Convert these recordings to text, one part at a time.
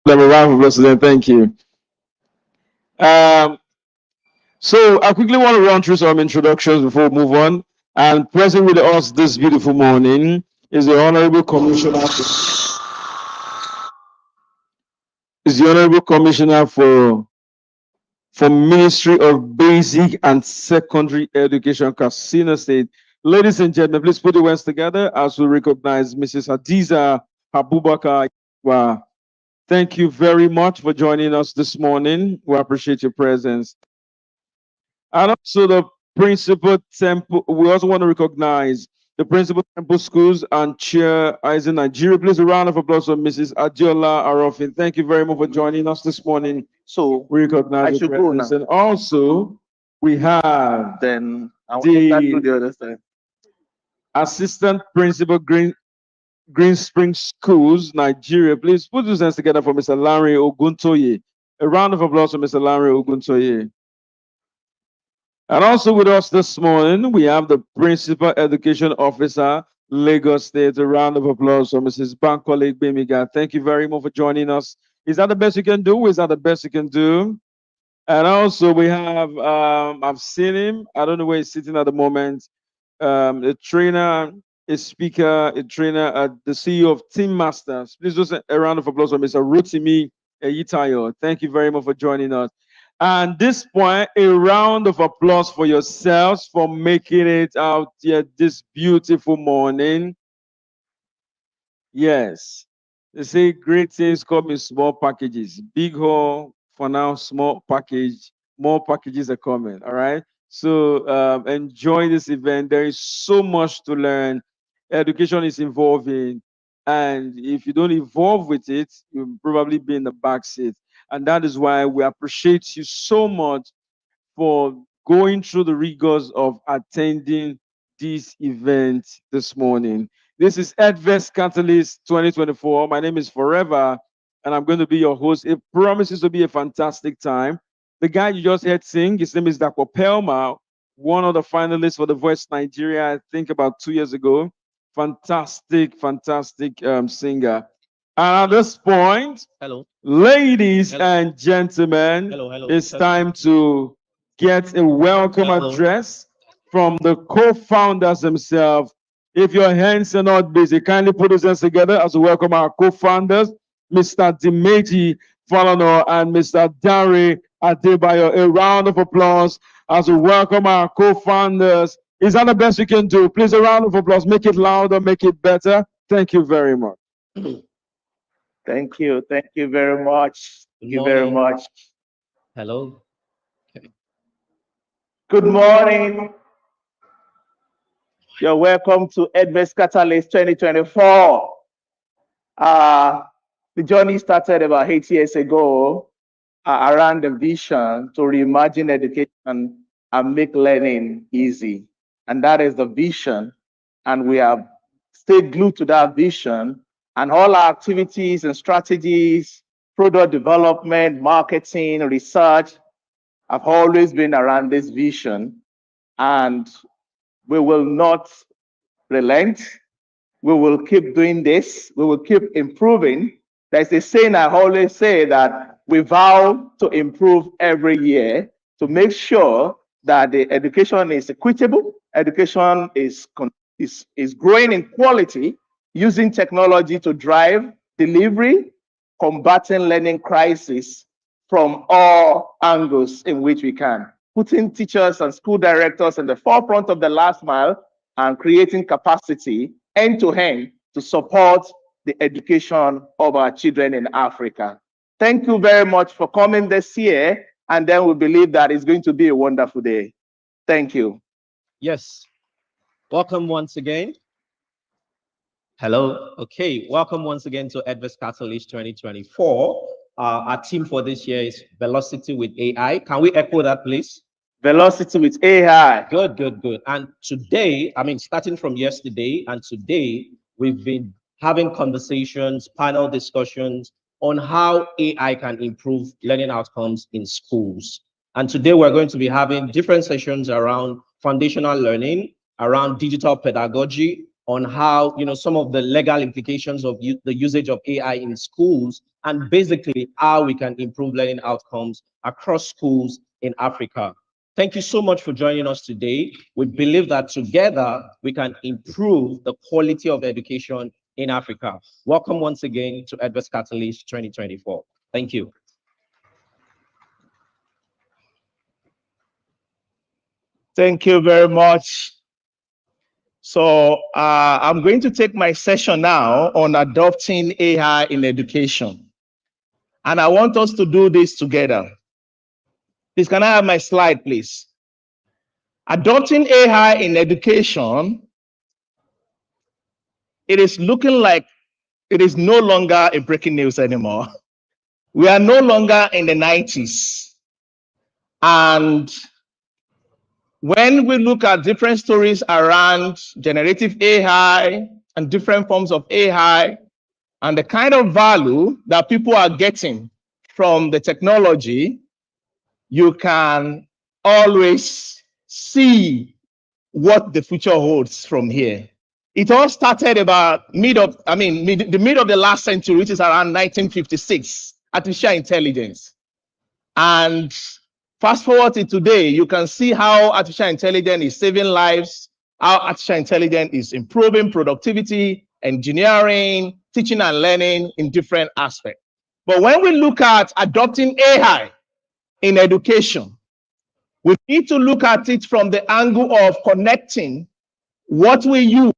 Let me round of applause to them. Thank you. Um, so I quickly want to run through some introductions before we move on. And present with us this beautiful morning is the Honorable Commissioner. Is the Honorable Commissioner for Ministry of Basic and Secondary Education, Katsina State. Ladies and gentlemen, please put your hands together as we recognize Mrs. Hadiza Abubakar. Wow. Thank you very much for joining us this morning. We appreciate your presence. And also the principal temple, we also want to recognize the principal temple schools and chair is in Nigeria. Please a round of applause for Mrs. Adiola Arofin. Thank you very much for joining us this morning. So We recognize your presence. And also we have then I want to start to the other side. Assistant Principal Green Spring Schools, Nigeria. Please put your hands together for Mr. Larry Oguntoye. A round of applause for Mr. Larry Oguntoye. And also with us this morning, we have the Principal Education Officer, Lagos State. A round of applause for Mrs. Bankole Bemiga. Thank you very much for joining us. Is that the best you can do? Is that the best you can do? And also we have, I've seen him. I don't know where he's sitting at the moment. A trainer, a speaker, a trainer, the CEO of Team Masters. Please just a round of applause for Mr. Rotimi Eyitayo. Thank you very much for joining us. And this point, a round of applause for yourselves for making it out here this beautiful morning. Yes. They say great things come in small packages. Big haul for now, small package, more packages are coming. All right. So enjoy this event. There is so much to learn. Education is evolving. And if you don't evolve with it, you'll probably be in the back seat. And that is why we appreciate you so much for going through the rigors of attending this event this morning. This is Edves Catalyst 2024. My name is Forever, and I'm going to be your host. It promises to be a fantastic time. The guy you just heard sing, his name is Dr. Pelma, one of the finalists for The Voice Nigeria, I think about 2 years ago. Fantastic, fantastic singer. And at this point, Hello. ladies and gentlemen, it's time to get a welcome address from the co-founders themselves. If your hands are not busy, kindly put those hands together as we welcome our co-founders, Mr. Dimeji Falano and Mr. Dari Adebayo. A round of applause as we welcome our co-founders. Is that the best we can do? Please, a round of applause. Make it louder, make it better. Thank you very much. Thank you. Thank you very much. Thank you very much. Hello. Good morning. You're welcome to Edves Catalyst 2024. The journey started about 8 years ago around the vision to reimagine education and make learning easy. And that is the vision. And we have stayed glued to that vision. And all our activities and strategies, product development, marketing, research have always been around this vision. And we will not relent. We will keep doing this. We will keep improving. There's a saying I always say that we vow to improve every year to make sure that the education is equitable, education is growing in quality, using technology to drive delivery, combating learning crisis from all angles in which we can, putting teachers and school directors in the forefront of the last mile and creating capacity end-to-end to support the education of our children in Africa. Thank you very much for coming this year, and then we believe that it's going to be a wonderful day. Thank you. Yes. Welcome once again. Hello. Okay. Welcome once again to Edves Catalyst 2024. Our theme for this year is Velocity with AI. Can we echo that, please? Velocity with AI. Good, good, good. And today, starting from yesterday and today, we've been having conversations, panel discussions on how AI can improve learning outcomes in schools. And today we're going to be having different sessions around foundational learning, around digital pedagogy, on how, some of the legal implications of the usage of AI in schools, and basically how we can improve learning outcomes across schools in Africa. Thank you so much for joining us today. We believe that together we can improve the quality of education in Africa. Welcome once again to Edves Catalyst 2024. Thank you. Thank you very much. So I'm going to take my session now on adopting AI in education. And I want us to do this together. Please, can I have my slide, please? Adopting AI in education, it is looking like it is no longer a breaking news anymore. We are no longer in the 90s. And when we look at different stories around generative AI and different forms of AI and the kind of value that people are getting from the technology, you can always see what the future holds from here. It all started about the mid of the last century, which is around 1956, artificial intelligence. And fast forward to today, you can see how artificial intelligence is saving lives, how artificial intelligence is improving productivity, engineering, teaching and learning in different aspects. But when we look at adopting AI in education, we need to look at it from the angle of connecting what we use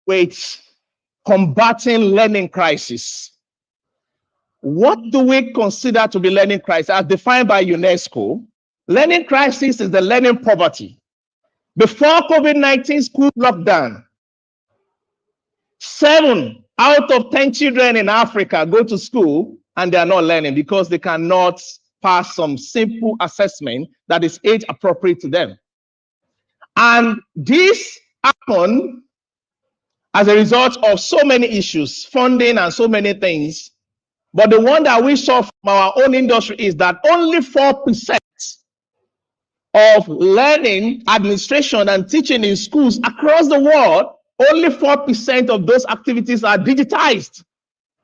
with combating learning crisis. What do we consider to be learning crisis? As defined by UNESCO, learning crisis is the learning poverty. Before COVID-19 school lockdown, 7 out of 10 children in Africa go to school and they are not learning because they cannot pass some simple assessment that is age appropriate to them. And this happened as a result of so many issues, funding and so many things. But the one that we saw from our own industry is that only 4% of learning, administration, and teaching in schools across the world, only 4% of those activities are digitized.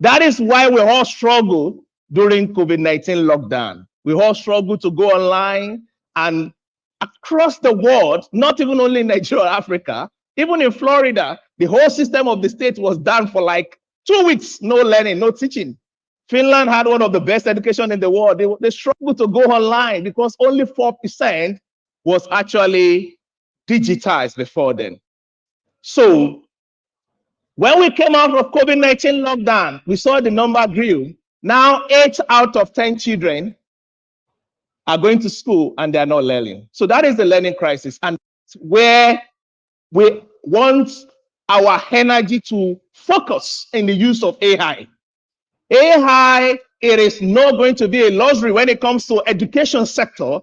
That is why we all struggle during COVID-19 lockdown. We all struggle to go online, and across the world, not even only in Nigeria or Africa, even in Florida, the whole system of the state was down for like 2 weeks, no learning, no teaching. Finland had one of the best education in the world. They struggled to go online because only 4% was actually digitized before then. So when we came out of COVID-19 lockdown, we saw the number grew. Now 8 out of 10 children are going to school and they are not learning. So that is the learning crisis, and where we want our energy to focus in the use of AI. AI, it is not going to be a luxury when it comes to education sector.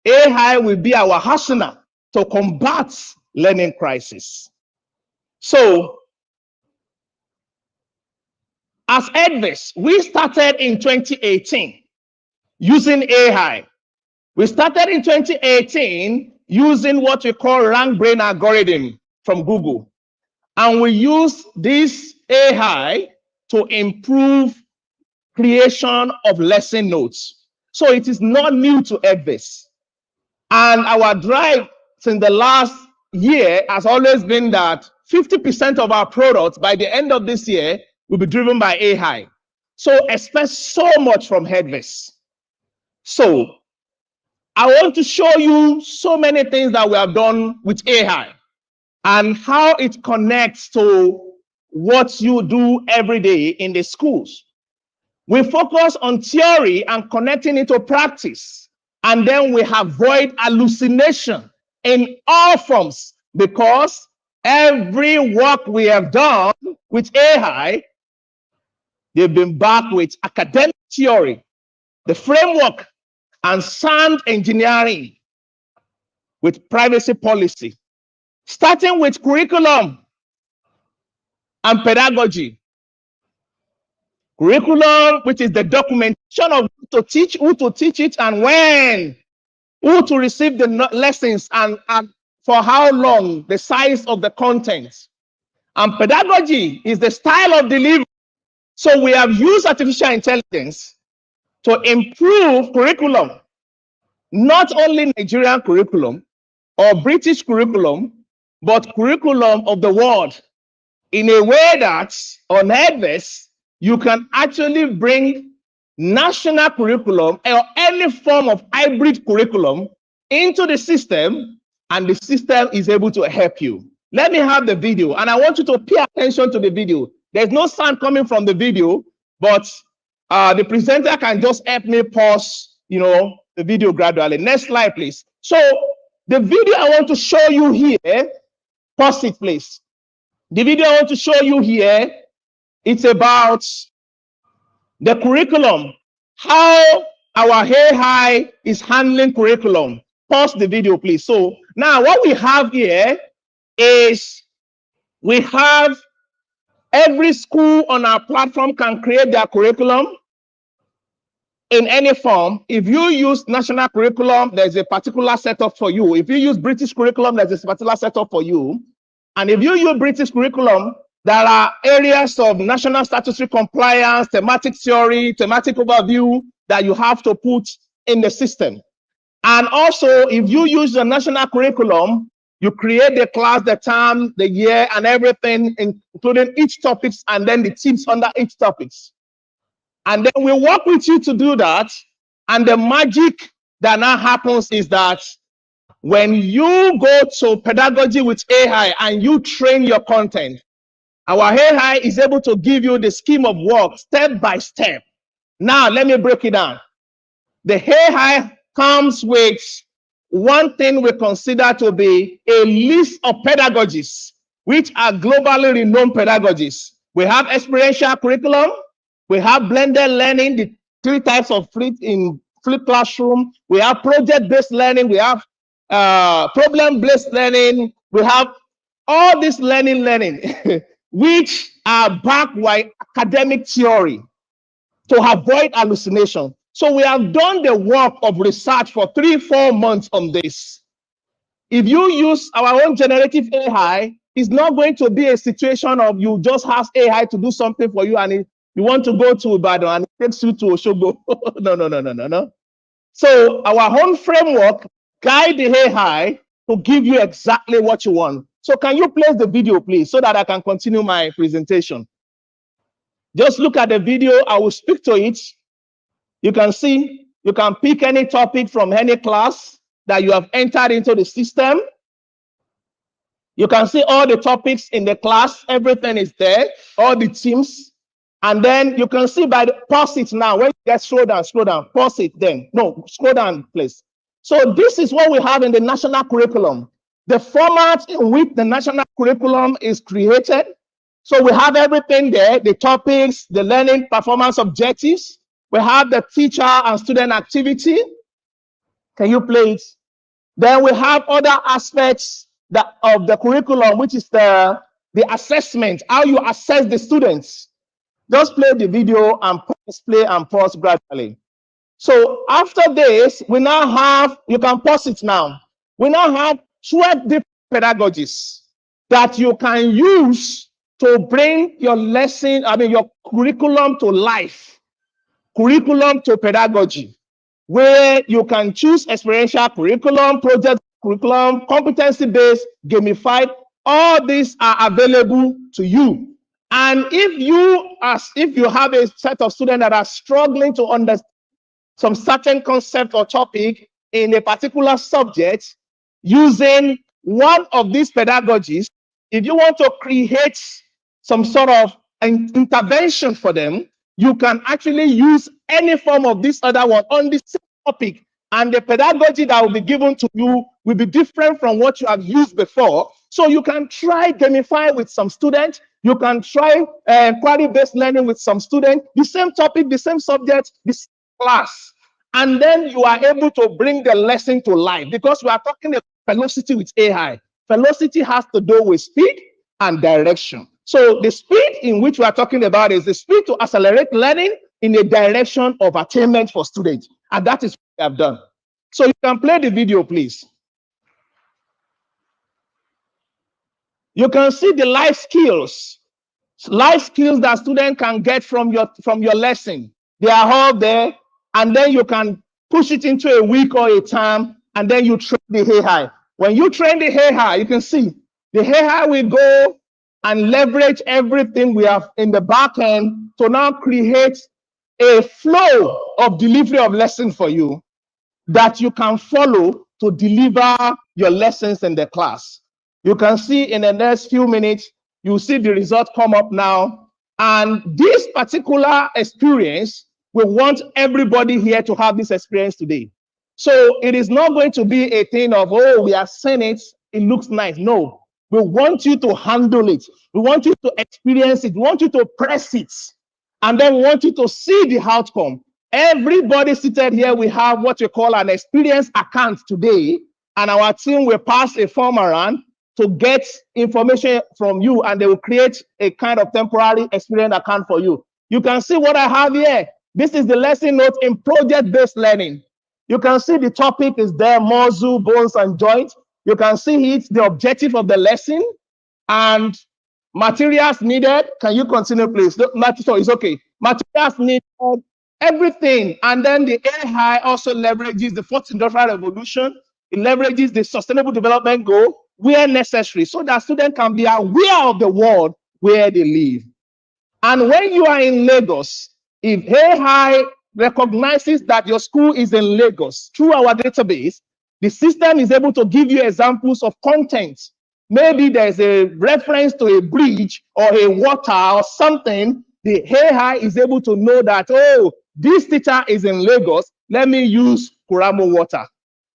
AI will be our arsenal to combat learning crisis. So as Edves, we started in 2018 using AI. We started in 2018 using what we call rank brain algorithm from Google. And we use this AI to improve creation of lesson notes. So it is not new to Edves. And our drive since the last year has always been that 50% of our products by the end of this year will be driven by AI. So expect so much from Edves. So I want to show you so many things that we have done with AI and how it connects to what you do every day in the schools. We focus on theory and connecting it to practice. And then we avoid hallucination in all forms, because every work we have done with AI, they've been backed with academic theory, the framework, and sound engineering with privacy policy, starting with curriculum and pedagogy. Curriculum, which is the documentation of who to teach it and when, who to receive the lessons and for how long, the size of the content. And pedagogy is the style of delivery. So we have used artificial intelligence to improve curriculum, not only Nigerian curriculum or British curriculum, but curriculum of the world, in a way that on Edves, you can actually bring national curriculum or any form of hybrid curriculum into the system, and the system is able to help you. Let me have the video, and I want you to pay attention to the video. There's no sound coming from the video, but the presenter can just help me pause, the video gradually. Next slide, please. So the video I want to show you here, pause it, please. The video I want to show you here, it's about the curriculum, how our AI is handling curriculum. Pause the video, please. So now what we have here is we have every school on our platform can create their curriculum in any form. If you use national curriculum, there's a particular setup for you. If you use British curriculum, there's a particular setup for you. And if you use British curriculum, there are areas of national statutory compliance, thematic theory, thematic overview that you have to put in the system. And also, if you use the national curriculum, you create the class, the term, the year, and everything, including each topics and then the themes under each topics. And then we work with you to do that. And the magic that now happens is that when you go to pedagogy with AI and you train your content, our AI is able to give you the scheme of work step by step. Now, let me break it down. The AI comes with one thing we consider to be a list of pedagogies, which are globally renowned pedagogies. We have experiential curriculum, we have blended learning, the 3 types of flipped classroom, we have project-based learning, we have problem-based learning, we have all this learning, which are backed by academic theory to avoid hallucination. So we have done the work of research for 3-4 months on this. If you use our own generative AI, it's not going to be a situation of you just ask AI to do something for you and you want to go to Ibadan and it takes you to Oshogo. No. So our own framework guide the AI to give you exactly what you want. So can you play the video, please, so that I can continue my presentation? Just look at the video. I will speak to it. You can see, you can pick any topic from any class that you have entered into the system. You can see all the topics in the class. Everything is there, all the teams. And then you can see by the pause it now. When you get scroll down, pause it then. No, scroll down, please. So this is what we have in the national curriculum. The format in which the national curriculum is created. So we have everything there, the topics, the learning performance objectives. We have the teacher and student activity. Can you play it? Then we have other aspects of the curriculum, which is the assessment, how you assess the students. Just play the video and play and pause gradually. So after this, we now have, you can pause it now. We now have 12 different pedagogies that you can use to bring your lesson, your curriculum to life, curriculum to pedagogy, where you can choose experiential curriculum, project curriculum, competency-based, gamified. All these are available to you. And if you have a set of students that are struggling to understand some certain concept or topic in a particular subject, using one of these pedagogies, if you want to create some sort of intervention for them, you can actually use any form of this other one on this topic, and the pedagogy that will be given to you will be different from what you have used before. So you can try gamify with some students, you can try query-based learning with some students, the same topic, the same subject, the same class, and then you are able to bring the lesson to life, because we are talking about velocity with AI. Velocity has to do with speed and direction. So the speed in which we are talking about is the speed to accelerate learning in a direction of attainment for students. And that is what we have done. So you can play the video, please. You can see the life skills that students can get from your lesson. They are all there, and then you can push it into a week or a term, and then you train the AI. When you train the AI, you can see the AI will go and leverage everything we have in the back end to now create a flow of delivery of lesson for you that you can follow to deliver your lessons in the class. You can see in the next few minutes, you see the result come up now. And this particular experience, we want everybody here to have this experience today. So it is not going to be a thing of, oh, we are saying it looks nice. No, we want you to handle it. We want you to experience it. We want you to press it. And then we want you to see the outcome. Everybody seated here, we have what we call an experience account today, and our team will pass a form around to get information from you, and they will create a kind of temporary experience account for you. You can see what I have here. This is the lesson note in project-based learning. You can see the topic is there, muscle, bones, and joints. You can see it, the objective of the lesson, and materials needed. Can you continue, please? No, it's okay. Materials needed, everything. And then the AI also leverages the fourth industrial revolution. It leverages the sustainable development goal where necessary, so that students can be aware of the world where they live. And when you are in Lagos, if AI recognizes that your school is in Lagos through our database, the system is able to give you examples of content. Maybe there's a reference to a bridge or a water or something. The AI is able to know that, oh, this teacher is in Lagos. Let me use Kuramo water.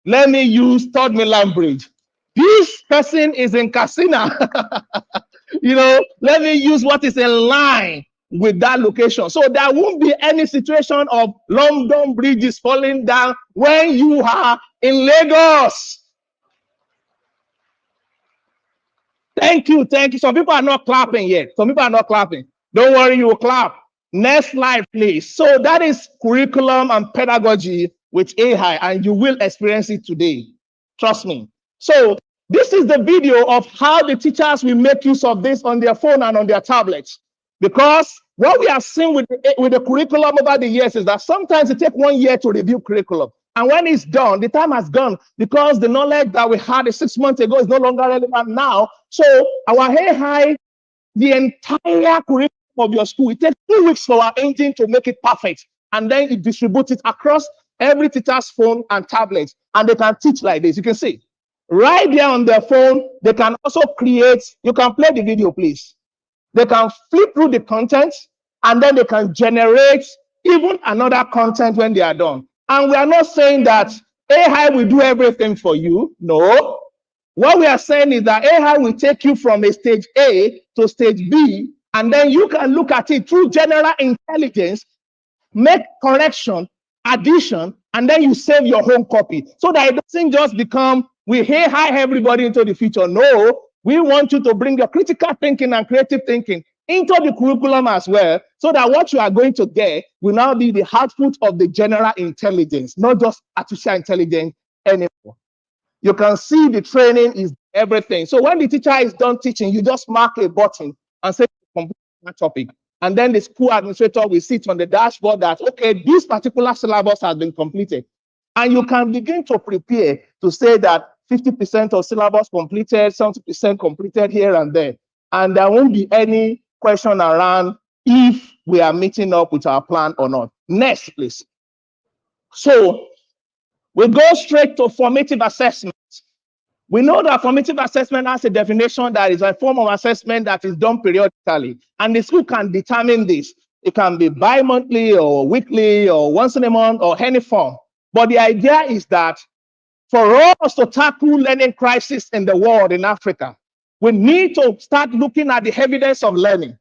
Let me use Third Mainland Bridge. This person is in Casina. Let me use what is in line with that location. So there won't be any situation of London bridges falling down when you are in Lagos. Thank you. Some people are not clapping yet. Don't worry, you will clap. Next slide, please. So that is curriculum and pedagogy with AI, and you will experience it today. Trust me. So this is the video of how the teachers will make use of this on their phone and on their tablets. Because what we have seen with the curriculum over the years is that sometimes it takes 1 year to review curriculum. And when it's done, the time has gone because the knowledge that we had 6 months ago is no longer relevant now. So our AI, the entire curriculum of your school, it takes 2 weeks for our engine to make it perfect. And then it distributes it across every teacher's phone and tablet. And they can teach like this. You can see right there on their phone. They can also create, you can play the video, please. They can flip through the content, and then they can generate even another content when they are done. And we are not saying that AI will do everything for you. No. What we are saying is that AI will take you from a stage A to stage B, and then you can look at it through general intelligence, make correction, addition, and then you save your home copy so that it doesn't just become, we AI everybody into the future. No, we want you to bring your critical thinking and creative thinking into the curriculum as well, so that what you are going to get will now be the output of the general intelligence, not just artificial intelligence anymore. You can see the training is everything. So when the teacher is done teaching, you just mark a button and say, complete that topic. And then the school administrator will sit on the dashboard that, okay, this particular syllabus has been completed. And you can begin to prepare to say that 50% of syllabus completed, 70% completed here and there. And there won't be any question around if we are meeting up with our plan or not. Next, please. So we go straight to formative assessment. We know that formative assessment has a definition that is a form of assessment that is done periodically, and the school can determine this. It can be bi-monthly or weekly or once in a month or any form. But the idea is that for us to tackle learning crisis in the world, in Africa, we need to start looking at the evidence of learning.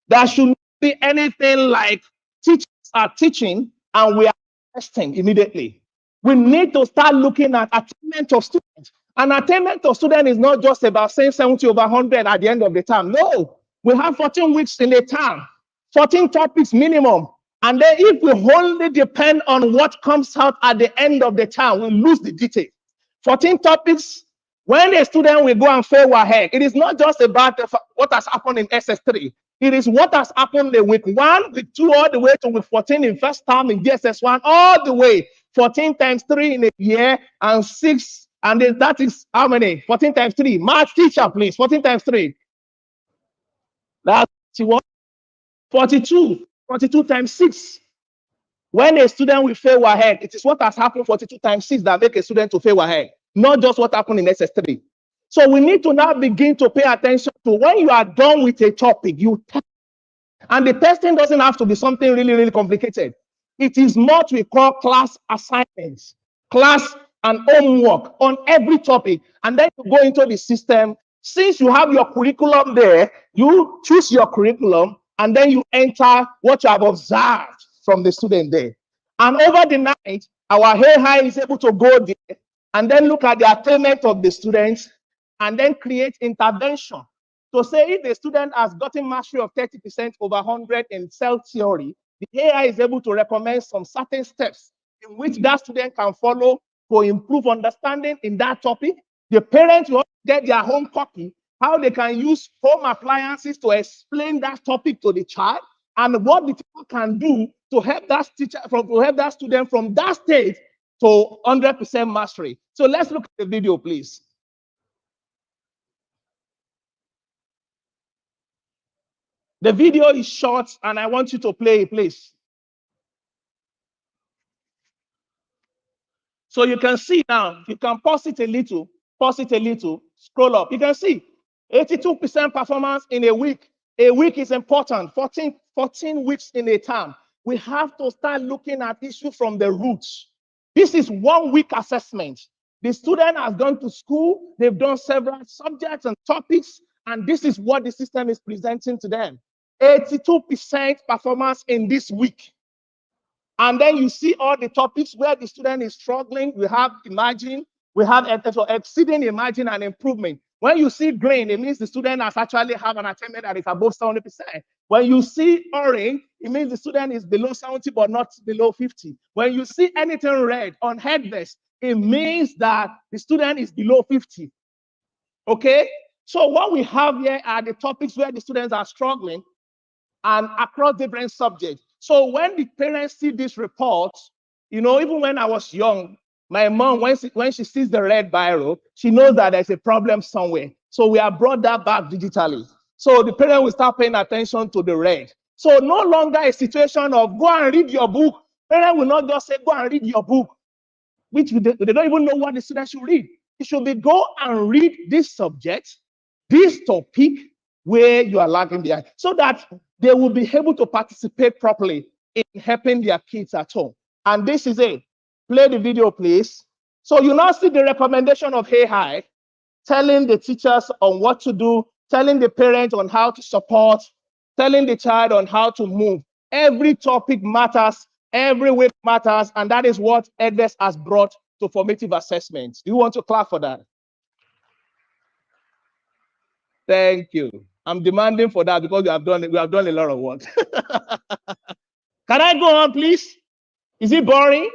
There should not be anything like teachers are teaching and we are testing immediately. We need to start looking at attainment of students. And attainment of students is not just about saying 70 over 100 at the end of the term. No, we have 14 weeks in a term, 14 topics minimum. And then if we only depend on what comes out at the end of the term, we lose the detail. 14 topics When a student will go and fail WAHEC, it is not just about what has happened in SS3. It is what has happened in week 1, week 2, all the way to week 14 in first term in GSS1, all the way 14 times 3 in a year and 6, and then that is how many? 14 times 3. Math teacher, please. 14 times 3. That's what? 42. 42 times 6. When a student will fail WAHEC, it is what has happened 42 times 6 that make a student to fail WAHEC, not just what happened in SS3. So we need to now begin to pay attention to when you are done with a topic, you test. And the testing doesn't have to be something really, really complicated. It is what we call class assignments, class and homework on every topic. And then you go into the system. Since you have your curriculum there, you choose your curriculum and then you enter what you have observed from the student there. And over the night, our AI is able to go there and then look at the attainment of the students and then create intervention to say if the student has gotten mastery of 30% over 100 in cell theory, the AI is able to recommend some certain steps in which that student can follow to improve understanding in that topic. The parents will get their home copy, how they can use home appliances to explain that topic to the child, and what the teacher can do to help that student from that stage to 100% mastery. So let's look at the video, please. The video is short, and I want you to play it, please. So you can see now, you can pause it a little, scroll up. You can see 82% performance in a week. A week is important, 14 weeks in a term. We have to start looking at issues from the roots. This is 1 week assessment. The student has gone to school, they've done several subjects and topics, and this is what the system is presenting to them. 82% performance in this week. And then you see all the topics where the student is struggling. We have imagine, we have exceeding imagine and improvement. When you see green, it means the student has actually have an attainment that is above 70%. When you see orange, it means the student is below 70 but not below 50. When you see anything red on Edves, it means that the student is below 50. Okay? So what we have here are the topics where the students are struggling and across different subjects. So when the parents see this report, you know, even when I was young, my mom, when she sees the red biro, she knows that there's a problem somewhere. So we have brought that back digitally. So the parent will start paying attention to the red. So no longer a situation of go and read your book. Parent will not just say, go and read your book, which they don't even know what the student should read. It should be go and read this subject, this topic, where you are lagging behind, so that they will be able to participate properly in helping their kids at home. And this is it. Play the video, please. So you now see the recommendation of AI, telling the teachers on what to do, telling the parents on how to support, telling the child on how to move. Every topic matters, every week matters, and that is what Edves has brought to formative assessments. Do you want to clap for that? Thank you. I'm demanding for that because we have done a lot of work. Can I go on, please? Is it boring?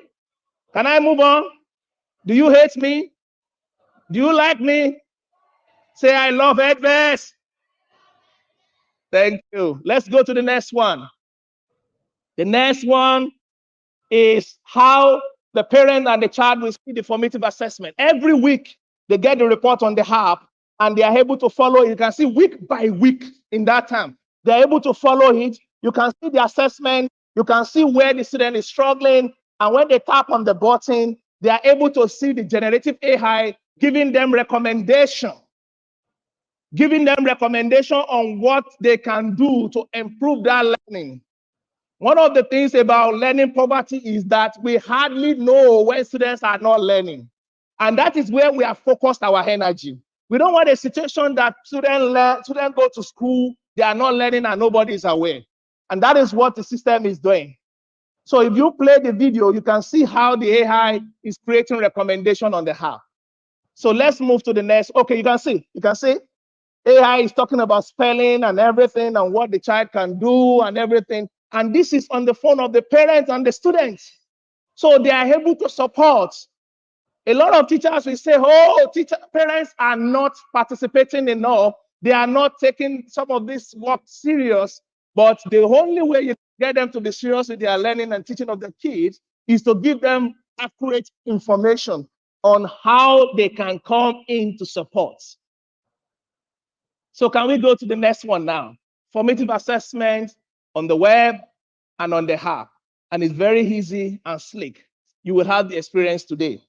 Can I move on? Do you hate me? Do you like me? Say, I love Edves. Thank you. Let's go to the next one. The next one is how the parent and the child will see the formative assessment. Every week, they get the report on the app, and they are able to follow it. You can see week by week in that time. They're able to follow it. You can see the assessment. You can see where the student is struggling. And when they tap on the button, they are able to see the generative AI giving them recommendation on what they can do to improve their learning. One of the things about learning poverty is that we hardly know when students are not learning. And that is where we have focused our energy. We don't want a situation that students go to school, they are not learning and nobody is aware. And that is what the system is doing. So if you play the video, you can see how the AI is creating recommendation on the app. So let's move to the next. Okay, you can see AI is talking about spelling and everything and what the child can do and everything. And this is on the phone of the parents and the students. So they are able to support A lot of teachers will say, oh, parents are not participating enough. They are not taking some of this work serious. But the only way you get them to be serious with their learning and teaching of the kids is to give them accurate information on how they can come into support. So can we go to the next one now? Formative assessment on the web and on the app. And it's very easy and slick. You will have the experience today.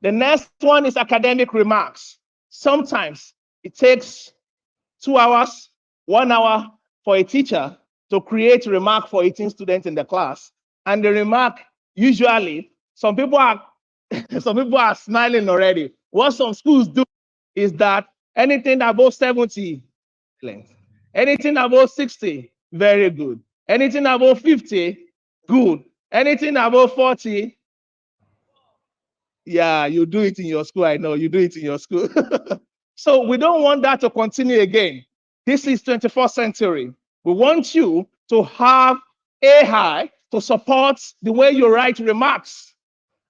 The next one is academic remarks. Sometimes it takes 2 hours, 1 hour for a teacher to create a remark for 18 students in the class. And the remark, usually, some people are smiling already. What some schools do is that anything above 70, anything above 60, very good. Anything above 50, good. Anything above 40, yeah, you do it in your school. I know you do it in your school. So we don't want that to continue again. This is 21st century. We want you to have AI to support the way you write remarks.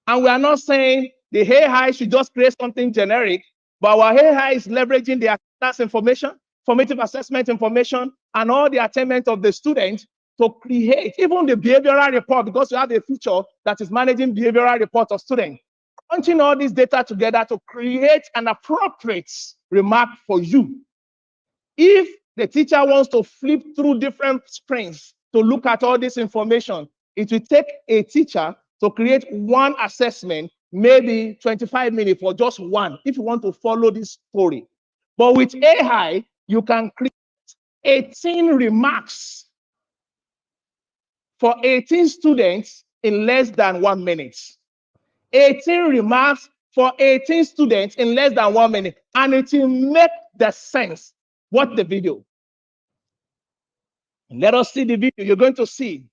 And we are not saying the AI should just create something generic, but our AI is leveraging the attendance information, formative assessment information, and all the attainment of the student to create even the behavioral report, because we have a feature that is managing behavioral report of students. Crunching all this data together to create an appropriate remark for you. If the teacher wants to flip through different screens to look at all this information, it will take a teacher to create one assessment, maybe 25 minutes for just one, if you want to follow this story. But with AI, you can create 18 remarks for 18 students in less than 1 minute. 18 remarks for 18 students in less than 1 minute, and it will make the sense. Watch the video. Let us see the video. You're going to see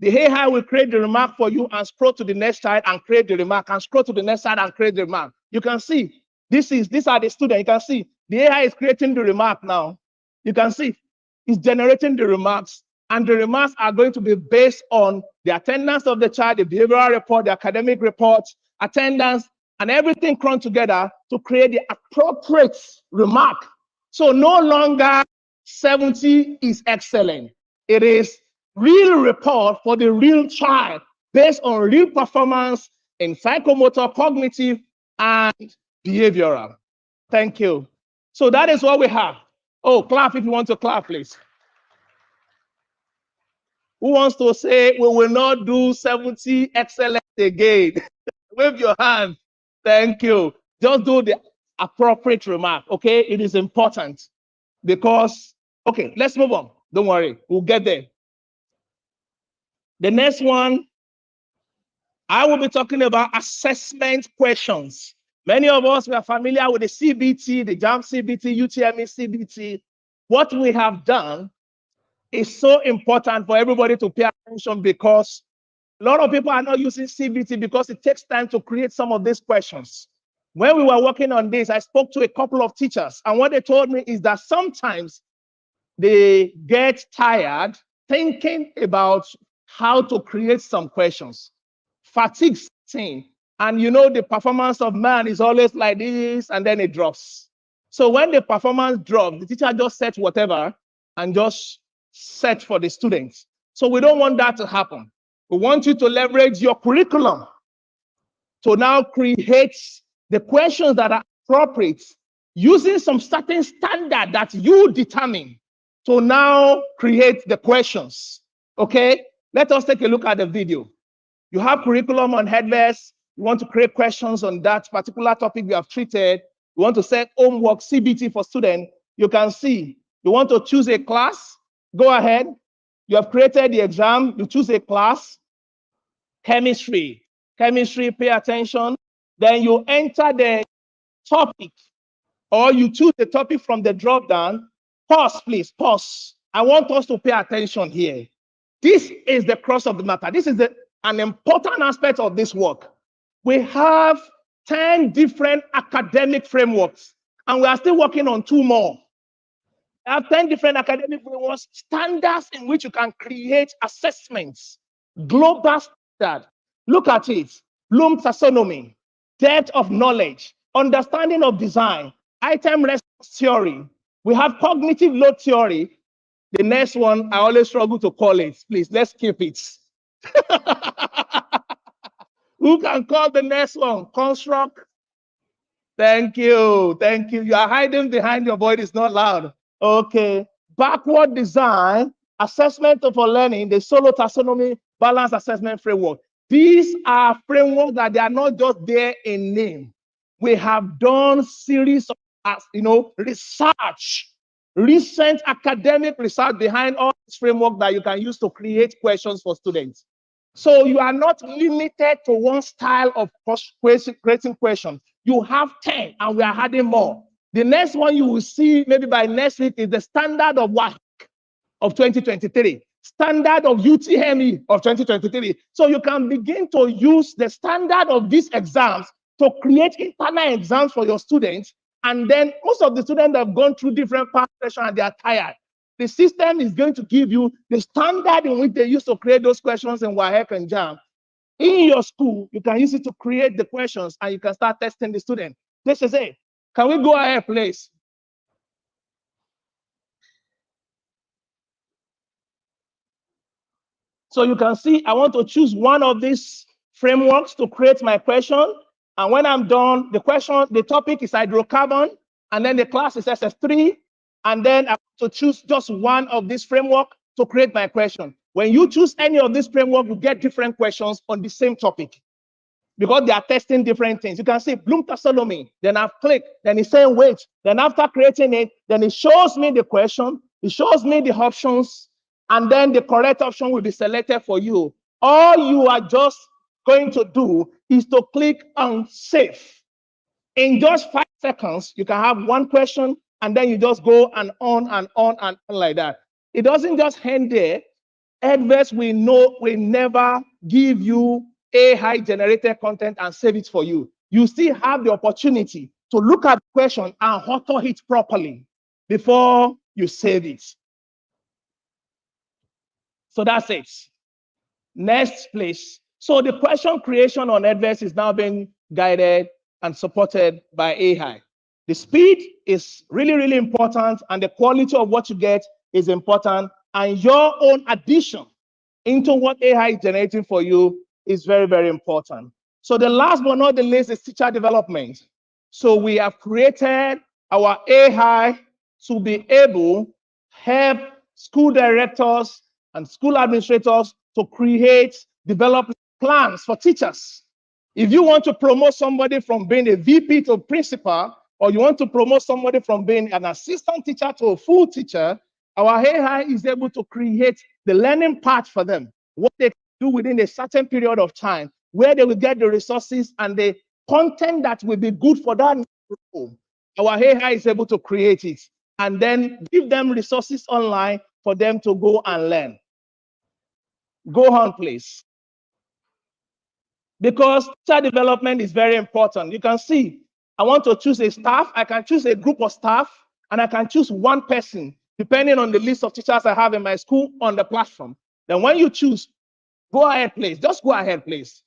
the AI will create the remark for you and scroll to the next side and create the remark, and scroll to the next side and create the remark. You can see these are the students. You can see the AI is creating the remark now. You can see it's generating the remarks, and the remarks are going to be based on the attendance of the child, the behavioral report, the academic report, attendance, and everything crunched together to create the appropriate remark. So no longer 70 is excellent. It is real report for the real child based on real performance in psychomotor, cognitive, and behavioral. Thank you. So that is what we have. Oh, clap if you want to clap, please. Who wants to say we will not do 70 excellent again? Wave your hand. Thank you. Just do the appropriate remark, okay? It is important because, okay, let's move on. Don't worry, we'll get there. The next one, I will be talking about assessment questions. Many of us were familiar with the CBT, the JAM CBT, UTME CBT. What we have done is so important for everybody to pay attention, because a lot of people are not using CBT because it takes time to create some of these questions. When we were working on this, I spoke to a couple of teachers, and what they told me is that sometimes they get tired thinking about how to create some questions. Fatigue thing. And you know, the performance of man is always like this, and then it drops. So when the performance drops, the teacher just sets whatever and just set for the students. So we don't want that to happen. We want you to leverage your curriculum to now create the questions that are appropriate using some certain standard that you determine to now create the questions. Okay, let us take a look at the video. You have curriculum on Edves. You want to create questions on that particular topic you have treated. You want to set homework CBT for students. You can see you want to choose a class. Go ahead. You have created the exam. You choose a class. Chemistry. Chemistry, pay attention. Then you enter the topic, or you choose the topic from the drop down. Pause, please, pause. I want us to pay attention here. This is the crux of the matter. This is an important aspect of this work. We have 10 different academic frameworks, and we are still working on 2 more. We have 10 different academic frameworks, standards in which you can create assessments, global standard. Look at it. Bloom taxonomy, depth of knowledge, understanding of design, item response theory. We have cognitive load theory. The next one, I always struggle to call it. Please, let's keep it. Who can call the next one? Construct. Thank you. Thank you. You are hiding behind your voice. It's not loud. Okay. Backward design, assessment of learning, the solo taxonomy, balance assessment framework. These are frameworks that they are not just there in name. We have done series of, research, recent academic research behind all this framework that you can use to create questions for students. So you are not limited to one style of creating questions. You have 10 and we are adding more. The next one you will see maybe by next week is the standard of WAHC of 2023, standard of UTME of 2023. So you can begin to use the standard of these exams to create internal exams for your students. And then most of the students have gone through different past sessions and they are tired. The system is going to give you the standard in which they used to create those questions in WAHEC and JAM. In your school, you can use it to create the questions and you can start testing the student. This is it. Can we go ahead, please? So you can see, I want to choose one of these frameworks to create my question. And when I'm done, the topic is hydrocarbon, and then the class is SS3. And then I want to choose just one of these framework to create my question. When you choose any of these framework, you get different questions on the same topic because they are testing different things. You can see Bloom taxonomy, then I've clicked, then it's saying wait. Then after creating it, then it shows me the question, it shows me the options, and then the correct option will be selected for you. All you are just going to do is to click on save. In just 5 seconds, you can have one question, and then you just go and on and on and on like that. It doesn't just end there. Edves will never give you AI generated content and save it for you. You still have the opportunity to look at the question and author it properly before you save it. So that's it. Next, please. So the question creation on Edves is now being guided and supported by AI. The speed is really, really important, and the quality of what you get is important, and your own addition into what AI is generating for you is very, very important. So the last but not the least is teacher development. So we have created our AI to be able to help school directors and school administrators to create development plans for teachers. If you want to promote somebody from being a VP to principal, or you want to promote somebody from being an assistant teacher to a full teacher, our AI is able to create the learning path for them, what they can do within a certain period of time, where they will get the resources and the content that will be good for that role. Our AI is able to create it and then give them resources online for them to go and learn. Go on, please. Because teacher development is very important. You can see, I want to choose a staff. I can choose a group of staff, and I can choose one person, depending on the list of teachers I have in my school on the platform. Then when you choose, go ahead, please. Just go ahead, please.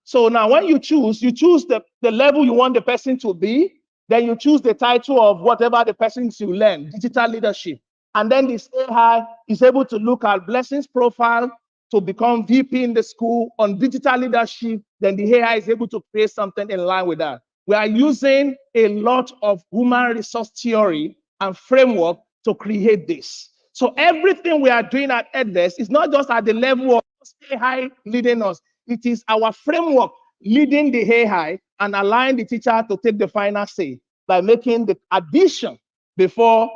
So now when you choose the level you want the person to be, then you choose the title of whatever the person should learn, digital leadership. And then this AI is able to look at Blessing's profile to become VP in the school on digital leadership. Then the AI is able to create something in line with that. We are using a lot of human resource theory and framework to create this. So everything we are doing at Edves is not just at the level of AI leading us. It is our framework leading the AI and allowing the teacher to take the final say by making the addition before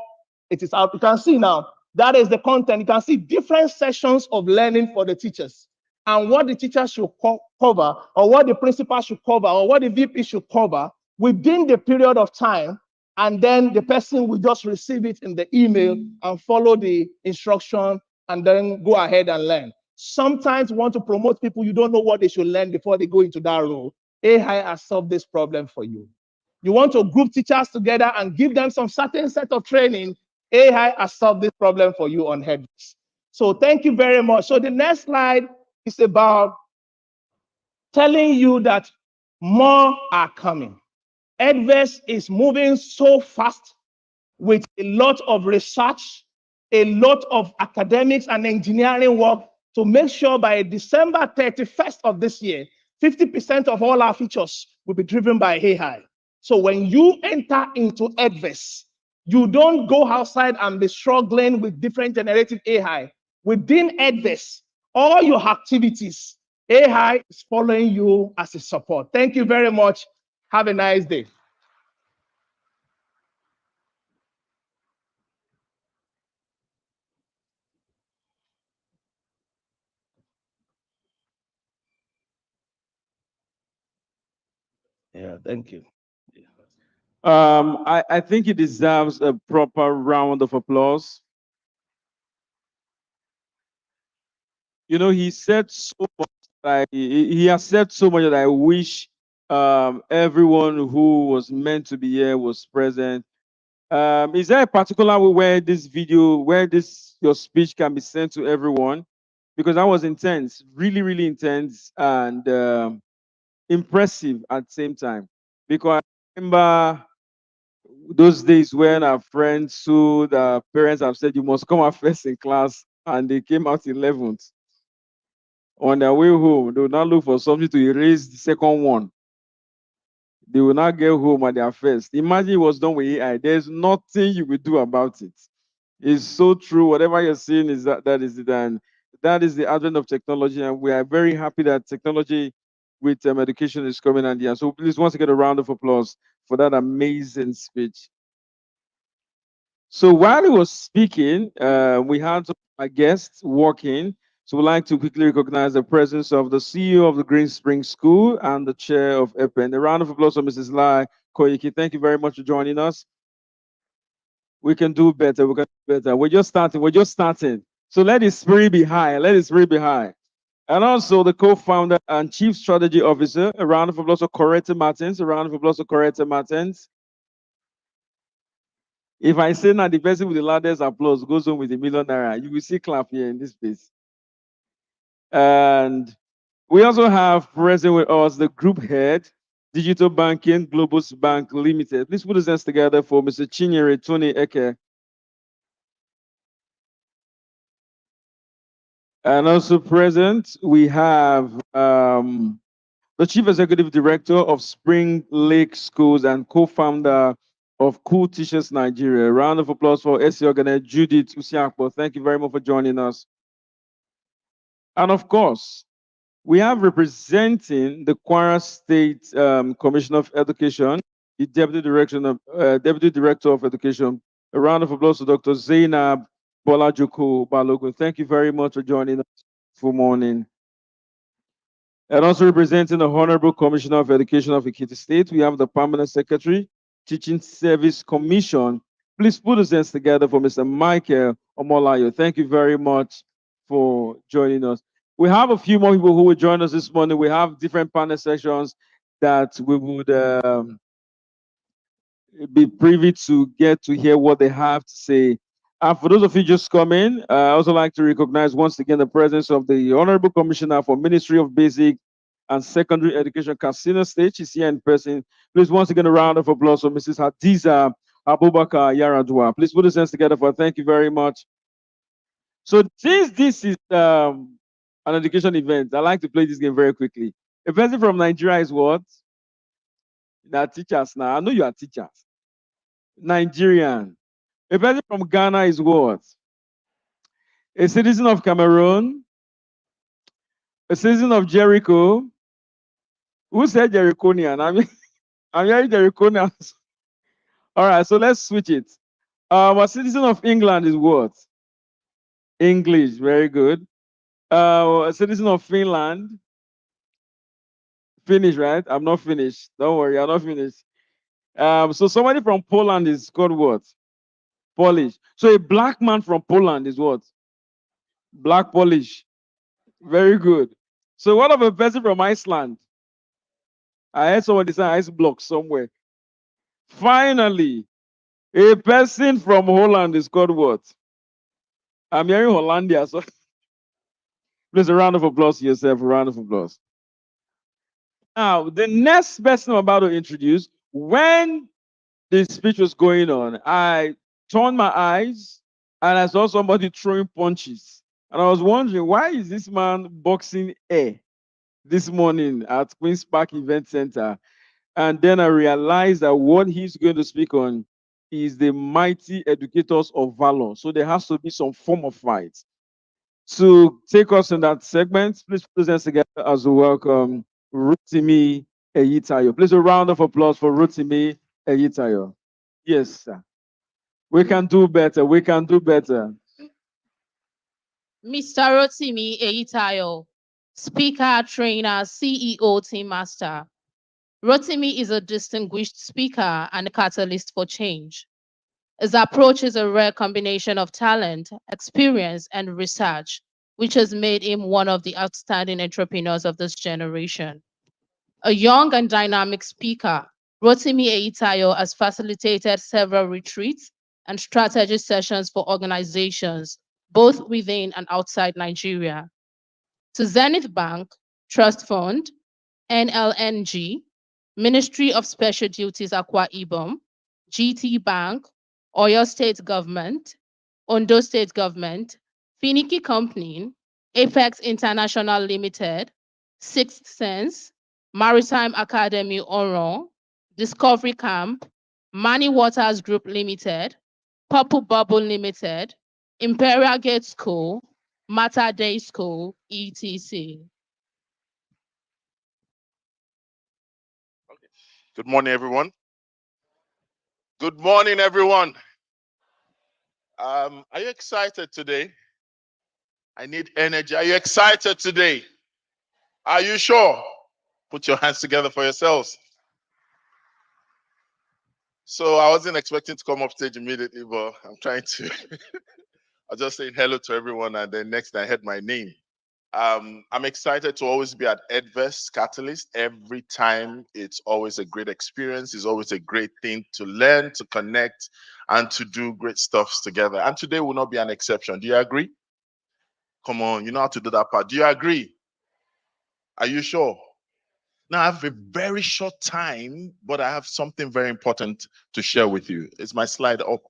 it is out. You can see now, that is the content. You can see different sessions of learning for the teachers and what the teacher should cover, or what the principal should cover, or what the VP should cover within the period of time. And then the person will just receive it in the email and follow the instruction and then go ahead and learn. Sometimes you want to promote people, you don't know what they should learn before they go into that role. AI has solved this problem for you. You want to group teachers together and give them some certain set of training. AI has solved this problem for you on Edves. So thank you very much. So the next slide is about telling you that more are coming. Edves is moving so fast with a lot of research, a lot of academics and engineering work to make sure by December 31st of this year, 50% of all our features will be driven by AI. So when you enter into Edves, you don't go outside and be struggling with different generative AI. Within Edves, all your activities, AI is following you as a support. Thank you very much. Have a nice day. Yeah, thank you. I think he deserves a proper round of applause. You know, he said so much. He has said so much that I wish everyone who was meant to be here was present. Is there a particular way where this video, where this your speech can be sent to everyone? Because that was intense, really, really intense and impressive at the same time. Because I remember those days when our friends who the parents have said you must come out first in class and they came out 11th. On their way home, they will now look for something to erase the second one. They will not get home at their first. Imagine it was done with AI. There's nothing you will do about it. It's so true. Whatever you're seeing is that is it. And that is the advent of technology. And we are very happy that technology with education is coming and yeah. So please once again a round of applause for that amazing speech. So while he was speaking, we had a guest walking. So we'd like to quickly recognize the presence of the CEO of the Green Spring School and the chair of EPEN. A round of applause for Mrs. Lai Koiki. Thank you very much for joining us. We can do better. We can do better. We're just starting. We're just starting. So let his spirit be high. Let his spirit be high. And also the co-founder and chief strategy officer. A round of applause for Coretta Martins. A round of applause for Coretta Martins. If I say now the person with the loudest applause goes home with ₦1 million, you will see clap here in this place. And we also have present with us the group head, Digital Banking Globus Bank Limited. Please put his hands together for Mr. Chinyere Tony Eke. And also present, we have the Chief Executive Director of Spring Lake Schools and co-founder of Cool Teachers Nigeria. A round of applause for SC Organizer Judith Usiakpo. Thank you very much for joining us. And of course, we have representing the Kwara State Commissioner of Education, the Deputy Director of Education. A round of applause to Dr. Zainab Bolajuku Balogun. Thank you very much for joining us for morning. And also representing the Honorable Commissioner of Education of Ekiti State, we have the Permanent Secretary, Teaching Service Commission. Please put us hands together for Mr. Michael Omolayo. Thank you very much for joining us. We have a few more people who will join us this morning. We have different panel sessions that we would be privy to get to hear what they have to say. And for those of you just coming, I also like to recognize once again the presence of the Honorable Commissioner for Ministry of Basic and Secondary Education, Katsina State. She's here in person. Please once again a round of applause for Mrs. Hadiza Abubakar Yaradua. Please put your hands together for thank you very much. So since this is an education event, I like to play this game very quickly. A person from Nigeria is what? They are teachers now. I know you are teachers. Nigerian. A person from Ghana is what? A citizen of Cameroon. A citizen of Jericho. Who said Jerichonian? I'm hearing Jerichonians. All right, so let's switch it. A citizen of England is what? English, very good. A citizen of Finland. Finish, right? I'm not finished. Don't worry, I'm not finished. So somebody from Poland is called what? Polish. So a black man from Poland is what? Black Polish. Very good. So what of a person from Iceland? I heard somebody say ice block somewhere. Finally, a person from Holland is called what? I'm hearing Hollandia. So please a round of applause to yourself. A round of applause. Now, the next person I'm about to introduce, when the speech was going on, I turned my eyes and I saw somebody throwing punches. And I was wondering, why is this man boxing air this morning at Queen's Park Event Center? And then I realized that what he's going to speak on is the mighty educators of valor. So there has to be some form of fight. To take us in that segment, please put us together as we welcome Rotimi Eyitayo. Please a round of applause for Rotimi Eyitayo. Yes, sir. We can do better. We can do better. Mr. Rotimi Eyitayo, speaker, trainer, CEO, team master. Rotimi is a distinguished speaker and a catalyst for change. His approach is a rare combination of talent, experience, and research, which has made him one of the outstanding entrepreneurs of this generation. A young and dynamic speaker, Rotimi Eyitayo has facilitated several retreats and strategy sessions for organizations, both within and outside Nigeria. To Zenith Bank, Trust Fund, NLNG, Ministry of Special Duties Akwa Ibom, GT Bank, Oyo State Government, Ondo State Government, Finiki Company, Apex International Limited, Sixth Sense, Maritime Academy Oron, Discovery Camp, Mani Waters Group Limited, Purple Bubble Limited, Imperial Gate School, Mater Day School, etc. Good morning, everyone. Good morning, everyone. Are you excited today? I need energy. Are you excited today? Are you sure? Put your hands together for yourselves. So I wasn't expecting to come up stage immediately, but I'm trying to. I just saying hello to everyone, and then next I heard my name. I'm excited to always be at Edves Catalyst. Every time it's always a great experience. It's always a great thing to learn, to connect, and to do great stuff together. And today will not be an exception. Do you agree? Come on, you know how to do that part. Do you agree? Are you sure? Now I have a very short time, but I have something very important to share with you. It's my slide up.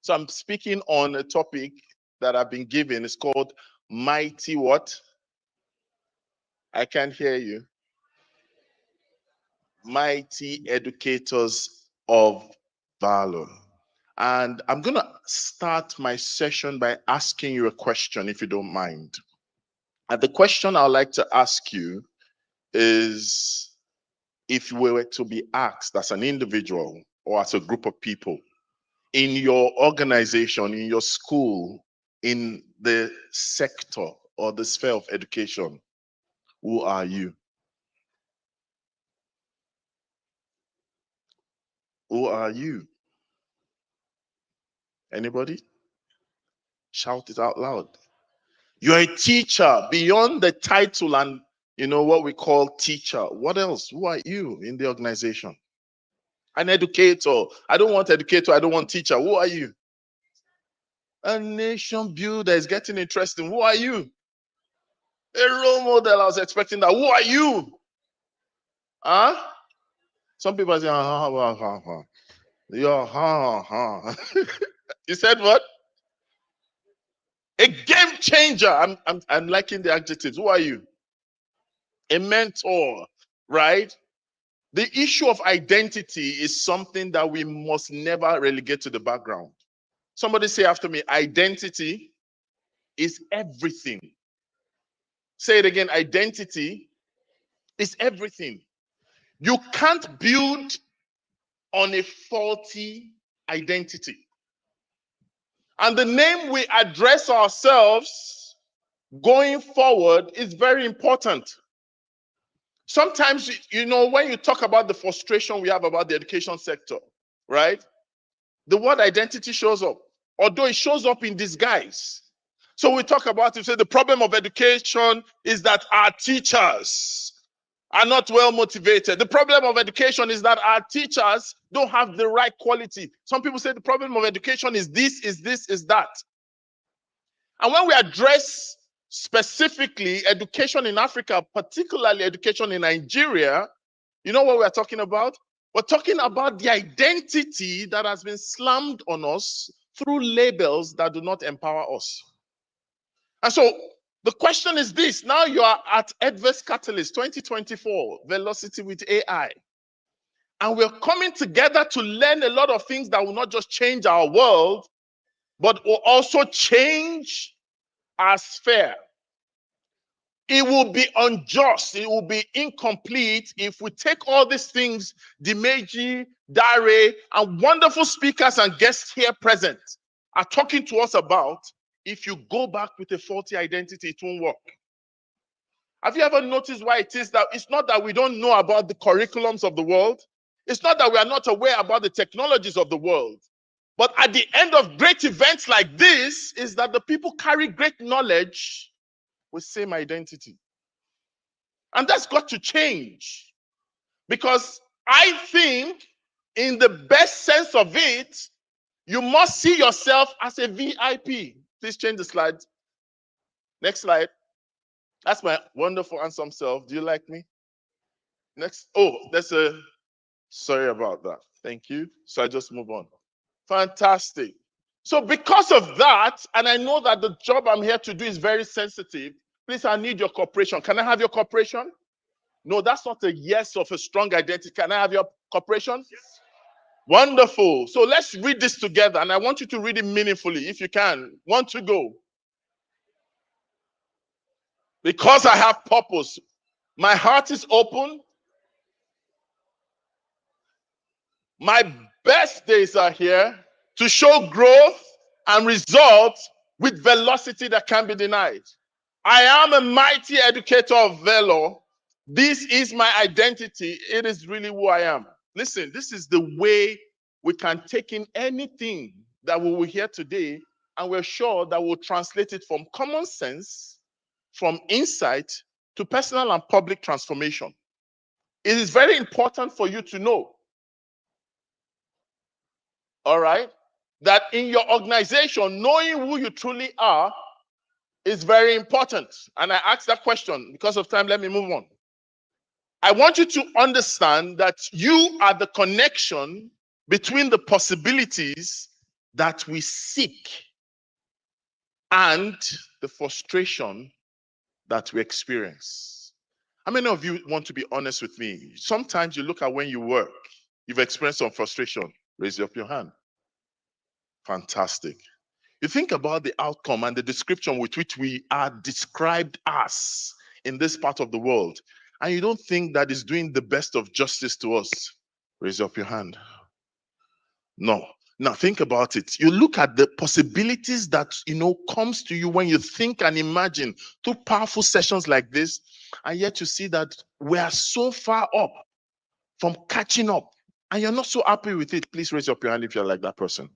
So I'm speaking on a topic that I've been given. It's called Mighty what? I can't hear you. Mighty educators of valor. And I'm going to start my session by asking you a question, if you don't mind. And the question I'd like to ask you is, if we were to be asked as an individual or as a group of people in your organization, in your school, in the sector or the sphere of education, who are you? Who are you? Anybody? Shout it out loud. You're a teacher beyond the title and what we call teacher. What else? Who are you in the organization? An educator. I don't want educator. I don't want teacher. Who are you? A nation builder. Is getting interesting. Who are you? A role model. I was expecting that. Who are you? Huh? Some people say, yeah, You said what? A game changer. I'm liking the adjectives. Who are you? A mentor, right? The issue of identity is something that we must never relegate to the background. Somebody say after me, identity is everything. Say it again, identity is everything. You can't build on a faulty identity. And the name we address ourselves going forward is very important. Sometimes, when you talk about the frustration we have about the education sector, right? The word identity shows up, although it shows up in disguise. So we talk about it, say the problem of education is that our teachers are not well motivated. The problem of education is that our teachers don't have the right quality. Some people say the problem of education is this, is that. And when we address specifically education in Africa, particularly education in Nigeria, you know what we're talking about? We're talking about the identity that has been slammed on us through labels that do not empower us. And so the question is this: now you are at Edves Catalyst 2024, Velocity with AI. And we're coming together to learn a lot of things that will not just change our world, but will also change our sphere. It will be unjust, it will be incomplete if we take all these things Dimeji, Dare, and wonderful speakers and guests here present are talking to us about. If you go back with a faulty identity, it won't work. Have you ever noticed why it is that it's not that we don't know about the curriculums of the world? It's not that we are not aware about the technologies of the world. But at the end of great events like this, is that the people carry great knowledge with same identity. And that's got to change. Because I think, in the best sense of it, you must see yourself as a VIP. Please change the slide. Next slide. That's my wonderful, handsome self. Do you like me? Next. Oh, that's a. Sorry about that. Thank you. So I just move on. Fantastic. So because of that, and I know that the job I'm here to do is very sensitive, please, I need your cooperation. Can I have your cooperation? No, that's not a yes of a strong identity. Can I have your cooperation? Yes. Wonderful. So let's read this together, and I want you to read it meaningfully if you can. Want to go? Because I have purpose. My heart is open. My best days are here to show growth and results with velocity that can be denied. I am a mighty educator of valor. This is my identity. It is really who I am. Listen, this is the way we can take in anything that we will hear today, and we're sure that we'll translate it from common sense, from insight, to personal and public transformation. It is very important for you to know, all right, that in your organization, knowing who you truly are is very important. And I asked that question because of time. Let me move on. I want you to understand that you are the connection between the possibilities that we seek and the frustration that we experience. How many of you want to be honest with me? Sometimes you look at when you work, you've experienced some frustration. Raise up your hand. Fantastic. You think about the outcome and the description with which we are described as in this part of the world, and you don't think that is doing the best of justice to us. Raise up your hand. No. Now think about it. You look at the possibilities that comes to you when you think and imagine through powerful sessions like this, and yet you see that we are so far up from catching up, and you're not so happy with it. Please raise up your hand if you're like that person.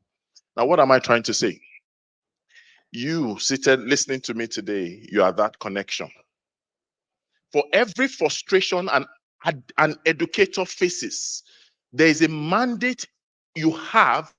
Now, what am I trying to say? You seated listening to me today, you are that connection. For every frustration an educator faces, there is a mandate you have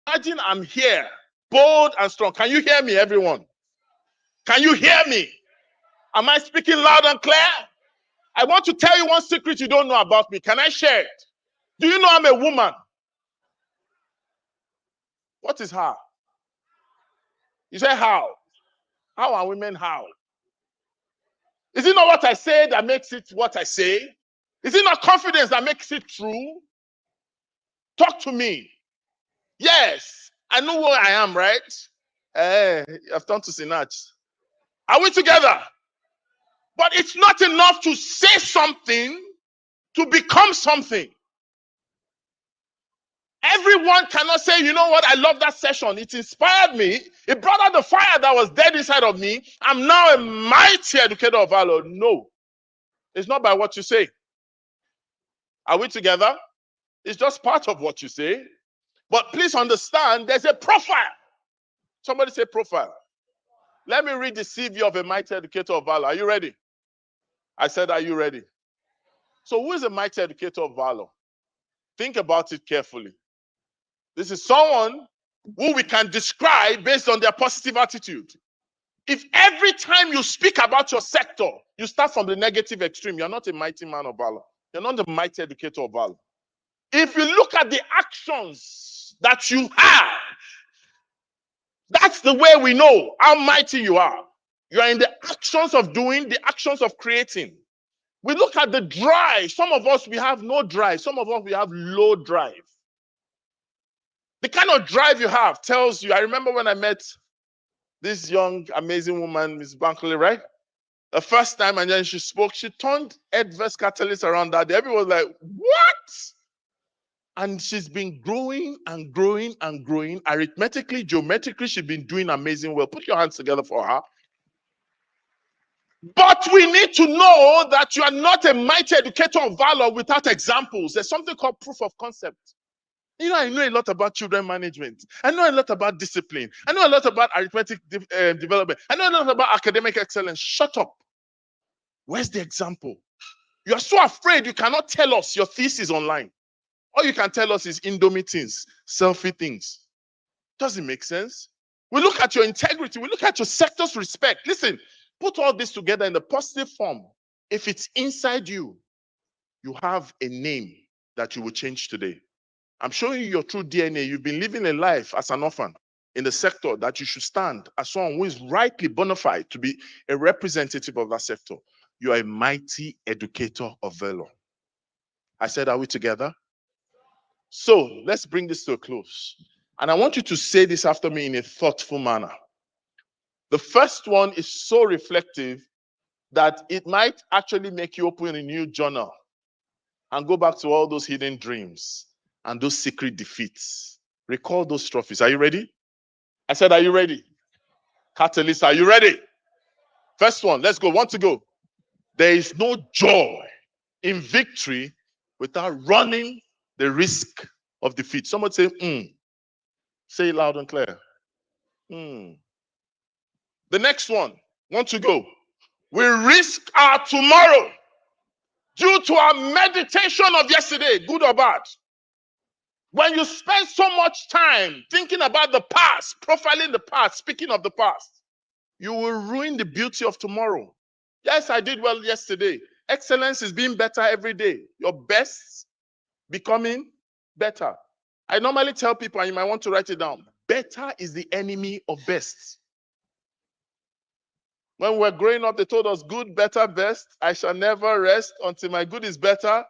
Imagine I'm here, bold and strong. Can you hear me, everyone? Can you hear me? Am I speaking loud and clear? I want to tell you one secret you don't know about me. Can I share it? Do you know I'm a woman? What is how? You say how? How are women how? Is it not what I say that makes it what I say? Is it not confidence that makes it true? Talk to me. Yes, I know where I am, right? I've turned to Sinach. Are we together? But it's not enough to say something to become something. Everyone cannot say, you know what, I love that session. It inspired me. It brought out the fire that was dead inside of me. I'm now a mighty educator of valor. No, it's not by what you say. Are we together? It's just part of what you say. But please understand, there's a profile. Somebody say profile. Let me read the CV of a mighty educator of valor. Are you ready? I said, are you ready? So who is a mighty educator of valor? Think about it carefully. This is someone who we can describe based on their positive attitude. If every time you speak about your sector, you start from the negative extreme, you're not a mighty man of valor. You're not a mighty educator of valor. If you look at the actions that you have, that's the way we know how mighty you are. You are in the actions of doing, the actions of creating. We look at the drive. Some of us, we have no drive. Some of us, we have low drive. The kind of drive you have tells you. I remember when I met this young, amazing woman, Miss Bankley, right? The first time, and then she spoke, she turned Edves Catalyst around that day. Everyone was like, what? And she's been growing and growing and growing. Arithmetically, geometrically, she's been doing amazing well. Put your hands together for her. But we need to know that you are not a mighty educator of valor without examples. There's something called proof of concept. You know, I know a lot about children management. I know a lot about discipline. I know a lot about arithmetic development. I know a lot about academic excellence. Shut up. Where's the example? You are so afraid you cannot tell us your thesis online. All you can tell us is Indomie things, selfie things. Doesn't make sense. We look at your integrity. We look at your sector's respect. Listen, put all this together in the positive form. If it's inside you, you have a name that you will change today. I'm showing you your true DNA. You've been living a life as an orphan in the sector that you should stand as someone who is rightly bona fide to be a representative of that sector. You are a mighty educator of valor. I said, are we together? So let's bring this to a close. And I want you to say this after me in a thoughtful manner. The first one is so reflective that it might actually make you open a new journal and go back to all those hidden dreams and those secret defeats. Recall those trophies. Are you ready? I said, are you ready? Catalyst, are you ready? First one, let's go. Want to go? There is no joy in victory without running the risk of defeat. Someone say, Say it loud and clear. The next one, want to go? We risk our tomorrow due to our meditation of yesterday, good or bad. When you spend so much time thinking about the past, profiling the past, speaking of the past, you will ruin the beauty of tomorrow. Yes, I did well yesterday. Excellence is being better every day. Your best becoming better. I normally tell people, and you might want to write it down, better is the enemy of best. When we were growing up, they told us good, better, best. I shall never rest until my good is better.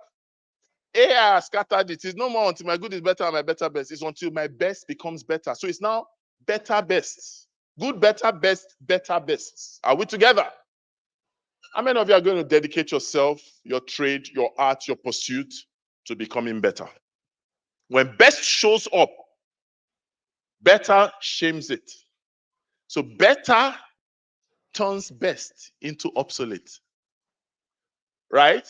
AI has scattered it. It's no more until my good is better and my better best. It's until my best becomes better. So it's now better best. Good, better, best, better, best. Are we together? How many of you are going to dedicate yourself, your trade, your art, your pursuit to becoming better? When best shows up, better shames it. So better turns best into obsolete. Right?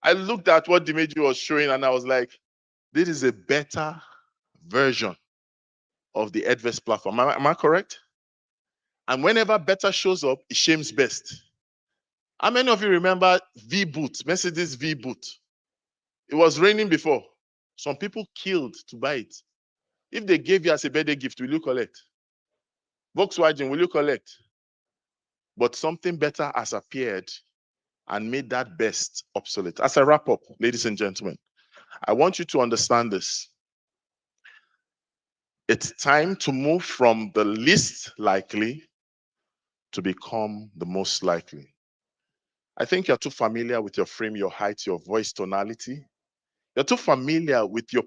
I looked at what Dimitri was showing and I was like, this is a better version of the Edves platform. Am I correct? And whenever better shows up, it shames best. How many of you remember V-Boot, Mercedes V-Boot? It was raining before. Some people killed to buy it. If they gave you as a birthday gift, will you collect? Volkswagen, will you collect? But something better has appeared and made that best obsolete. As I wrap up, ladies and gentlemen, I want you to understand this. It's time to move from the least likely to become the most likely. I think you're too familiar with your frame, your height, your voice tonality. You're too familiar with your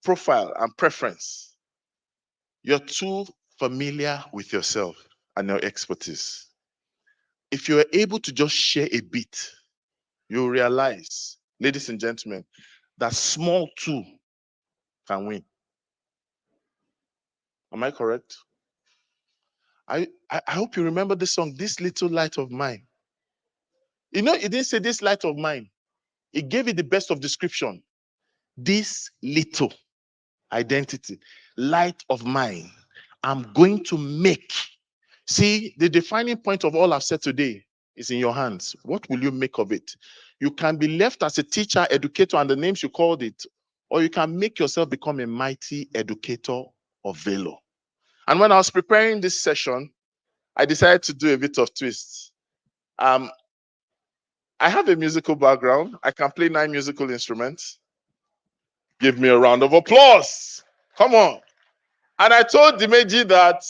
profile and preference. You're too familiar with yourself and your expertise. If you're able to just share a bit, you'll realize, ladies and gentlemen, that small too can win. Am I correct? I hope you remember this song, This Little Light of Mine. You know, it didn't say this light of mine. It gave it the best of description. This little identity, light of mine, I'm going to make. See, the defining point of all I've said today is in your hands. What will you make of it? You can be left as a teacher, educator, and the names you called it, or you can make yourself become a mighty educator of valor. And when I was preparing this session, I decided to do a bit of twist. I have a musical background. I can play 9 musical instruments. Give me a round of applause. Come on. And I told Dimeji that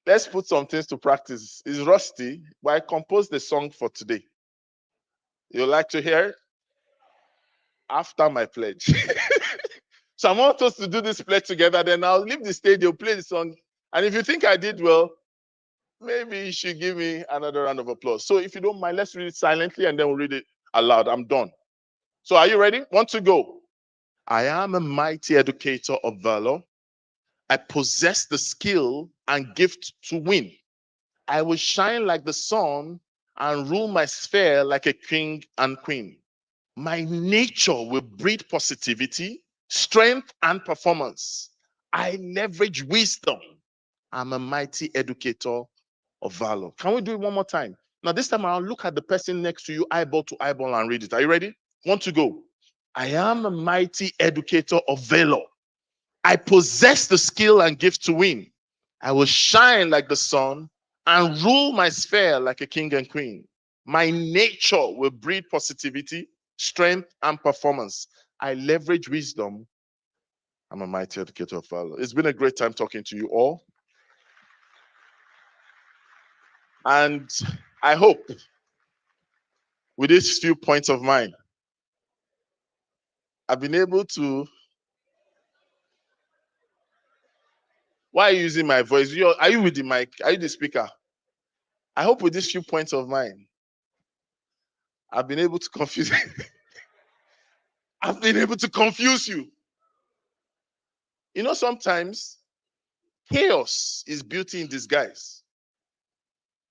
let's put some things to practice. It's rusty, but I composed the song for today. You like to hear it? After my pledge. So I want us to do this pledge together. Then I'll leave the stage, you'll play the song. And if you think I did well, maybe you should give me another round of applause. So if you don't mind, let's read it silently and then we'll read it aloud. I'm done. So are you ready? 1 to go. I am a mighty educator of valor. I possess the skill and gift to win. I will shine like the sun and rule my sphere like a king and queen. My nature will breed positivity, strength, and performance. I leverage wisdom. I'm a mighty educator of valor. Can we do it one more time? Now, this time I'll look at the person next to you, eyeball to eyeball, and read it. Are you ready? 1 to go. I am a mighty educator of valor. I possess the skill and gift to win. I will shine like the sun and rule my sphere like a king and queen. My nature will breed positivity, strength, and performance. I leverage wisdom. I'm a mighty educator of valor. It's been a great time talking to you all. And I hope with these few points of mine, I've been able to. Why are you using my voice? Are you with the mic? Are you the speaker? I hope with these few points of mine, I've been able to confuse. I've been able to confuse you. You know, sometimes chaos is beauty in disguise.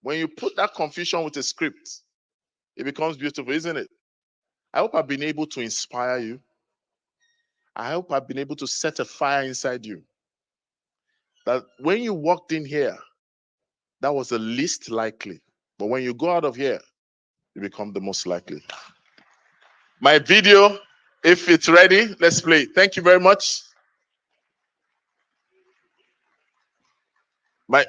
When you put that confusion with a script, it becomes beautiful, isn't it? I hope I've been able to inspire you. I hope I've been able to set a fire inside you. That when you walked in here, that was the least likely. But when you go out of here, you become the most likely. My video, if it's ready, let's play. Thank you very much. My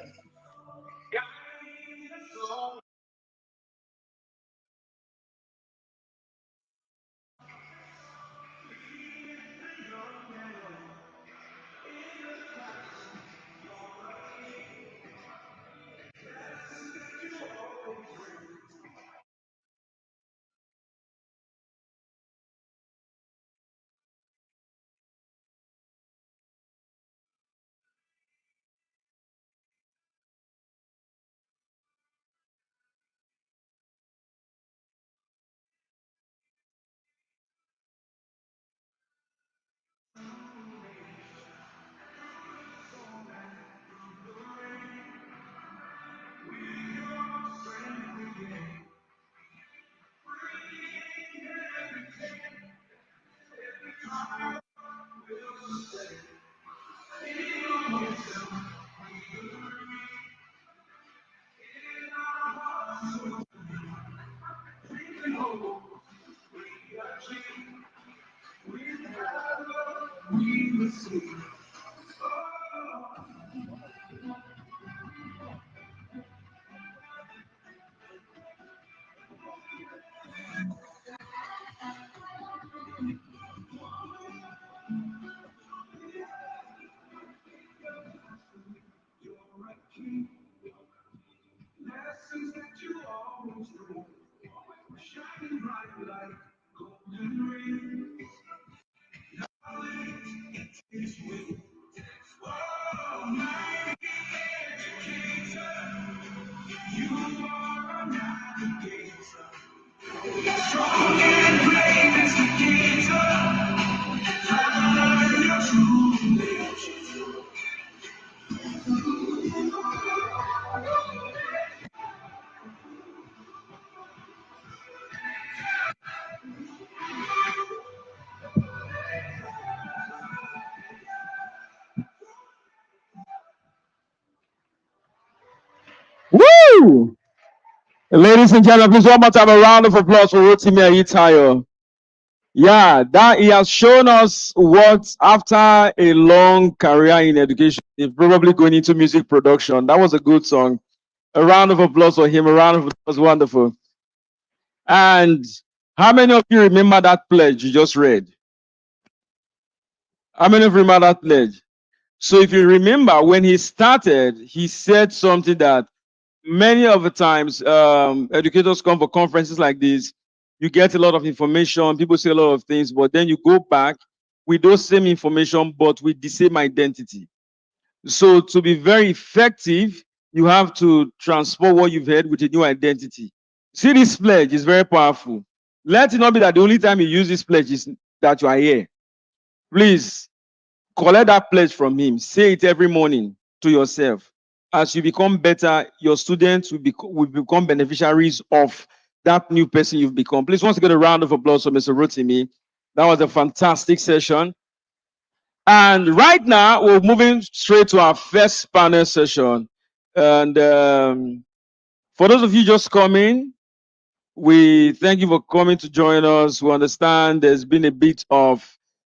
Woo! Ladies and gentlemen, please one more time a round of applause for Rotimi Ayitayo. Yeah, that he has shown us what after a long career in education, he's probably going into music production. That was a good song. A round of applause for him. A round of applause, wonderful. And how many of you remember that pledge you just read? How many of you remember that pledge? So if you remember, when he started, he said something that many of the times educators come for conferences like this, you get a lot of information, people say a lot of things, but then you go back with those same information, but with the same identity. So to be very effective, you have to transport what you've heard with a new identity. See, this pledge is very powerful. Let it not be that the only time you use this pledge is that you are here. Please collect that pledge from him. Say it every morning to yourself. As you become better, your students will become beneficiaries of that new person you've become. Please, once again, a round of applause for Mr. Rotimi. That was a fantastic session. And right now, we're moving straight to our first panel session. And for those of you just coming, we thank you for coming to join us. We understand there's been a bit of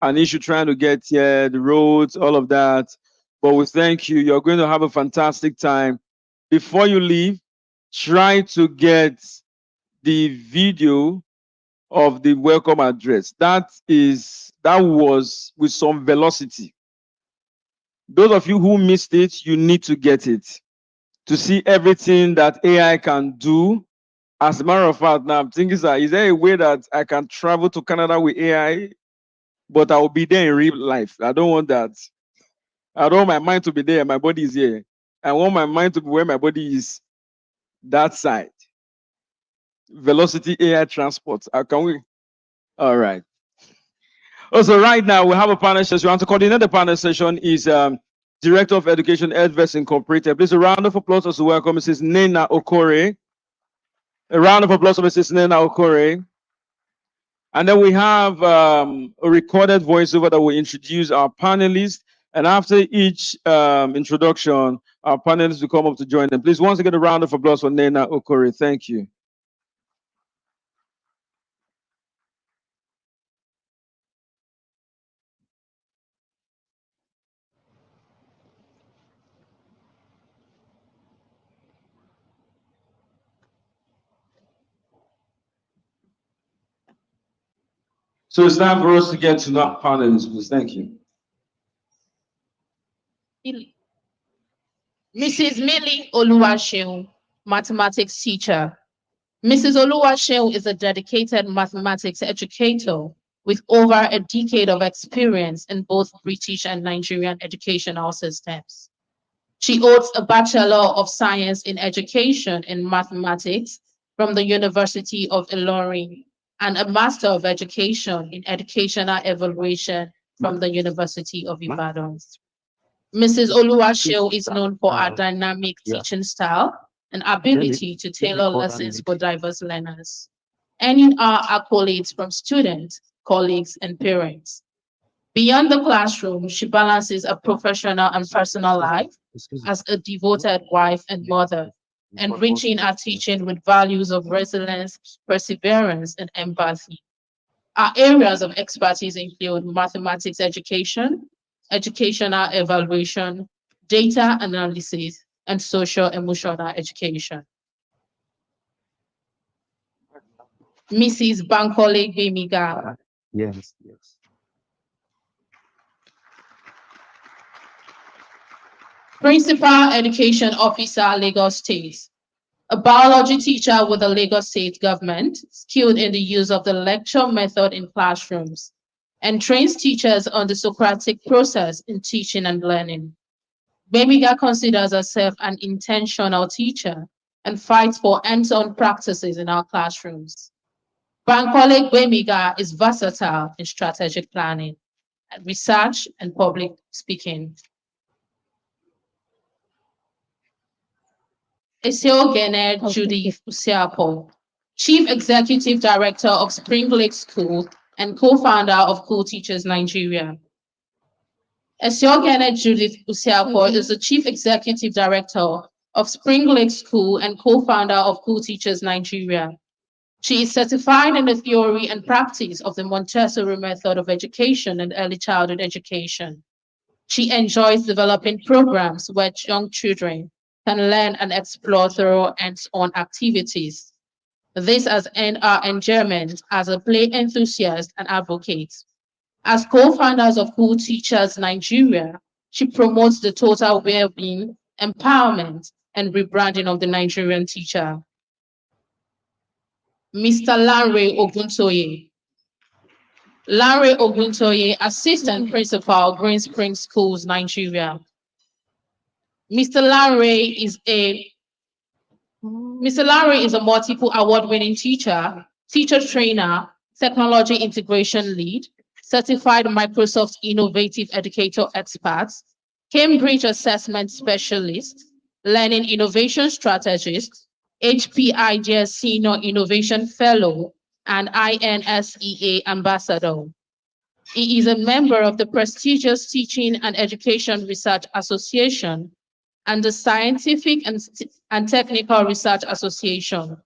an issue trying to get here, the roads, all of that. But we thank you. You're going to have a fantastic time. Before you leave, try to get the video of the welcome address. That was with some velocity. Those of you who missed it, you need to get it to see everything that AI can do. As a matter of fact, now I'm thinking, sir, is there a way that I can travel to Canada with AI, but I will be there in real life? I don't want that. I don't want my mind to be there, my body is here. I want my mind to be where my body is, that side. Velocity AI transport. Can we? All right. Also, right now we have a panel session. And to coordinate the panel session is Director of Education, Edves Incorporated. Please, a round of applause to welcome Mrs. Nena Okore. A round of applause for Mrs. Nena Okore. And then we have a recorded voiceover that will introduce our panelists. And after each introduction, our panelists will come up to join them. Please, once again, a round of applause for Nena Okore. Thank you. So it's time for us to get to know our panelists, please. Thank you. Mrs. Millie Oluwaseun, mathematics teacher. Mrs. Oluwaseun is a dedicated mathematics educator with over a decade of experience in both British and Nigerian educational systems. She holds a Bachelor of Science in Education in Mathematics from the University of Ilorin and a Master of Education in Educational Evaluation from the University of Ibadan. Mrs. Oluwaseun is known for her dynamic teaching style and ability to tailor lessons for diverse learners, earning her accolades from students, colleagues, and parents. Beyond the classroom, she balances a professional and personal life as a devoted wife and mother, enriching her teaching with values of resilience, perseverance, and empathy. Our areas of expertise include mathematics education, educational evaluation, data analysis, and social emotional education. Mrs. Bankole Gbemiga. Yes. Principal Education Officer, Lagos State. A biology teacher with the Lagos State government, skilled in the use of the lecture method in classrooms, and trains teachers on the Socratic process in teaching and learning. Gbemiga considers herself an intentional teacher and fights for hands-on practices in our classrooms. Bankole Gbemiga is versatile in strategic planning, research, and public speaking. Esiogene Judy Usiapo, Chief Executive Director of Spring Lake School and co-founder of Cool Teachers Nigeria. Esiogene Judith Usiapo is the Chief Executive Director of Spring Lake School and co-founder of Cool Teachers Nigeria. She is certified in the theory and practice of the Montessori method of education and early childhood education. She enjoys developing programs where young children can learn and explore through hands-on activities. This has earned her endearment as a play enthusiast and advocate. As co-founders of Cool Teachers Nigeria, she promotes the total well-being, empowerment, and rebranding of the Nigerian teacher. Mr. Lanre Oguntoye. Lanre Oguntoye, Assistant Principal, Green Spring Schools, Nigeria. Mr. Lanre is a multiple award-winning teacher, teacher trainer, technology integration lead, certified Microsoft Innovative Educator expert, Cambridge assessment specialist, learning innovation strategist, HPIGS Senior Innovation Fellow, and INSEA Ambassador. He is a member of the prestigious Teaching and Education Research Association and the Scientific and Technical Research Association,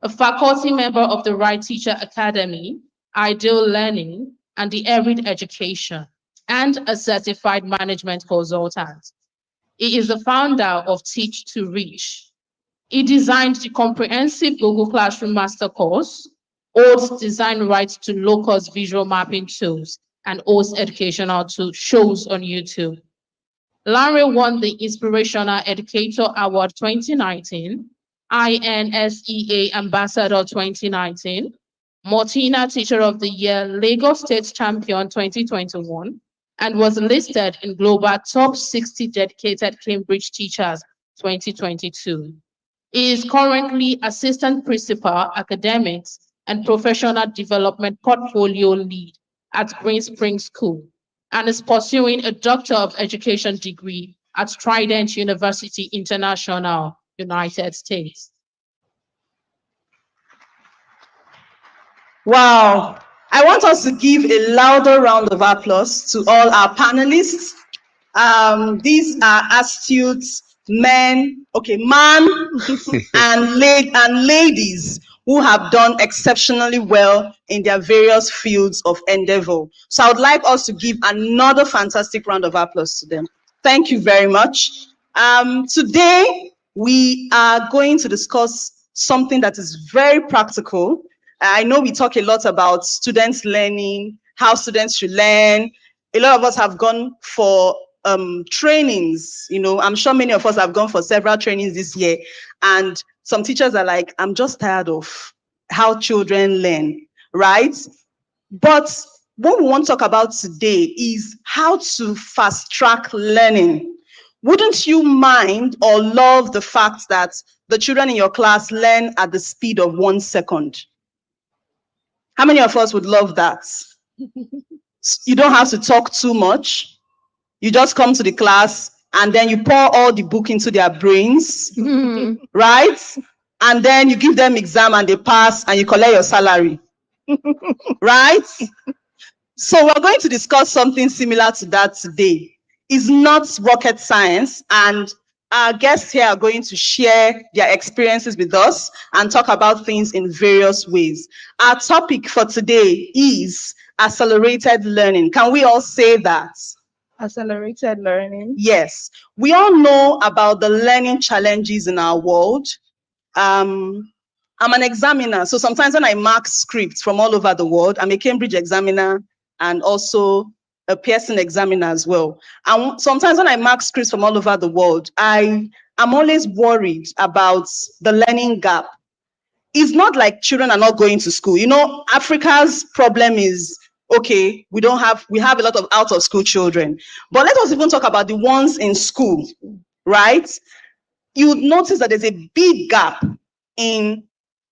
a faculty member of the Right Teacher Academy, Ideal Learning, and the Everett Education, and a certified management consultant. He is the founder of Teach to Reach. He designed the comprehensive Google Classroom Master Course, owns design rights to low-cost visual mapping tools, and hosts educational shows on YouTube. Lanre won the Inspirational Educator Award 2019, INSEA Ambassador 2019, Martina Teacher of the Year Lagos State Champion 2021, and was listed in Global Top 60 Dedicated Cambridge Teachers 2022. He is currently Assistant Principal, Academics, and Professional Development Portfolio Lead at Green Spring School, and is pursuing a Doctor of Education degree at Trident University International, United States. Wow. I want us to give a louder round of applause to all our panelists. These are astute men, man and ladies who have done exceptionally well in their various fields of endeavor. So I would like us to give another fantastic round of applause to them. Thank you very much. Today, we are going to discuss something that is very practical. I know we talk a lot about students learning, how students should learn. A lot of us have gone for trainings. I'm sure many of us have gone for several trainings this year, and some teachers are like, I'm just tired of how children learn, right? But what we want to talk about today is how to fast track learning. Wouldn't you mind or love the fact that the children in your class learn at the speed of 1 second? How many of us would love that? You don't have to talk too much. You just come to the class and then you pour all the book into their brains, right? And then you give them exam and they pass and you collect your salary, right? So we're going to discuss something similar to that today. It's not rocket science, and our guests here are going to share their experiences with us and talk about things in various ways. Our topic for today is accelerated learning. Can we all say that? Accelerated learning. Yes, we all know about the learning challenges in our world. I'm an examiner, so sometimes when I mark scripts from all over the world, I'm a Cambridge examiner and also a Pearson examiner as well. And sometimes when I mark scripts from all over the world, I'm always worried about the learning gap. It's not like children are not going to school. You know, Africa's problem is, okay, we have a lot of out of school children. But let us even talk about the ones in school, right? You would notice that there's a big gap in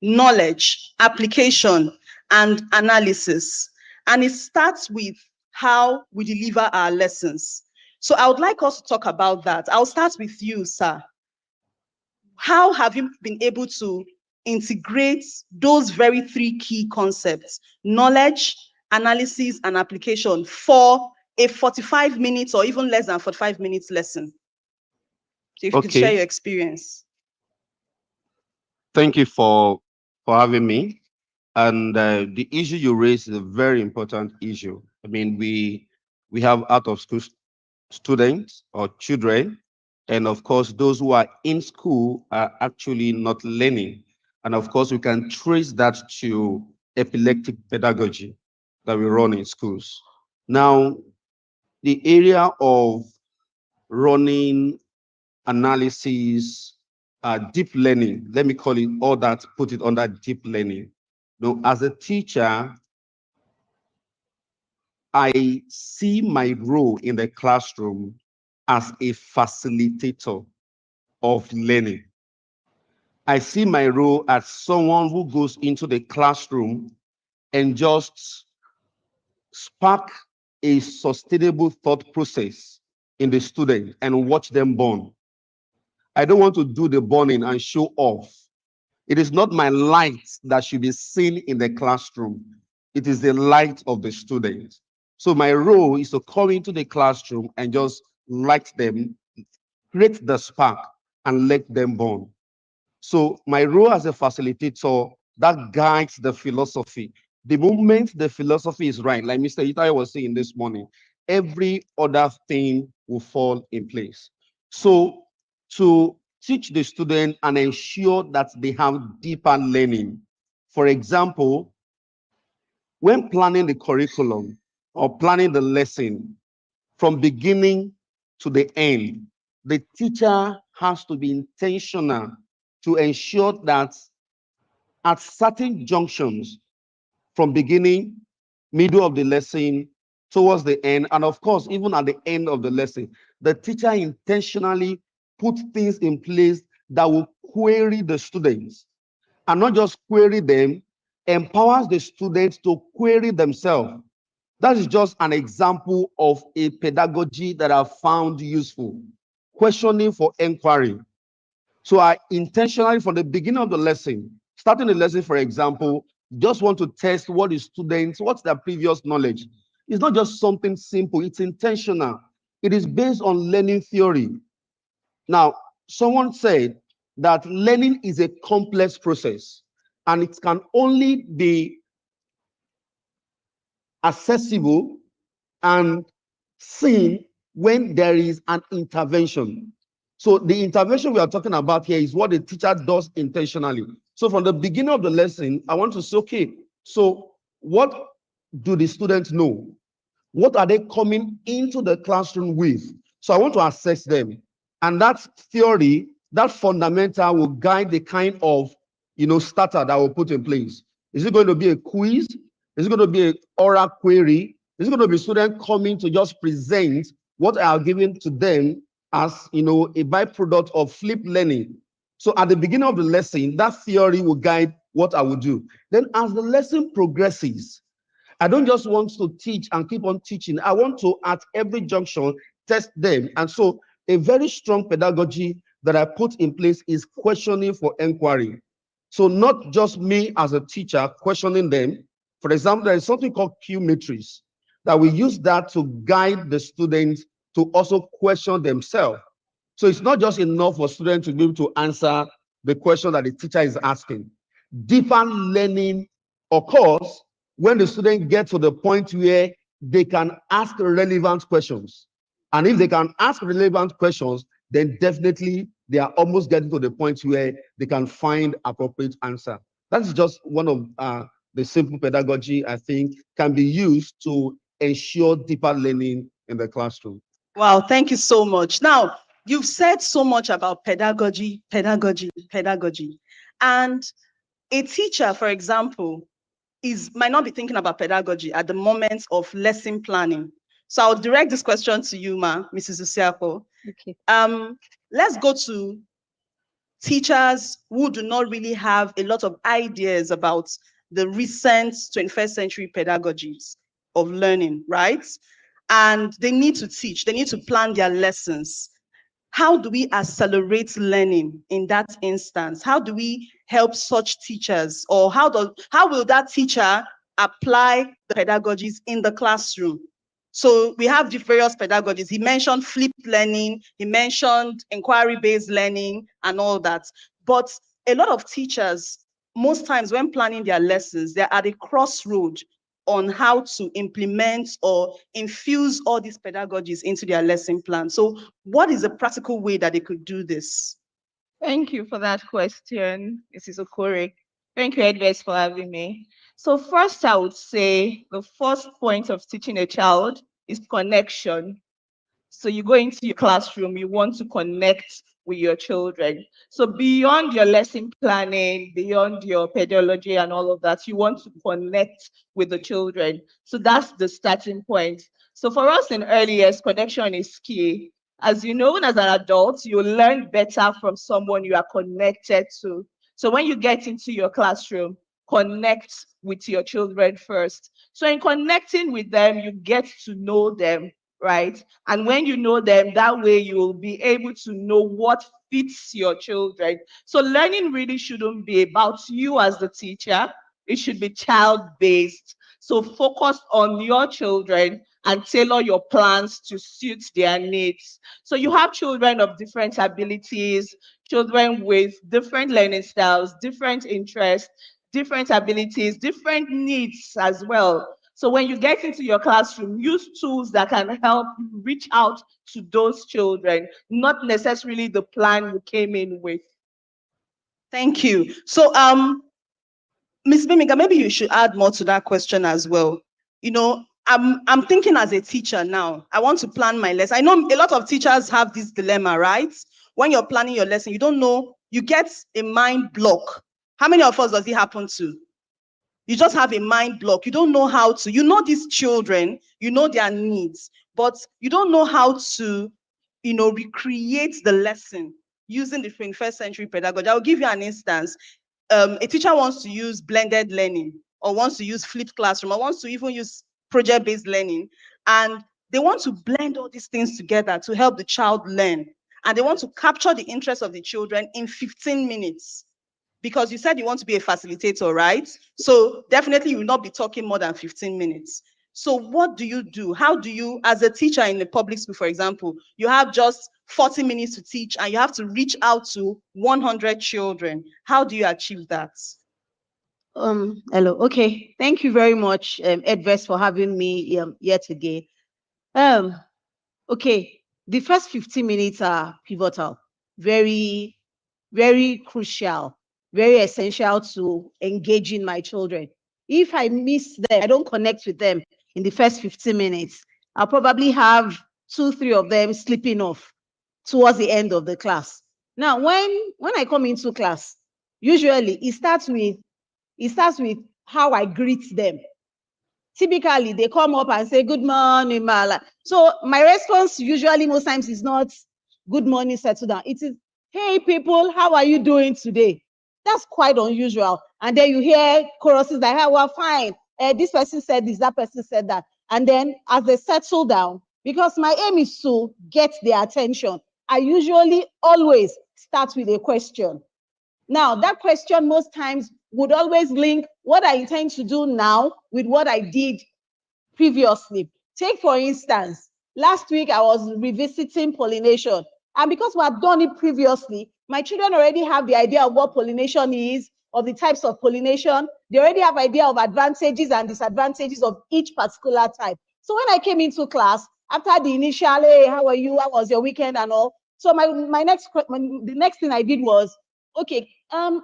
knowledge, application, and analysis. And it starts with how we deliver our lessons. So I would like us to talk about that. I'll start with you, sir. How have you been able to integrate those very three key concepts, knowledge, analysis, and application, for a 45 minutes or even less than 45 minutes lesson? So if you could share your experience. Thank you for having me. And the issue you raised is a very important issue. I mean, we have out of school students or children, and of course, those who are in school are actually not learning. And of course, we can trace that to epileptic pedagogy that we run in schools. Now, the area of running analysis, deep learning, let me call it all that, put it under deep learning. Now, as a teacher, I see my role in the classroom as a facilitator of learning. I see my role as someone who goes into the classroom and just spark a sustainable thought process in the student and watch them burn. I don't want to do the burning and show off. It is not my light that should be seen in the classroom. It is the light of the student. So my role is to come into the classroom and just light them, create the spark, and let them burn. So my role as a facilitator, that guides the philosophy. The moment the philosophy is right, like Mr. Itai was saying this morning, every other thing will fall in place. So to teach the student and ensure that they have deeper learning. For example, when planning the curriculum or planning the lesson from beginning to the end, the teacher has to be intentional to ensure that at certain junctions, from beginning, middle of the lesson, towards the end, and of course, even at the end of the lesson, the teacher intentionally put things in place that will query the students, and not just query them, empowers the students to query themselves. That is just an example of a pedagogy that I found useful. Questioning for inquiry. So I intentionally, from the beginning of the lesson, starting the lesson, for example, just want to test what the students, what's their previous knowledge. It's not just something simple, it's intentional. It is based on learning theory. Now, someone said that learning is a complex process and it can only be accessible and seen when there is an intervention. So the intervention we are talking about here is what the teacher does intentionally. So from the beginning of the lesson, I want to say, okay, so what do the students know? What are they coming into the classroom with? So I want to assess them. And that theory, that fundamental will guide the kind of, starter that we'll put in place. Is it going to be a quiz? Is it going to be an oral query? Is it going to be students coming to just present what I have given to them as, a byproduct of flipped learning? So at the beginning of the lesson, that theory will guide what I will do. Then as the lesson progresses, I don't just want to teach and keep on teaching. I want to, at every junction, test them. And so a very strong pedagogy that I put in place is questioning for inquiry. So not just me as a teacher questioning them. For example, there is something called Q matrix that we use that to guide the students to also question themselves. So it's not just enough for students to be able to answer the question that the teacher is asking. Deeper learning occurs when the student gets to the point where they can ask relevant questions. And if they can ask relevant questions, then definitely they are almost getting to the point where they can find appropriate answer. That's just one of the simple pedagogy I think can be used to ensure deeper learning in the classroom. Wow, thank you so much. Now, you've said so much about pedagogy, pedagogy, pedagogy. And a teacher, for example, might not be thinking about pedagogy at the moment of lesson planning. So I'll direct this question to you, Mrs. Usiako. Okay. Let's go to teachers who do not really have a lot of ideas about the recent 21st century pedagogies of learning, right? And they need to teach, they need to plan their lessons. How do we accelerate learning in that instance? How do we help such teachers, or how will that teacher apply the pedagogies in the classroom? So we have various pedagogies. He mentioned flipped learning, he mentioned inquiry-based learning and all that. But a lot of teachers, most times when planning their lessons, they're at a crossroad on how to implement or infuse all these pedagogies into their lesson plan. So what is a practical way that they could do this? Thank you for that question, Mrs. Okore. Thank you, Edves, for having me. So first, I would say the first point of teaching a child is connection. So you go into your classroom, you want to connect with your children. So beyond your lesson planning, beyond your pedagogy and all of that, you want to connect with the children. So that's the starting point. So for us in early years, connection is key. As you know, as an adult, you learn better from someone you are connected to. So when you get into your classroom, connect with your children first. So in connecting with them, you get to know them, right? And when you know them, that way you will be able to know what fits your children. So learning really shouldn't be about you as the teacher. It should be child-based. So focus on your children and tailor your plans to suit their needs. So you have children of different abilities, children with different learning styles, different interests, different abilities, different needs as well. So when you get into your classroom, use tools that can help you reach out to those children, not necessarily the plan you came in with. Thank you. So Ms. Bimiga, maybe you should add more to that question as well. You know, I'm thinking as a teacher now, I want to plan my lesson. I know a lot of teachers have this dilemma, right? When you're planning your lesson, you don't know, you get a mind block. How many of us does it happen to? You just have a mind block. You don't know how to, you know these children, you know their needs, but you don't know how to, recreate the lesson using the 21st century pedagogy. I'll give you an instance. A teacher wants to use blended learning, or wants to use flipped classroom, or wants to even use project-based learning. And they want to blend all these things together to help the child learn. And they want to capture the interest of the children in 15 minutes. Because you said you want to be a facilitator, right? So definitely you will not be talking more than 15 minutes. So what do you do? How do you, as a teacher in the public school, for example, you have just 40 minutes to teach and you have to reach out to 100 children. How do you achieve that? Hello. Okay. Thank you very much, Edves, for having me yet again. Okay. The first 15 minutes are pivotal, very, very crucial, very essential to engaging my children. If I miss them, I don't connect with them in the first 15 minutes, I'll probably have 2-3 of them slipping off towards the end of the class. Now, when I come into class, usually it starts with how I greet them. Typically, they come up and say, "Good morning, Mala." So my response usually most times is not, "Good morning, settle down." It is, "Hey, people, how are you doing today?" That's quite unusual. And then you hear choruses like, "Hey, we're fine. This person said this, that person said that." And then as they settle down, because my aim is to get their attention, I usually always start with a question. Now, that question most times would always link what I intend to do now with what I did previously. Take, for instance, last week I was revisiting pollination. And because we had done it previously, my children already have the idea of what pollination is, of the types of pollination. They already have idea of advantages and disadvantages of each particular type. So when I came into class, After the initial, hey, how are you? How was your weekend and all? So the next thing I did was, okay, a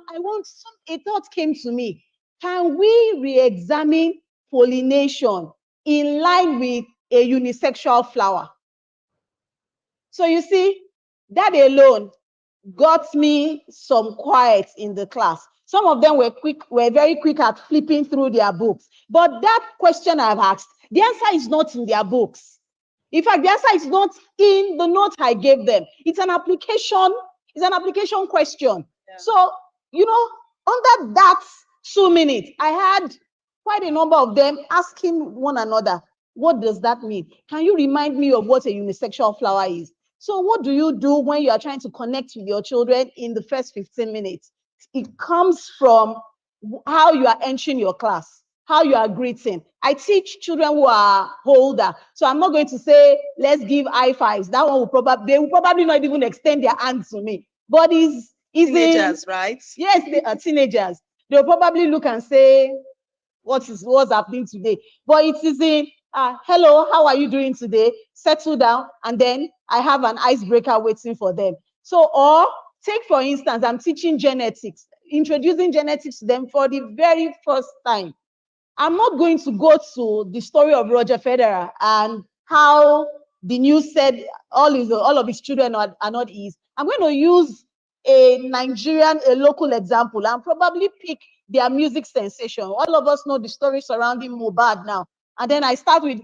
thought came to me. Can we re-examine pollination in line with a unisexual flower? So you see, that alone got me some quiet in the class. Some of them were very quick at flipping through their books. But that question I've asked, the answer is not in their books. In fact, the answer is not in the note I gave them. It's an application question. Yeah. So, under that 2 minutes, I had quite a number of them asking one another, what does that mean? Can you remind me of what a unisexual flower is? So what do you do when you are trying to connect with your children in the first 15 minutes? It comes from how you are entering your class, how you are greeting. I teach children who are older, so I'm not going to say, let's give high fives. That one they will probably not even extend their hands to me. But is teenagers, right? Yes, they are teenagers. They'll probably look and say, what's happening today? But it is in, hello, how are you doing today? Settle down, and then I have an icebreaker waiting for them. So, or take, for instance, I'm teaching genetics, introducing genetics to them for the very first time. I'm not going to go to the story of Roger Federer and how the news said all of his children are not his. I'm going to use a local example, and probably pick their music sensation. All of us know the story surrounding Mohbad now. And then I start with,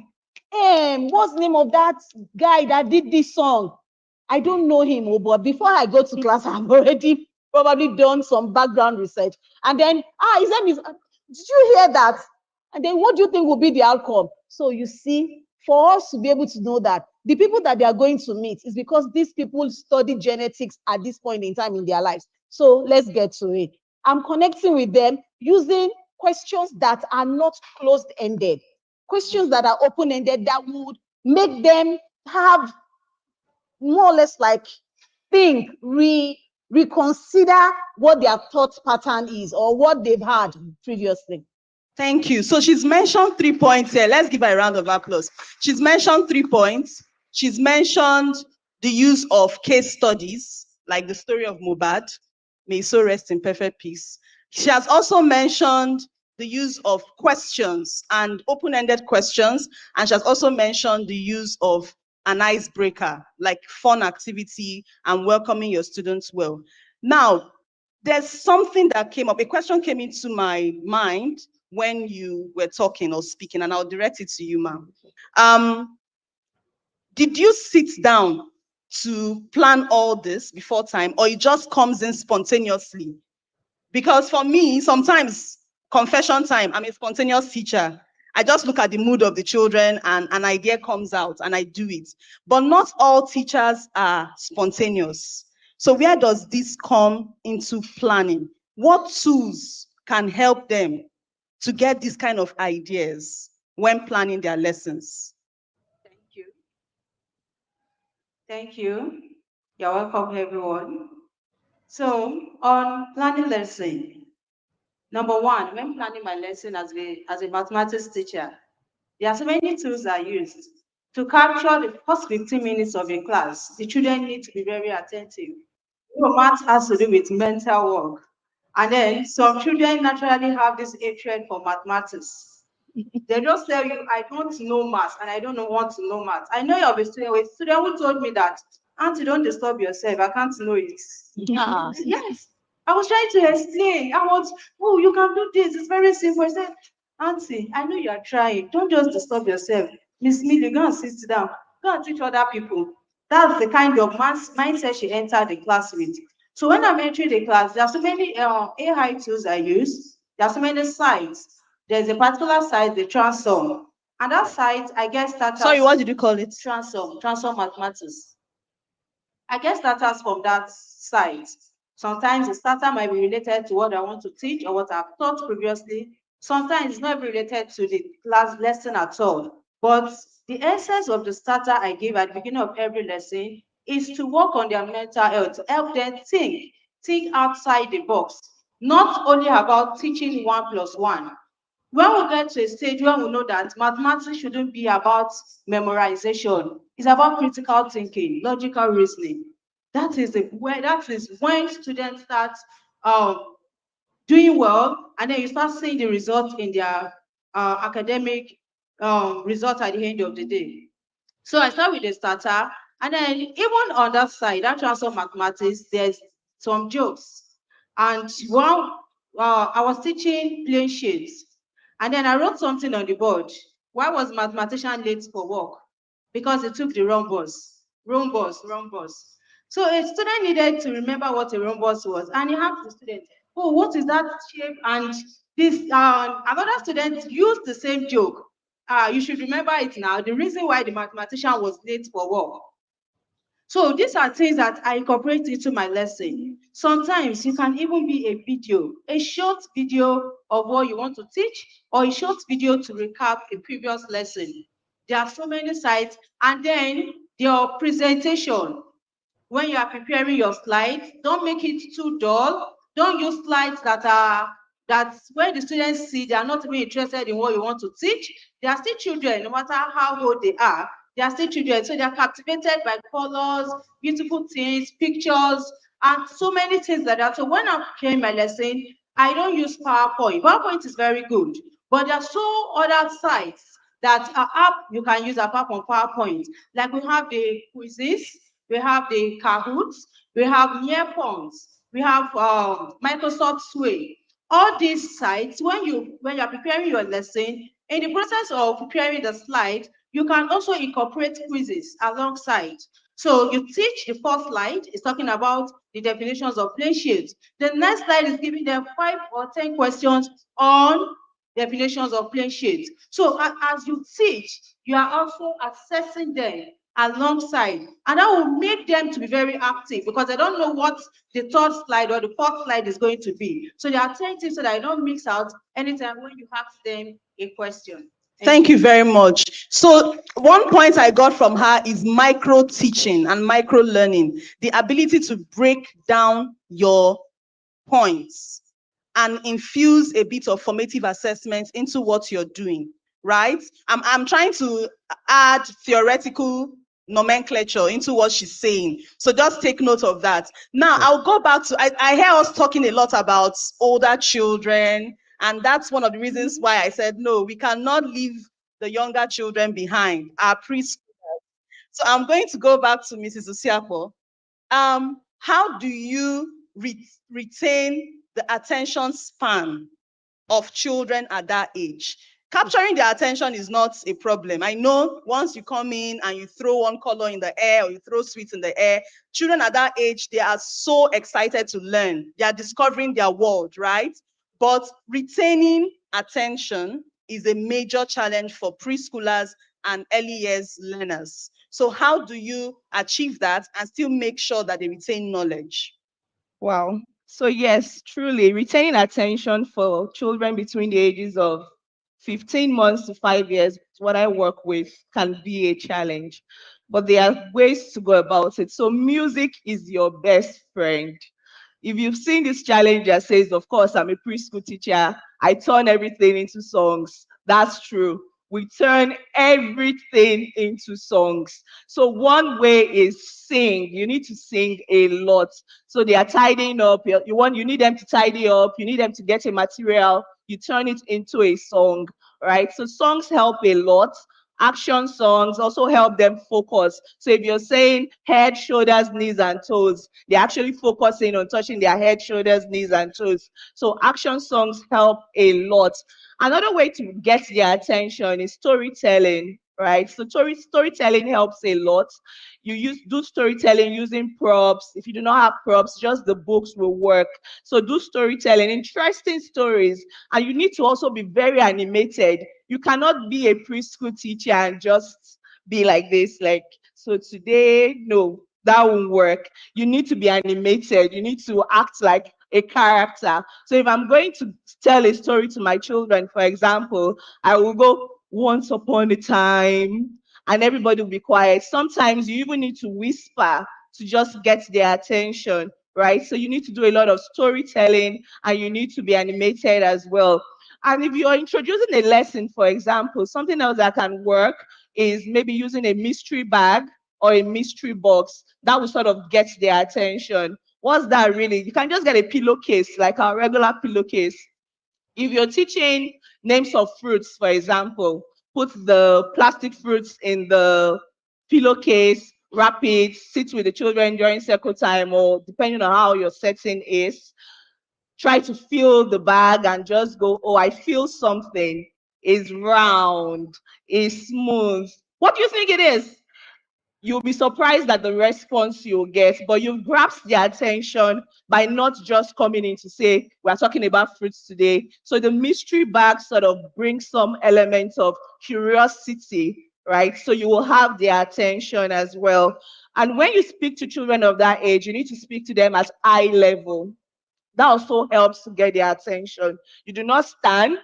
what's the name of that guy that did this song? I don't know him, but before I go to class, I've already probably done some background research. And then, his name is, did you hear that? And then what do you think will be the outcome? So you see, for us to be able to know that the people that they are going to meet is because these people study genetics at this point in time in their lives. So let's get to it. I'm connecting with them using questions that are not closed-ended, questions that are open-ended that would make them have more or less like reconsider what their thought pattern is or what they've had previously. Thank you. So she's mentioned 3 points here. Let's give her a round of applause. She's mentioned 3 points. She's mentioned the use of case studies, like the story of Mohbad. May so rest in perfect peace. She has also mentioned the use of questions and open-ended questions. And she has also mentioned the use of an icebreaker, like fun activity and welcoming your students well. Now, there's something that came up. A question came into my mind when you were talking or speaking, and I'll direct it to you, ma'am. Did you sit down to plan all this before time, or it just comes in spontaneously? Because for me, sometimes, confession time, I'm a spontaneous teacher. I just look at the mood of the children and an idea comes out and I do it. But not all teachers are spontaneous. So where does this come into planning? What tools can help them to get these kind of ideas when planning their lessons? Thank you. Thank you. You're welcome, everyone. So, on planning lesson, number one, when planning my lesson as a mathematics teacher, there are so many tools I used. To capture the first 15 minutes of a class, the children need to be very attentive. Math has to do with mental work. And then some children naturally have this hatred for mathematics. They just tell you, I don't know math and I don't want to know math. I know you're a student who told me that, Auntie, don't disturb yourself. I can't know it. Yes. I was trying to explain. Oh, you can do this. It's very simple. I said, Auntie, I know you are trying. Don't just disturb yourself. Miss Millie, go and sit down. Go and teach other people. That's the kind of mindset she entered the class with. So when I'm entering the class, there are so many AI tools I use. There are so many sites. There's a particular site, the transform. And that site, I guess that. Sorry, what did you call it? Transform mathematics. I get starters from that site. Sometimes the starter might be related to what I want to teach or what I've taught previously. Sometimes it's not related to the class lesson at all. But the essence of the starter I give at the beginning of every lesson is to work on their mental health, to help them think outside the box, not only about teaching 1 plus 1. When we get to a stage where we know that mathematics shouldn't be about memorization, it's about critical thinking, logical reasoning. That is when students start doing well, and then you start seeing the results in their academic results at the end of the day. So I start with the starter, and then even on that side, that transfer mathematics, there's some jokes. And I was teaching plain shades, and then I wrote something on the board. Why was mathematician late for work? Because he took the wrong bus. Wrong bus, wrong bus. So a student needed to remember what a wrong bus was, and he asked the student, "Oh, what is that shape?" And this another student used the same joke. You should remember it now. The reason why the mathematician was late for work. So these are things that I incorporate into my lesson. Sometimes you can even be a video, a short video of what you want to teach, or a short video to recap a previous lesson. There are so many sites, and then your presentation. When you are preparing your slides, don't make it too dull. Don't use slides that when the students see, they are not even interested in what you want to teach. They are still children, no matter how old they are. They are still children, so they are captivated by colors, beautiful things, pictures, and so many things like that. So when I'm preparing my lesson, I don't use PowerPoint. PowerPoint is very good, but there are so other sites that are app you can use apart from PowerPoint. Like we have the quizzes, we have the Kahoots, we have Nearpons, we have Microsoft Sway. All these sites, when you're preparing your lesson, in the process of preparing the slide, you can also incorporate quizzes alongside. So you teach the first slide is talking about the definitions of plain sheets. The next slide is giving them 5 or 10 questions on definitions of plain sheets. So as you teach, you are also assessing them alongside, and that will make them to be very active because they don't know what the third slide or the fourth slide is going to be. So they are attentive so that I don't mix out anytime when you ask them a question. Thank you very much. So one point I got from her is micro teaching and micro learning, the ability to break down your points and infuse a bit of formative assessment into what you're doing, right? I'm trying to add theoretical nomenclature into what she's saying. So just take note of that. Now, I'll go back to, I hear us talking a lot about older children, and that's one of the reasons why I said, no, we cannot leave the younger children behind, our preschoolers. So I'm going to go back to Mrs. Usiapo. How do you retain the attention span of children at that age? Capturing their attention is not a problem. I know once you come in and you throw one color in the air or you throw sweets in the air, children at that age, they are so excited to learn. They are discovering their world, right? But retaining attention is a major challenge for preschoolers and early years learners. So how do you achieve that and still make sure that they retain knowledge? Wow. So yes, truly, retaining attention for children between the ages of 15 months to 5 years, what I work with, can be a challenge. But there are ways to go about it. So music is your best friend. If you've seen this challenge that says, of course, I'm a preschool teacher, I turn everything into songs. That's true. We turn everything into songs. So one way is sing. You need to sing a lot. So they are tidying up. You need them to tidy up. You need them to get a material. You turn it into a song, right? So songs help a lot. Action songs also help them focus. So if you're saying head, shoulders, knees, and toes, they're actually focusing on touching their head, shoulders, knees, and toes. So action songs help a lot. Another way to get their attention is storytelling, right? So storytelling helps a lot. You do storytelling using props. If you do not have props, just the books will work. So do storytelling, interesting stories. And you need to also be very animated. You cannot be a preschool teacher and just be like this, like, so today, no, that won't work. You need to be animated. You need to act like a character. So if I'm going to tell a story to my children, for example, I will go once upon a time and everybody will be quiet. Sometimes you even need to whisper to just get their attention, right? So you need to do a lot of storytelling and you need to be animated as well. And if you're introducing a lesson, for example, something else that can work is maybe using a mystery bag or a mystery box. That will sort of get their attention. What's that really? You can just get a pillowcase, like our regular pillowcase. If you're teaching names of fruits, for example, put the plastic fruits in the pillowcase, wrap it, sit with the children during circle time, or depending on how your setting is, try to fill the bag and just go, oh, I feel something is round, is smooth. What do you think it is? You'll be surprised at the response you'll get, but you've grasped their attention by not just coming in to say, we're talking about fruits today. So the mystery bag sort of brings some elements of curiosity, right? So you will have their attention as well. And when you speak to children of that age, you need to speak to them at eye level. That also helps to get their attention. You do not stand,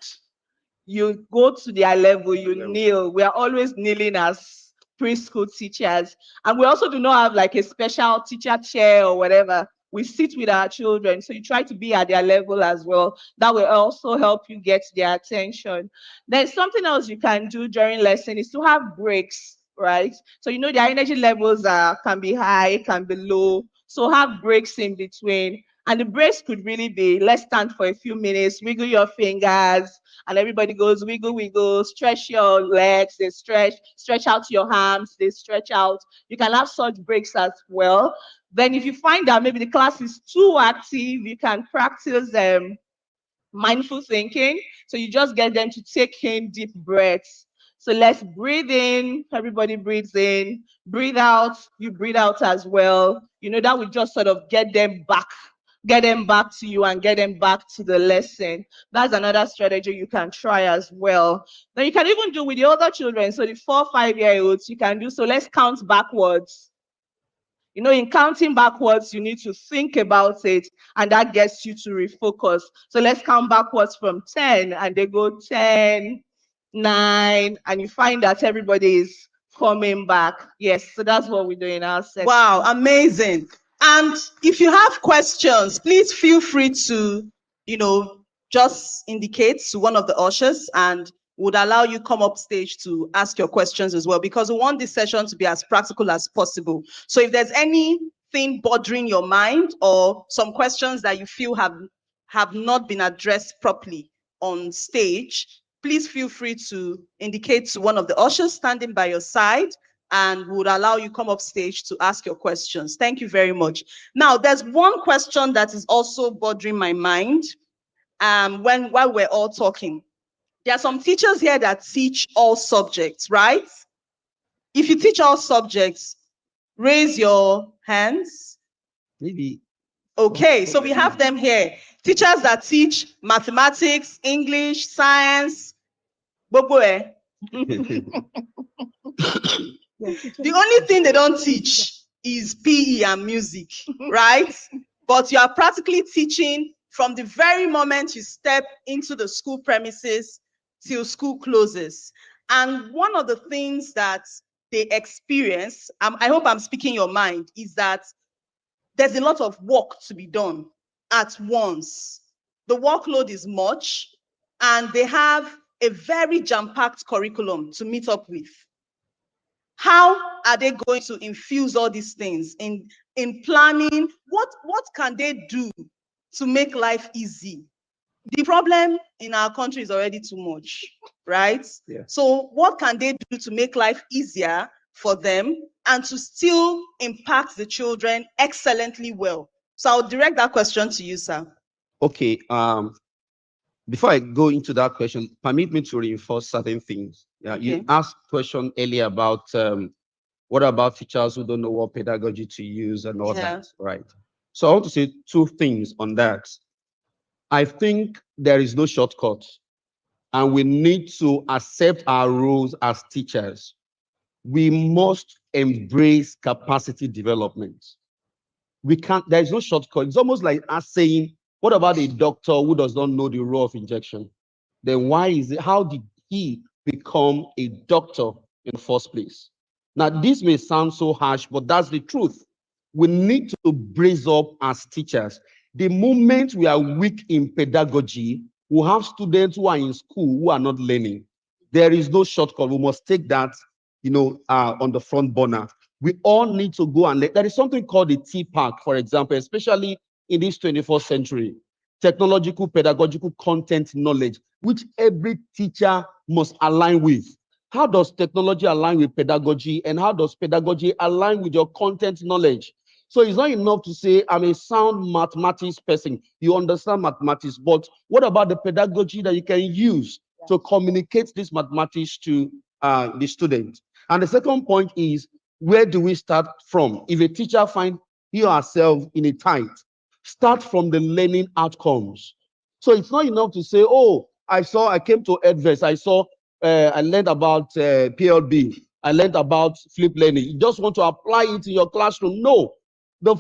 you go to their level, you kneel. We are always kneeling as preschool teachers. And we also do not have like a special teacher chair or whatever. We sit with our children. So you try to be at their level as well. That will also help you get their attention. Then something else you can do during lesson is to have breaks, right? So you know their energy levels can be high, can be low. So have breaks in between. And the breaks could really be, let's stand for a few minutes, wiggle your fingers, and everybody goes wiggle, wiggle, stretch your legs, they stretch out your arms, they stretch out. You can have such breaks as well. Then if you find that maybe the class is too active, you can practice mindful thinking. So you just get them to take in deep breaths. So let's breathe in, everybody breathes in, breathe out, you breathe out as well. You know, that would just sort of get them back to you and get them back to the lesson. That's another strategy you can try as well. Then you can even do with the other children. So the 4-5-year-olds, you can do, so let's count backwards. You know, in counting backwards, you need to think about it, and that gets you to refocus. So let's count backwards from 10, and they go 10, 9, and you find that everybody is coming back. Yes, so that's what we do in our section. Wow, amazing. And if you have questions, please feel free to, just indicate to one of the ushers, and would allow you come up stage to ask your questions as well, because we want this session to be as practical as possible. So if there's anything bothering your mind or some questions that you feel have not been addressed properly on stage, please feel free to indicate to one of the ushers standing by your side, and would allow you come up stage to ask your questions. Thank you very much. Now, there's one question that is also bothering my mind while we're all talking. There are some teachers here that teach all subjects, right? If you teach all subjects, raise your hands. Maybe. Okay, so we have them here. Teachers that teach mathematics, English, science, boboe. The only thing they don't teach is PE and music, right? But you are practically teaching from the very moment you step into the school premises till school closes. And one of the things that they experience, I hope I'm speaking your mind, is that there's a lot of work to be done at once. The workload is much, and they have a very jam-packed curriculum to meet up with. How are they going to infuse all these things in planning? What can they do to make life easy? The problem in our country is already too much, right? Yeah. So what can they do to make life easier for them and to still impact the children excellently well? So I'll direct that question to you, sir. Okay. Before I go into that question, permit me to reinforce certain things. Yeah, Okay. You asked a question earlier about what about teachers who don't know what pedagogy to use and all that, right? So I want to say two things on that. I think there is no shortcut, and we need to accept our roles as teachers. We must embrace capacity development. We can't, there is no shortcut. It's almost like us saying, what about a doctor who does not know the role of injection? Then how did he become a doctor in the first place? Now, this may sound so harsh, but that's the truth. We need to brace up as teachers. The moment we are weak in pedagogy, we have students who are in school who are not learning. There is no shortcut. We must take that, on the front burner. We all need to go and learn. There is something called the TPAC, for example, especially in this 21st century. Technological, pedagogical content knowledge, which every teacher must align with. How does technology align with pedagogy, and how does pedagogy align with your content knowledge? So it's not enough to say, I'm a sound mathematics person. You understand mathematics, but what about the pedagogy that you can use to communicate this mathematics to the student? And the second point is, where do we start from? If a teacher finds he or herself in a tight, start from the learning outcomes. So it's not enough to say, oh, I came to Edves, I learned about PLB, I learned about flip learning. You just want to apply it in your classroom. No, the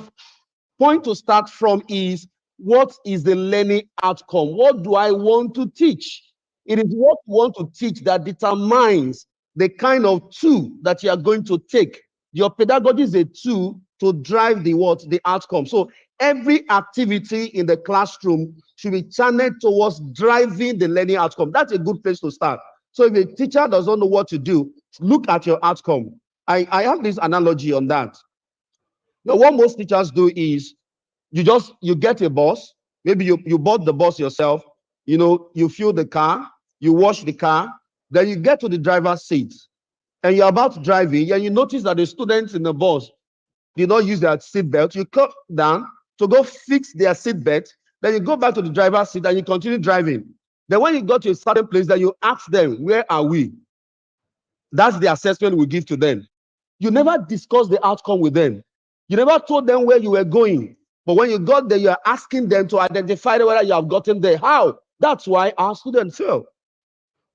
point to start from is, what is the learning outcome? What do I want to teach? It is what you want to teach that determines the kind of tool that you are going to take. Your pedagogy is a tool to drive the outcome. So every activity in the classroom should be channeled towards driving the learning outcome. That's a good place to start. So if a teacher doesn't know what to do, look at your outcome. I have this analogy on that. Now, what most teachers do is, you get a bus. Maybe you bought the bus yourself. You fuel the car, you wash the car, then you get to the driver's seat, and you're about driving, and you notice that the students in the bus did not use their seat belt. You come down to go fix their seat belt, then you go back to the driver's seat and you continue driving. Then when you got to a certain place, then you ask them, where are we? That's the assessment we give to them. You never discuss the outcome with them. You never told them where you were going. But when you got there, you are asking them to identify whether you have gotten there. How? That's why our students fail.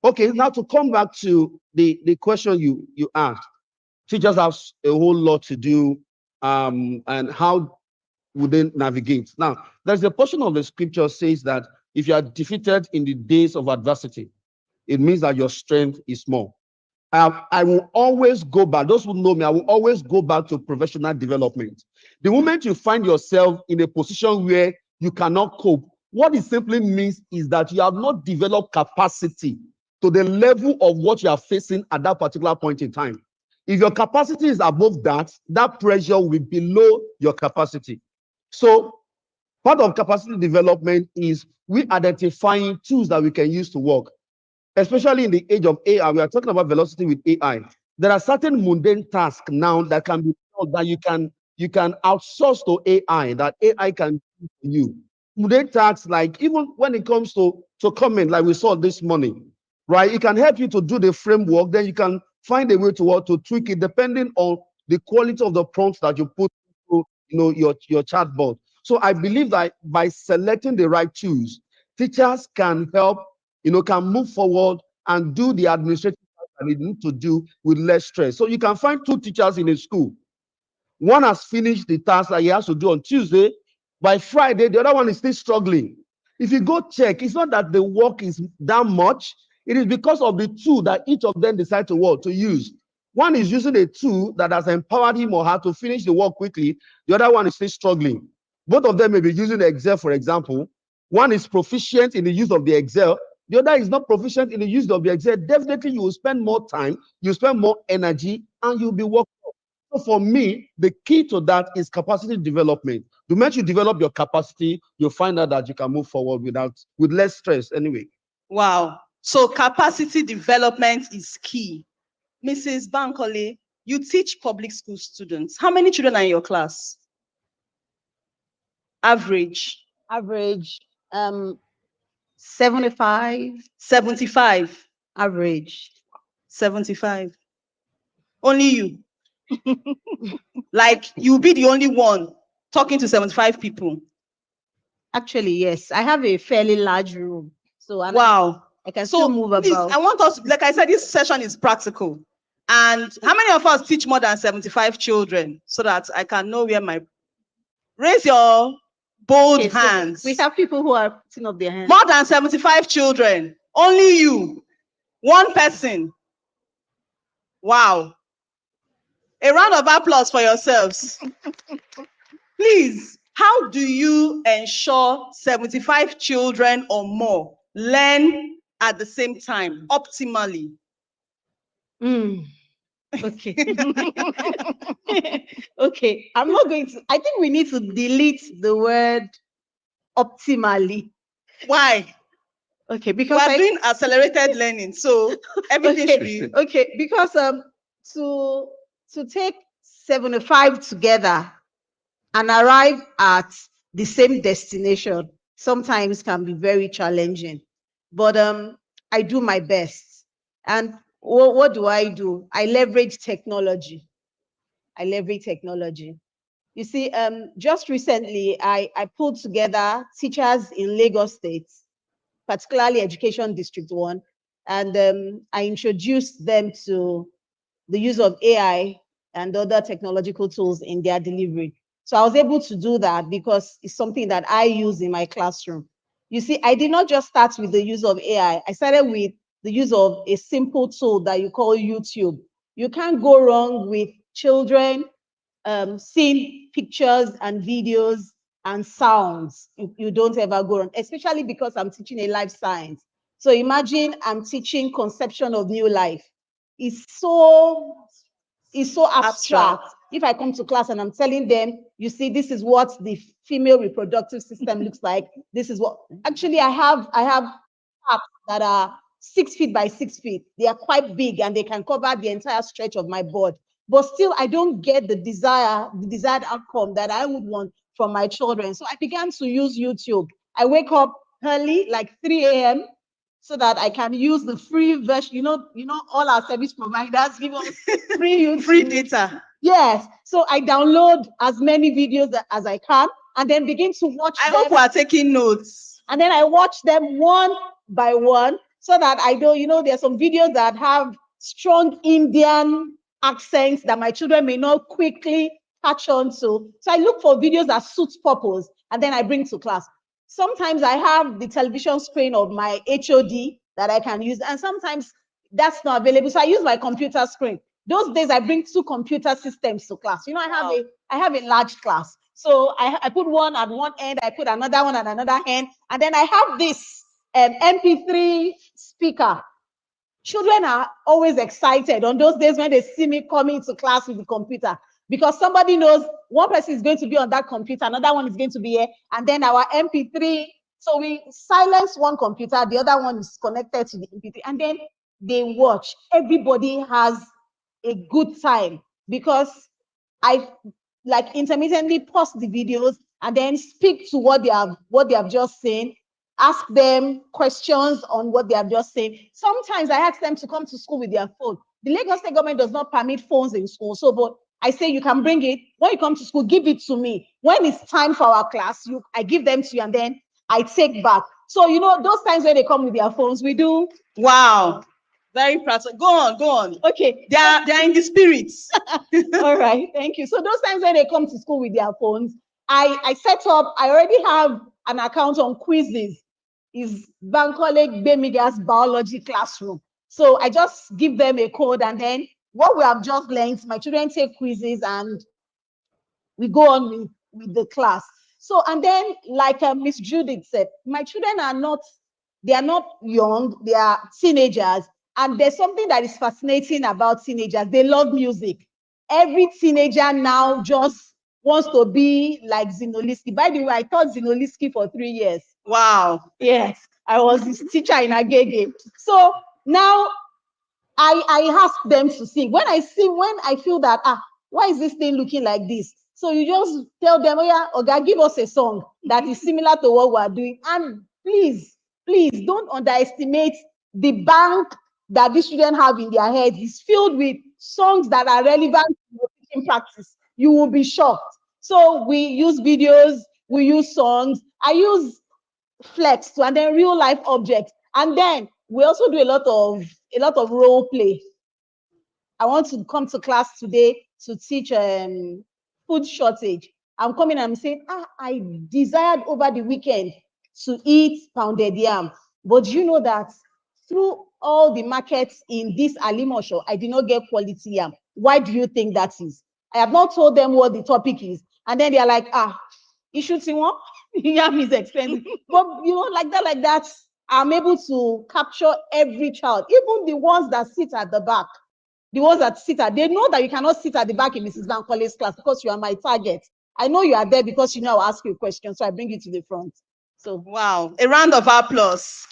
Okay, now to come back to the question you asked. Teachers have a whole lot to do, and how would they navigate? Now, there's a portion of the scripture says that if you are defeated in the days of adversity, it means that your strength is small. I will always go back. Those who know me, I will always go back to professional development. The moment you find yourself in a position where you cannot cope, what it simply means is that you have not developed capacity to the level of what you are facing at that particular point in time. If your capacity is above that, that pressure will be below your capacity. So part of capacity development is we identifying tools that we can use to work. Especially in the age of AI, we are talking about velocity with AI. There are certain mundane tasks now that can be done that you can outsource to AI, that AI can do for you. Mundane tasks, like even when it comes to comment, like we saw this morning, right? It can help you to do the framework. Then you can find a way to tweak it depending on the quality of the prompts that you put into your chatbot. So I believe that by selecting the right tools, teachers can help, can move forward and do the administrative work that they need to do with less stress. So you can find two teachers in a school. One has finished the task that he has to do on Tuesday. By Friday, the other one is still struggling. If you go check, it's not that the work is that much. It is because of the tool that each of them decide to use. One is using a tool that has empowered him or her to finish the work quickly. The other one is still struggling. Both of them may be using Excel, for example. One is proficient in the use of the Excel. The other is not proficient in the use of the Excel. Definitely, you will spend more time, you spend more energy, and you'll be working. So for me, the key to that is capacity development. The moment you develop your capacity, you'll find out that you can move forward with less stress anyway. Wow. So capacity development is key. Mrs. Bankole, you teach public school students. How many children are in your class? Average. Average, 75. 75. Average. 75. Only you. Like, you'll be the only one talking to 75 people. Actually, yes. I have a fairly large room. So Wow. I can still move please, about. I want us, like I said, this session is practical. And how many of us teach more than 75 children so that I can know where my... Raise your bold hands. We have people who are putting up their hands. More than 75 children. Only you. One person. Wow. A round of applause for yourselves. Please, how do you ensure 75 children or more learn at the same time, optimally? Okay. Okay. I'm not going to, I think we need to delete the word optimally. Why? Okay, We because are doing accelerated learning, so everything should be okay, because to take 75 together and arrive at the same destination sometimes can be very challenging. But I do my best. And what do? I leverage technology. You see, just recently, I pulled together teachers in Lagos State, particularly Education District 1, and I introduced them to the use of AI and other technological tools in their delivery. So I was able to do that because it's something that I use in my classroom. You see, I did not just start with the use of AI. I started with the use of a simple tool that you call YouTube. You can't go wrong with children seeing pictures and videos and sounds. You don't ever go wrong, especially because I'm teaching a life science. So imagine I'm teaching conception of new life. It's so abstract. If I come to class and I'm telling them, you see, this is what the female reproductive system looks like. This is what actually I have apps that are 6 feet by 6 feet. They are quite big and they can cover the entire stretch of my board. But still, I don't get the desired outcome that I would want from my children. So I began to use YouTube. I wake up early, like 3 a.m., so that I can use the free version. You know, all our service providers give us free YouTube. free data. Yes. So I download as many videos as I can and then begin to watch I them. hope we are taking notes. And then I watch them one by one so that I know, there are some videos that have strong Indian accents that my children may not quickly catch on to. So I look for videos that suit purpose and then I bring to class. Sometimes I have the television screen of my HOD that I can use, and sometimes that's not available. So I use my computer screen. Those days I bring 2 computer systems to class. I have a large class. So I put one at one end, I put another one at another end, and then I have this MP3 speaker. Children are always excited on those days when they see me coming to class with the computer, because somebody knows one person is going to be on that computer, another one is going to be here, and then our MP3. So we silence one computer, the other one is connected to the MP3, and then they watch. Everybody has a good time because I like intermittently pause the videos and then speak to what they have just seen, ask them questions on what they have just seen. Sometimes I ask them to come to school with their phone. The Lagos State government does not permit phones in school, but I say you can bring it. When you come to school, give it to me. When it's time for our class, I give them to you and then I take back. So, those times when they come with their phones, we do. Wow. Very practical. Go on. Okay. They are in the spirits. All right, thank you. So those times when they come to school with their phones, I already have an account on Quizzes. Is Bankole Bemiga's biology classroom. So I just give them a code and then what we have just learned, my children take quizzes and we go on with the class. So, and then like Miss Judith said, my children are not young, they are teenagers. And there's something that is fascinating about teenagers. They love music. Every teenager now just wants to be like Zinoliski. By the way, I taught Zinoliski for 3 years. Wow. Yes, I was his teacher in Agege. So now I ask them to sing. When I feel that, why is this thing looking like this? So you just tell them, oh yeah, Oga, give us a song that is similar to what we are doing. And please don't underestimate the bank that these students have in their head. It's filled with songs that are relevant to your teaching practice. You will be shocked. So we use videos, we use songs. I use flex to, and then real life objects. And then we also do a lot of role play. I want to come to class today to teach food shortage. I'm coming and I'm saying, I desired over the weekend to eat pounded yam. But you know that through all the markets in this Alimosho, I did not get quality yam. Why do you think that is? I have not told them what the topic is. And then they're like, you should see one. Yam is expensive. But like that. I'm able to capture every child, even the ones that sit at the back. The ones that sit at, they know that you cannot sit at the back in Mrs. Bankole's class because you are my target. I know you are there because you know I'll ask you a question, so I bring you to the front. So wow, a round of applause.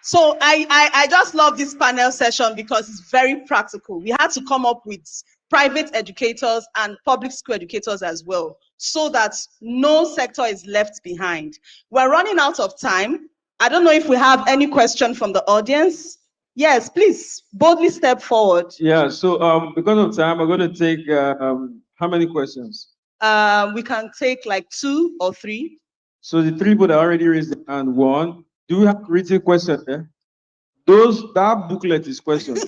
So I just love this panel session because it's very practical. We had to come up with private educators and public school educators as well, so that no sector is left behind. We're running out of time. I don't know if we have any question from the audience. Yes, please boldly step forward. Yeah, so because of time, I'm going to take how many questions? We can take like 2 or 3. So the 3 people that already raised their hand, 1. Do we have written questions there? That booklet is questions.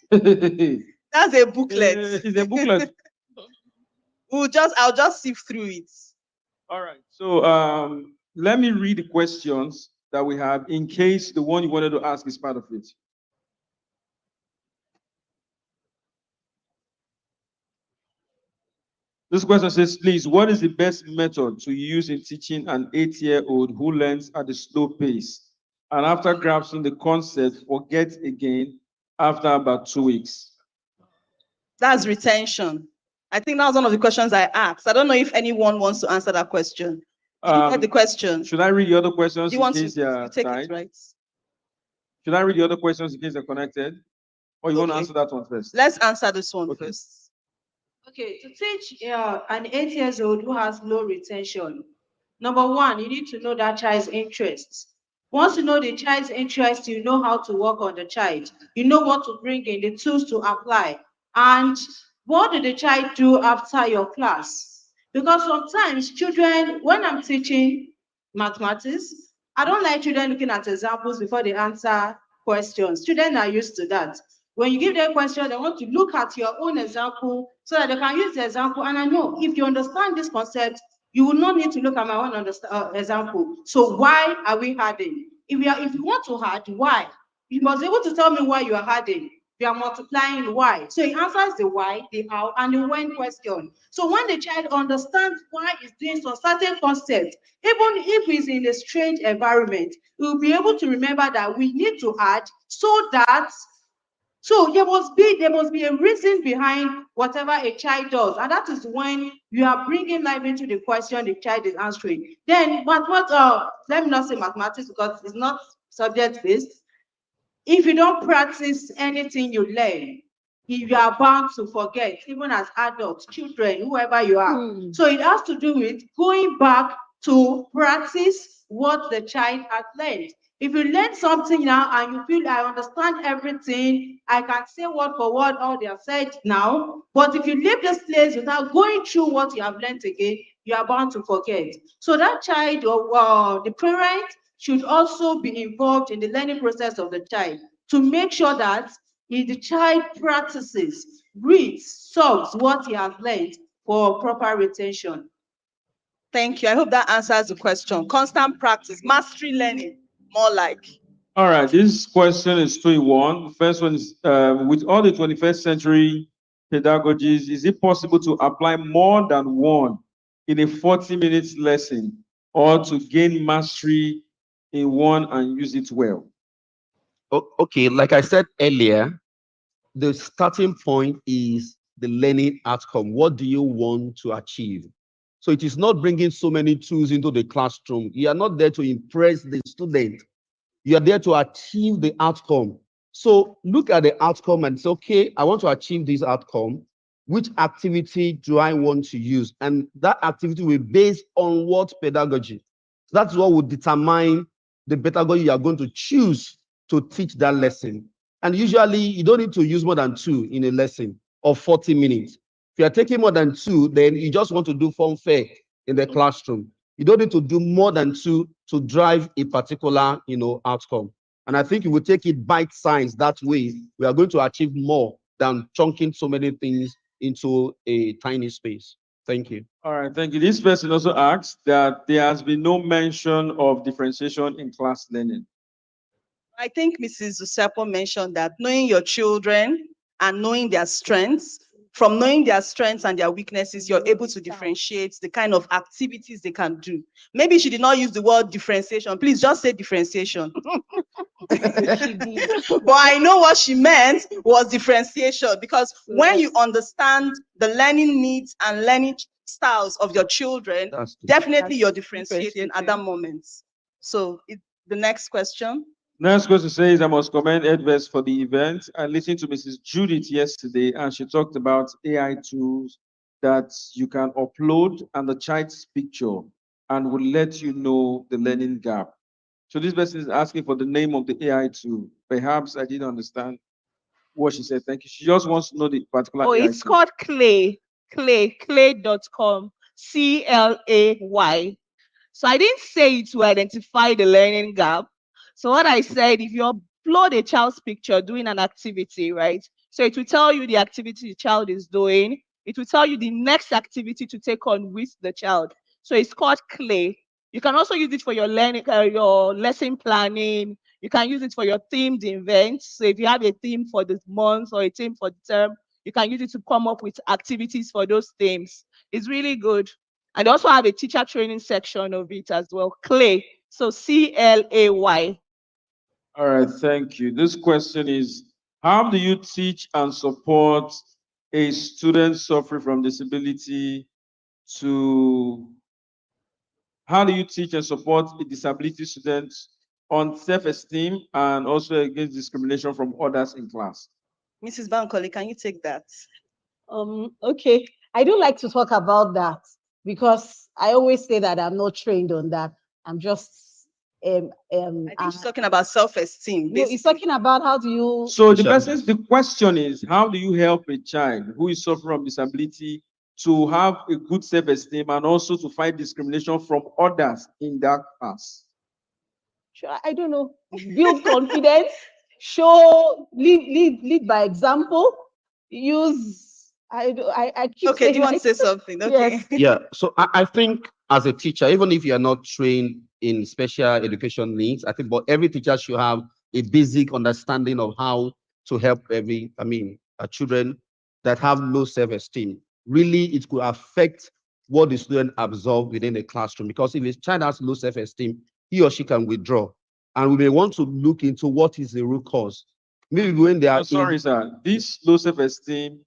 That's a booklet. It's a booklet. I'll just sift through it. All right. So let me read the questions that we have in case the one you wanted to ask is part of it. This question says, please, what is the best method to use in teaching an 8-year-old who learns at a slow pace and after grasping the concept, forgets again after about 2 weeks? That's retention. I think that was one of the questions I asked. I don't know if anyone wants to answer that question. Did you get the question? Should I read the other questions You want in case to they're take tied? it, right? Should I read the other questions in case they're connected? Or you want to answer that one first? Let's answer this one first. Okay, to teach an 8-year-old who has low retention, number 1, you need to know that child's interests. Once you know the child's interest, you know how to work on the child. You know what to bring in, the tools to apply. And what did the child do after your class? Because sometimes children, when I'm teaching mathematics, I don't like children looking at examples before they answer questions. Children are used to that. When you give them a question, they want to look at your own example so that they can use the example. And I know if you understand this concept, you will not need to look at my own example. So why are we adding? If you want to add, why? You must be able to tell me why you are adding. You are multiplying why. So it answers the why, the how, and the when question. So when the child understands why he's doing some certain concept, even if he's in a strange environment, he will be able to remember that we need to add so that there must be a reason behind whatever a child does, and that is when you are bringing life into the question the child is answering. Then let me not say mathematics because it's not subject based. If you don't practice anything you learn, you are bound to forget, even as adults, children, whoever you are. So it has to do with going back to practice what the child has learned. If you learn something now and you feel I understand everything, I can say word for word all they have said now, but if you leave this place without going through what you have learned again, you are bound to forget. So that child or the parent should also be involved in the learning process of the child to make sure that if the child practices, reads, solves what he has learned for proper retention. Thank you. I hope that answers the question. Constant practice, mastery learning, more like. All right, this question is 2 in 1. The first one is, with all the 21st century pedagogies, is it possible to apply more than one in a 40 minutes lesson or to gain mastery in one and use it well? Okay, like I said earlier, the starting point is the learning outcome. What do you want to achieve? So it is not bringing so many tools into the classroom. You are not there to impress the student. You are there to achieve the outcome. So look at the outcome and say, okay, I want to achieve this outcome. Which activity do I want to use? And that activity will be based on what pedagogy? That's what will determine the pedagogy you are going to choose to teach that lesson. And usually you don't need to use more than 2 in a lesson of 40 minutes. If you are taking more than 2, then you just want to do fun fair in the classroom. You don't need to do more than 2 to drive a particular, outcome. And I think if we take it bite-sized that way, we are going to achieve more than chunking so many things into a tiny space. Thank you. All right, thank you. This person also asks that there has been no mention of differentiation in class learning. I think Mrs. Usapo mentioned that knowing your children and knowing their strengths from knowing their strengths and their weaknesses, you're able to differentiate the kind of activities they can do. Maybe she did not use the word differentiation. Please just say differentiation. But I know what she meant was differentiation, because when you understand the learning needs and learning styles of your children, definitely you're differentiating at that moment. So the next question. Next question says, I must commend Edves for the event. I listened to Mrs. Judith yesterday, and she talked about AI tools that you can upload and the child's picture and will let you know the learning gap. So this person is asking for the name of the AI tool. Perhaps I didn't understand what she said. Thank you. She just wants to know the particular Oh, AI it's tool. called clay.com, CLAY. So I didn't say it to identify the learning gap. So what I said, if you upload a child's picture doing an activity, right? So it will tell you the activity the child is doing. It will tell you the next activity to take on with the child. So it's called Clay. You can also use it for your learning, your lesson planning. You can use it for your themed events. So if you have a theme for the month or a theme for the term, you can use it to come up with activities for those themes. It's really good. And they also have a teacher training section of it as well. Clay. So CLAY. All right, thank you. This question is, how do you teach and support a student suffering from disability to, how do you teach and support a disability student on self-esteem and also against discrimination from others in class? Mrs. Bankole, can you take that? Okay. I don't like to talk about that because I always say that I'm not trained on that. I'm just I think she's talking about self-esteem. no, he's talking about how do you So the question is, how do you help a child who is suffering from disability to have a good self-esteem and also to fight discrimination from others in that class? I don't know, build confidence, lead by example, use I keep okay, saying, do you want to say something? Okay. Yes. Yeah, so I think as a teacher, even if you are not trained in special education needs, I think, but every teacher should have a basic understanding of how to help children that have low self-esteem. Really, it could affect what the student absorb within the classroom, because if a child has low self-esteem, he or she can withdraw. And we may want to look into what is the root cause. Maybe when they are sorry, sir. This low self-esteem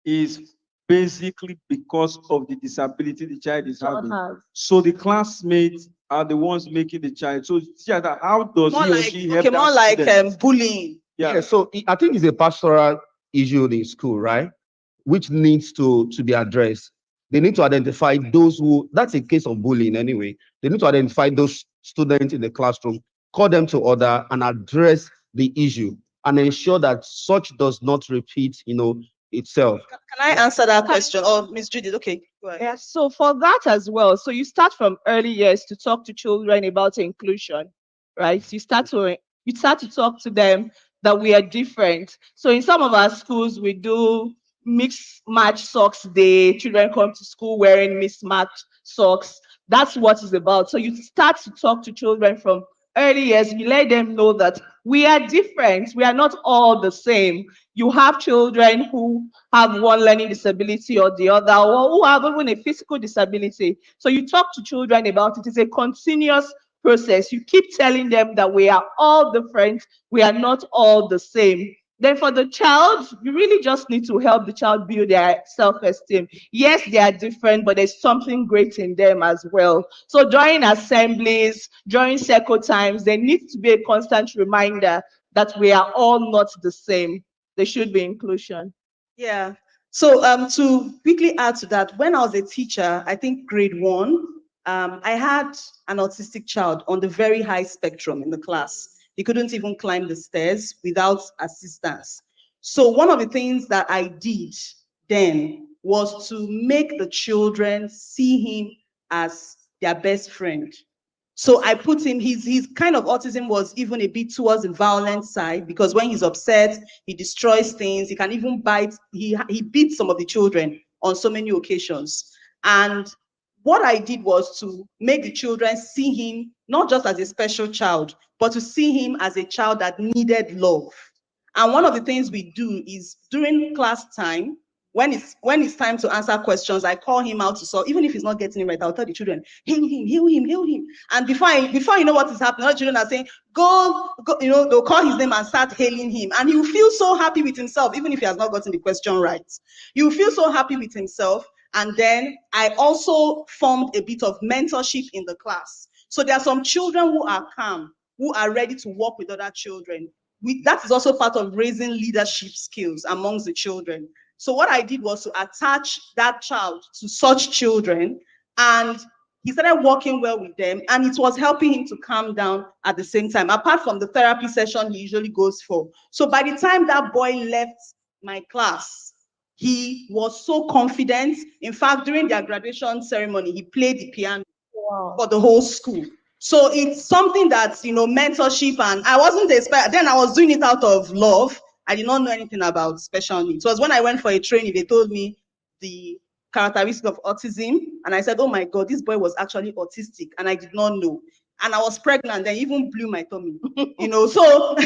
is basically because of the disability the child is having. So the classmates are the ones making the child. So how does More he or like, she help okay, more like student? bullying. Yeah, so I think it's a pastoral issue in school, right? Which needs to be addressed. They need to identify those who, that's a case of bullying anyway. They need to identify those students in the classroom, call them to order and address the issue and ensure that such does not repeat, itself. Can I answer that question? Or Ms. Judith, okay, go ahead. Yeah, so for that as well, so you start from early years to talk to children about inclusion, right? You start to talk to them that we are different. So in some of our schools, we do mix match socks day. Children come to school wearing mismatched socks. That's what it's about. So you start to talk to children from early years. You let them know that we are different. We are not all the same. You have children who have one learning disability or the other, or who have even a physical disability. So you talk to children about it. It's a continuous process. You keep telling them that we are all different. We are not all the same. Then for the child, you really just need to help the child build their self-esteem. Yes, they are different, but there's something great in them as well. So during assemblies, during circle times, there needs to be a constant reminder that we are all not the same. There should be inclusion. Yeah. So to quickly add to that, when I was a teacher, I think grade 1, I had an autistic child on the very high spectrum in the class. He couldn't even climb the stairs without assistance. So one of the things that I did then was to make the children see him as their best friend. So I put him, his kind of autism was even a bit towards the violent side, because when he's upset, he destroys things. He can even bite. He beats some of the children on so many occasions. And what I did was to make the children see him not just as a special child, but to see him as a child that needed love. And one of the things we do is during class time, when it's time to answer questions, I call him out to solve. Even if he's not getting it right, I'll tell the children, hail him, hail him, hail him. And before you know what is happening, all the children are saying, go, they'll call his name and start hailing him. And he will feel so happy with himself, even if he has not gotten the question right. He will feel so happy with himself. And then I also formed a bit of mentorship in the class. So there are some children who are calm, who are ready to work with other children. That is also part of raising leadership skills amongst the children. So what I did was to attach that child to such children, and he started working well with them, and it was helping him to calm down at the same time, apart from the therapy session he usually goes for. So by the time that boy left my class, he was so confident. In fact, during their graduation ceremony, he played the piano for the whole school. So it's something that, mentorship, and I wasn't then I was doing it out of love. I did not know anything about special needs. It was when I went for a training, they told me the characteristic of autism, and I said, oh my God, this boy was actually autistic, and I did not know. And I was pregnant, then even blew my tummy, So,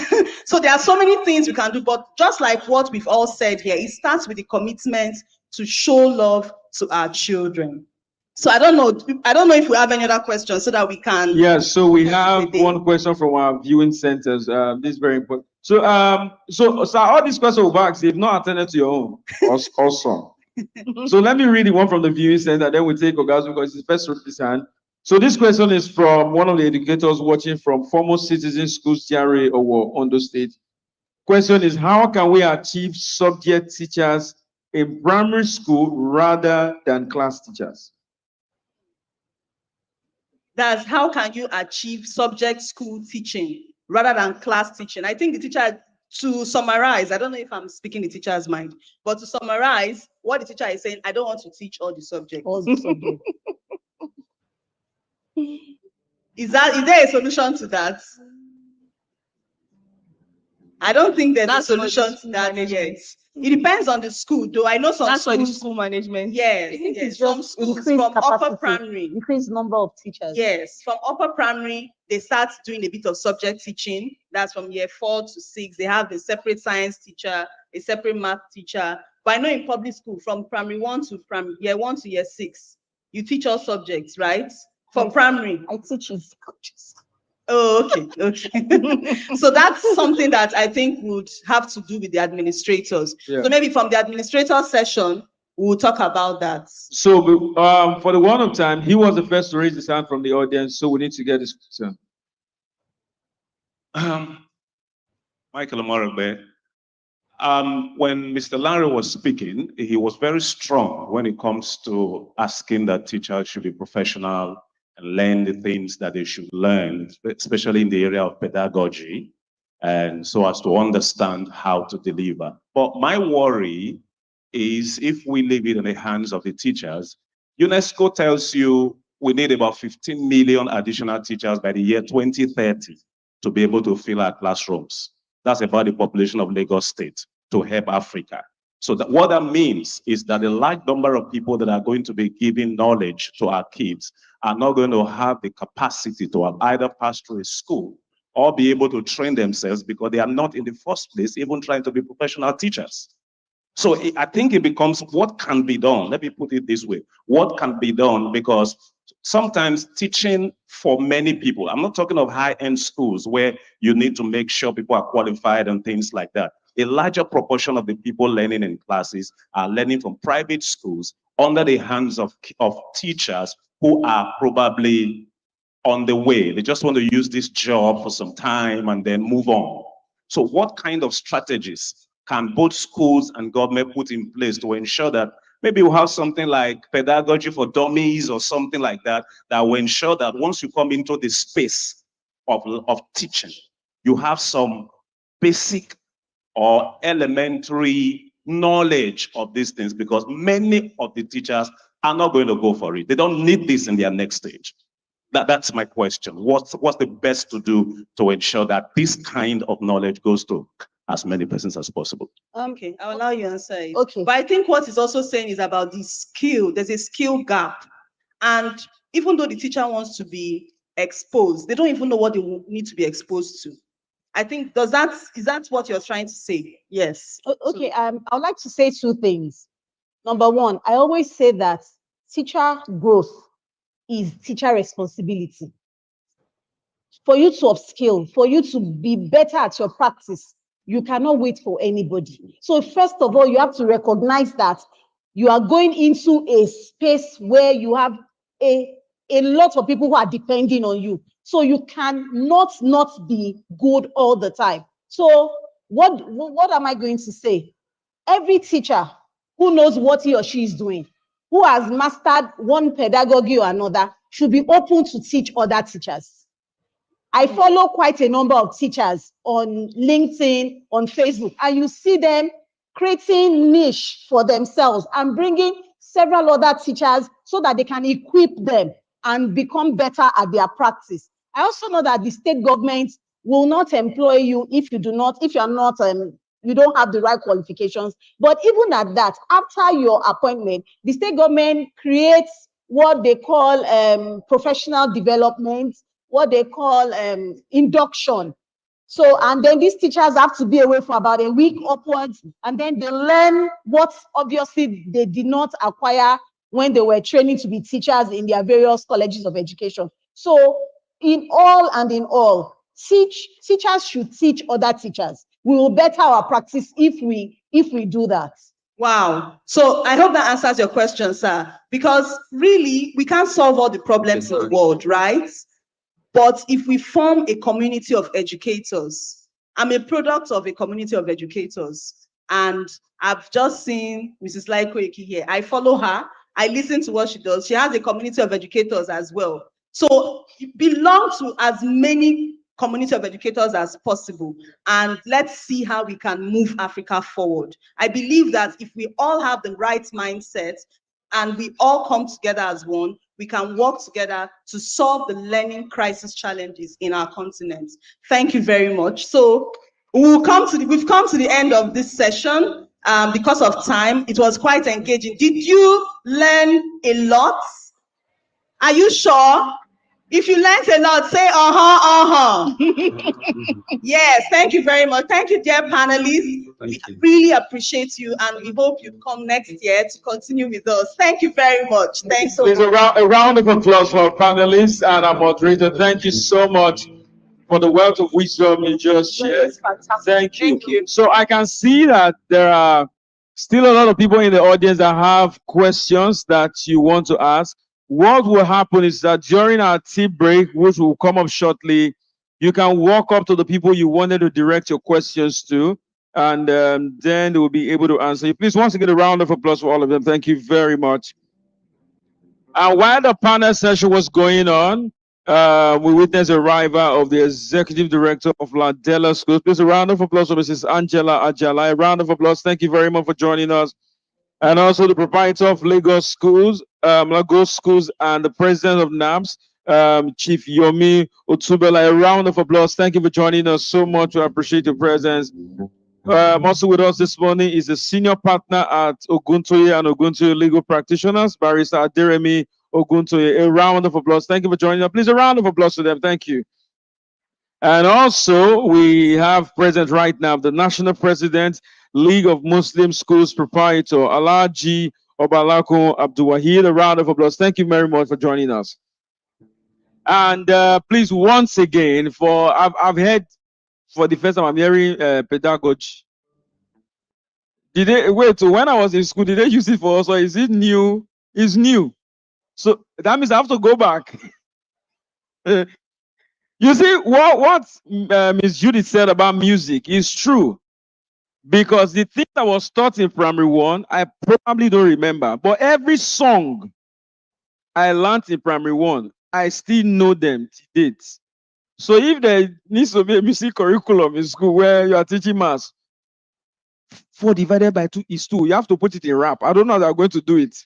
so there are so many things we can do, but just like what we've all said here, it starts with the commitment to show love to our children. So I don't know if we have any other questions so that we can. Yeah, so we have one question from our viewing centers. This is very important. So all these questions will back, they've not attended to your own. Awesome. So let me read the one from the viewing center, then we take Ogazu because it's first raised his hand. So this question is from one of the educators watching from Foremost Citizen Schools TRA or Ondo State. Question is, how can we achieve subject teachers in primary school rather than class teachers? That's how can you achieve subject school teaching rather than class teaching? I think the teacher, to summarize, I don't know if I'm speaking the teacher's mind, but to summarize, what the teacher is saying, I don't want to teach all the subjects. All the subjects. Is there a solution to that? I don't think there's a solution to that yet. It depends on the school, though. I know some That's schools. for the school management. Yes, It's some just schools increase from capacity, upper primary. increase number of teachers. Yes, from upper primary, they start doing a bit of subject teaching. That's from year 4 to 6. They have a separate science teacher, a separate math teacher. But I know in public school, from primary 1 to year 1 to year 6, you teach all subjects, right? For primary. I teach in cultures. Oh, okay. So that's something that I think would have to do with the administrators. Yeah. So maybe from the administrator session, we'll talk about that. So for the one of time, he was the first to raise his hand from the audience, so we need to get this question. Michael Amoragbe, when Mr. Larry was speaking, he was very strong when it comes to asking that teachers should be professional and learn the things that they should learn, especially in the area of pedagogy, and so as to understand how to deliver. But my worry is if we leave it in the hands of the teachers, UNESCO tells you we need about 15 million additional teachers by the year 2030 to be able to fill our classrooms. That's about the population of Lagos State to help Africa. So what that means is that a large number of people that are going to be giving knowledge to our kids are not going to have the capacity to have either pass through a school or be able to train themselves because they are not in the first place even trying to be professional teachers. So I think it becomes what can be done. Let me put it this way. What can be done? Because sometimes teaching for many people, I'm not talking of high-end schools where you need to make sure people are qualified and things like that. A larger proportion of the people learning in classes are learning from private schools under the hands of teachers who are probably on the way. They just want to use this job for some time and then move on. So what kind of strategies can both schools and government put in place to ensure that maybe we'll have something like pedagogy for dummies or something like that, that will ensure that once you come into the space of teaching, you have some basic or elementary knowledge of these things, because many of the teachers are not going to go for it. They don't need this in their next stage. That's my question. What's the best to do to ensure that this kind of knowledge goes to as many persons as possible? Okay, I'll allow you to answer it. Okay. But I think what it's also saying is about the skill. There's a skill gap. And even though the teacher wants to be exposed, they don't even know what they need to be exposed to. I think, is that what you're trying to say? Yes. Okay, I would like to say two things. Number one, I always say that teacher growth is teacher responsibility. For you to upskill, for you to be better at your practice, you cannot wait for anybody. So first of all, you have to recognize that you are going into a space where you have a lot of people who are depending on you. So you cannot not be good all the time. So what am I going to say? Every teacher who knows what he or she is doing, who has mastered one pedagogy or another, should be open to teach other teachers. I follow quite a number of teachers on LinkedIn, on Facebook, and you see them creating niche for themselves and bringing several other teachers so that they can equip them and become better at their practice. I also know that the state government will not employ you if you don't have the right qualifications. But even at that, after your appointment, the state government creates what they call professional development, what they call induction. So, and then these teachers have to be away for about a week upwards, and then they learn what obviously they did not acquire when they were training to be teachers in their various colleges of education. So, in all and in all, teachers should teach other teachers. We will better our practice if we do that. Wow. So I hope that answers your question, sir. Because really, we can't solve all the problems in the world, right? But if we form a community of educators, I'm a product of a community of educators, and I've just seen Mrs. Laikoeki here. I follow her. I listen to what she does. She has a community of educators as well. So belong to as many community of educators as possible, and let's see how we can move Africa forward. I believe that if we all have the right mindset and we all come together as one, we can work together to solve the learning crisis challenges in our continent. Thank you very much. So we've come to the end of this session because of time. It was quite engaging. Did you learn a lot? Are you sure? If you learned a lot, say Yes, thank you very much. Thank you, dear panelists. We really appreciate you, and we hope you come next year to continue with us. Thank you very much. Thanks so Please, much. a round of applause for our panelists and our moderator. Thank you so much for the wealth of wisdom you just shared. Thank you. Thank you. So I can see that there are still a lot of people in the audience that have questions that you want to ask. What will happen is that during our tea break, which will come up shortly, you can walk up to the people you wanted to direct your questions to, and then they will be able to answer you. Please, once again, a round of applause for all of them. Thank you very much. And while the panel session was going on, we witnessed the arrival of the executive director of Landela Schools. Please, a round of applause for Mrs. Angela Ajala. A round of applause. Thank you very much for joining us. And also the proprietor of Lagos Schools, and the president of NAMS, Chief Yomi Otubela. A round of applause. Thank you for joining us so much. We appreciate your presence. Also with us this morning is a senior partner at Oguntoye and Oguntoye Legal Practitioners, Barrister Aderemi Oguntoye. A round of applause. Thank you for joining us. Please, a round of applause to them. Thank you. And also, we have present right now the National President, League of Muslim Schools Proprietor, Alhaji Obalako Abdulwahid. A round of applause. Thank you very much for joining us. And please, once again, I've heard for the first time I'm hearing pedagogy. Did they wait? So when I was in school, did they use it for us, or is it new? It's new. So that means I have to go back. You see, what Miss Judith said about music is true. Because the thing that was taught in primary one, I probably don't remember. But every song I learned in primary one, I still know them to date. So if there needs to be a music curriculum in school where you are teaching maths, 4 divided by 2 is 2. You have to put it in rap. I don't know how they're going to do it.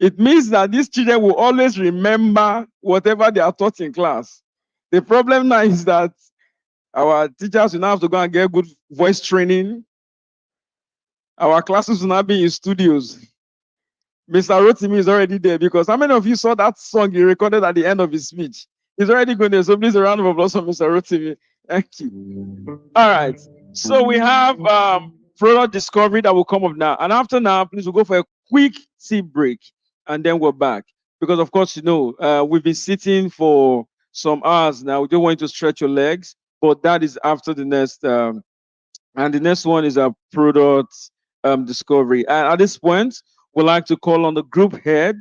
It means that these children will always remember whatever they are taught in class. The problem now is that our teachers will now have to go and get good voice training. Our classes will now be in studios. Mr. Rotimi is already there because how many of you saw that song he recorded at the end of his speech? He's already going there. So please, a round of applause for Mr. Rotimi. Thank you. All right. So we have product discovery that will come up now. And after now, please, we'll go for a quick tea break, and then we're back. Because of course, we've been sitting for some hours now. We don't want you to stretch your legs, but that is after the next. And the next one is a product discovery. And at this point, we'd like to call on the group head,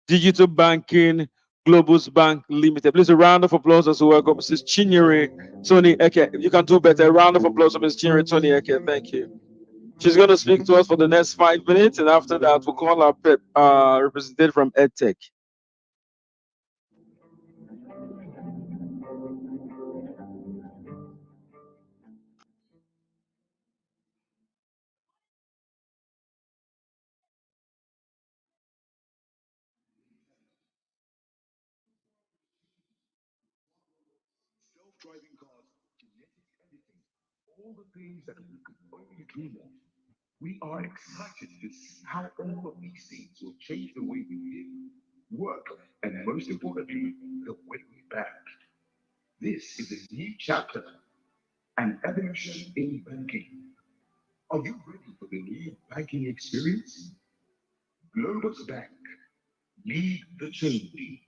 Digital Banking, Globus Bank Limited. Please, a round of applause as we welcome Mrs. Chinyere Tony Eke. You can do better. A round of applause for Mrs. Chinyere Tony Eke. Thank you. She's going to speak to us for the next 5 minutes, and after that, we'll call our representative from EdTech. Self-driving cars, genetic editing, all the things that we could only dream of. We are excited to see how all of these things will change the way we live, work, and most importantly, the way we bank. This is a new chapter, an evolution in banking. Are you ready for the new banking experience? Globus Bank, lead the change.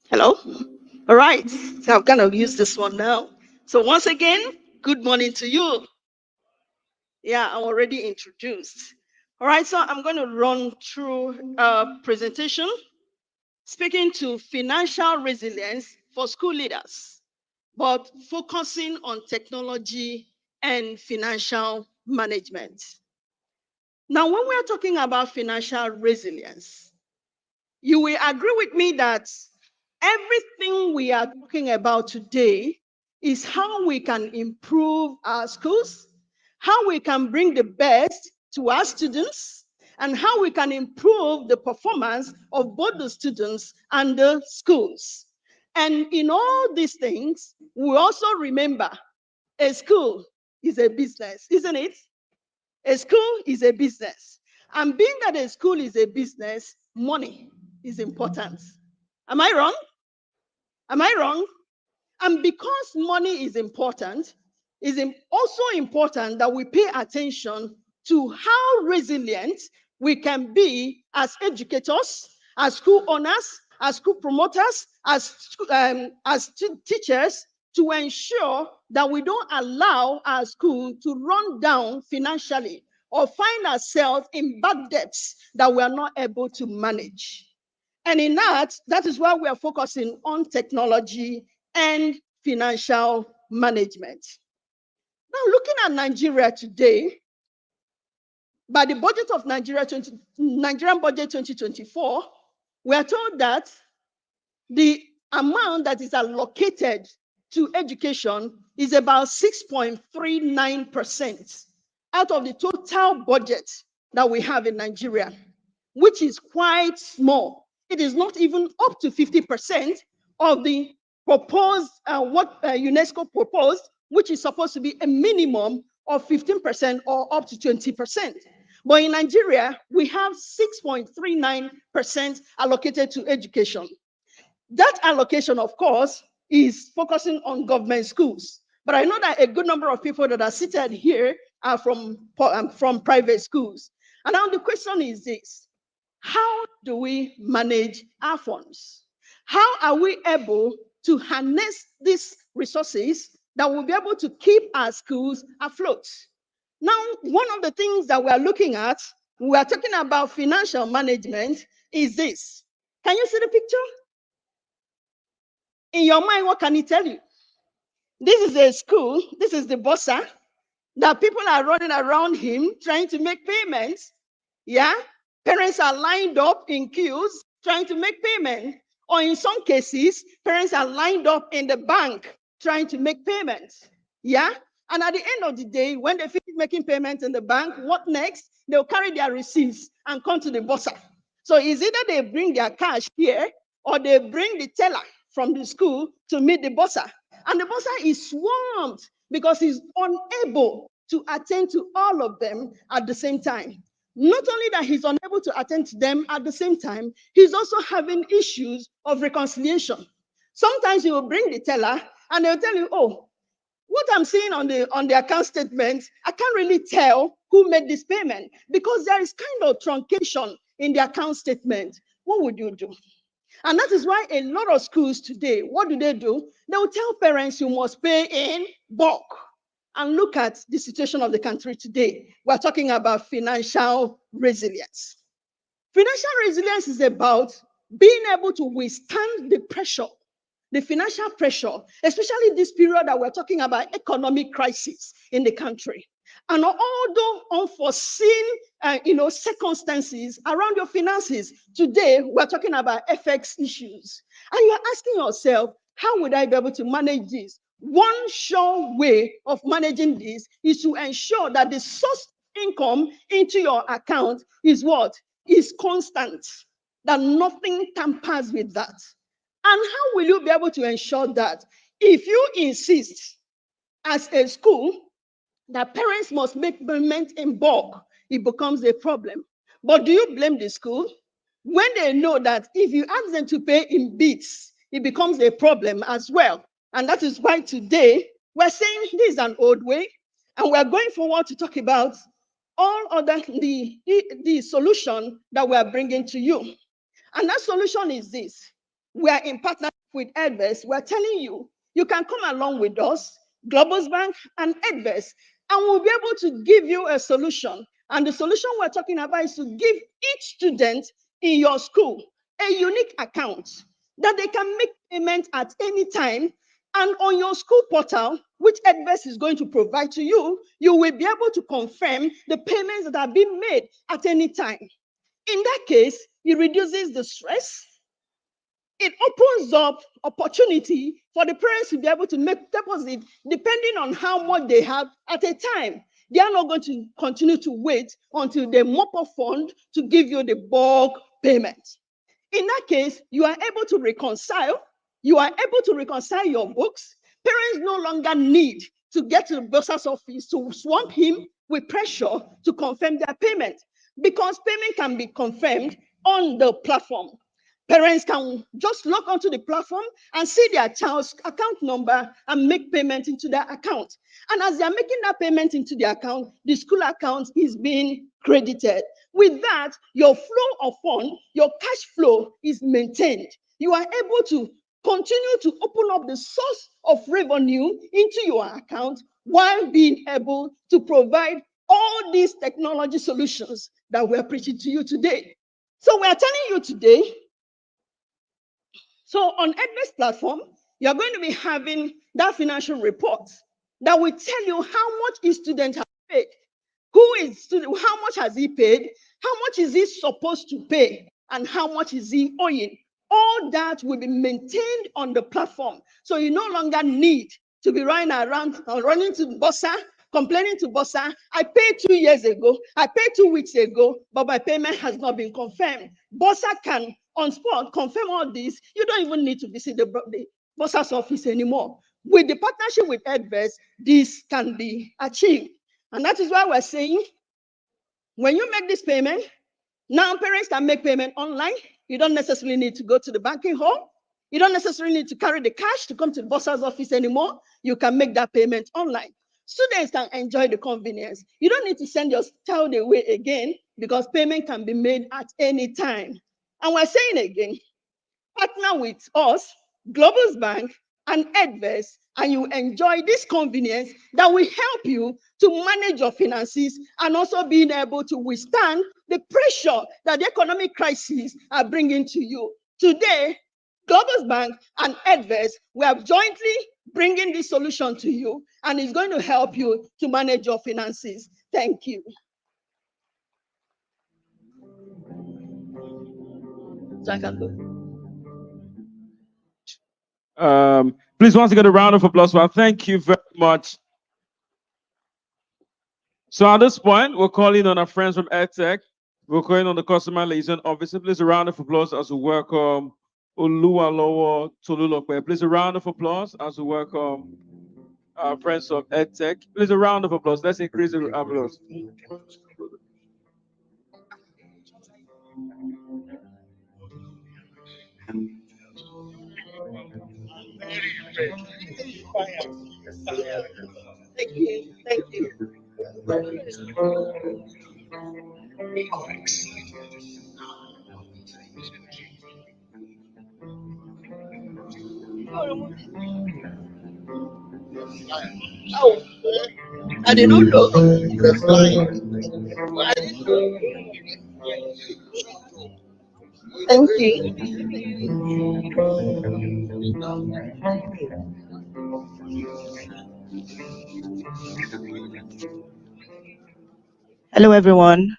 Hello? All right. So I'm going to use this one now. So once again, good morning to you. Yeah, I'm already introduced. All right, so I'm going to run through a presentation speaking to financial resilience for school leaders, but focusing on technology and financial management. Now, when we're talking about financial resilience, you will agree with me that everything we are talking about today is how we can improve our schools, how we can bring the best to our students, and how we can improve the performance of both the students and the schools. And in all these things, we also remember a school is a business, isn't it? A school is a business. And being that a school is a business, money is important. Am I wrong? Am I wrong? And because money is important, it's also important that we pay attention to how resilient we can be as educators, as school owners, as school promoters, as teachers, to ensure that we don't allow our school to run down financially or find ourselves in bad debts that we are not able to manage. And in that is why we are focusing on technology and financial management. Now, looking at Nigeria today, by the budget of Nigerian budget 2024, we are told that the amount that is allocated to education is about 6.39% out of the total budget that we have in Nigeria, which is quite small. It is not even up to 50% of the proposed, what UNESCO proposed, which is supposed to be a minimum of 15% or up to 20%. But in Nigeria, we have 6.39% allocated to education. That allocation, of course, is focusing on government schools. But I know that a good number of people that are seated here are from private schools. And now the question is this: how do we manage our funds? How are we able to harness these resources that will be able to keep our schools afloat? Now, one of the things that we are looking at, we are talking about financial management, is this. Can you see the picture? In your mind, what can it tell you? This is a school, this is the bossa, that people are running around him trying to make payments. Yeah, parents are lined up in queues trying to make payment, or in some cases, parents are lined up in the bank trying to make payments. Yeah? And at the end of the day, when they finish making payments in the bank, what next? They'll carry their receipts and come to the bossa. So it's either they bring their cash here or they bring the teller from the school to meet the bossa. And the bossa is swamped because he's unable to attend to all of them at the same time. Not only that he's unable to attend to them at the same time, he's also having issues of reconciliation. Sometimes you will bring the teller and they'll tell you, oh, what I'm seeing on the account statement, I can't really tell who made this payment because there is kind of truncation in the account statement. What would you do? And that is why a lot of schools today, what do? They will tell parents you must pay in bulk. And look at the situation of the country today. We're talking about financial resilience. Financial resilience is about being able to withstand the pressure, the financial pressure, especially this period that we're talking about economic crisis in the country. And although unforeseen, circumstances around your finances, today we're talking about FX issues. And you're asking yourself, how would I be able to manage this? One sure way of managing this is to ensure that the source of income into your account is what? Is constant, that nothing tampers with that. And how will you be able to ensure that? If you insist as a school that parents must make payment in bulk, it becomes a problem. But do you blame the school? When they know that if you ask them to pay in bits, it becomes a problem as well. And that is why today we're saying this is an old way, and we're going forward to talk about all other the solution that we're bringing to you. And that solution is this. We are in partnership with Edves. We're telling you, you can come along with us, Global Bank and Edves, and we'll be able to give you a solution. And the solution we're talking about is to give each student in your school a unique account that they can make payment at any time. And on your school portal, which Edves is going to provide to you, you will be able to confirm the payments that are being made at any time. In that case, it reduces the stress. It opens up opportunity for the parents to be able to make deposit depending on how much they have at a time. They are not going to continue to wait until they mop up fund to give you the bulk payment. In that case, you are able to reconcile. You are able to reconcile your books. Parents no longer need to get to the bursar's office to swamp him with pressure to confirm their payment, because payment can be confirmed on the platform. Parents can just log onto the platform and see their child's account number and make payment into their account. And as they are making that payment into the account, the school account is being credited. With that, your flow of funds, your cash flow is maintained. You are able to continue to open up the source of revenue into your account while being able to provide all these technology solutions that we're preaching to you today. So we're telling you today, so on Edves platform, you're going to be having that financial report that will tell you how much each student has paid, who is student, how much has he paid, how much is he supposed to pay, and how much is he owing. All that will be maintained on the platform. So you no longer need to be running around or running to Bossa, complaining to Bossa, I paid 2 years ago, I paid 2 weeks ago, but my payment has not been confirmed. Bossa can, on spot, confirm all this. You don't even need to visit the Bossa's office anymore. With the partnership with Edves, this can be achieved. And that is why we're saying, when you make this payment, now parents can make payment online. You don't necessarily need to go to the banking hall. You don't necessarily need to carry the cash to come to the boss's office anymore. You can make that payment online. Students can enjoy the convenience. You don't need to send your child away again because payment can be made at any time. And we're saying again, partner with us, Global Bank and Edves, and you enjoy this convenience that will help you to manage your finances and also being able to withstand the pressure that the economic crises are bringing to you. Today, Global Bank and Edves, we are jointly bringing this solution to you, and it's going to help you to manage your finances. Thank you. Please, once again, a round of applause. Well, thank you very much. So at this point, we're calling on our friends from EdTech. We're calling on the customer liaison officer. Please, a round of applause as we welcome Oluwalowo Tolulope. Please, a round of applause as we welcome our friends from EdTech. Please, a round of applause. Let's increase the applause. Thank you. Thank you. Oh, I didn't know. That's Thank you. Hello, everyone.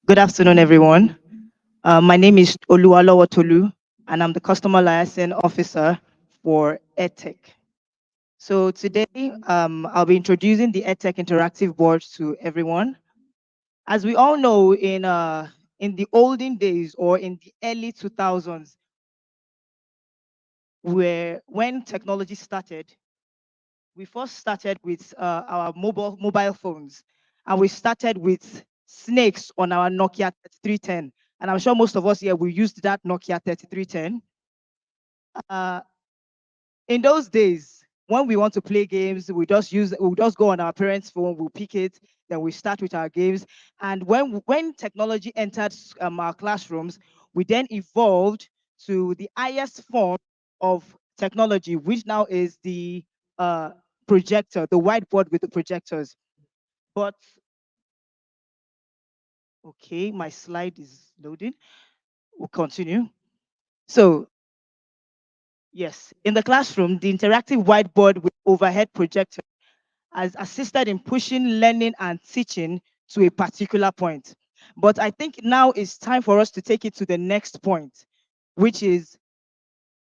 Good afternoon, everyone. My name is Oluwalowo Tolu, and I'm the Customer Liaison Officer for EdTech. So today, I'll be introducing the EdTech Interactive Board to everyone. As we all know, in the olden days or in the early 2000s, when technology started, we first started with our mobile phones, and we started with snakes on our Nokia 3310. And I'm sure most of us here, we used that Nokia 3310. In those days, when we want to play games, we just go on our parents' phone, we'll pick it, then we start with our games. And when technology entered our classrooms, we then evolved to the highest form of technology, which now is the projector, the whiteboard with the projectors. But okay, my slide is loading. We'll continue. So yes, in the classroom, the interactive whiteboard with overhead projector has assisted in pushing learning and teaching to a particular point. But I think now it's time for us to take it to the next point, which is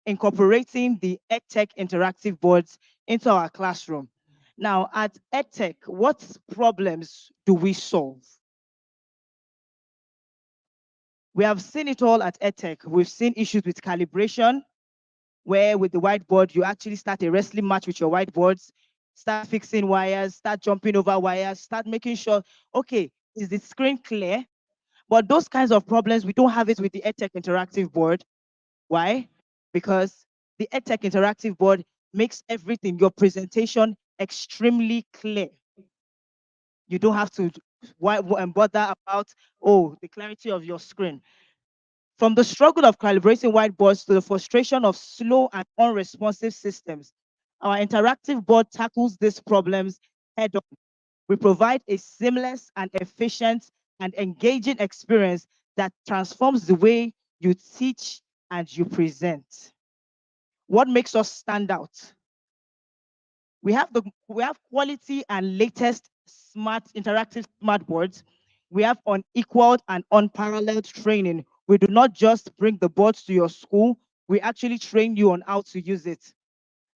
incorporating the EdTech interactive boards into our classroom. Now, at EdTech, what problems do we solve? We have seen it all at EdTech. We've seen issues with calibration, where with the whiteboard, you actually start a wrestling match with your whiteboards, start fixing wires, start jumping over wires, start making sure, okay, is the screen clear? But those kinds of problems, we don't have it with the EdTech interactive board. Why? Because the EdTech interactive board makes everything, your presentation, extremely clear. You don't have to bother about, oh, the clarity of your screen. From the struggle of calibrating whiteboards to the frustration of slow and unresponsive systems, our interactive board tackles these problems head on. We provide a seamless and efficient and engaging experience that transforms the way you teach and you present. What makes us stand out? We have quality and latest smart interactive smart boards. We have unequaled and unparalleled training. We do not just bring the boards to your school, we actually train you on how to use it.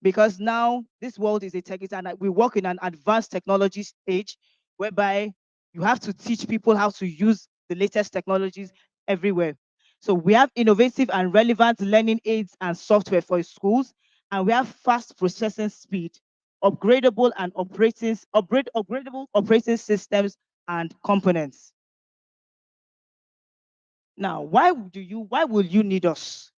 Because now this world is a tech, and we work in an advanced technology stage whereby you have to teach people how to use the latest technologies everywhere. So we have innovative and relevant learning aids and software for schools, and we have fast processing speed, upgradable operating systems and components. Now, why will you need us?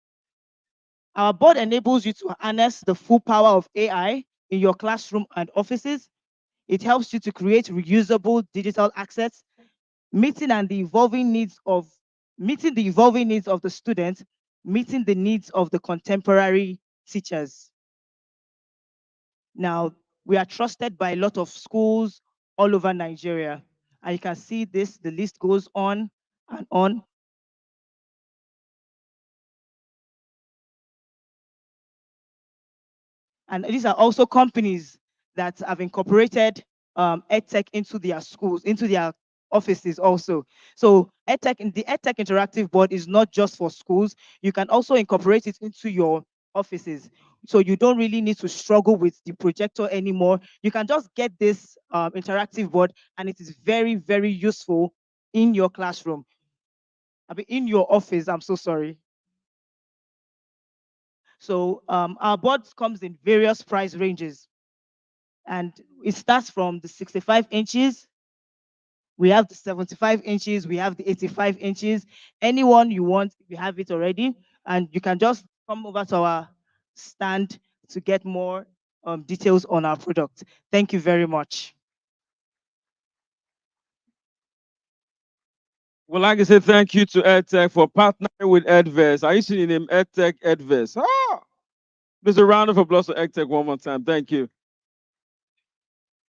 Our board enables you to harness the full power of AI in your classroom and offices. It helps you to create reusable digital assets, meeting and the evolving needs of meeting the evolving needs of the students, meeting the needs of the contemporary teachers. Now, we are trusted by a lot of schools all over Nigeria. And you can see this, the list goes on and on. And these are also companies that have incorporated EdTech into their schools, into their offices also. So the EdTech Interactive Board is not just for schools. You can also incorporate it into your offices. So you don't really need to struggle with the projector anymore. You can just get this interactive board, and it is very, very useful in your classroom. I mean, in your office, I'm so sorry. So our board comes in various price ranges. And it starts from the 65 inches. We have the 75 inches. We have the 85 inches. Anyone you want, we have it already. And you can just come over to our stand to get more details on our product. Thank you very much. Well, like I said, thank you to EdTech for partnering with Edves. I used to name EdTech Edves. Ah! There's a round of applause for EdTech one more time. Thank you.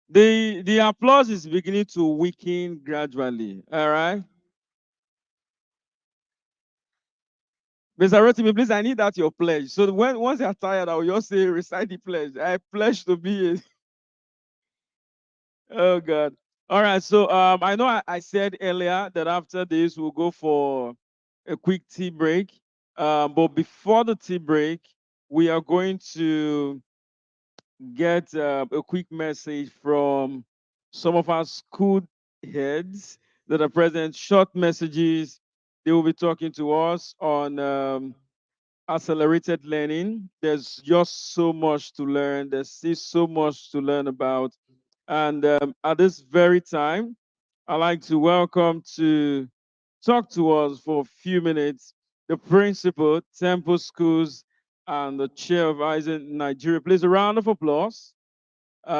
The applause is beginning to weaken gradually. All right. Mr. Rotimi, please, I need that your pledge. So once you're tired, I will just say, recite the pledge. I pledge to be a... Oh, God. All right. So I know I said earlier that after this, we'll go for a quick tea break. But before the tea break, we are going to get a quick message from some of our school heads that are present, short messages. They will be talking to us on accelerated learning. There's just so much to learn. There's still so much to learn about. And at this very time, I'd like to welcome to talk to us for a few minutes the principal, Temple Schools, and the chair of Isaac Nigeria. Please, a round of applause. Put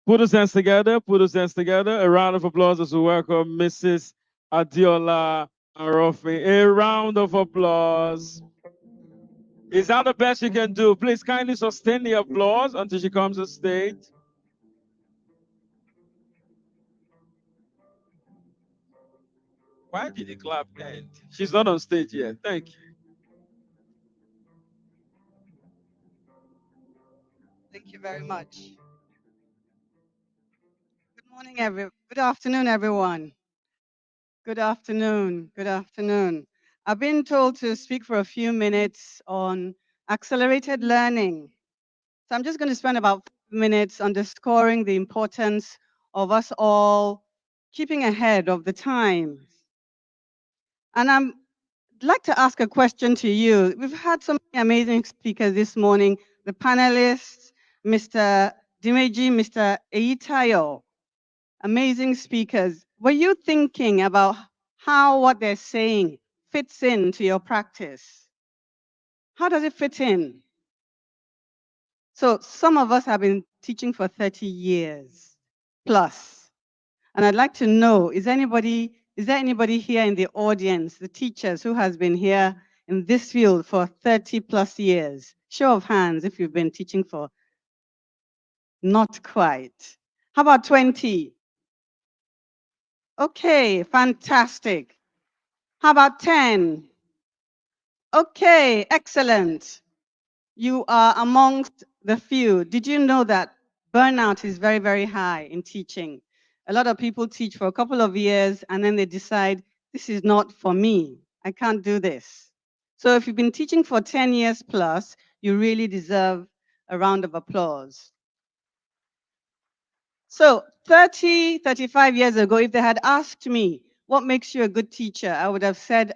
those hands together, put those hands together. A round of applause as we welcome Mrs. Adiola Arofi. A round of applause. Is that the best you can do? Please kindly sustain the applause until she comes to stage. Why did the clap end? She's not on stage yet. Thank you. Thank you very much. Good afternoon, everyone. Good afternoon. Good afternoon. I've been told to speak for a few minutes on accelerated learning. So I'm just going to spend about 5 minutes underscoring the importance of us all keeping ahead of the times. And I'd like to ask a question to you. We've had some amazing speakers this morning, the panelists, Mr. Dimeji, Mr. Eitayo, amazing speakers. Were you thinking about how what they're saying fits into your practice? How does it fit in? So some of us have been teaching for 30 years plus. And I'd like to know, is there anybody here in the audience, the teachers who has been here in this field for 30 plus years? Show of hands if you've been teaching for not quite. How about 20? Okay, fantastic. How about 10? Okay, excellent. You are amongst the few. Did you know that burnout is very, very high in teaching? A lot of people teach for a couple of years and then they decide, this is not for me. I can't do this. So if you've been teaching for 10 years plus, you really deserve a round of applause. So 30, 35 years ago, if they had asked me, what makes you a good teacher? I would have said,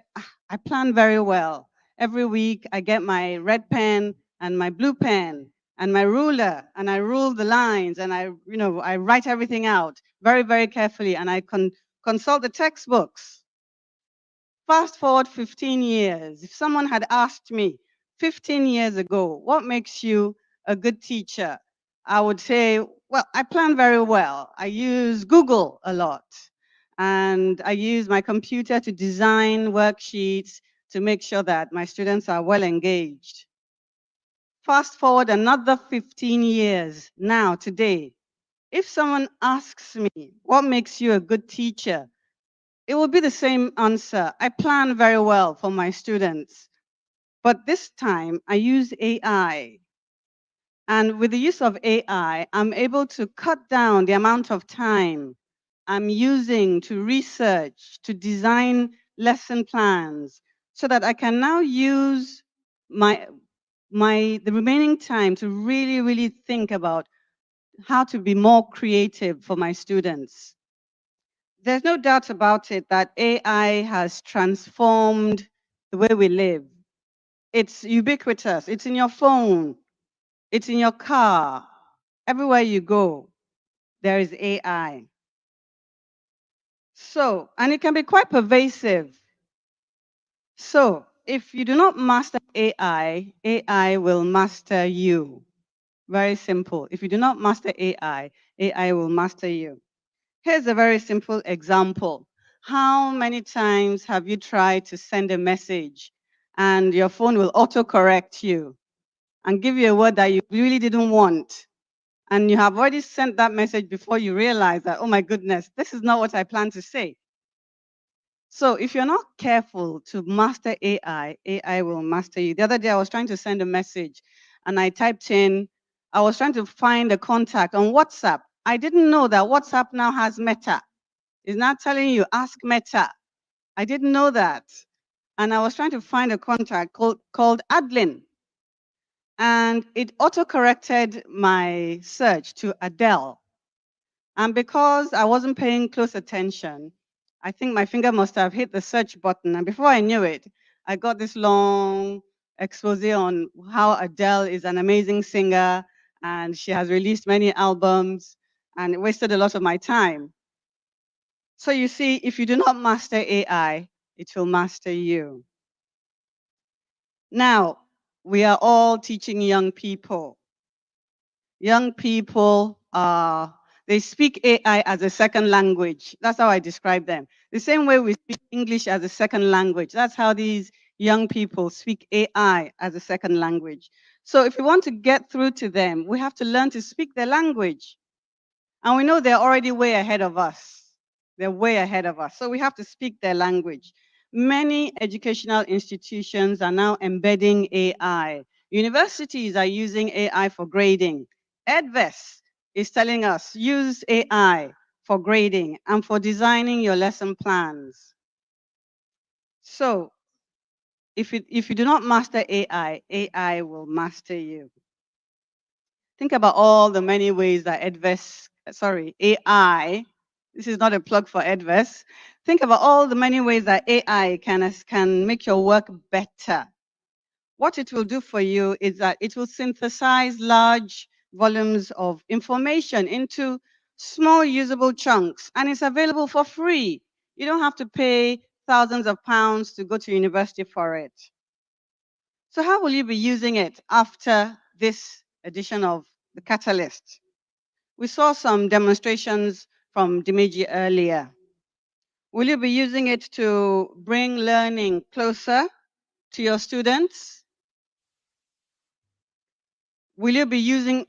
I plan very well. Every week I get my red pen and my blue pen and my ruler and I rule the lines and I write everything out very, very carefully and I consult the textbooks. Fast forward 15 years. If someone had asked me 15 years ago, what makes you a good teacher? I would say, well, I plan very well. I use Google a lot. and I use my computer to design worksheets to make sure that my students are well engaged. Fast forward another 15 years now, today, if someone asks me, what makes you a good teacher? It will be the same answer. I plan very well for my students, but this time I use AI. And with the use of AI, I'm able to cut down the amount of time I'm using to research, to design lesson plans, so that I can now use the remaining time to really, really think about how to be more creative for my students. There's no doubt about it that AI has transformed the way we live. It's ubiquitous. It's in your phone. It's in your car. Everywhere you go, there is AI. So, and it can be quite pervasive. So, if you do not master AI, AI will master you. Very simple. If you do not master AI, AI will master you. Here's a very simple example. How many times have you tried to send a message and your phone will autocorrect you and give you a word that you really didn't want? And you have already sent that message before you realize that, oh my goodness, this is not what I planned to say. So if you're not careful to master AI, AI will master you. The other day I was trying to send a message and I typed in, I was trying to find a contact on WhatsApp. I didn't know that WhatsApp now has Meta. It's not telling you, ask Meta. I didn't know that. And I was trying to find a contact called Adlin. And it auto-corrected my search to Adele. And because I wasn't paying close attention, I think my finger must have hit the search button. And before I knew it, I got this long expose on how Adele is an amazing singer and she has released many albums, and it wasted a lot of my time. So you see, if you do not master AI, it will master you. Now, we are all teaching young people. Young people they speak AI as a second language. That's how I describe them. The same way we speak English as a second language. That's how these young people speak AI as a second language. So if we want to get through to them, we have to learn to speak their language. And we know they're already way ahead of us. They're way ahead of us. So we have to speak their language. Many educational institutions are now embedding AI. Universities are using AI for grading. Edves is telling us use AI for grading and for designing your lesson plans. So if you do not master AI, AI will master you. Think about all the many ways that AI, this is not a plug for Edves. Think about all the many ways that AI can make your work better. What it will do for you is that it will synthesize large volumes of information into small usable chunks, and it's available for free. You don't have to pay thousands of pounds to go to university for it. So how will you be using it after this edition of the Catalyst? We saw some demonstrations from Dimeji earlier. Will you be using it to bring learning closer to your students? Will you be using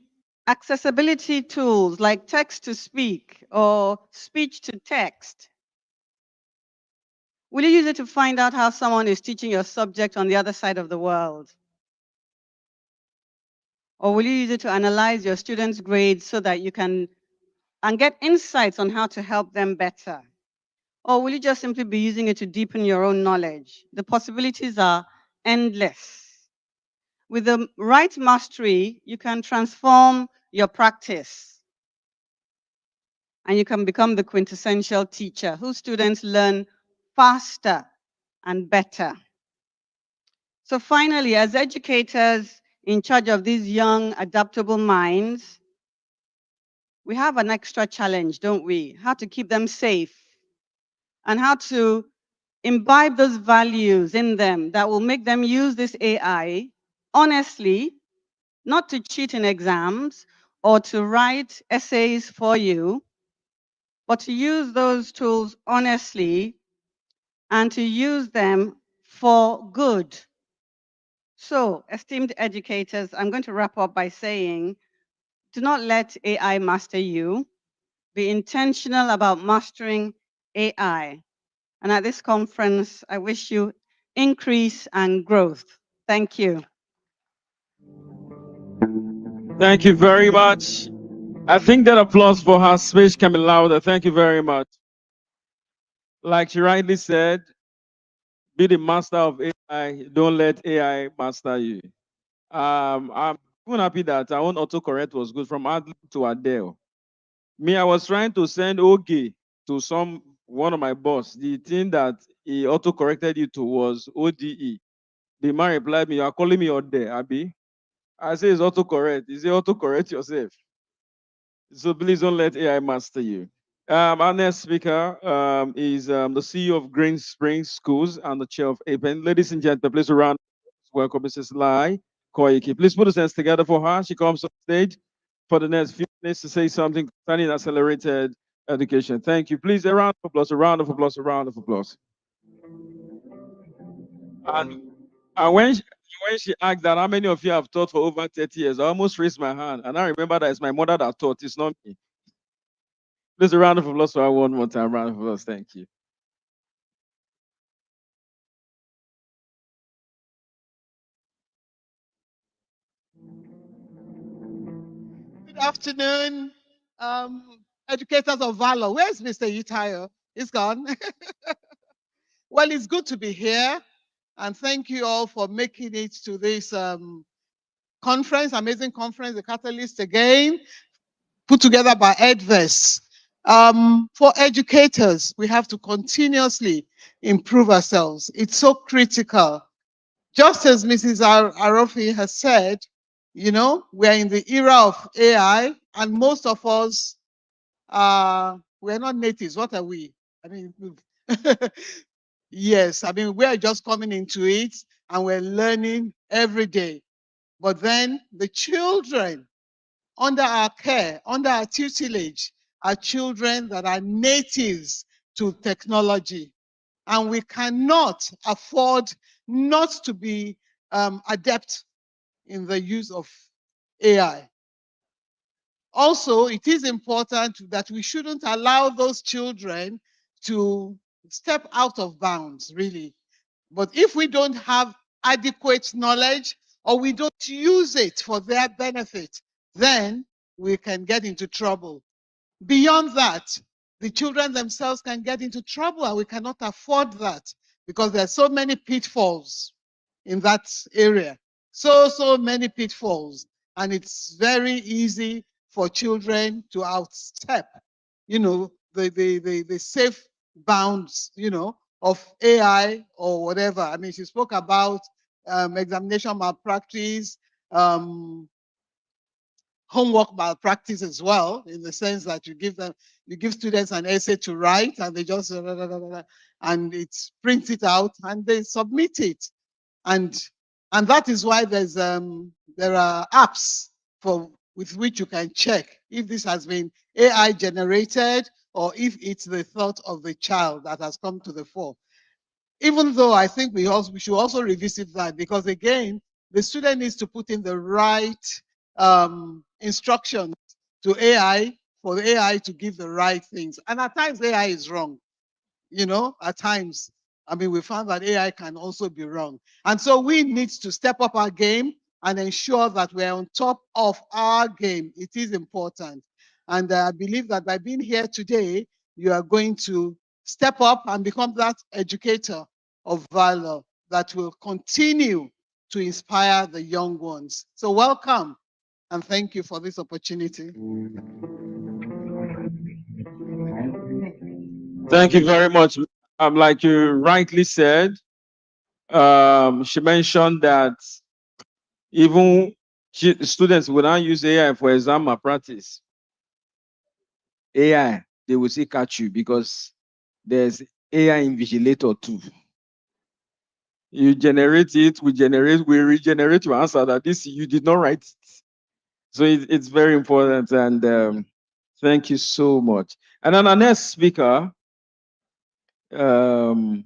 accessibility tools like text to speak or speech to text? Will you use it to find out how someone is teaching your subject on the other side of the world? Or will you use it to analyze your students' grades so that you can get insights on how to help them better? Or will you just simply be using it to deepen your own knowledge? The possibilities are endless. With the right mastery, you can transform your practice and you can become the quintessential teacher whose students learn faster and better. So finally, as educators in charge of these young, adaptable minds, we have an extra challenge, don't we? How to keep them safe and how to imbibe those values in them that will make them use this AI honestly, not to cheat in exams or to write essays for you, but to use those tools honestly and to use them for good. So, esteemed educators, I'm going to wrap up by saying, do not let AI master you. Be intentional about mastering AI. And at this conference, I wish you increase and growth. Thank you. Thank you very much. I think that applause for her speech can be louder. Thank you very much. Like she rightly said, be the master of AI. Don't let AI master you. I'm even happy that our own autocorrect was good from Adlib to Adele. Me, I was trying to send OG to one of my boss. The thing that he autocorrected it to was ODE. The man replied me, "You are calling me Ode, Abi." I say it's autocorrect. He say autocorrect yourself. So please don't let AI master you. Our next speaker is the CEO of Green Springs Schools and the chair of APEN. Ladies and gentlemen, please around welcome Mrs. Lai Koiki. Please put your hands together for her. She comes on stage for the next few minutes to say something concerning accelerated education. Thank you. Please, a round of applause, a round of applause, a round of applause. And when she asked that, how many of you have taught for over 30 years? I almost raised my hand. And I remember that it's my mother that taught, it's not me. Please, a round of applause for her one more time. Round of applause. Thank you. Good afternoon, educators of valor. Where's Mr. Itayo? He's gone. Well, it's good to be here, and thank you all for making it to this conference, amazing conference, the Catalyst again, put together by Edves. For educators, we have to continuously improve ourselves. It's so critical. Just as Mrs. Arofi has said, you know, we're in the era of AI, and most of us we're not natives. What are we? I mean, yes, I mean, we're just coming into it and we're learning every day. But then the children under our care, under our tutelage, are children that are natives to technology. And we cannot afford not to be adept in the use of AI. Also, it is important that we shouldn't allow those children to step out of bounds, really. But if we don't have adequate knowledge or we don't use it for their benefit, then we can get into trouble. Beyond that, the children themselves can get into trouble, and we cannot afford that because there are so many pitfalls in that area. So many pitfalls. And it's very easy for children to outstep, you know, the safe bounds, you know, of AI or whatever. I mean, she spoke about examination malpractice, homework malpractice as well, in the sense that you give students an essay to write and they just and it prints it out and they submit it. And that is why there are apps with which you can check if this has been AI generated or if it's the thought of the child that has come to the fore. Even though I think we should also revisit that, because again, the student needs to put in the right instructions to AI for the AI to give the right things. And at times AI is wrong. You know, at times, I mean, we found that AI can also be wrong. And so we need to step up our game and ensure that we're on top of our game. It is important. And I believe that by being here today, you are going to step up and become that educator of valor that will continue to inspire the young ones. So welcome and thank you for this opportunity. Thank you very much. Like you rightly said, she mentioned that even students will not use AI for exam malpractice. AI, they will still catch you because there's AI invigilator too. You generate it, we regenerate your answer that this you did not write it. So it's very important, and thank you so much. And then our next speaker, just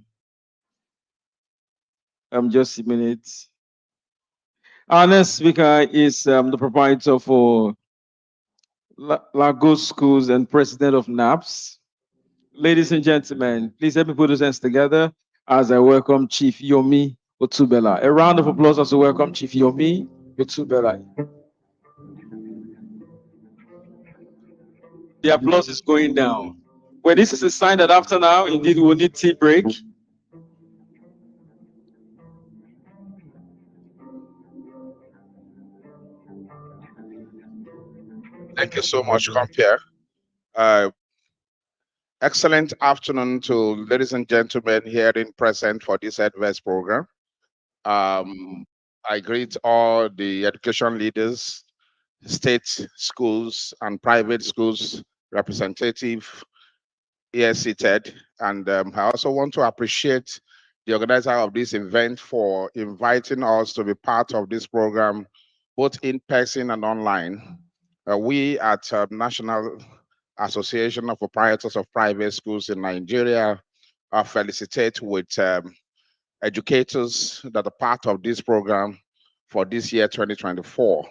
a minute. Our next speaker is the proprietor for Lagos Schools and president of NAPS. Ladies and gentlemen, please help me put those hands together as I welcome Chief Yomi Otubela. A round of applause as we welcome Chief Yomi Otubela. The applause is going down. Well, this is a sign that after now, indeed, we'll need tea break. Thank you so much, Compere. Excellent afternoon to ladies and gentlemen here in present for this Edves program. I greet all the education leaders, state schools and private schools representative here seated. And I also want to appreciate the organizer of this event for inviting us to be part of this program, both in person and online. We at National Association of Proprietors of Private Schools in Nigeria felicitate with educators that are part of this program for this year 2024.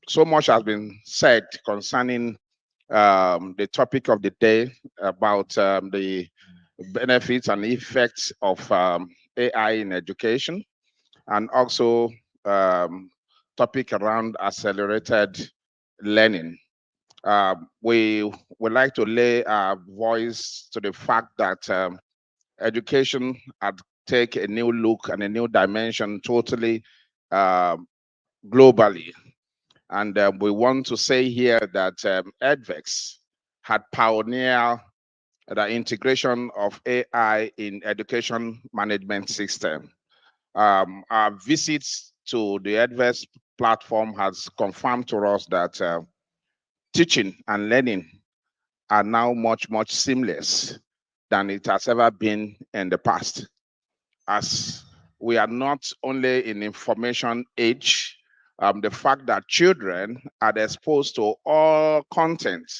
So much has been said concerning the topic of the day about the benefits and effects of AI in education, and also topic around accelerated learning. We would like to lay our voice to the fact that education had take a new look and a new dimension totally globally. And we want to say here that Edvex had pioneered the integration of AI in education management system. Our visits to the Edves platform has confirmed to us that teaching and learning are now much, much seamless than it has ever been in the past. As we are not only in information age, the fact that children are exposed to all content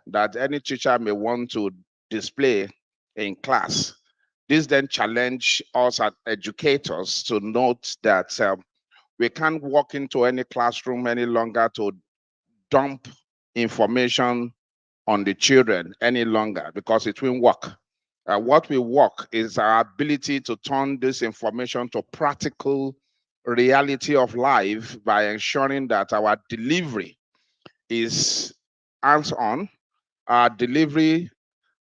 that any teacher may want to display in class. This then challenge us as educators to note that we can't walk into any classroom any longer to dump information on the children any longer because it won't work. What will work is our ability to turn this information to practical reality of life by ensuring that our delivery is hands-on, our delivery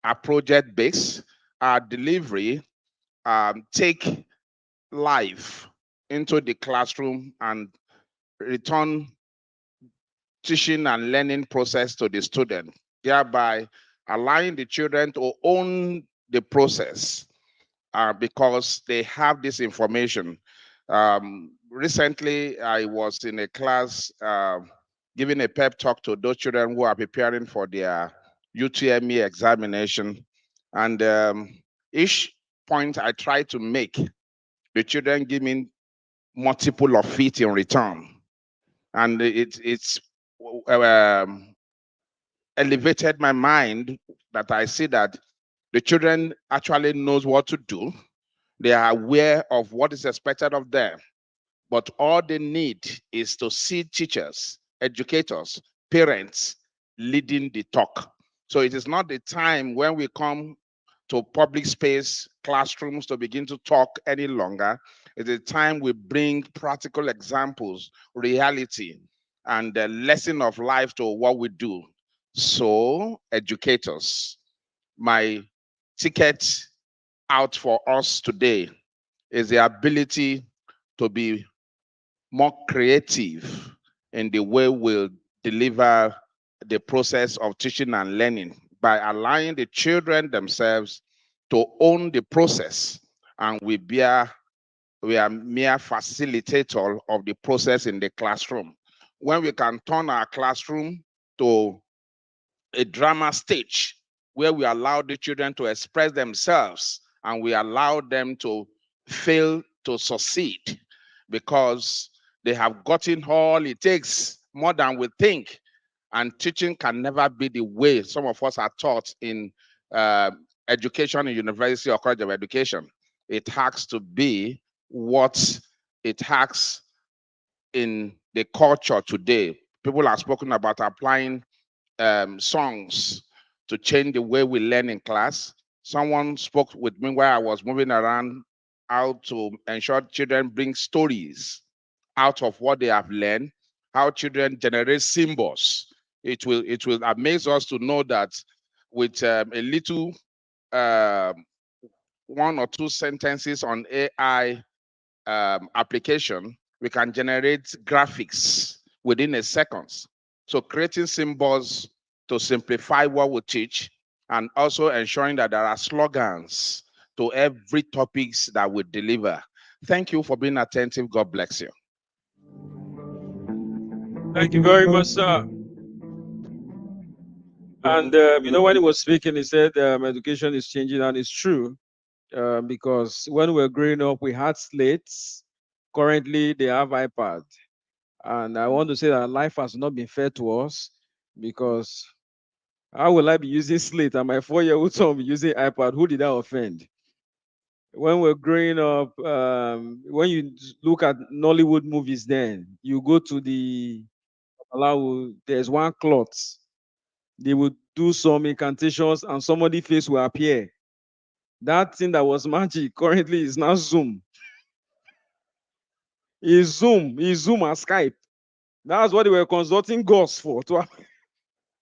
are project-based, our delivery take life into the classroom and return teaching and learning process to the student, thereby allowing the children to own the process because they have this information. Recently, I was in a class giving a pep talk to those children who are preparing for their UTME examination. And each point I try to make, the children give me multiple of it in return. And it's elevated my mind that I see that the children actually knows what to do. They are aware of what is expected of them. But all they need is to see teachers, educators, parents leading the talk. So it is not the time when we come to public space, classrooms to begin to talk any longer. It is time we bring practical examples, reality, and the lesson of life to what we do. So, educators, my ticket out for us today is the ability to be more creative in the way we'll deliver the process of teaching and learning by allowing the children themselves to own the process, and we are mere facilitator of the process in the classroom. When we can turn our classroom to a drama stage where we allow the children to express themselves and we allow them to fail to succeed because they have gotten all it takes more than we think. And teaching can never be the way some of us are taught in education in university or college of education. It has to be what it has in the culture today. People have spoken about applying songs to change the way we learn in class. Someone spoke with me while I was moving around how to ensure children bring stories out of what they have learned, how children generate symbols. It will amaze us to know that with a little one or two sentences on AI application, we can generate graphics within a second. So creating symbols to simplify what we teach, and also ensuring that there are slogans to every topics that we deliver. Thank you for being attentive. God bless you. Thank you very much, sir. And when he was speaking, he said education is changing, and it's true. Because when we were growing up, we had slates. Currently, they have iPad. And I want to say that life has not been fair to us, because how will I be using slate and my 4-year-old son be using iPad? Who did I offend? When we're growing up, when you look at Nollywood movies, then you go to the there's one cloth. They would do some incantations and somebody's face will appear. That thing that was magic currently is now Zoom. Is Zoom and Skype. That's what they were consulting Gus for.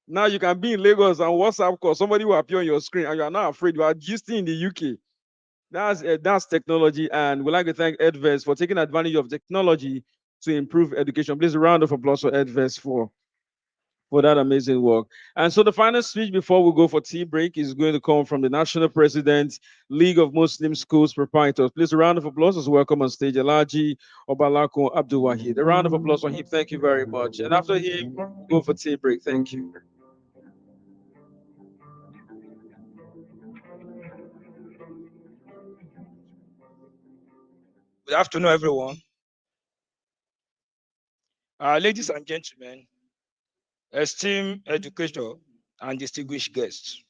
Now you can be in Lagos and WhatsApp call. Somebody will appear on your screen and you are not afraid. You are gisting in the UK. That's technology. And we'd like to thank Edves for taking advantage of technology to improve education. Please, a round of applause for Edves for that amazing work. And so the final speech before we go for tea break is going to come from the National President, League of Muslim Schools Proprietors. Please, a round of applause as welcome on stage Alaji Obalako Abdul Wahid. A round of applause for him. Thank you very much. And after him, we'll go for tea break. Thank you. Good afternoon, everyone. Ladies and gentlemen, esteemed educator and distinguished guests.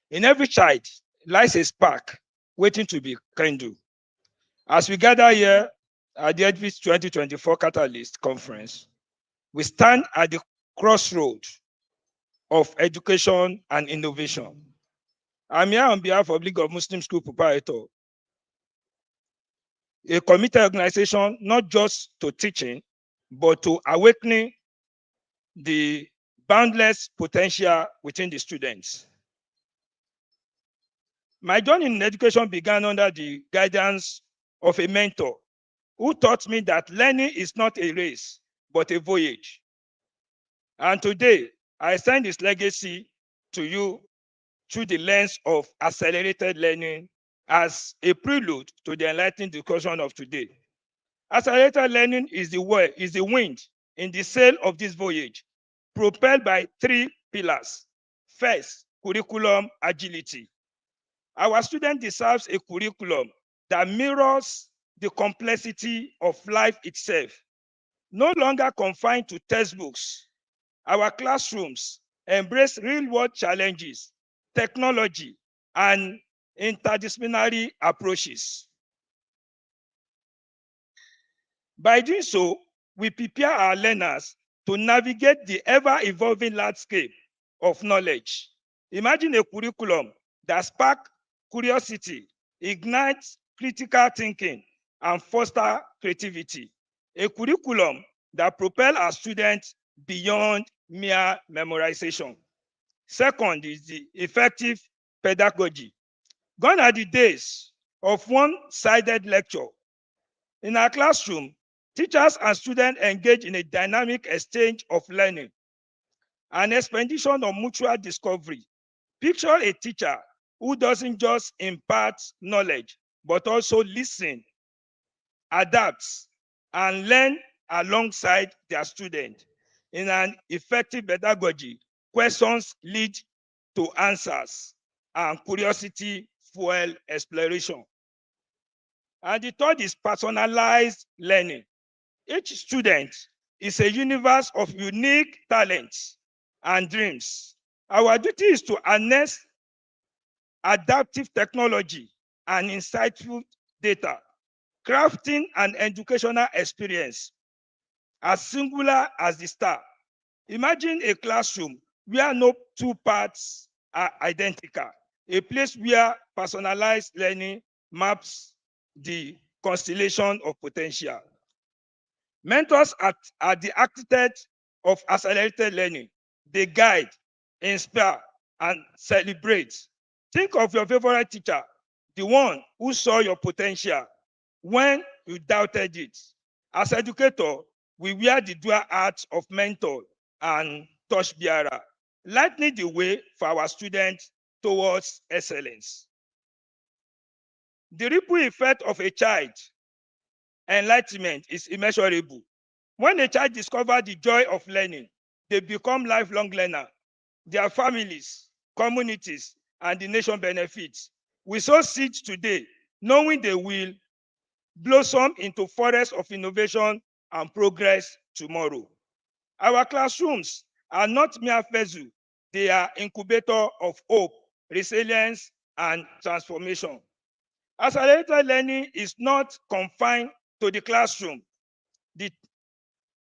In every child lies a spark waiting to be kindled. As we gather here at the Edves 2024 Catalyst Conference, we stand at the crossroads of education and innovation. I'm here on behalf of League of Muslim School Proprietor, a committed organization not just to teaching, but to awakening the boundless potential within the students. My journey in education began under the guidance of a mentor who taught me that learning is not a race, but a voyage. And today, I send this legacy to you through the lens of accelerated learning as a prelude to the enlightening discussion of today. Accelerated learning is the wind in the sail of this voyage, propelled by 3 pillars. First, curriculum agility. Our student deserves a curriculum that mirrors the complexity of life itself. No longer confined to textbooks, our classrooms embrace real-world challenges, technology, and interdisciplinary approaches. By doing so, we prepare our learners to navigate the ever-evolving landscape of knowledge. Imagine a curriculum that sparks curiosity, ignites critical thinking, and fosters creativity. A curriculum that propels our students beyond mere memorization. Second is the effective pedagogy. Gone are the days of one-sided lecture. In our classroom, teachers and students engage in a dynamic exchange of learning, an expedition of mutual discovery. Picture a teacher who doesn't just impart knowledge, but also listen, adapts, and learn alongside their student. In an effective pedagogy, questions lead to answers, and curiosity fuel exploration. And the third is personalized learning. Each student is a universe of unique talents and dreams. Our duty is to harness adaptive technology and insightful data, crafting an educational experience as singular as the star. Imagine a classroom where no two parts are identical, a place where personalized learning maps the constellation of potential. Mentors are the architects of accelerated learning. They guide, inspire, and celebrate. Think of your favorite teacher, the one who saw your potential when you doubted it. As educator, we wear the dual hats of mentor and torchbearer, lightening the way for our students towards excellence. The ripple effect of a child enlightenment is immeasurable. When a child discovers the joy of learning, they become lifelong learners. Their families, communities, and the nation benefits. We sow seeds today, knowing they will blossom into forests of innovation and progress tomorrow. Our classrooms are not mere vessels, they are incubator of hope, resilience, and transformation. Accelerated learning is not confined to the classroom.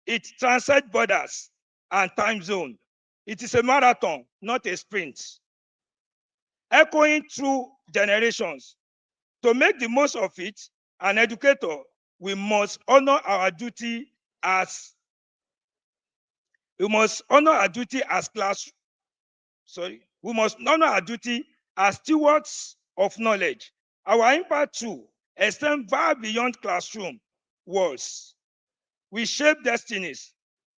It transcends borders and time zone. It is a marathon, not a sprint. Echoing through generations. To make the most of it, an educator, we must honor our duty as class. We must honor our duty as stewards of knowledge. Our impact too extends far beyond classroom walls. We shape destinies,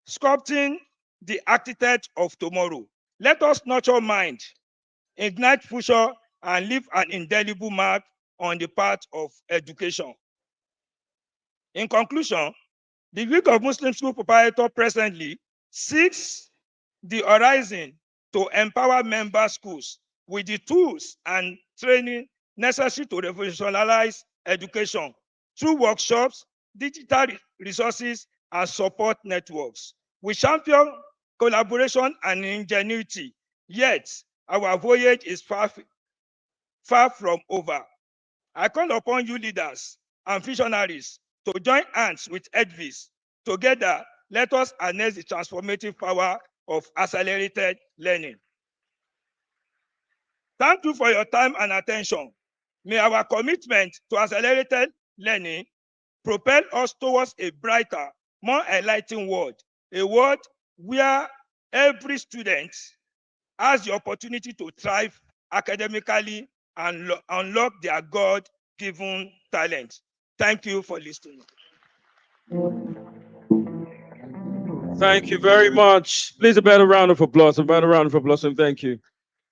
sculpting the architect of tomorrow. Let us nurture mind, ignite future, and leave an indelible mark on the path of education. In conclusion, the League of Muslim School Proprietors presently seeks the horizon to empower member schools with the tools and training necessary to revolutionize education through workshops, digital resources, and support networks. We champion collaboration and ingenuity, yet our voyage is far from over. I call upon you leaders and visionaries to join hands with Edves. Together, let us harness the transformative power of accelerated learning. Thank you for your time and attention. May our commitment to accelerated learning propel us towards a brighter, more enlightened world, a world where every student has the opportunity to thrive academically and unlock their God-given talent. Thank you for listening. Thank you very much. Please a better round of applause. A better round of applause, and thank you.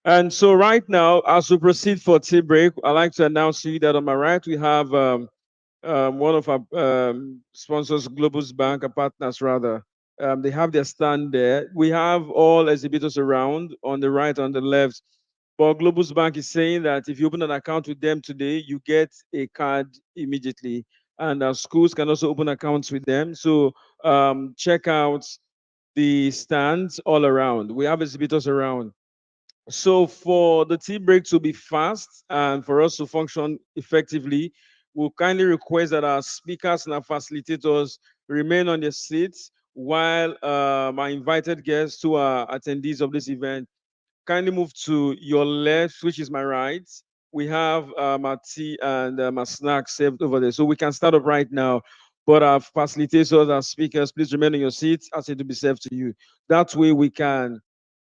And so right now, as we proceed for tea break, I'd like to announce to you that on my right we have one of our sponsors, Globus Bank, our partners rather. They have their stand there. We have all exhibitors around on the right, on the left. But Globus Bank is saying that if you open an account with them today, you get a card immediately. And schools can also open accounts with them. So check out the stands all around. We have exhibitors around. So for the tea break to be fast and for us to function effectively, we'll kindly request that our speakers and our facilitators remain on their seats while my invited guests who are attendees of this event kindly move to your left, which is my right. We have our tea and our snacks served over there. So we can start up right now. But our facilitators, our speakers, please remain on your seats as it will be served to you. That way we can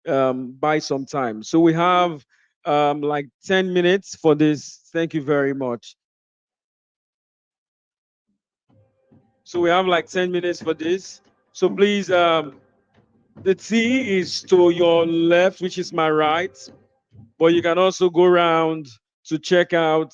buy some time. So we have like 10 minutes for this. Thank you very much. So we have like 10 minutes for this. So please, the tea is to your left, which is my right. But you can also go around to check out.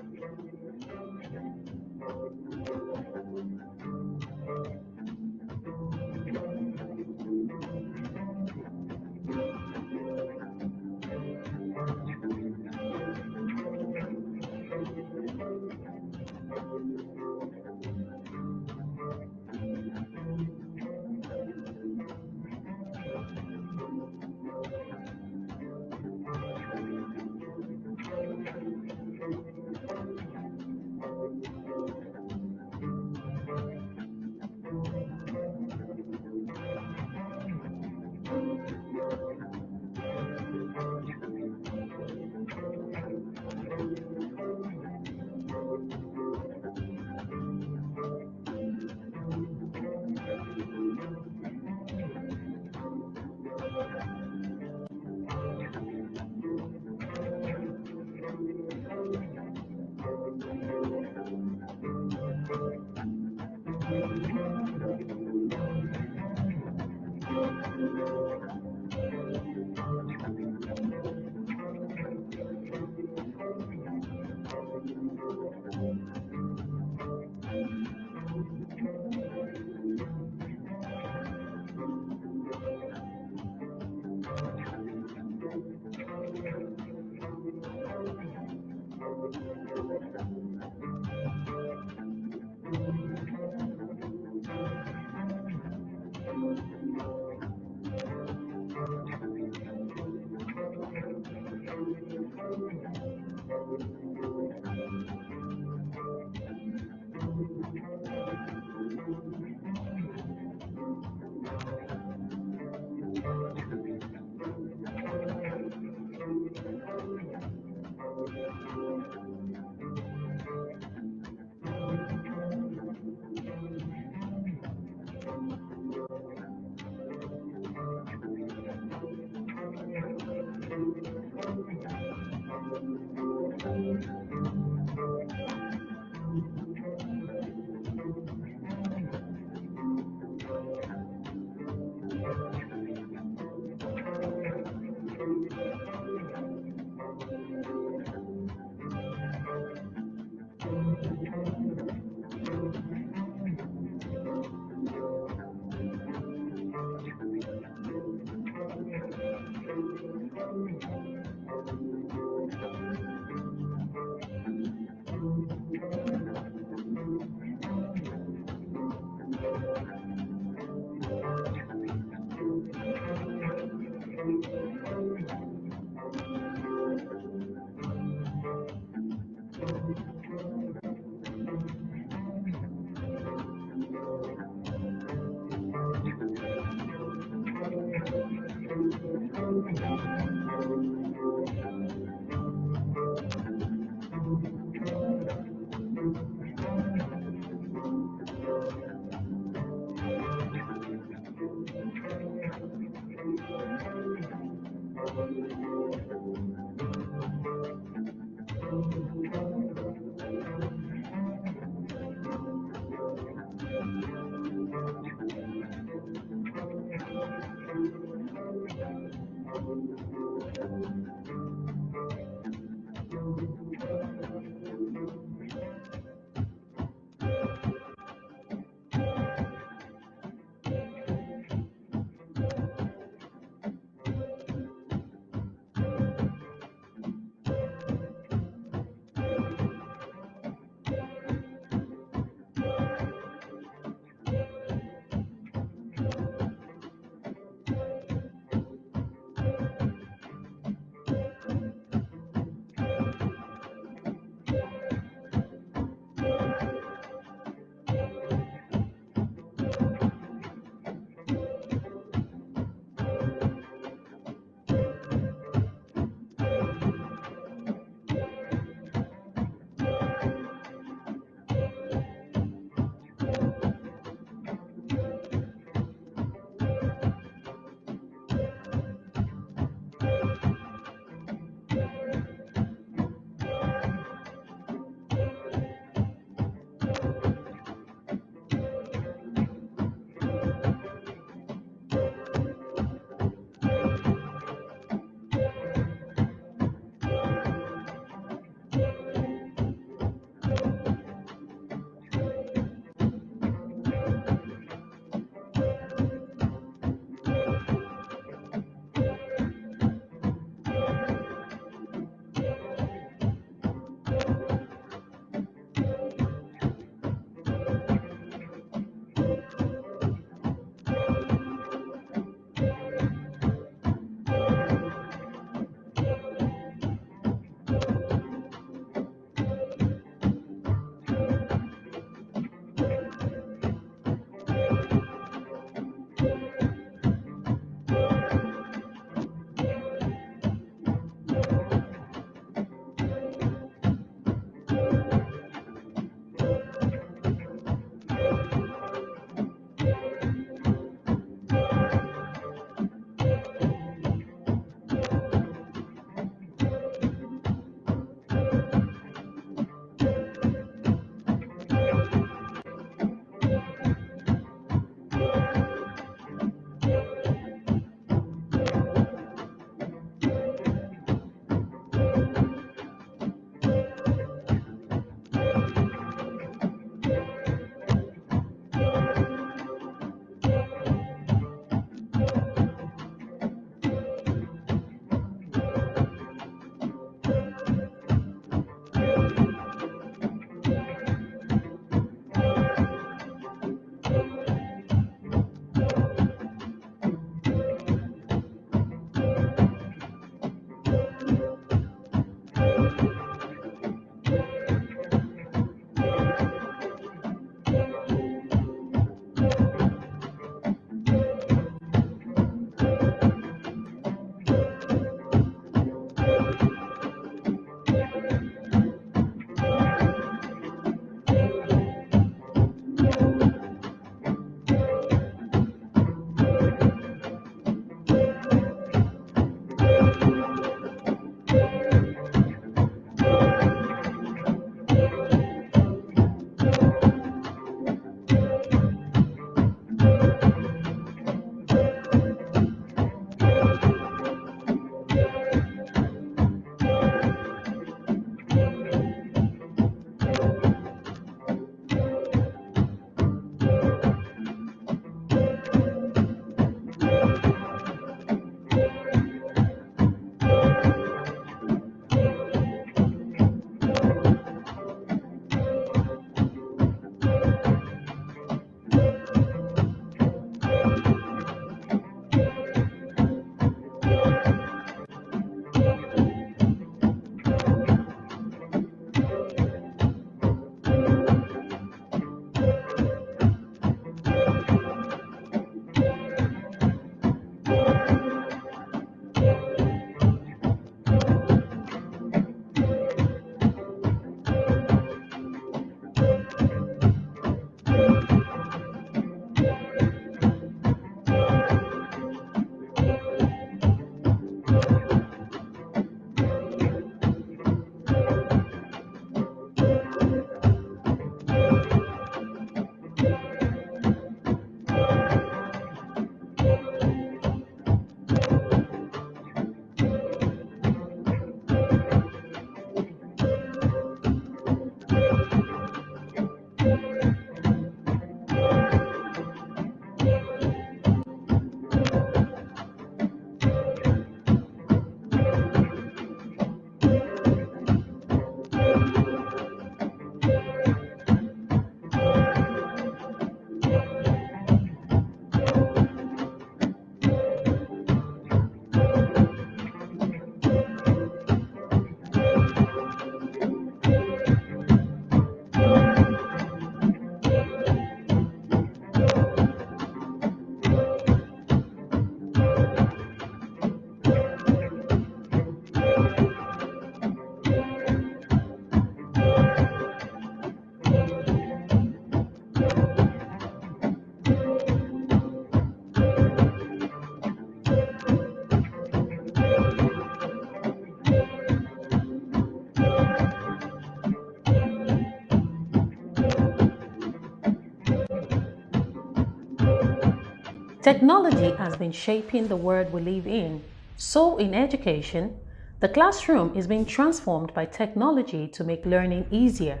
Technology has been shaping the world we live in. So in education, the classroom is being transformed by technology to make learning easier.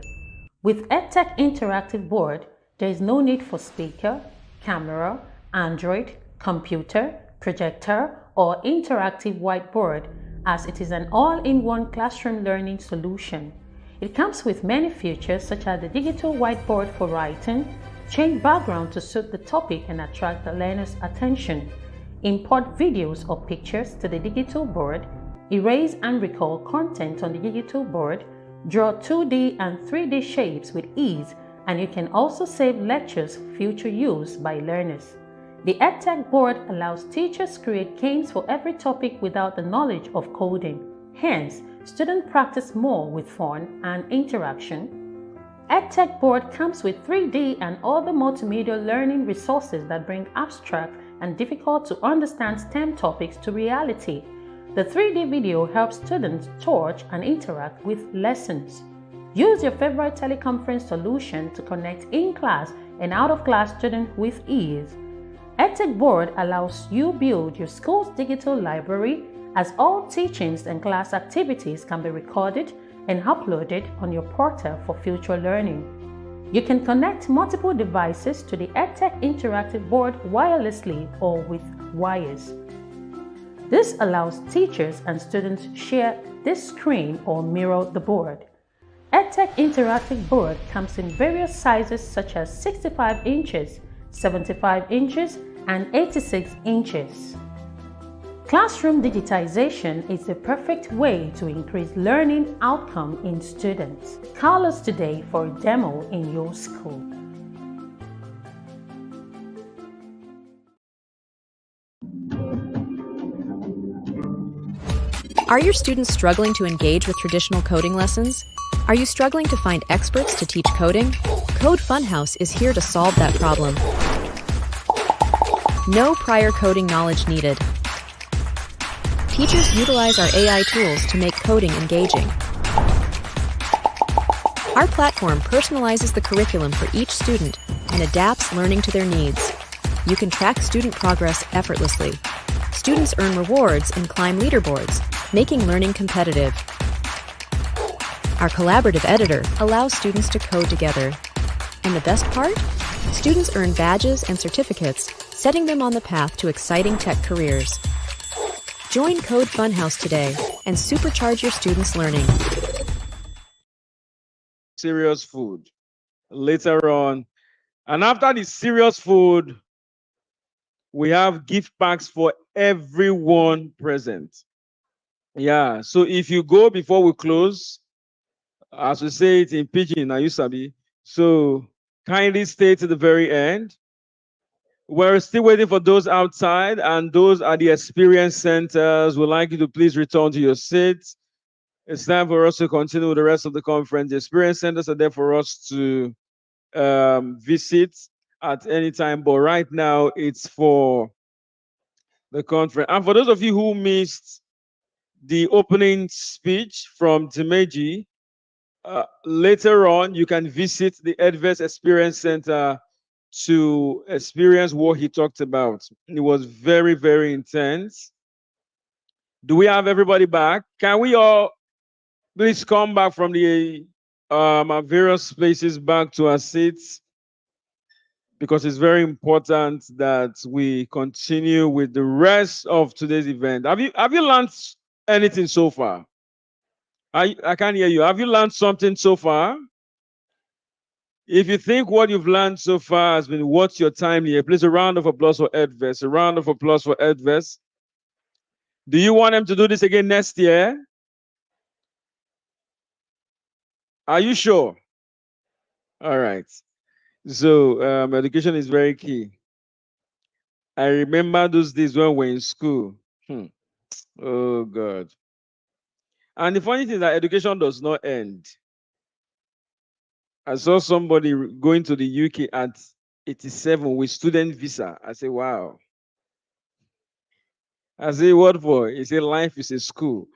With EdTech Interactive Board, there is no need for speaker, camera, Android, computer, projector, or interactive whiteboard, as it is an all-in-one classroom learning solution. It comes with many features such as the digital whiteboard for writing, change background to suit the topic and attract the learner's attention, import videos or pictures to the digital board, erase and recall content on the digital board, draw 2D and 3D shapes with ease, and you can also save lectures for future use by learners. The EdTech board allows teachers to create games for every topic without the knowledge of coding. Hence, students practice more with fun and interaction. EdTech board comes with 3D and other multimedia learning resources that bring abstract and difficult to understand STEM topics to reality. The 3D video helps students touch and interact with lessons. Use your favorite teleconference solution to connect in-class and out-of-class students with ease. EdTech board allows you build your school's digital library, as all teachings and class activities can be recorded and uploaded on your portal for future learning. You can connect multiple devices to the EdTech Interactive board wirelessly or with wires. This allows teachers and students to share this screen or mirror the board. EdTech Interactive board comes in various sizes such as 65 inches, 75 inches, and 86 inches. Classroom digitization is the perfect way to increase learning outcome in students. Call us today for a demo in your school. Are your students struggling to engage with traditional coding lessons? Are you struggling to find experts to teach coding? Code Funhouse is here to solve that problem. No prior coding knowledge needed. Teachers utilize our AI tools to make coding engaging. Our platform personalizes the curriculum for each student and adapts learning to their needs. You can track student progress effortlessly. Students earn rewards and climb leaderboards, making learning competitive. Our collaborative editor allows students to code together. And the best part? Students earn badges and certificates, setting them on the path to exciting tech careers. Join Code Funhouse today and supercharge your students' learning. Serious food later on. And after the serious food, we have gift packs for everyone present. Yeah, so if you go before we close, as we say it in Pidgin, now you sabi. So kindly stay to the very end. We're still waiting for those outside, and those are the experience centers. We'd like you to please return to your seats. It's time for us to continue with the rest of the conference. The experience centers are there for us to visit at any time, but right now it's for the conference. And for those of you who missed the opening speech from Dimeji, later on you can visit the Edves Experience Center to experience what he talked about. It was very, very intense. Do we have everybody back? Can we all please come back from the our various places back to our seats? Because it's very important that we continue with the rest of today's event. Have you learned anything so far? I can't hear you. Have you learned something so far? If you think what you've learned so far has been worth your time here, please a round of applause for Edves. A round of applause for Edves. Do you want them to do this again next year? Are you sure? All right. So education is very key. I remember those days when we were in school. Oh God. And the funny thing is that education does not end. I saw somebody going to the UK at 87 with student visa. I say, wow. I say, what for? He said, life is a school.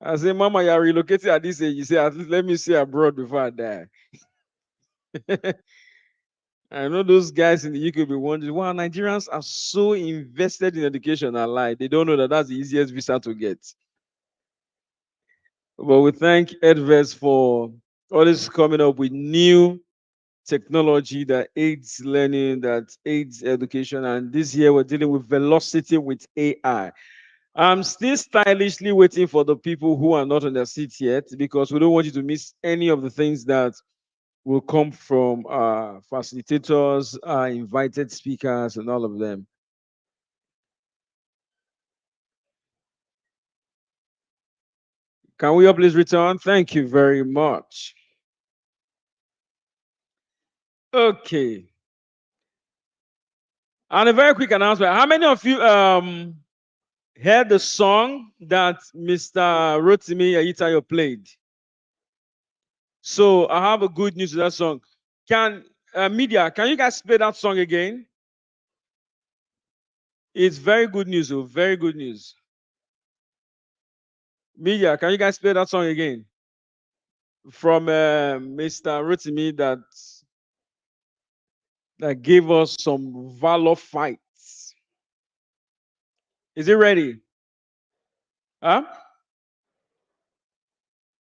I say, Mama, you are relocated at this age. He said, at least let me see abroad before I die. I know those guys in the UK will be wondering, wow, Nigerians are so invested in education. I lie. They don't know that that's the easiest visa to get. But we thank Edves for always coming up with new technology that aids learning, that aids education. And this year we're dealing with velocity with AI. I'm still stylishly waiting for the people who are not on their seat yet because we don't want you to miss any of the things that will come from facilitators, invited speakers, and all of them. Can we all please return? Thank you very much. Okay. And a very quick announcement. How many of you heard the song that Mr. Rotimi Ayitayo played? So I have a good news to that song. Can media, can you guys play that song again? It's very good news, oh, very good news. Media, can you guys play that song again? From Mr. Rotimi that gave us some valor fights. Is it ready? Huh?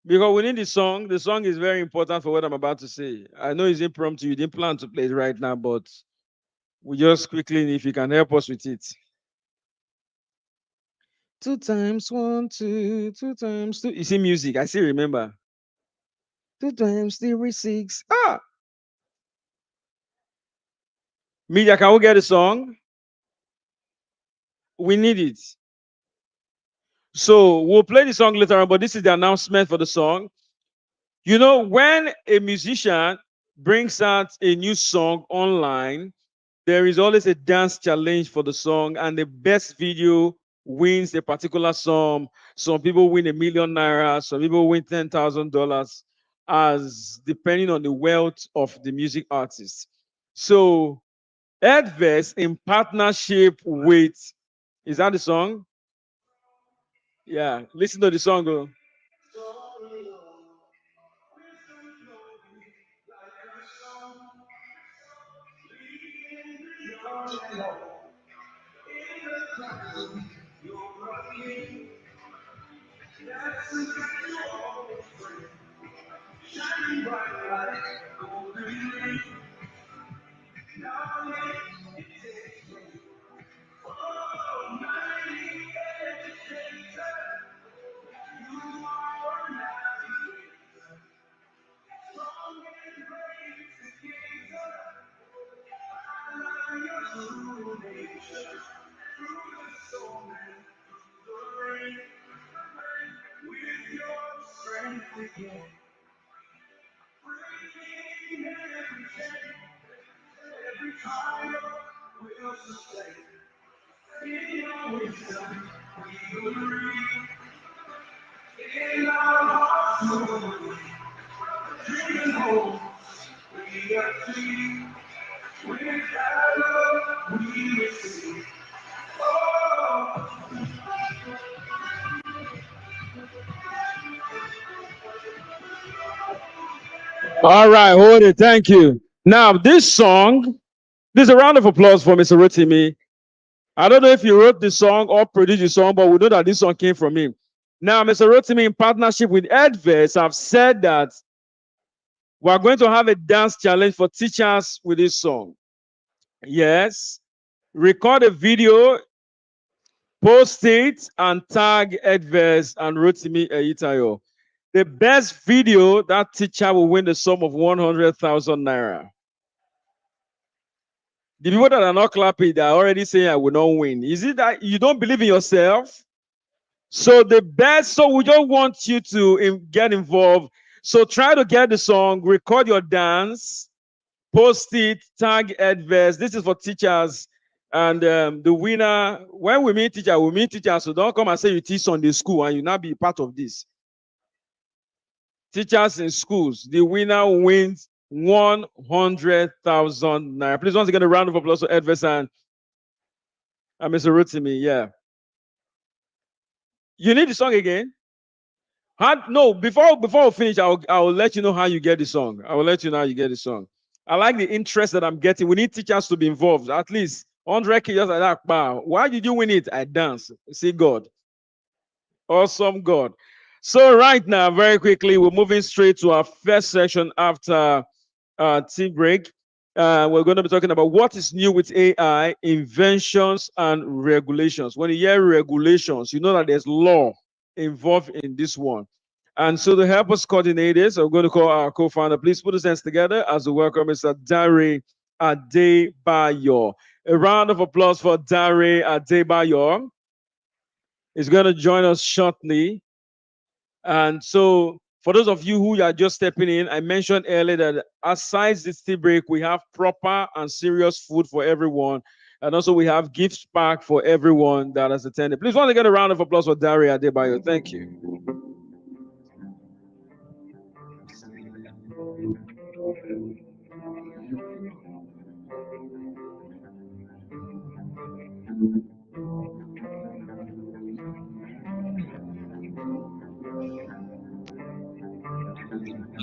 Because we need the song. The song is very important for what I'm about to say. I know it's impromptu. You didn't plan to play it right now, but we just quickly, if you can help us with it. 2 times 1, 2, 2 times 2. You see music. I still remember. 2 times 3, 6. Ah! Media, can we get a song? We need it. So we'll play the song later on, but this is the announcement for the song. You know, when a musician brings out a new song online, there is always a dance challenge for the song, and the best video wins a particular sum. Some people win ₦1,000,000, some people win $10,000, as depending on the wealth of the music artist. So, Edves, in partnership with, is that the song? Yeah, listen to the song. Go. All right, hold it. Thank you. Now, this song, this is a round of applause for Mr. Rotimi. I don't know if you wrote the song or produced the song, but we know that this song came from him. Now, Mr. Rotimi, in partnership with Edves, have said that we are going to have a dance challenge for teachers with this song. Yes. Record a video, post it, and tag Edves and Rotimi Ayitayo. The best video, that teacher will win the sum of 100,000 naira. The people that are not clapping, they are already saying, I will not win. Is it that you don't believe in yourself? So the best, so we don't want you to get involved. So try to get the song, record your dance, post it, tag Edves. This is for teachers. And the winner, when we meet teachers, we meet teachers. So don't come and say you teach Sunday school and you now be part of this. Teachers in schools, the winner wins 100,000 naira. Please, once again, a round of applause for Edves and Mr. Rotimi. Yeah. You need the song again? No, before we finish, I'll let you know how you get the song. I will let you know how you get the song. I like the interest that I'm getting. We need teachers to be involved. At least 100K just like that. Wow. Why did you win it? I dance. See God. Awesome God. So right now, very quickly, we're moving straight to our first session after tea break. We're going to be talking about what is new with AI, inventions, and regulations. When you hear regulations, you know that there's law involved in this one. And so to help us coordinate this, I'm going to call our co-founder. Please put his hands together as we welcome Mr. Dare Adebayo. A round of applause for Dare Adebayo. He's going to join us shortly. And so for those of you who are just stepping in, I mentioned earlier that aside this tea break, we have proper and serious food for everyone. And also we have gifts pack for everyone that has attended. Please want to get a round of applause for Daria Adebayo. Thank you.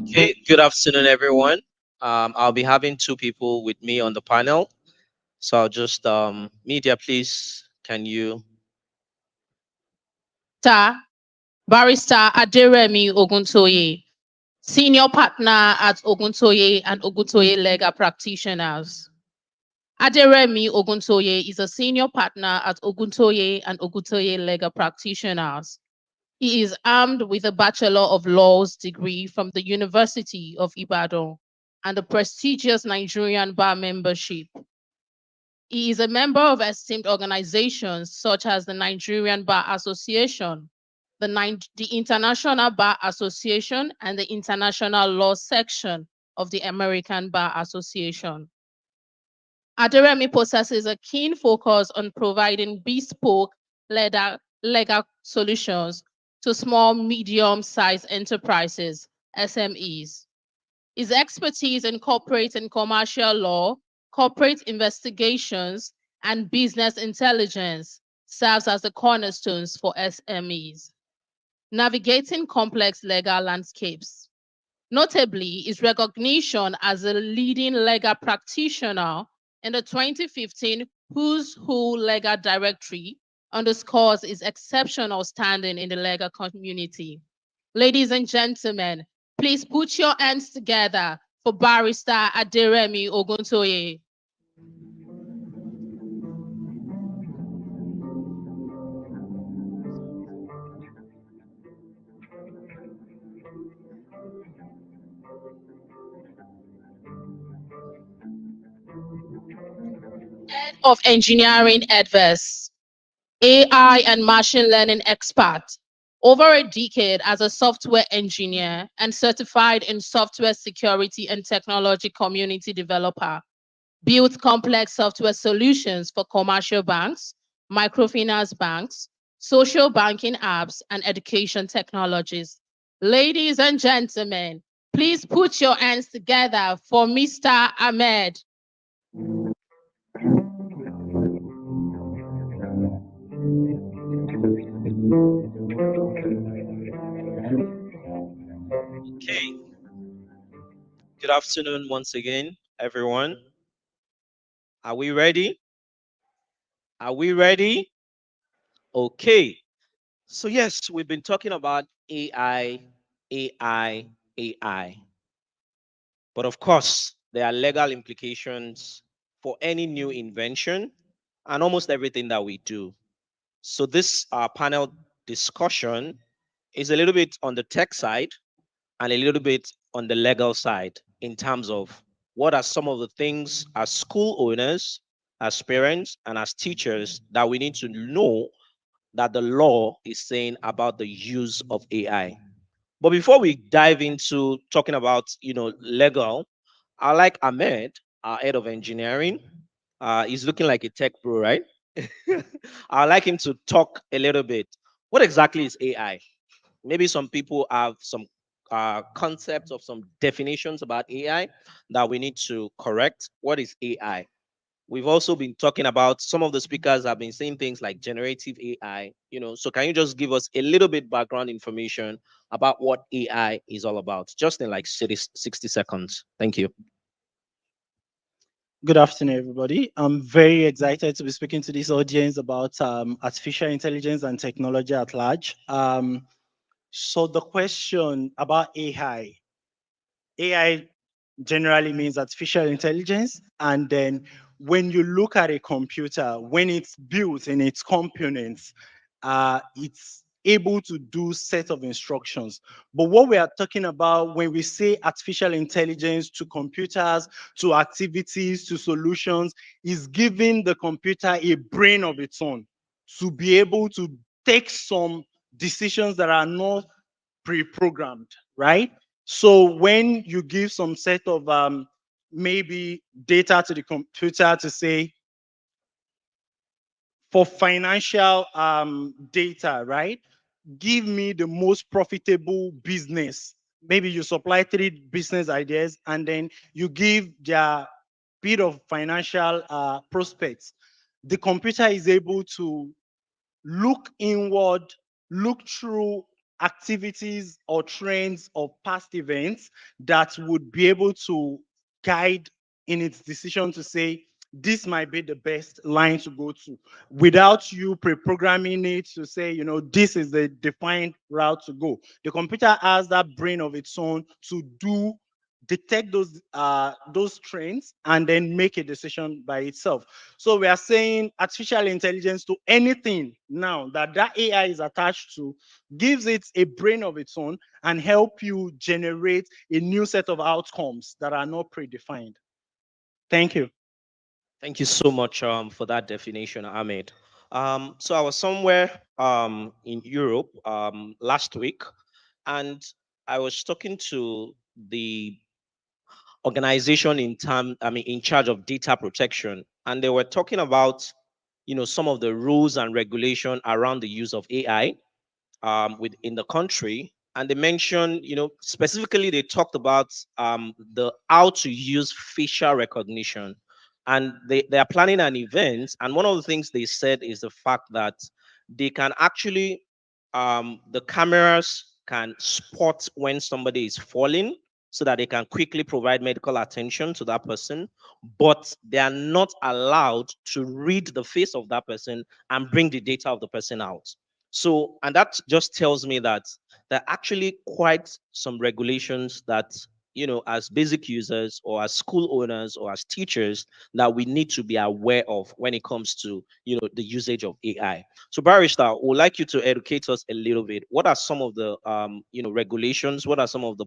Okay, good afternoon, everyone. I'll be having two people with me on the panel. So I'll just, media, please, can you? Barrister Aderemi Oguntoye, Senior Partner at Oguntoye and Oguntoye Legal Practitioners. Aderemi Oguntoye is a Senior Partner at Oguntoye and Oguntoye Legal Practitioners. He is armed with a Bachelor of Laws degree from the University of Ibadan and a prestigious Nigerian bar membership. He is a member of esteemed organizations such as the Nigerian Bar Association, the International Bar Association, and the International Law Section of the American Bar Association. Aderemi possesses a keen focus on providing bespoke legal solutions to small, medium-sized enterprises, SMEs. His expertise in corporate and commercial law, corporate investigations, and business intelligence serves as the cornerstones for SMEs. Navigating complex legal landscapes. Notably, his recognition as a leading legal practitioner in the 2015 Who's Who Legal Directory underscores his exceptional standing in the legal community. Ladies and gentlemen, please put your hands together for Barrister Aderemi Oguntoye. Head of Engineering Edves, AI and machine learning expert, over a decade as a software engineer and certified in software security and technology community developer, built complex software solutions for commercial banks, microfinance banks, social banking apps, and education technologies. Ladies and gentlemen, please put your hands together for Mr. Ahmed. Okay. Good afternoon once again, everyone. Are we ready? Are we ready? Okay. So yes, we've been talking about AI, AI, AI. But of course, there are legal implications for any new invention and almost everything that we do. So this panel discussion is a little bit on the tech side and a little bit on the legal side in terms of what are some of the things as school owners, as parents, and as teachers that we need to know that the law is saying about the use of AI. But before we dive into talking about, legal, I like Ahmed, our head of engineering. He's looking like a tech bro, right? I'd like him to talk a little bit. What exactly is AI? Maybe some people have some concepts of some definitions about AI that we need to correct. What is AI? We've also been talking about some of the speakers have been saying things like generative AI, So can you just give us a little bit background information about what AI is all about? Just in like 60 seconds. Thank you. Good afternoon, everybody. I'm very excited to be speaking to this audience about artificial intelligence and technology at large. So the question about AI generally means artificial intelligence. And then when you look at a computer, when it's built in its components, it's able to do set of instructions. But what we are talking about when we say artificial intelligence to computers, to activities, to solutions, is giving the computer a brain of its own to be able to take some decisions that are not pre-programmed, right? So when you give some set of maybe data to the computer to say for financial data, right? Give me the most profitable business. Maybe you supply 3 business ideas and then you give their bit of financial prospects. The computer is able to look inward, look through activities or trends or past events that would be able to guide in its decision to say, this might be the best line to go to without you pre-programming it to say, this is the defined route to go. The computer has that brain of its own to detect those trends and then make a decision by itself. So we are saying artificial intelligence to anything now that AI is attached to gives it a brain of its own and help you generate a new set of outcomes that are not predefined. Thank you. Thank you so much for that definition, Ahmed. So I was somewhere in Europe last week, and I was talking to the organization in charge of data protection, and they were talking about some of the rules and regulation around the use of AI within the country. And they mentioned, specifically they talked about the how to use facial recognition. And they are planning an event. And one of the things they said is the fact that they can actually, the cameras can spot when somebody is falling so that they can quickly provide medical attention to that person, but they are not allowed to read the face of that person and bring the data of the person out. So, and that just tells me that there are actually quite some regulations that, as basic users or as school owners or as teachers, that we need to be aware of when it comes to, the usage of AI. So, Barrister, I would like you to educate us a little bit. What are some of the, regulations? What are some of the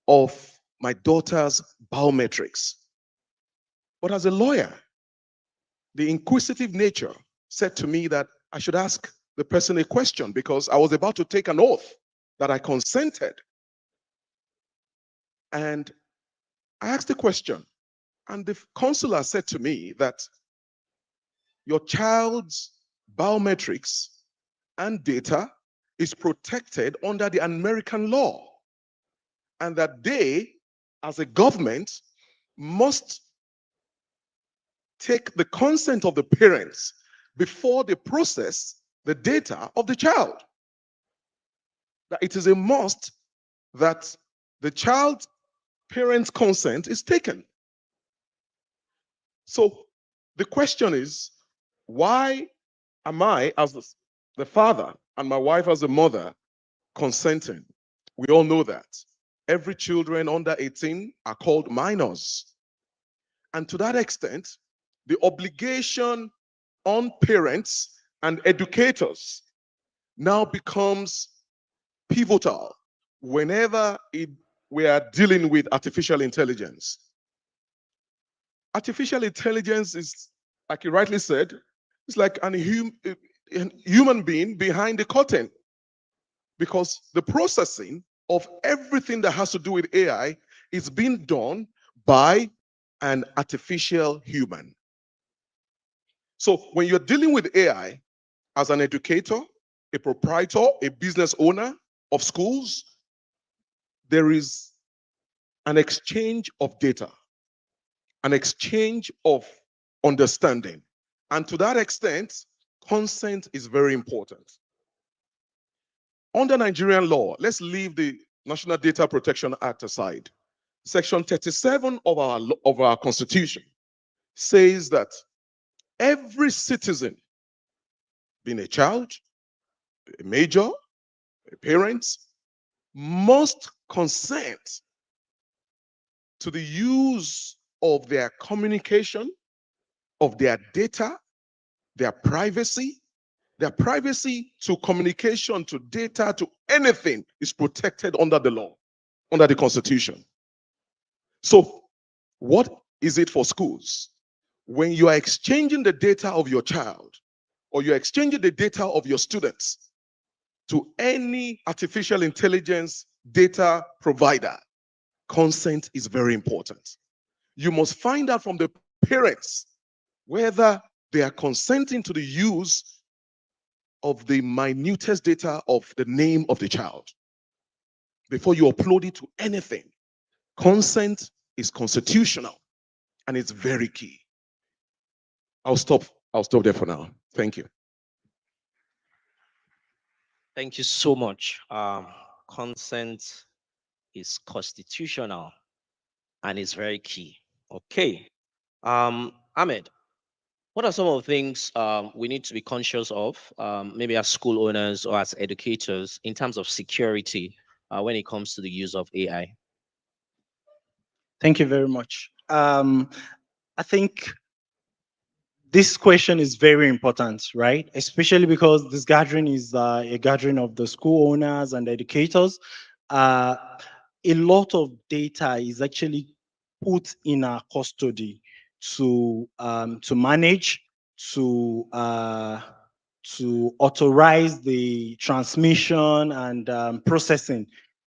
of my daughter's biometrics. But as a lawyer, the inquisitive nature said to me that I should ask the person a question because I was about to take an oath that I consented. And I asked the question, and the counselor said to me that your child's biometrics and data is protected under the American law, and that they, as a government, must take the consent of the parents before they process the data of the child. That it is a must that the child's parents' consent is taken. So the question is, why am I, as the father, and my wife as a mother, consenting? We all know that. Every children under 18 are called minors. And to that extent, the obligation on parents and educators now becomes pivotal whenever we are dealing with artificial intelligence. Artificial intelligence is, like you rightly said, it's like a human being behind the curtain, because the processing of everything that has to do with AI is being done by an artificial human. So when you're dealing with AI as an educator, a proprietor, a business owner of schools, there is an exchange of data, an exchange of understanding. And to that extent, consent is very important. Under Nigerian law, let's leave the National Data Protection Act aside. Section 37 of our Constitution says that every citizen, being a child, a major, a parent, must consent to the use of their communication, of their data, their privacy. Their privacy to communication, to data, to anything is protected under the law, under the Constitution. So, what is it for schools? When you are exchanging the data of your child, or you're exchanging the data of your students to any artificial intelligence data provider, consent is very important. You must find out from the parents whether they are consenting to the use of the minutest data of the name of the child before you upload it to anything. Consent is constitutional and it's very key. I'll stop there for now. Thank you. Thank you so much. Consent is constitutional and is very key. Okay. Ahmed, what are some of the things we need to be conscious of, maybe as school owners or as educators, in terms of security when it comes to the use of AI? Thank you very much. I think this question is very important, right? Especially because this gathering is a gathering of the school owners and educators. A lot of data is actually put in our custody to manage, to authorize the transmission and processing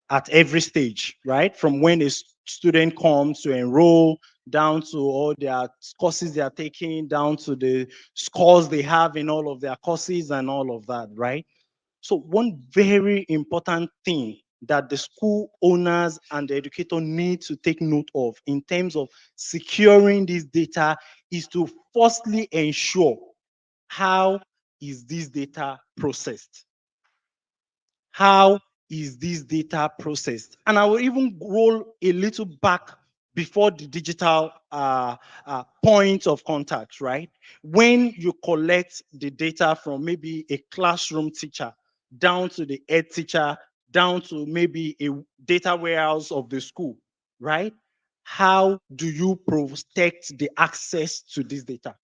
at every stage, right? From when a student comes to enroll, down to all their courses they are taking, down to the scores they have in all of their courses and all of that, right? So one very important thing that the school owners and the educator need to take note of in terms of securing this data is to firstly ensure how is this data processed? How is this data processed? And I will even roll a little back before the digital point of contact, right? When you collect the data from maybe a classroom teacher down to the head teacher, down to maybe a data warehouse of the school, right? How do you protect the access to this data,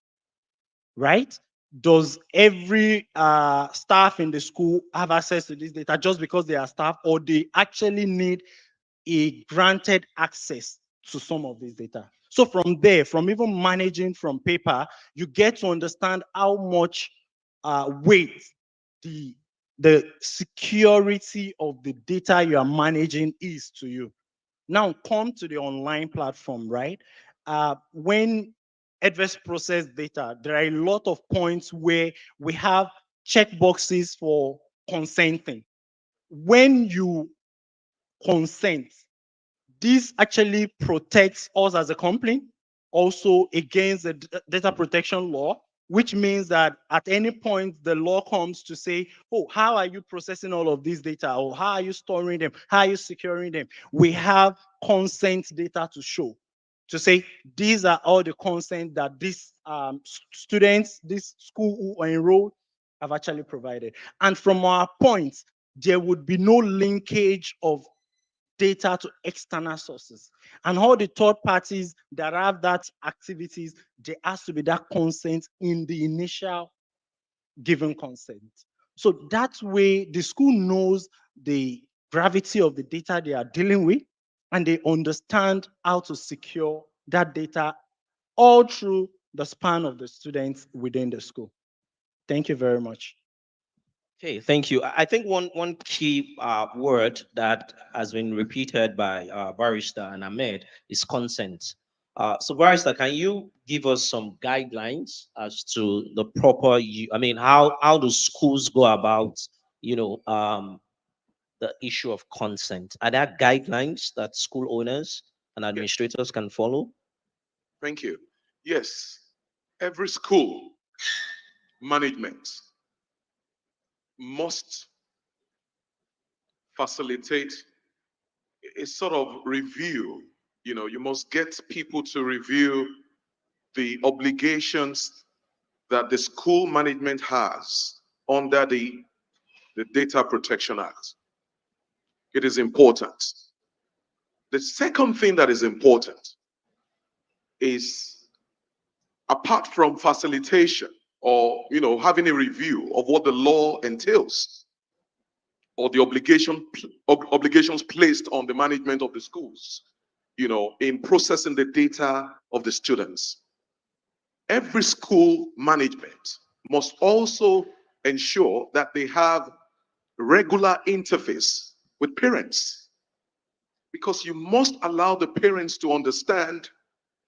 right? Does every staff in the school have access to this data just because they are staff, or they actually need a granted access to some of this data. So from there, from even managing from paper, you get to understand how much weight the security of the data you are managing is to you. Now come to the online platform, right? When Edves process data, there are a lot of points where we have checkboxes for consenting. When you consent, this actually protects us as a company also against the data protection law, which means that at any point the law comes to say, oh, how are you processing all of this data? Or how are you storing them? How are you securing them? We have consent data to show, to say these are all the consent that these students, this school who are enrolled have actually provided. And from our point, there would be no linkage of data to external sources. And all the third parties that have that activities, there has to be that consent in the initial given consent. So that way the school knows the gravity of the data they are dealing with, and they understand how to secure that data all through the span of the students within the school. Thank you very much. Okay, thank you. I think one key word that has been repeated by Barrister and Ahmed is consent. So Barrister, can you give us some guidelines as to the proper, I mean, how do schools go about, the issue of consent? Are there guidelines that school owners and administrators can follow? Thank you. Yes, every school management must facilitate a sort of review. You must get people to review the obligations that the school management has under the Data Protection Act. It is important. The second thing that is important is, apart from facilitation or having a review of what the law entails or the obligations placed on the management of the schools, in processing the data of the students, every school management must also ensure that they have regular interface with parents, because you must allow the parents to understand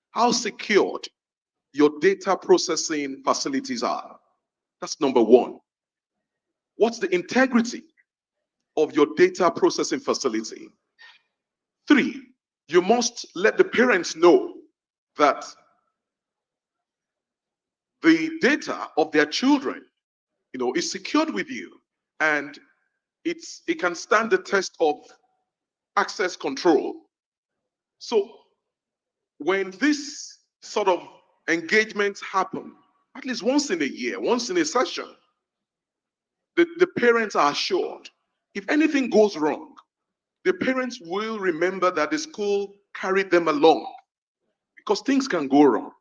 how secured your data processing facilities are. That's number one. What's the integrity of your data processing facility? Three, you must let the parents know that the data of their children, is secured with you, and it can stand the test of access control. So when this sort of engagements happen, at least once in a year, once in a session, the parents are assured if anything goes wrong, the parents will remember that the school carried them along, because things can go wrong.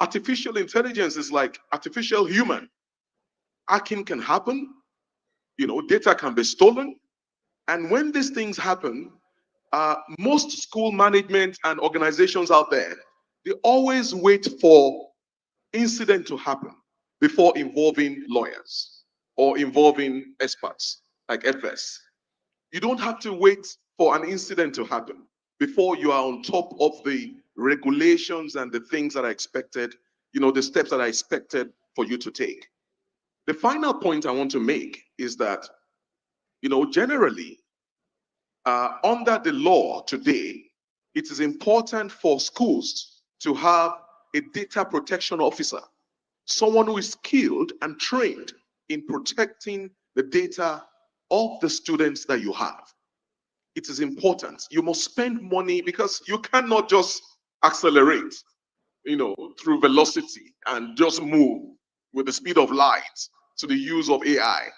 Artificial intelligence is like artificial human. Hacking can happen, data can be stolen. And when these things happen, most school management and organizations out there, they always wait for incident to happen before involving lawyers or involving experts like Edves. You don't have to wait for an incident to happen before you are on top of the regulations and the things that are expected, the steps that are expected for you to take. The final point I want to make is that, generally, under the law today, it is important for schools to have a data protection officer, someone who is skilled and trained in protecting the data of the students that you have. It is important. You must spend money, because you cannot just accelerate, through velocity and just move with the speed of light to the use of AI.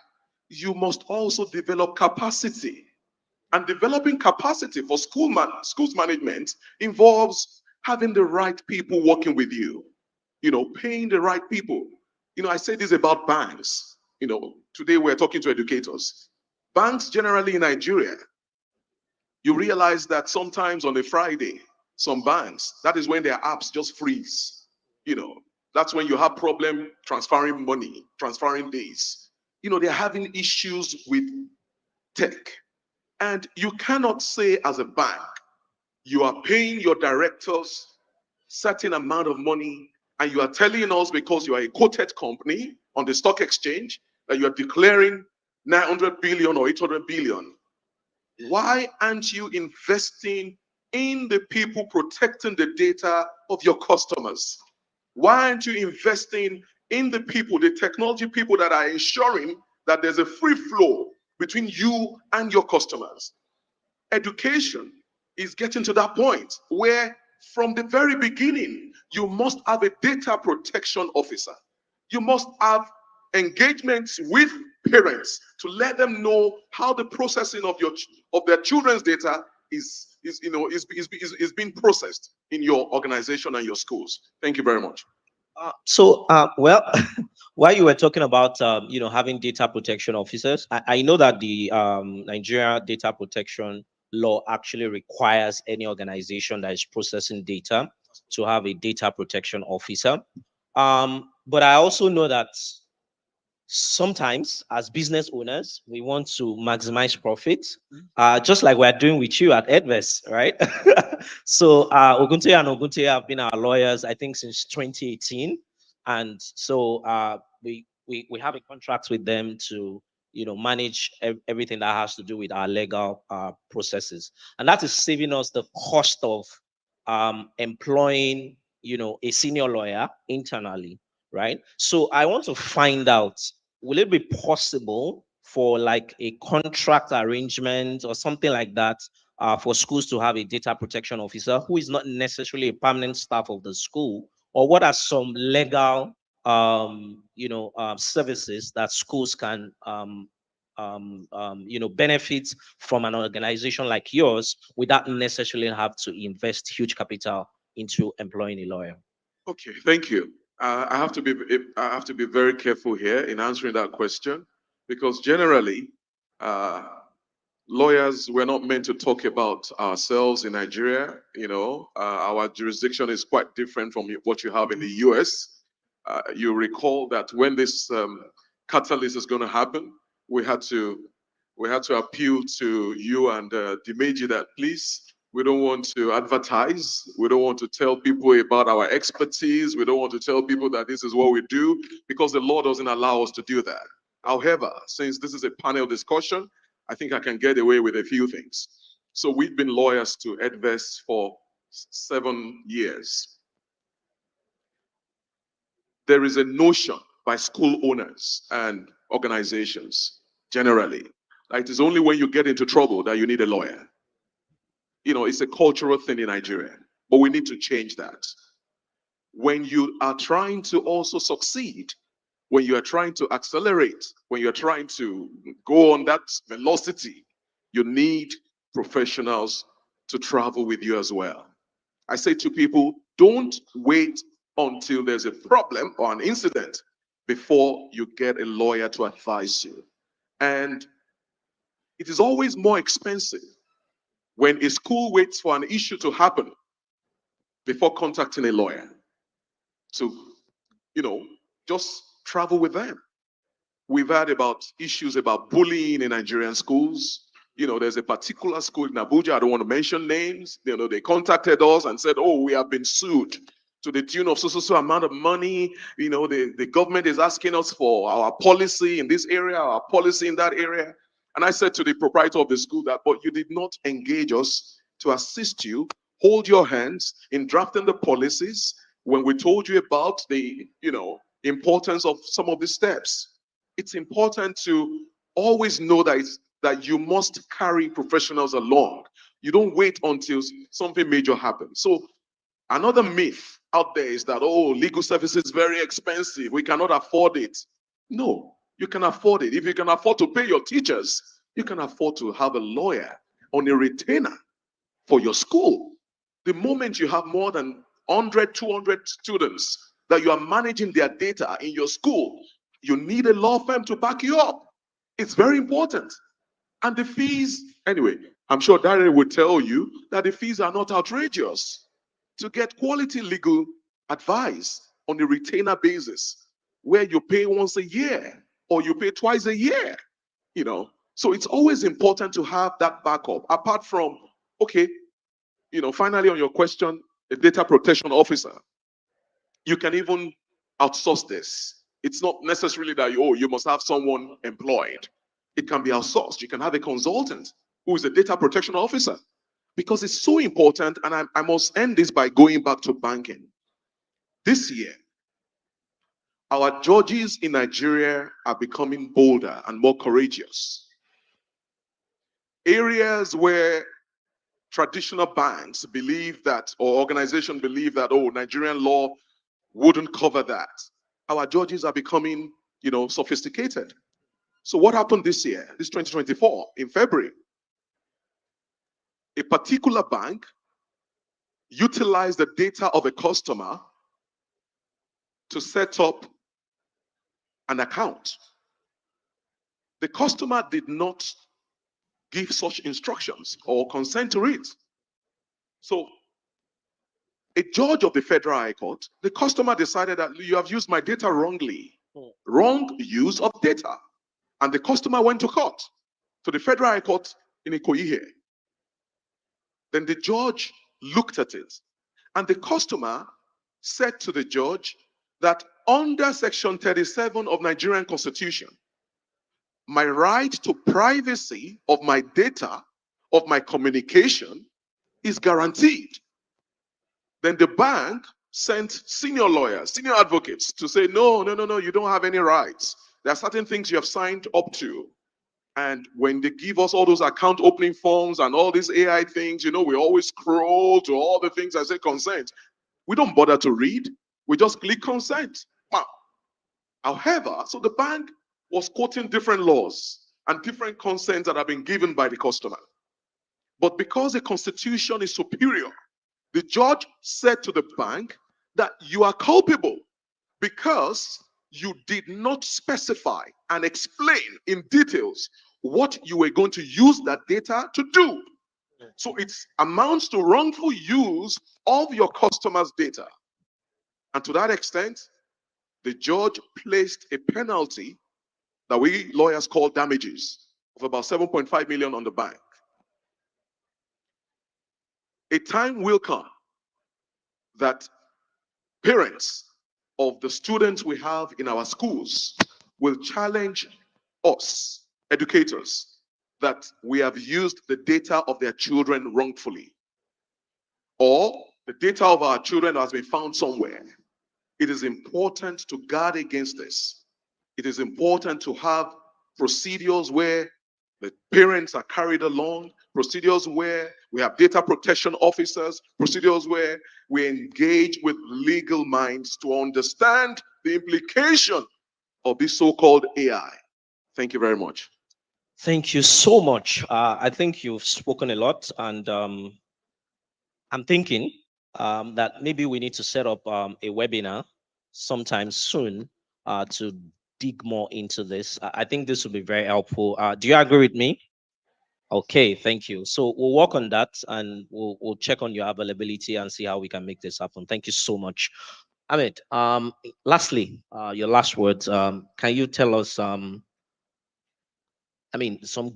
You must also develop capacity. And developing capacity for schools management involves having the right people working with you, paying the right people. I say this about banks. Today we're talking to educators. Banks generally in Nigeria, You realize that sometimes on a Friday, some banks, that is when their apps just freeze. That's when you have problem transferring money, transferring days. They're having issues with tech. And you cannot say as a bank, you are paying your directors certain amount of money, and you are telling us because you are a quoted company on the stock exchange that you are declaring 900 billion or 800 billion. Why aren't you investing in the people protecting the data of your customers? Why aren't you investing in the people, the technology people that are ensuring that there's a free flow between you and your customers? Education is getting to that point where from the very beginning, you must have a data protection officer. You must have engagements with parents to let them know how the processing of their children's data is being processed in your organization and your schools. Thank you very much. Well, while you were talking about having data protection officers, I know that the Nigeria data protection law actually requires any organization that is processing data to have a data protection officer. But I also know that sometimes as business owners, we want to maximize profits, just like we're doing with you at Edves, right? So Ogunte and Ogunte have been our lawyers, I think, since 2018. And so we have a contract with them to manage everything that has to do with our legal processes. And that is saving us the cost of employing a senior lawyer internally, right? So I want to find out, will it be possible for like a contract arrangement or something like that for schools to have a data protection officer who is not necessarily a permanent staff of the school? Or what are some legal services that schools can benefit from an organization like yours without necessarily have to invest huge capital into employing a lawyer? Okay, thank you. I have to be very careful here in answering that question, because generally, lawyers, we're not meant to talk about ourselves in Nigeria. Our jurisdiction is quite different from what you have in the US. You recall that when this catalyst is going to happen, we had to appeal to you and Dimeji that please, we don't want to advertise. We don't want to tell people about our expertise. We don't want to tell people that this is what we do, because the law doesn't allow us to do that. However, since this is a panel discussion, I think I can get away with a few things. So we've been lawyers to Edves for 7 years. There is a notion by school owners and organizations generally that it is only when you get into trouble that you need a lawyer. It's a cultural thing in Nigeria, but we need to change that. When you are trying to also succeed, when you are trying to accelerate, when you're trying to go on that velocity, you need professionals to travel with you as well. I say to people, don't wait until there's a problem or an incident before you get a lawyer to advise you. And it is always more expensive when a school waits for an issue to happen before contacting a lawyer to, just travel with them. We've heard about issues about bullying in Nigerian schools. There's a particular school in Abuja, I don't want to mention names. They contacted us and said, oh, we have been sued to the tune of so amount of money. The government is asking us for our policy in this area, our policy in that area. And I said to the proprietor of the school that, but you did not engage us to assist you, hold your hands in drafting the policies when we told you about the, importance of some of the steps. It's important to always know that you must carry professionals along. You don't wait until something major happens. So another myth out there is that, oh, legal service is very expensive. We cannot afford it. No, you can afford it. If you can afford to pay your teachers, you can afford to have a lawyer on a retainer for your school. The moment you have more than 100, 200 students that you are managing their data in your school, you need a law firm to back you up. It's very important. And the fees, anyway, I'm sure Daryl would tell you that the fees are not outrageous. To get quality legal advice on a retainer basis, where you pay once a year or you pay twice a year, you know. So it's always important to have that backup. Apart from, okay, finally on your question, a data protection officer, you can even outsource this. It's not necessarily that you must have someone employed. It can be outsourced. You can have a consultant who is a data protection officer, because it's so important. And I must end this by going back to banking. This year, our judges in Nigeria are becoming bolder and more courageous. Areas where traditional banks believe that, or organizations believe that, oh, Nigerian law wouldn't cover that. Our judges are becoming, sophisticated. So what happened this year, this 2024, in February? A particular bank utilized the data of a customer to set up an account. The customer did not give such instructions or consent to it. So a judge of the Federal High Court, the customer decided that you have used my data wrongly. Wrong use of data. And the customer went to court, to the Federal High Court in Ikoyi here. Then the judge looked at it, and the customer said to the judge that under Section 37 of Nigerian Constitution, my right to privacy of my data, of my communication, is guaranteed. Then the bank sent senior lawyers, senior advocates to say, no, you don't have any rights. There are certain things you have signed up to. And when they give us all those account opening forms and all these AI things, we always scroll to all the things that say consent. We don't bother to read. We just click consent. However, so the bank was quoting different laws and different consents that have been given by the customer. But because the constitution is superior, the judge said to the bank that you are culpable because you did not specify and explain in details what you were going to use that data to do. So it amounts to wrongful use of your customer's data. And to that extent, the judge placed a penalty that we lawyers call damages of about 7.5 million on the bank. A time will come that parents of the students we have in our schools will challenge us, educators, that we have used the data of their children wrongfully, or the data of our children has been found somewhere. It is important to guard against this. It is important to have procedures where the parents are carried along, procedures where we have data protection officers, procedures where we engage with legal minds to understand the implication of this so-called AI. Thank you very much. Thank you so much. I think you've spoken a lot, and I'm thinking that maybe we need to set up a webinar sometime soon to dig more into this. I think this will be very helpful. Do you agree with me? Okay, thank you. So we'll work on that, and we'll check on your availability and see how we can make this happen. Thank you so much. Ahmed, lastly, your last words. Can you tell us some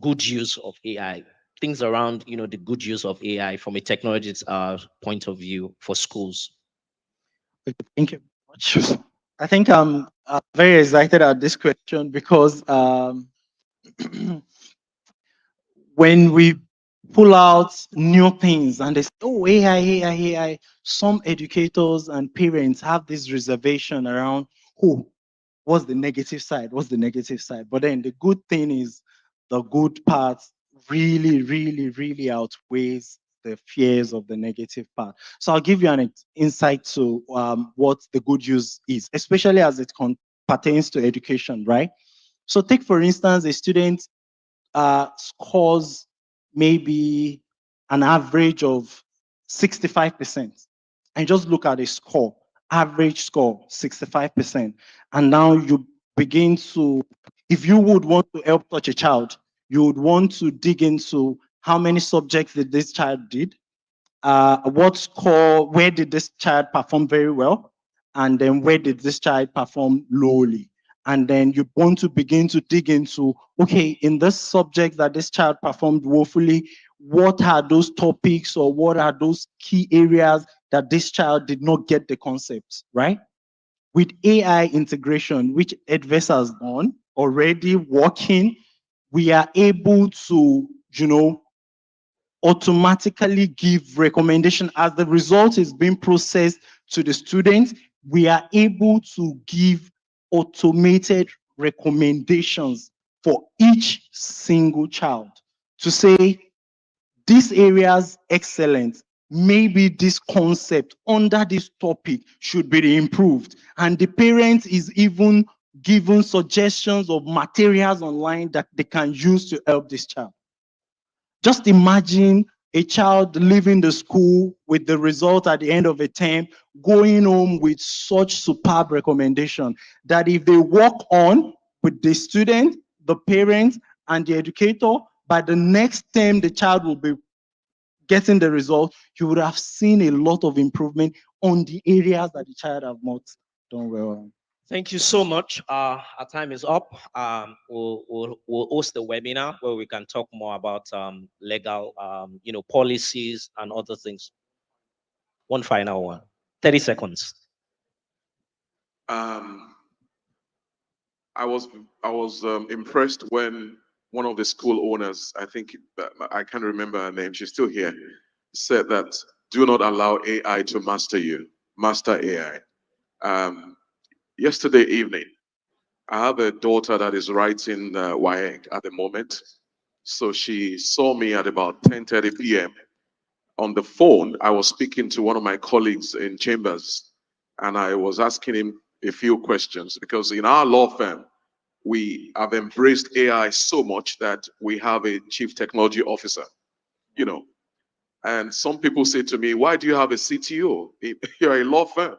good use of AI, things around, the good use of AI from a technology point of view for schools? Thank you much. I think I'm very excited at this question because when we pull out new things and they say, oh, AI, some educators and parents have this reservation around, oh, what's the negative side? What's the negative side? But then the good thing is the good part really, really, really outweighs the fears of the negative part. So I'll give you an insight to what the good use is, especially as it pertains to education, right? So take, for instance, a student scores maybe an average of 65%. And just look at a score, average score, 65%. And now you begin to, if you would want to help such a child, you would want to dig into how many subjects did this child did, what score, where did this child perform very well, and then where did this child perform lowly. And then you want to begin to dig into, okay, in this subject that this child performed woefully, what are those topics or what are those key areas that this child did not get the concepts, right? With AI integration, which Edves has done, already working, we are able to, automatically give recommendation as the result is being processed to the students. We are able to give automated recommendations for each single child to say, this area's excellent. Maybe this concept under this topic should be improved. And the parent is even given suggestions of materials online that they can use to help this child. Just imagine a child leaving the school with the result at the end of a term, going home with such superb recommendation that if they work on with the student, the parent, and the educator, by the next term, the child will be getting the result. You would have seen a lot of improvement on the areas that the child have not done well on. Thank you so much. Our time is up. We'll host a webinar where we can talk more about legal, policies and other things. One final one. 30 seconds. I was impressed when one of the school owners, I think I can't remember her name, she's still here, said that do not allow AI to master you. Master AI. Yesterday evening, I have a daughter that is writing WAEC at the moment. So she saw me at about 10:30 p.m. On the phone. I was speaking to one of my colleagues in Chambers, and I was asking him a few questions because in our law firm, we have embraced AI so much that we have a chief technology officer, And some people say to me, why do you have a CTO? You're a law firm.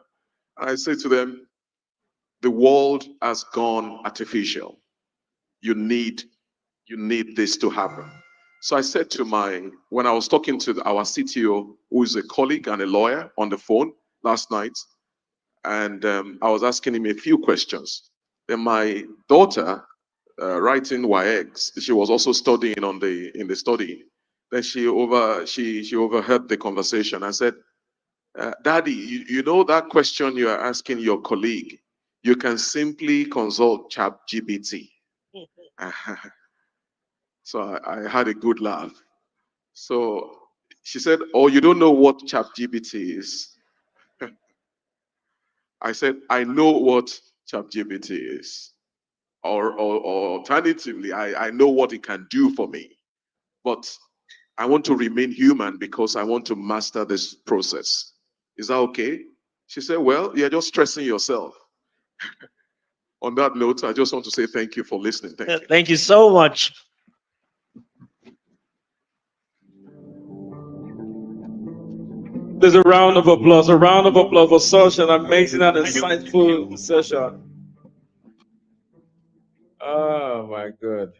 And I say to them, the world has gone artificial. You need this to happen. So I said to when I was talking to our CTO, who is a colleague and a lawyer on the phone last night, and I was asking him a few questions. Then my daughter, writing WAEGs, she was also studying in the study. Then she overheard the conversation. I said, Daddy, you know that question you are asking your colleague, you can simply consult ChatGPT. So I had a good laugh. So she said, oh, you don't know what ChatGPT is? I said, I know what ChatGPT is. Or alternatively, I know what it can do for me. But I want to remain human because I want to master this process. Is that okay? She said, well, you're just stressing yourself. On that note, I just want to say thank you for listening. Thank you. Thank you so much. There's a round of applause for such an amazing and insightful session. Oh my God.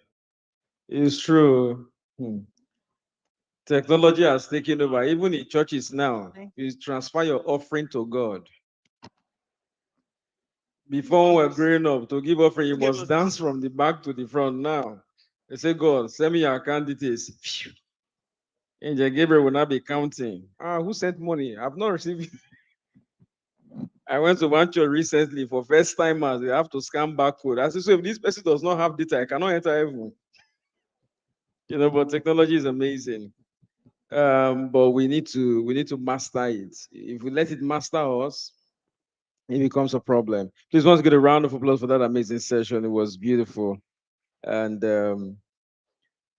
It's true. Technology has taken over. Even in churches now, you transfer your offering to God. Before we were growing up, to give offering, you must dance from the back to the front now. They say, God, send me your account details. Angel Gabriel will not be counting. Who sent money? I've not received it. I went to one church recently for first timers. They have to scan barcode. I said, so if this person does not have data, I cannot enter heaven. But technology is amazing. But we need to master it. If we let it master us, it becomes a problem. Please, once get a round of applause for that amazing session. It was beautiful. And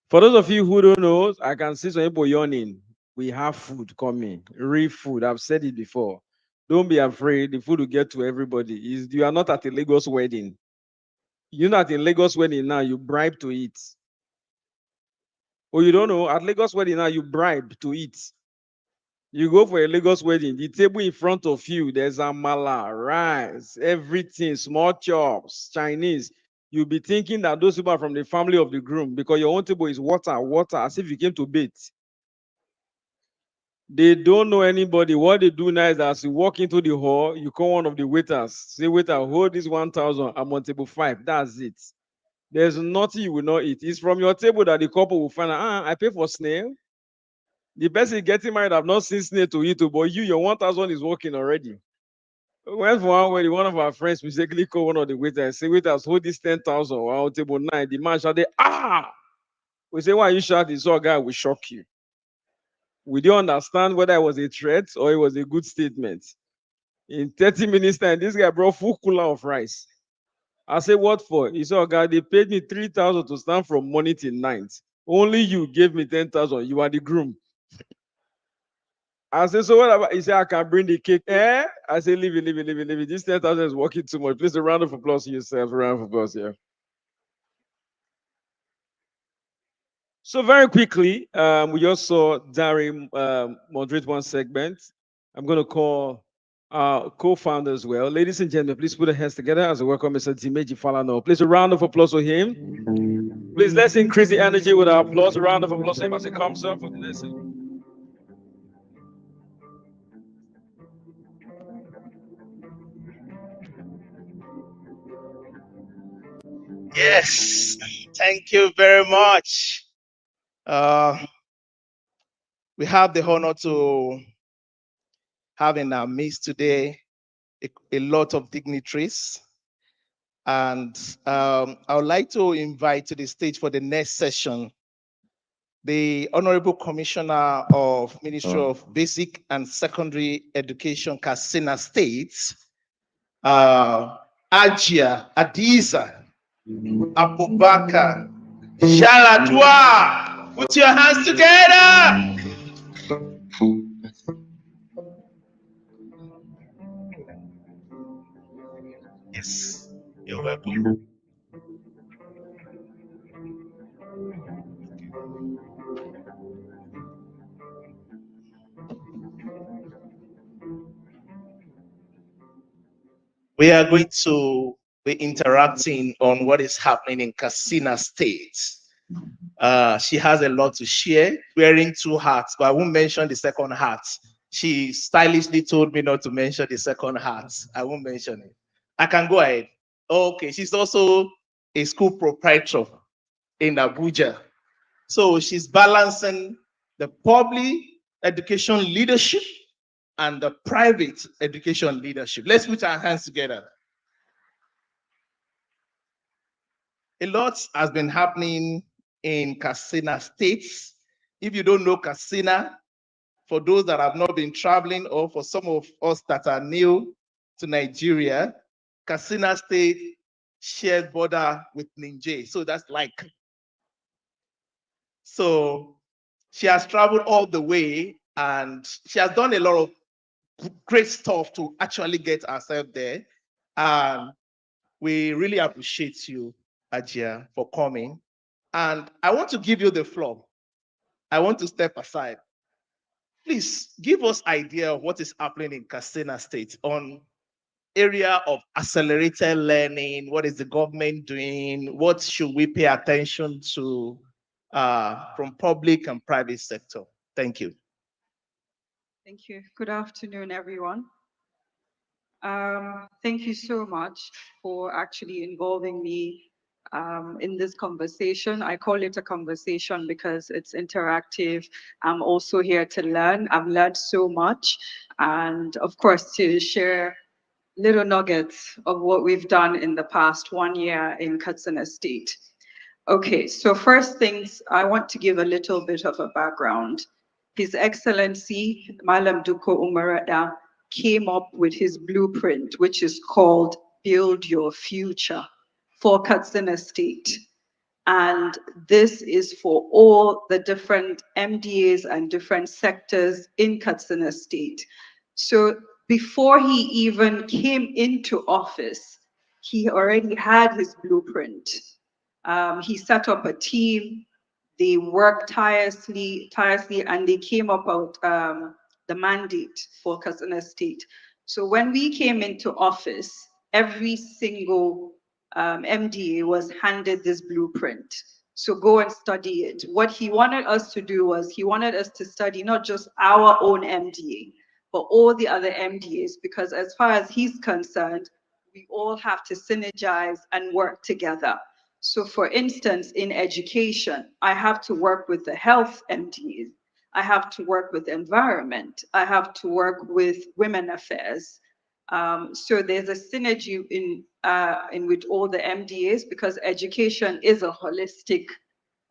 for those of you who don't know, I can see some people yawning. We have food coming, real food. I've said it before. Don't be afraid. The food will get to everybody. You are not at a Lagos wedding. You're not in Lagos wedding now. You bribe to eat. Oh, you don't know? At Lagos wedding now, you bribe to eat. You go for a Lagos wedding, the table in front of you, there's amala, rice, everything, small chops, Chinese. you'll be thinking that those people are from the family of the groom because your own table is water, water, as if you came to bathe. They don't know anybody. What they do now is as you walk into the hall, you call one of the waiters. Say, waiter, hold this 1,000. I'm on table 5. That's it. There's nothing you will not eat. It's from your table that the couple will find out, I pay for snail. The person getting married, I've not seen snail to eat, but your 1,000 is working already. Went for one wedding, one of our friends mistakenly called one of the waiters and said, waiters, hold this 10,000. We're on table 9. The man shouted, ah! We say, why are you shouting? So a guy will shock you. We didn't understand whether it was a threat or it was a good statement. In 30 minutes time, this guy brought full cooler of rice. I said, what for? He said, oh God, they paid me 3,000 to stand from morning till night. Only you gave me 10,000. You are the groom. I said, so what about? He said, I can bring the cake. I said, leave it, leave it, leave it, leave it. This 10,000 is working too much. Please, a round of applause for yourself. A round of applause, yeah. So very quickly, we just saw Dari moderate one segment. I'm going to call co-founder as well. Ladies and gentlemen, please put your hands together as I welcome Mr. Dimeji Falano. Please, a round of applause for him. Please, let's increase the energy with our applause. A round of applause for him as he comes up for the lesson. Yes, thank you very much. We have the honor to have in our midst today a lot of dignitaries. And I would like to invite to the stage for the next session the Honorable Commissioner of Ministry of Basic and Secondary Education, Katsina State, Ajia Adiza Abubakar Shaladwa. Put your hands together. Yes, you're welcome. We are going to be interacting on what is happening in Katsina State. She has a lot to share, wearing two hats, but I won't mention the second hat. She stylishly told me not to mention the second hat. I won't mention it. I can go ahead. Okay, she's also a school proprietor in Abuja. So she's balancing the public education leadership and the private education leadership. Let's put our hands together. A lot has been happening in Katsina State. If you don't know Katsina, for those that have not been traveling or for some of us that are new to Nigeria, Katsina State shares border with Niger. So that's like. So she has traveled all the way and she has done a lot of great stuff to actually get herself there. And we really appreciate you, Ajia, for coming. And I want to give you the floor. I want to step aside. Please give us idea of what is happening in Katsina State on area of accelerated learning. What is the government doing? What should we pay attention to from public and private sector? Thank you. Thank you. Good afternoon, everyone. Thank you so much for actually involving me in this conversation. I call it a conversation because it's interactive. I'm also here to learn. I've learned so much. And of course, to share little nuggets of what we've done in the past 1 year in Katsina State. Okay, so first things, I want to give a little bit of a background. His Excellency, Malam Duko Umarada, came up with his blueprint, which is called Build Your Future for Katsina State. And this is for all the different MDAs and different sectors in Katsina State. So before he even came into office, he already had his blueprint. He set up a team. They worked tirelessly, and they came up with the mandate for Katsina State. So when we came into office, every single MDA was handed this blueprint. So go and study it. What he wanted us to do was he wanted us to study not just our own MDA, but all the other MDAs, because as far as he's concerned, we all have to synergize and work together. So for instance, in education, I have to work with the health MDAs. I have to work with environment. I have to work with women affairs. So there's a synergy in with all the MDAs because education is a holistic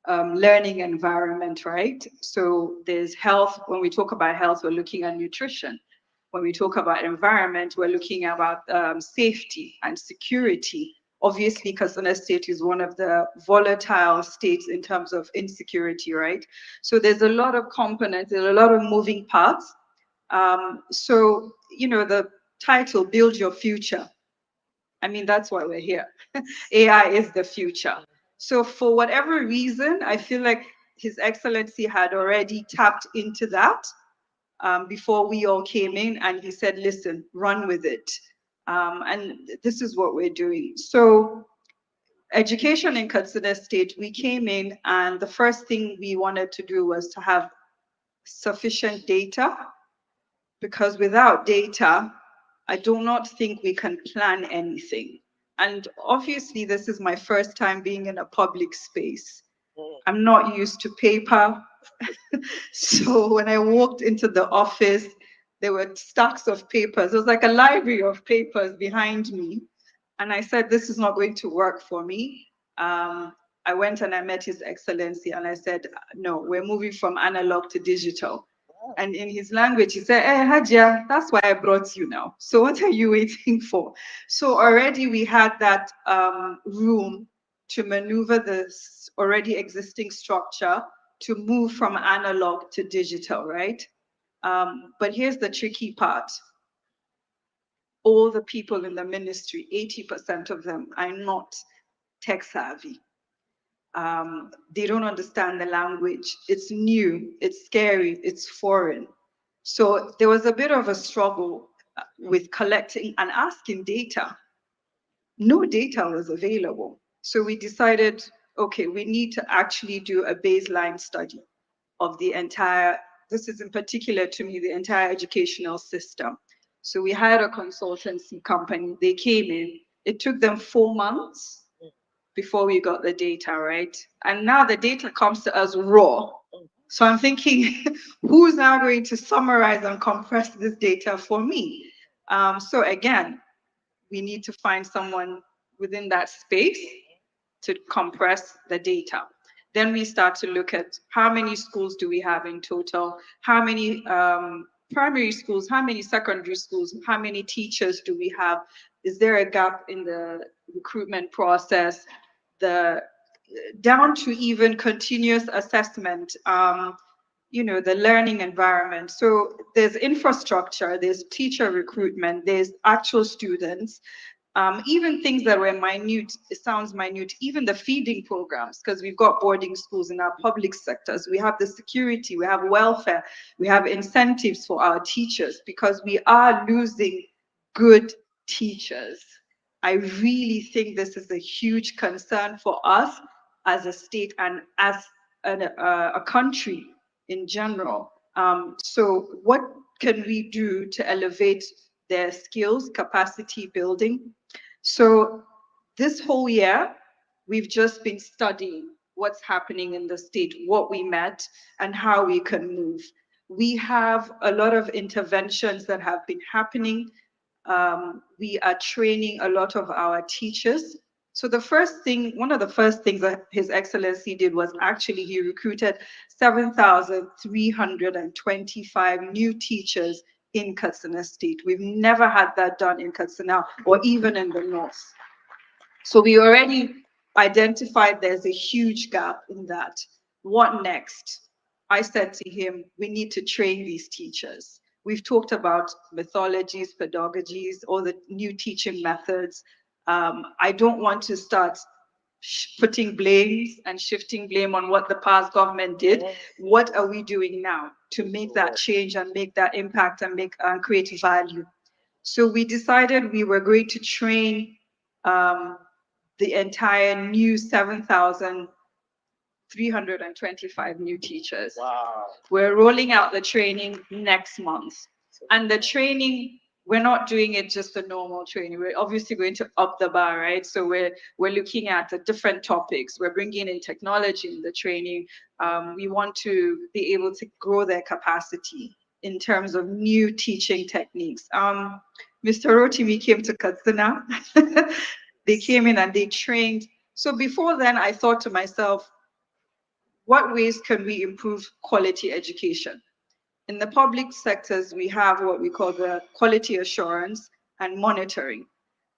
learning environment, right? So there's health. When we talk about health, we're looking at nutrition. When we talk about environment, we're looking about safety and security. Obviously, Kasana State is one of the volatile states in terms of insecurity, right? So there's a lot of components, there's a lot of moving parts. So, you know, the title, Build Your Future. I mean, that's why we're here. AI is the future. So for whatever reason, I feel like His Excellency had already tapped into that before we all came in, and he said, listen, run with it. And this is what we're doing. So education in Katsina State, we came in and the first thing we wanted to do was to have sufficient data, because without data, I do not think we can plan anything. And obviously, this is my first time being in a public space. I'm not used to paper. So when I walked into the office, there were stacks of papers. It was like a library of papers behind me. And I said, this is not going to work for me. I went and I met His Excellency and I said, no, we're moving from analog to digital. And in his language, he said, hey, Hajia, that's why I brought you now. So what are you waiting for? So already we had that room to maneuver this already existing structure to move from analog to digital, right? But here's the tricky part. All the people in the ministry, 80% of them are not tech savvy. They don't understand the language. It's new, it's scary, it's foreign. So there was a bit of a struggle with collecting and asking data. No data was available. So we decided, okay, we need to actually do a baseline study of the entire, this is in particular to me, the entire educational system. So we hired a consultancy company. They came in. It took them 4 months before we got the data, right? And now the data comes to us raw. So I'm thinking, who's now going to summarize and compress this data for me? So again, we need to find someone within that space to compress the data. Then we start to look at how many schools do we have in total, how many primary schools, how many secondary schools, how many teachers do we have? Is there a gap in the recruitment process? Down to even continuous assessment, you know, the learning environment. So there's infrastructure, there's teacher recruitment, there's actual students, even things that were minute, it sounds minute, even the feeding programs, because we've got boarding schools in our public sectors. We have the security, we have welfare, we have incentives for our teachers, because we are losing good teachers. I really think this is a huge concern for us as a state and as a country in general. So what can we do to elevate their skills, capacity building? So this whole year, we've just been studying what's happening in the state, what we met, and how we can move. We have a lot of interventions that have been happening. We are training a lot of our teachers. So the first thing, one of the first things that His Excellency did was actually he recruited 7,325 new teachers in Katsina State. We've never had that done in Katsina or even in the north. So we already identified there's a huge gap in that. What next? I said to him, we need to train these teachers. We've talked about methodologies, pedagogies, all the new teaching methods. I don't want to start putting blames and shifting blame on what the past government did. What are we doing now to make that change and make that impact and make create value? So we decided we were going to train the entire new 7,325 new teachers. Wow. We're rolling out the training next month. And the training, we're not doing it just a normal training. We're obviously going to up the bar, right? So we're looking at the different topics. We're bringing in technology in the training. We want to be able to grow their capacity in terms of new teaching techniques. Mr. Rotimi came to Katsina. They came in and they trained. So before then, I thought to myself, what ways can we improve quality education? In the public sectors, we have what we call the quality assurance and monitoring.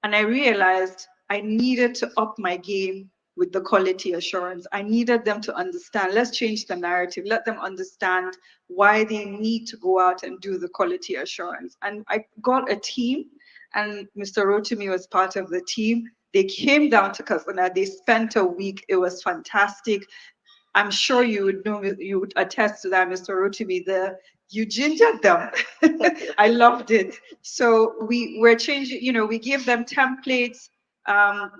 And I realized I needed to up my game with the quality assurance. I needed them to understand, let's change the narrative, let them understand why they need to go out and do the quality assurance. And I got a team, and Mr. Rotimi was part of the team. They came down to Katsina, they spent a week, it was fantastic. I'm sure you would know, you would attest to that, Mr. Rotimi. You gingered them. I loved it. So we're changing, we give them templates.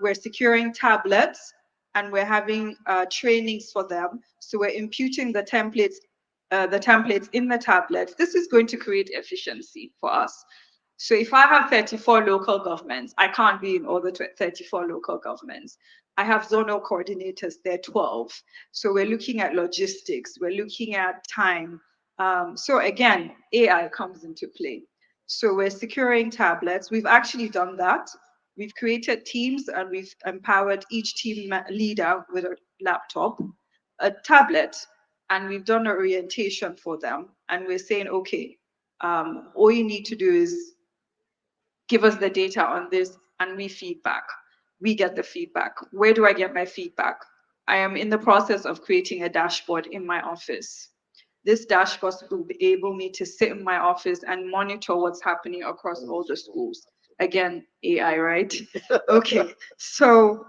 We're securing tablets, and we're having trainings for them. So we're imputing the templates in the tablet. This is going to create efficiency for us. So if I have 34 local governments, I can't be in all the 34 local governments. I have zonal coordinators, they're 12. So we're looking at logistics, we're looking at time. So again, AI comes into play. So we're securing tablets. We've actually done that. We've created teams, and we've empowered each team leader with a laptop, a tablet, and we've done an orientation for them. And we're saying, okay, all you need to do is give us the data on this, and we feedback. We get the feedback. Where do I get my feedback? I am in the process of creating a dashboard in my office. This dashboard will enable me to sit in my office and monitor what's happening across all the schools. Again, AI, right? Okay, so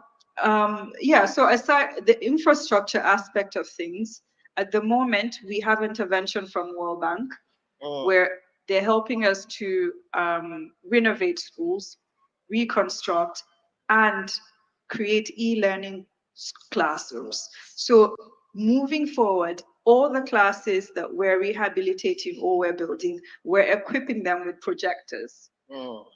yeah, so aside the infrastructure aspect of things, at the moment, we have intervention from World Bank, where they're helping us to renovate schools, reconstruct, and create e-learning classrooms. So moving forward, all the classes that we're rehabilitating or we're building, we're equipping them with projectors.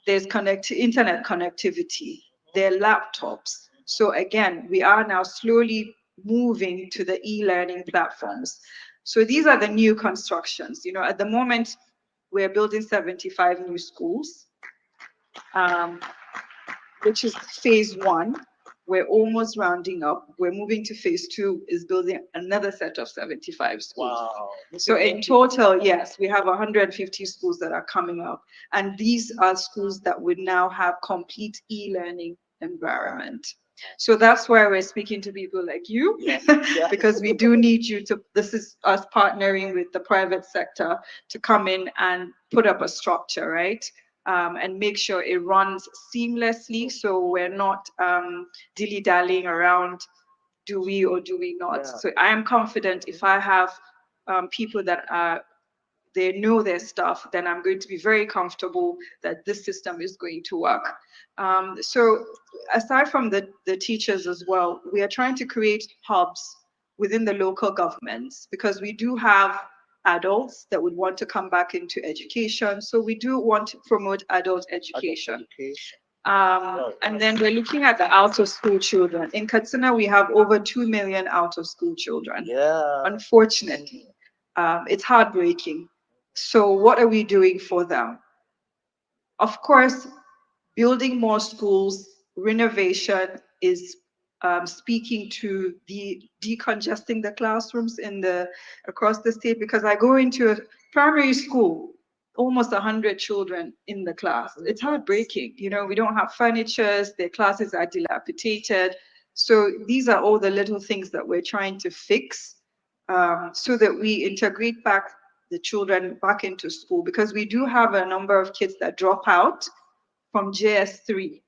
There's internet connectivity, there are laptops. So again, we are now slowly moving to the e-learning platforms. So these are the new constructions. At the moment, we're building 75 new schools, which is phase one. We're almost rounding up. We're moving to phase two, is building another set of 75 schools. Wow. So in total, yes, we have 150 schools that are coming up. And these are schools that would now have complete e-learning environment. So that's why we're speaking to people like you, because we do need you to, this is us partnering with the private sector to come in and put up a structure, right? And make sure it runs seamlessly, so we're not dilly-dallying around, do we or do we not? Yeah. So I am confident if I have people that they know their stuff, then I'm going to be very comfortable that this system is going to work. So aside from the teachers as well, we are trying to create hubs within the local governments, because we do have adults that would want to come back into education. So we do want to promote adult education. And then we're looking at the out-of-school children. In Katsina, we have over 2 million out-of-school children. Yeah. Unfortunately, it's heartbreaking. So what are we doing for them? Of course, building more schools, renovation is speaking to the decongesting the classrooms across the state, because I go into a primary school, almost 100 children in the class. It's heartbreaking. We don't have furnitures, their classes are dilapidated. So these are all the little things that we're trying to fix so that we integrate back the children back into school, because we do have a number of kids that drop out from JS3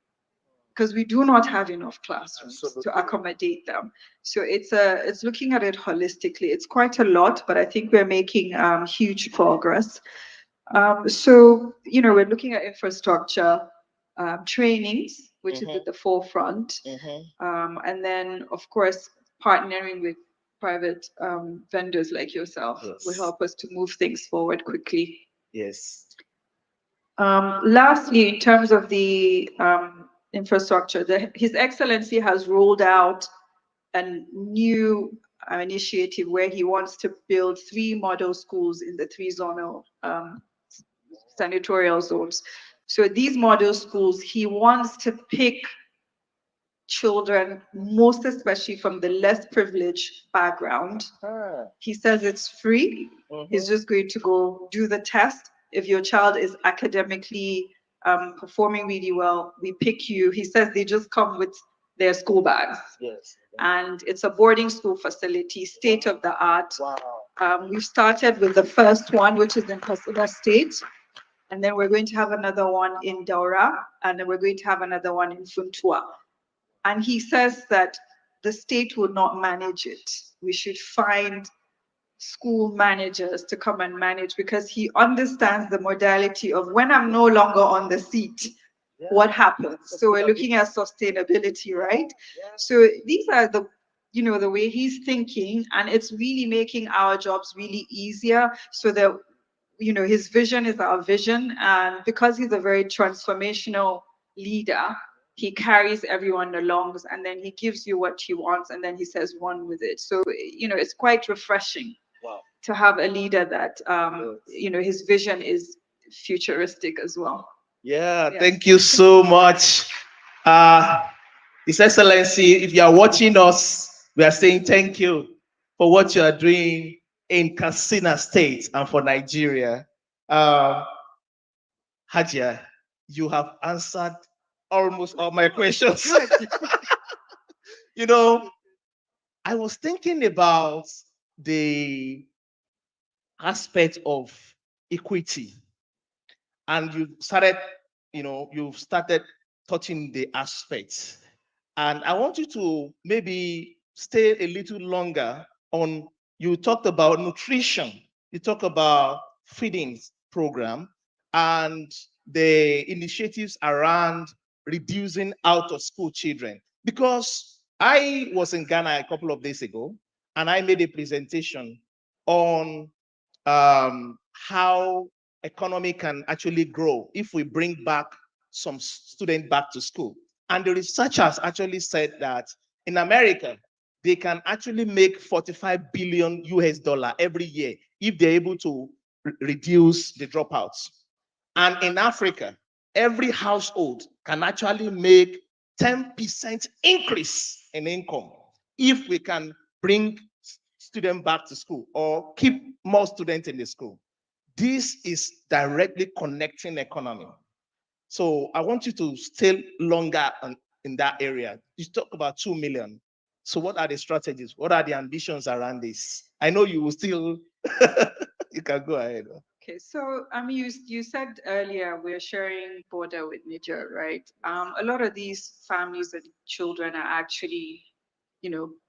because we do not have enough classrooms to accommodate them. So it's looking at it holistically. It's quite a lot, but I think we're making huge progress. So we're looking at infrastructure, trainings. which is at the forefront. And then, of course, partnering with private vendors like yourself will help us to move things forward quickly. Yes. Lastly, in terms of the infrastructure, His Excellency has rolled out a new initiative where he wants to build 3 model schools in the 3 zonal senatorial zones. So these model schools, he wants to pick children, most especially from the less privileged background. He says it's free. He's just going to go do the test. If your child is academically performing really well, we pick you. He says they just come with their school bags. Yes. And it's a boarding school facility, state of the art. We've started with the first one, which is in Kahoot State. And then we're going to have another one in Daura, and then we're going to have another one in Funtua. And he says that the state will not manage it. We should find school managers to come and manage, because he understands the modality of when I'm no longer on the seat, what happens. So we're looking at sustainability, right? So these are the, the way he's thinking, and it's really making our jobs really easier, so that his vision is our vision. And because he's a very transformational leader, he carries everyone along, and then he gives you what he wants, and then he says run with it. So it's quite refreshing to have a leader that his vision is futuristic as well. Yeah, thank you so much. His Excellency, if you are watching us, we are saying thank you for what you are doing in Katsina State and for Nigeria. Hajia, you have answered almost all my questions. I was thinking about the aspect of equity, and you've started touching the aspects. And I want you to maybe stay a little longer on, you talked about nutrition, you talked about feeding program, and the initiatives around reducing out of school children. Because I was in Ghana a couple of days ago, and I made a presentation on how economy can actually grow if we bring back some students back to school. And the researchers actually said that in America, they can actually make 45 billion US dollar every year if they're able to reduce the dropouts. And in Africa, every household can actually make 10% increase in income if we can bring students back to school or keep more students in the school. This is directly connecting economy. So I want you to stay longer in that area. You talk about 2 million. So what are the strategies? What are the ambitions around this? I know you will still, you can go ahead. Okay, so you said earlier we're sharing border with Niger, right? A lot of these families and children are actually,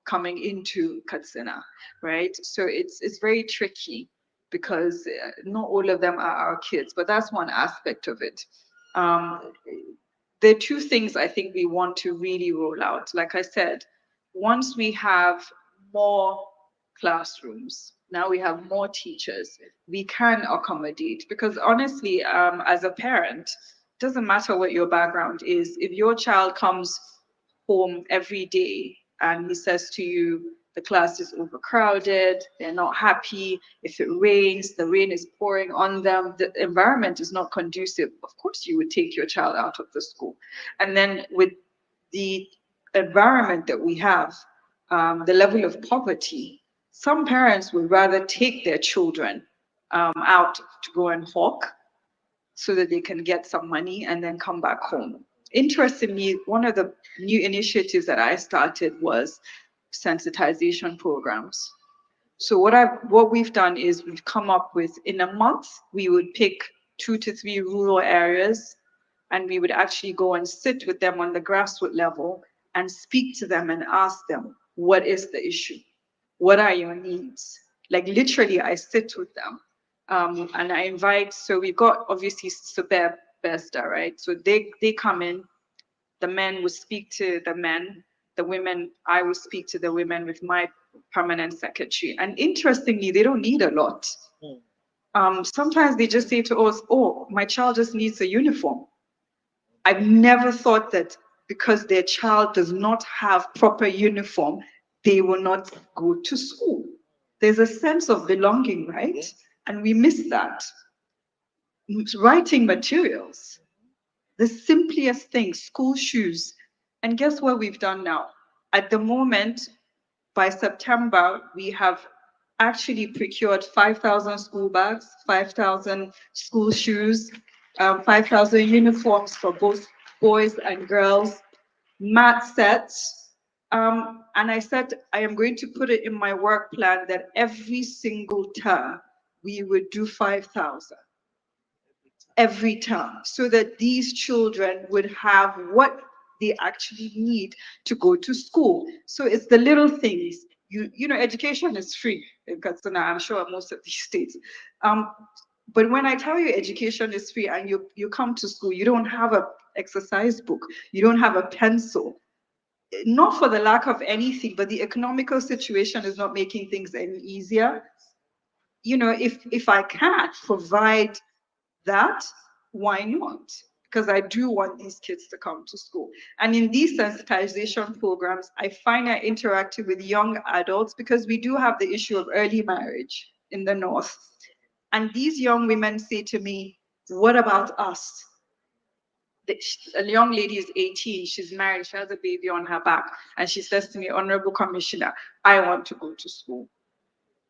coming into Katsina, right? So it's very tricky, because not all of them are our kids, but that's one aspect of it. There are 2 things I think we want to really roll out. Like I said, once we have more classrooms, now we have more teachers, we can accommodate. Because honestly, as a parent, it doesn't matter what your background is. If your child comes home every day and he says to you, the class is overcrowded, they're not happy, if it rains, the rain is pouring on them, the environment is not conducive, of course you would take your child out of the school. And then with the environment that we have, the level of poverty, some parents would rather take their children out to go and hawk so that they can get some money and then come back home. Interestingly, one of the new initiatives that I started was sensitization programs. So what we've done is we've come up with, in a month, we would pick 2 to 3 rural areas, and we would actually go and sit with them on the grassroots level and speak to them and ask them, what is the issue? What are your needs? Like literally, I sit with them. And I invite, so we've got obviously Super Besta, right? So they come in, the men would speak to the men, the women, I would speak to the women with my permanent secretary. And interestingly, they don't need a lot. Sometimes they just say to us, oh, my child just needs a uniform. I've never thought that because their child does not have proper uniform, they will not go to school. There's a sense of belonging, right? And we miss that. Writing materials, the simplest things, school shoes. And guess what we've done now? At the moment, by September, we have actually procured 5,000 school bags, 5,000 school shoes, 5,000 uniforms for both boys and girls, mat sets. And I said, I am going to put it in my work plan that every single term, we would do 5,000 every term, so that these children would have what they actually need to go to school. So it's the little things. You know, education is free in Katsina, I'm sure most of these states. But when I tell you education is free and you come to school, you don't have an exercise book, you don't have a pencil, not for the lack of anything, but the economical situation is not making things any easier. You know, if I can't provide that, why not? Because I do want these kids to come to school. And in these sensitization programs, I find I interacting with young adults because we do have the issue of early marriage in the North. And these young women say to me, what about us? A young lady is 18, she's married, she has a baby on her back, and she says to me, Honorable Commissioner, I want to go to school.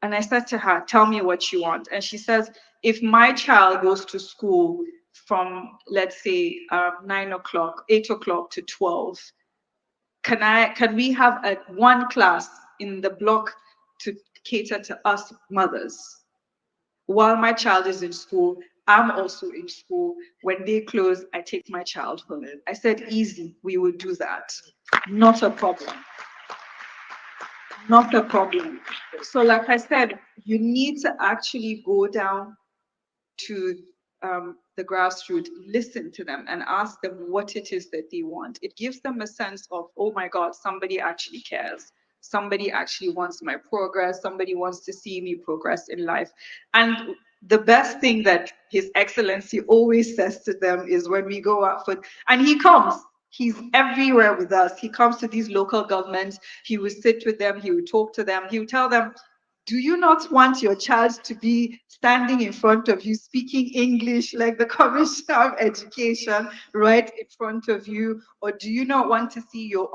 And I said to her, tell me what you want. And she says, if my child goes to school from, let's say, 9 o'clock, 8 o'clock to 12, can we have one class in the block to cater to us mothers? While my child is in school, I'm also in school. When they close, I take my child home. I said, easy, we will do that. Not a problem. Not a problem. So like I said, you need to actually go down to the grassroots, listen to them and ask them what it is that they want. It gives them a sense of, oh my God, somebody actually cares. Somebody actually wants my progress. Somebody wants to see me progress in life. And the best thing that His Excellency always says to them is when we go out for, and he comes, he's everywhere with us. He comes to these local governments. He will sit with them. He will talk to them. He will tell them, do you not want your child to be standing in front of you, speaking English like the Commissioner of Education right in front of you? Or do you not want to see your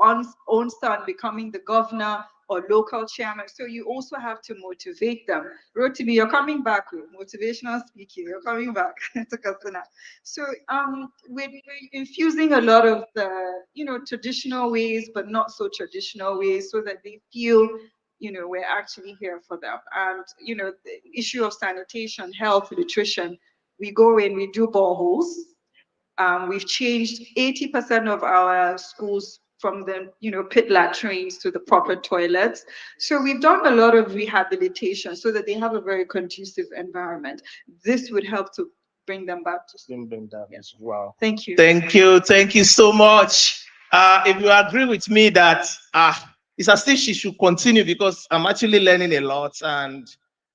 own son becoming the governor or local chairman? So you also have to motivate them. Rotimi, you're coming back with motivational speaking. You're coming back to Katsina. So we're infusing a lot of the, traditional ways, but not so traditional ways, so that they feel we're actually here for them. And, the issue of sanitation, health, nutrition, we go in, we do boreholes. We've changed 80% of our schools from the, pit latrines to the proper toilets. So we've done a lot of rehabilitation so that they have a very conducive environment. This would help to bring them back to school. Yes. Wow. Thank you. Thank you so much. If you agree with me that it's as if she should continue, because I'm actually learning a lot, and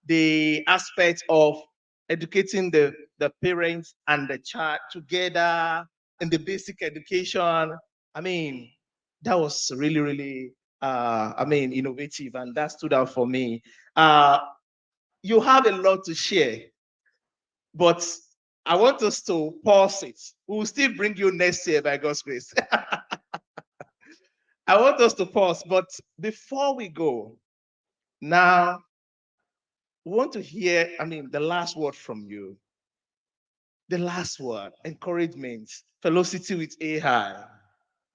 the aspect of educating the parents and the child together in the basic education. I mean, that was really, really, innovative, and that stood out for me. You have a lot to share, but I want us to pause it. We will still bring you next year by God's grace. I want us to pause, but before we go, now we want to hear, the last word from you. The last word, encouragement, velocity with AI,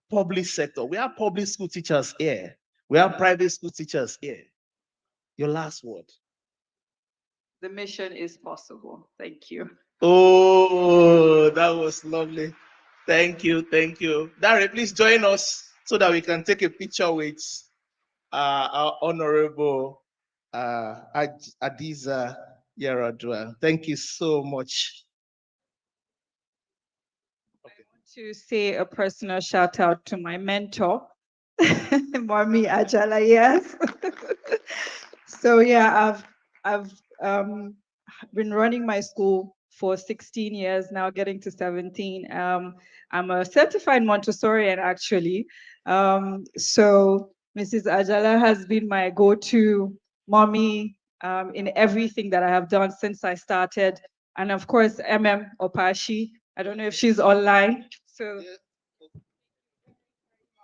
public sector. We have public school teachers here. We have private school teachers here. Your last word. The mission is possible. Thank you. Oh, that was lovely. Thank you. Dare, please join us so that we can take a picture with our Honorable Adiza Yaradua. Thank you so much. To say a personal shout out to my mentor, Mommy Ajala. Yes. So yeah, I've been running my school for 16 years now, getting to 17. I'm a certified Montessorian actually. So Mrs. Ajala has been my go-to mommy in everything that I have done since I started. And of course, Opashi. I don't know if she's online. So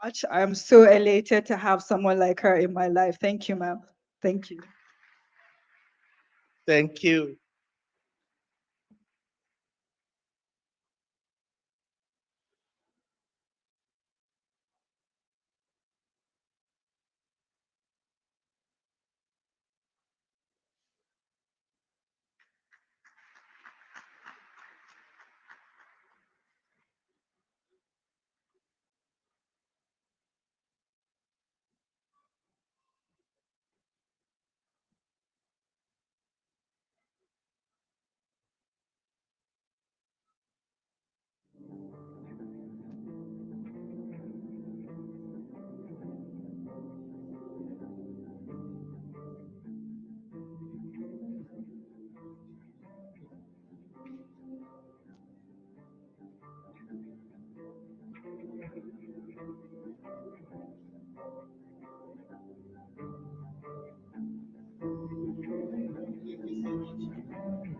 much. I'm so elated to have someone like her in my life. Thank you, ma'am. Thank you. Thank you.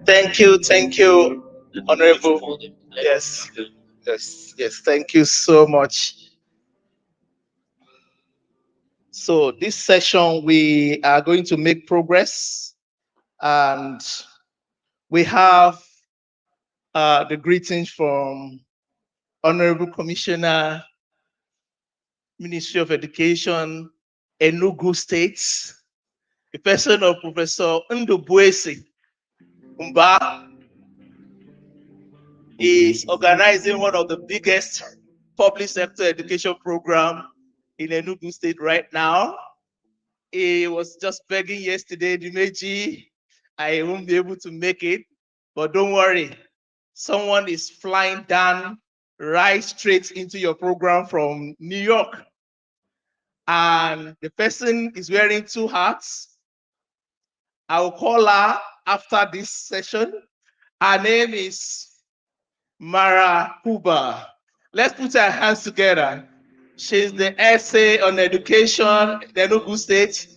Thank you, Honorable. Yes, yes. Thank you so much. So this session, we are going to make progress, and we have the greetings from Honorable Commissioner, Ministry of Education, Enugu State, the person of Professor Ndubuesi Umba is organizing one of the biggest public sector education program in Enugu State right now. He was just begging yesterday, Dimeji, I won't be able to make it, but don't worry. Someone is flying down right straight into your program from New York. And the person is wearing two hats. I will call her after this session. Her name is Mara Huba. Let's put our hands together. She's the essay on education in Enugu State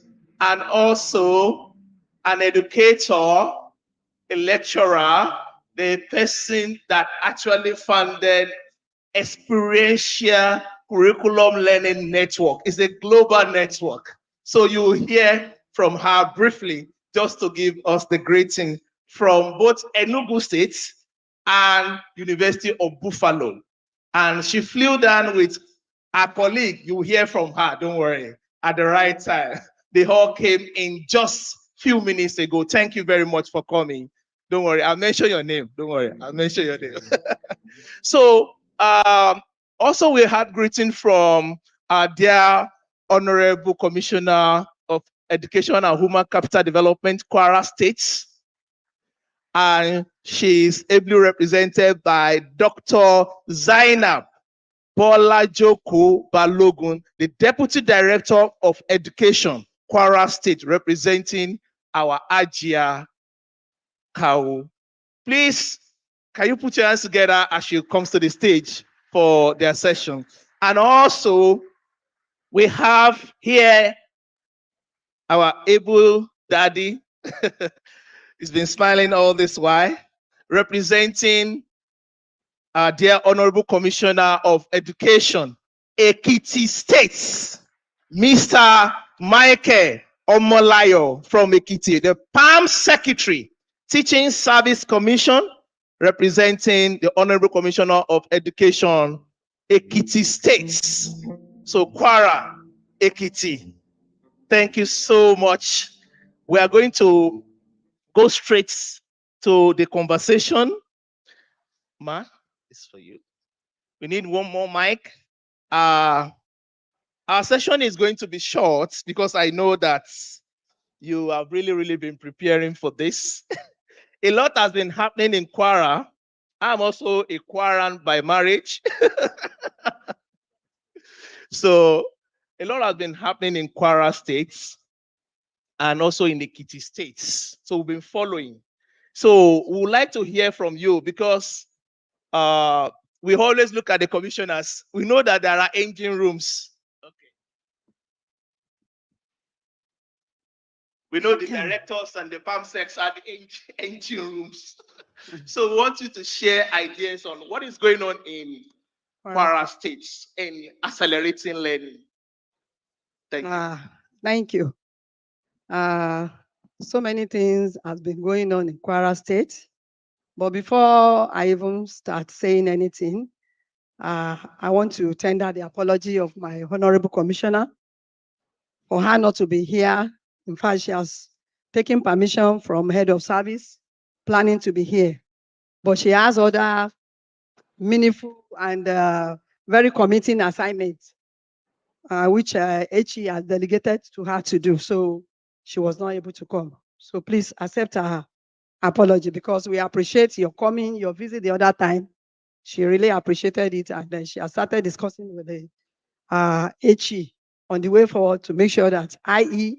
and also an educator, a lecturer, the person that actually funded Experiential Curriculum Learning Network. It's a global network. So you will hear from her briefly, just to give us the greeting from both Enugu State and University of Buffalo. And she flew down with her colleague. You will hear from her, don't worry, at the right time. They all came in just few minutes ago. Thank you very much for coming. Don't worry, I'll mention your name. Don't worry, I'll mention your name. So also we had greeting from our dear Honorable Commissioner of Education and Human Capital Development, Kwara State. And she is ably represented by Dr. Zainab Bolajoko Balogun, the Deputy Director of Education, Kwara State, representing our Ajia Kawu. Please, can you put your hands together as she comes to the stage for their session? And also, we have here our able daddy. He's been smiling all this while, representing our dear Honorable Commissioner of Education, Ekiti State, Mr. Michael Omolayo from Ekiti, the PAM Secretary, Teaching Service Commission, representing the Honorable Commissioner of Education, Ekiti State. So Kwara, Ekiti, thank you so much. We are going to go straight to the conversation. Ma, it's for you. We need one more mic. Our session is going to be short because I know that you have really been preparing for this. A lot has been happening in Kwara I'm also a Kwaran by marriage. So a lot has been happening in Kwara states and also in the Ekiti states. So we've been following. So we would like to hear from you because we always look at the commissioners. We know that there are engine rooms. Okay. We know the directors and the PAMSECs are the engine rooms. So we want you to share ideas on what is going on in Kwara states in accelerating learning. Thank you. Thank you. So many things have been going on in Kwara State. But before I even start saying anything, I want to tender the apology of my Honorable Commissioner for her not to be here. In fact, she has taken permission from Head of Service, planning to be here. But she has other meaningful and very committing assignments, which HE has delegated to her to do. So she was not able to come. So please accept her apology because we appreciate your coming, your visit the other time. She really appreciated it. And then she has started discussing with the HE on the way forward to make sure that AI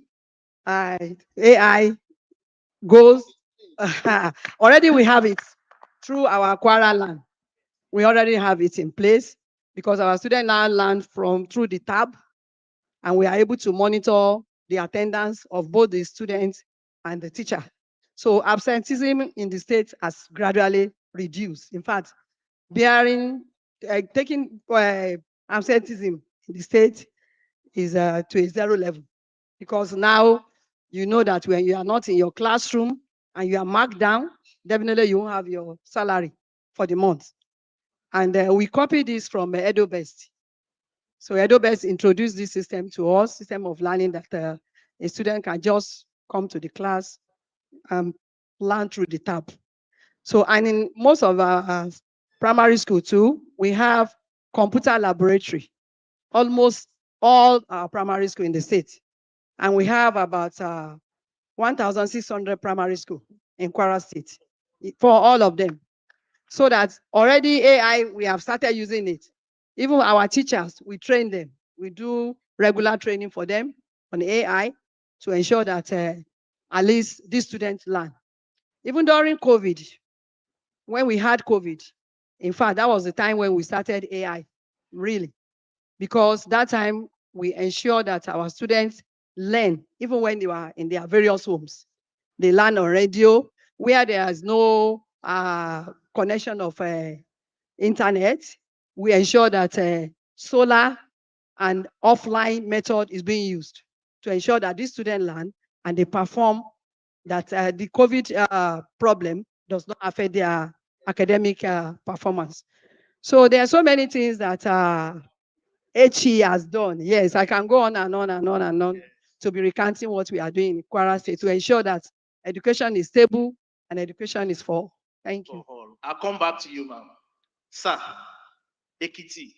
goes. Already we have it through our Kwara land. We already have it in place because our students now learn through the tab, and we are able to monitor the attendance of both the students and the teacher. So absenteeism in the state has gradually reduced. In fact, taking absenteeism in the state is to a zero level, because now you know that when you are not in your classroom and you are marked down, definitely you won't have your salary for the month. And we copied this from Edves. So Edves introduced this system to us, system of learning that a student can just come to the class and learn through the tab. So, and in most of our primary school too, we have computer laboratory, almost all our primary school in the state. And we have about 1,600 primary school in Kwara State for all of them. So that already AI, we have started using it. Even our teachers, we train them. We do regular training for them on AI to ensure that at least these students learn. Even during COVID, when we had COVID, in fact, that was the time when we started AI, really. Because that time we ensured that our students learn, even when they were in their various homes. They learn on radio, where there is no connection of internet. We ensure that solar and offline method is being used to ensure that these students learn and they perform, that the COVID problem does not affect their academic performance. So there are so many things that HE has done. Yes, I can go on and on and on and on to be recounting what we are doing in Kwara State to ensure that education is stable and education is for all. Thank you. I'll come back to you, ma'am. Sir, Ekiti.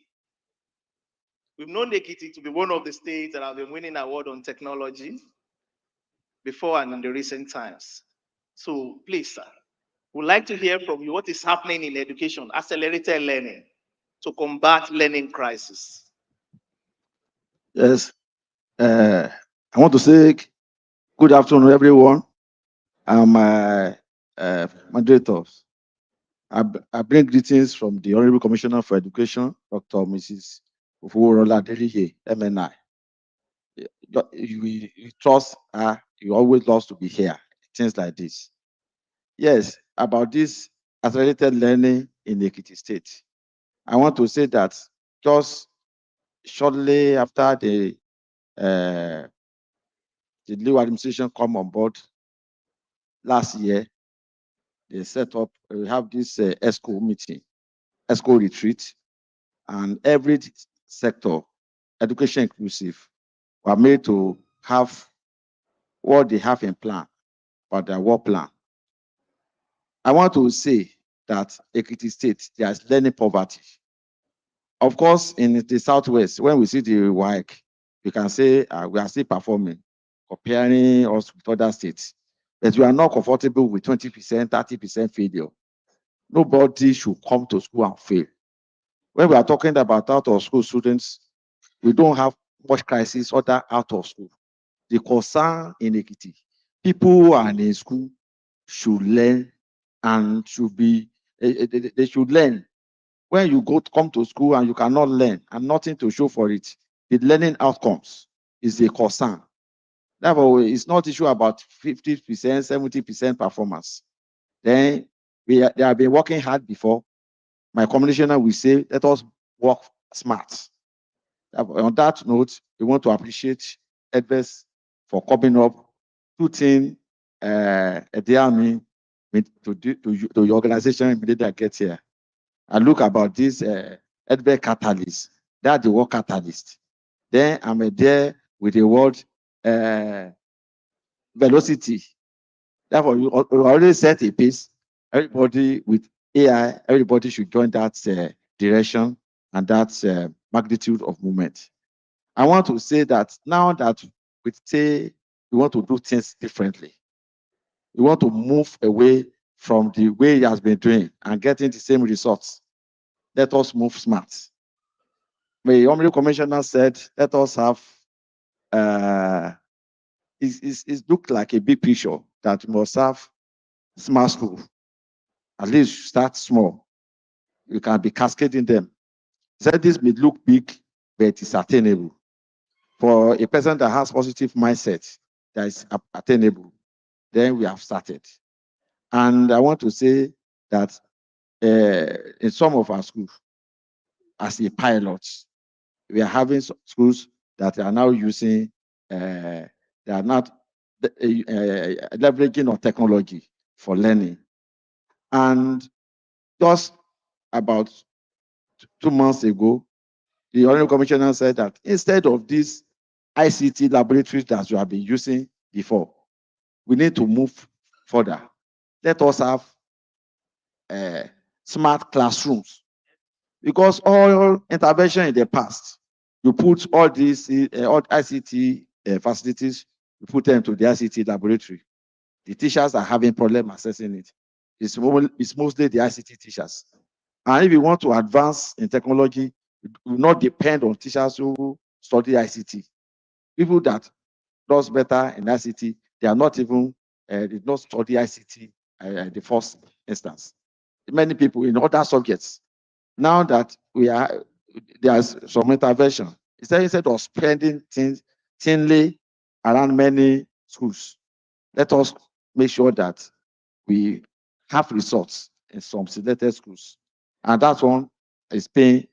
We've known Ekiti to be one of the states that have been winning award on technology before and in the recent times. So please, sir, we'd like to hear from you what is happening in education, accelerated learning, to combat learning crisis. Yes. I want to say good afternoon, everyone. I'm moderators. I bring greetings from the Honorable Commissioner for Education, Dr. Mrs. Uforola Delihe, MNI. You trust her, you always love to be here, things like this. Yes, about this accelerated learning in Ekiti State. I want to say that just shortly after the new administration come on board last year, they set up, we have this ESCO meeting, ESCO retreat, and every sector, education inclusive, were made to have what they have in plan, but their work plan. I want to say that Ekiti State, there's learning poverty. Of course, in the Southwest, when we see the WAEC, we can say we are still performing, comparing us with other states. But we are not comfortable with 20%, 30% failure. Nobody should come to school and fail. When we are talking about out of school students, we don't have much crisis other out of school. The concern in Ekiti, people who are in school should learn and should be, they should learn. When you come to school and you cannot learn and nothing to show for it, the learning outcomes is a concern. Therefore, it's not issue about 50%, 70% performance. Then they have been working hard before. My commissioner will say, let us work smart. On that note, we want to appreciate Edves for coming up, putting the army to your organization immediately I get here. I look about this Edves Catalyst. That's the word catalyst. Then I'm there with the word velocity. Therefore, you already set a pace. Everybody with AI, everybody should join that direction and that magnitude of movement. I want to say that now that we say we want to do things differently, we want to move away from the way he has been doing and getting the same results. Let us move smart. The Honorable Commissioner said, let us have, it looked like a big picture that we must have smart school. At least start small. You can be cascading them. Said this may look big, but it is attainable. For a person that has positive mindset, that is attainable, then we have started. And I want to say that in some of our schools, as a pilot, we are having schools that are now using, they are not leveraging on technology for learning. And just about 2 months ago, the Honorable Commissioner said that instead of these ICT laboratories that you have been using before, we need to move further. Let us have smart classrooms, because all intervention in the past, you put all these all ICT facilities, you put them to the ICT laboratory. The teachers are having problem accessing it. It's mostly the ICT teachers. And if you want to advance in technology, you will not depend on teachers who study ICT. People that does better in ICT, they are not even, did not study ICT the first instance. Many people in other subjects. Now that there's some intervention, instead of spending things thinly around many schools, let us make sure that we have results in some selected schools. And that one is paying,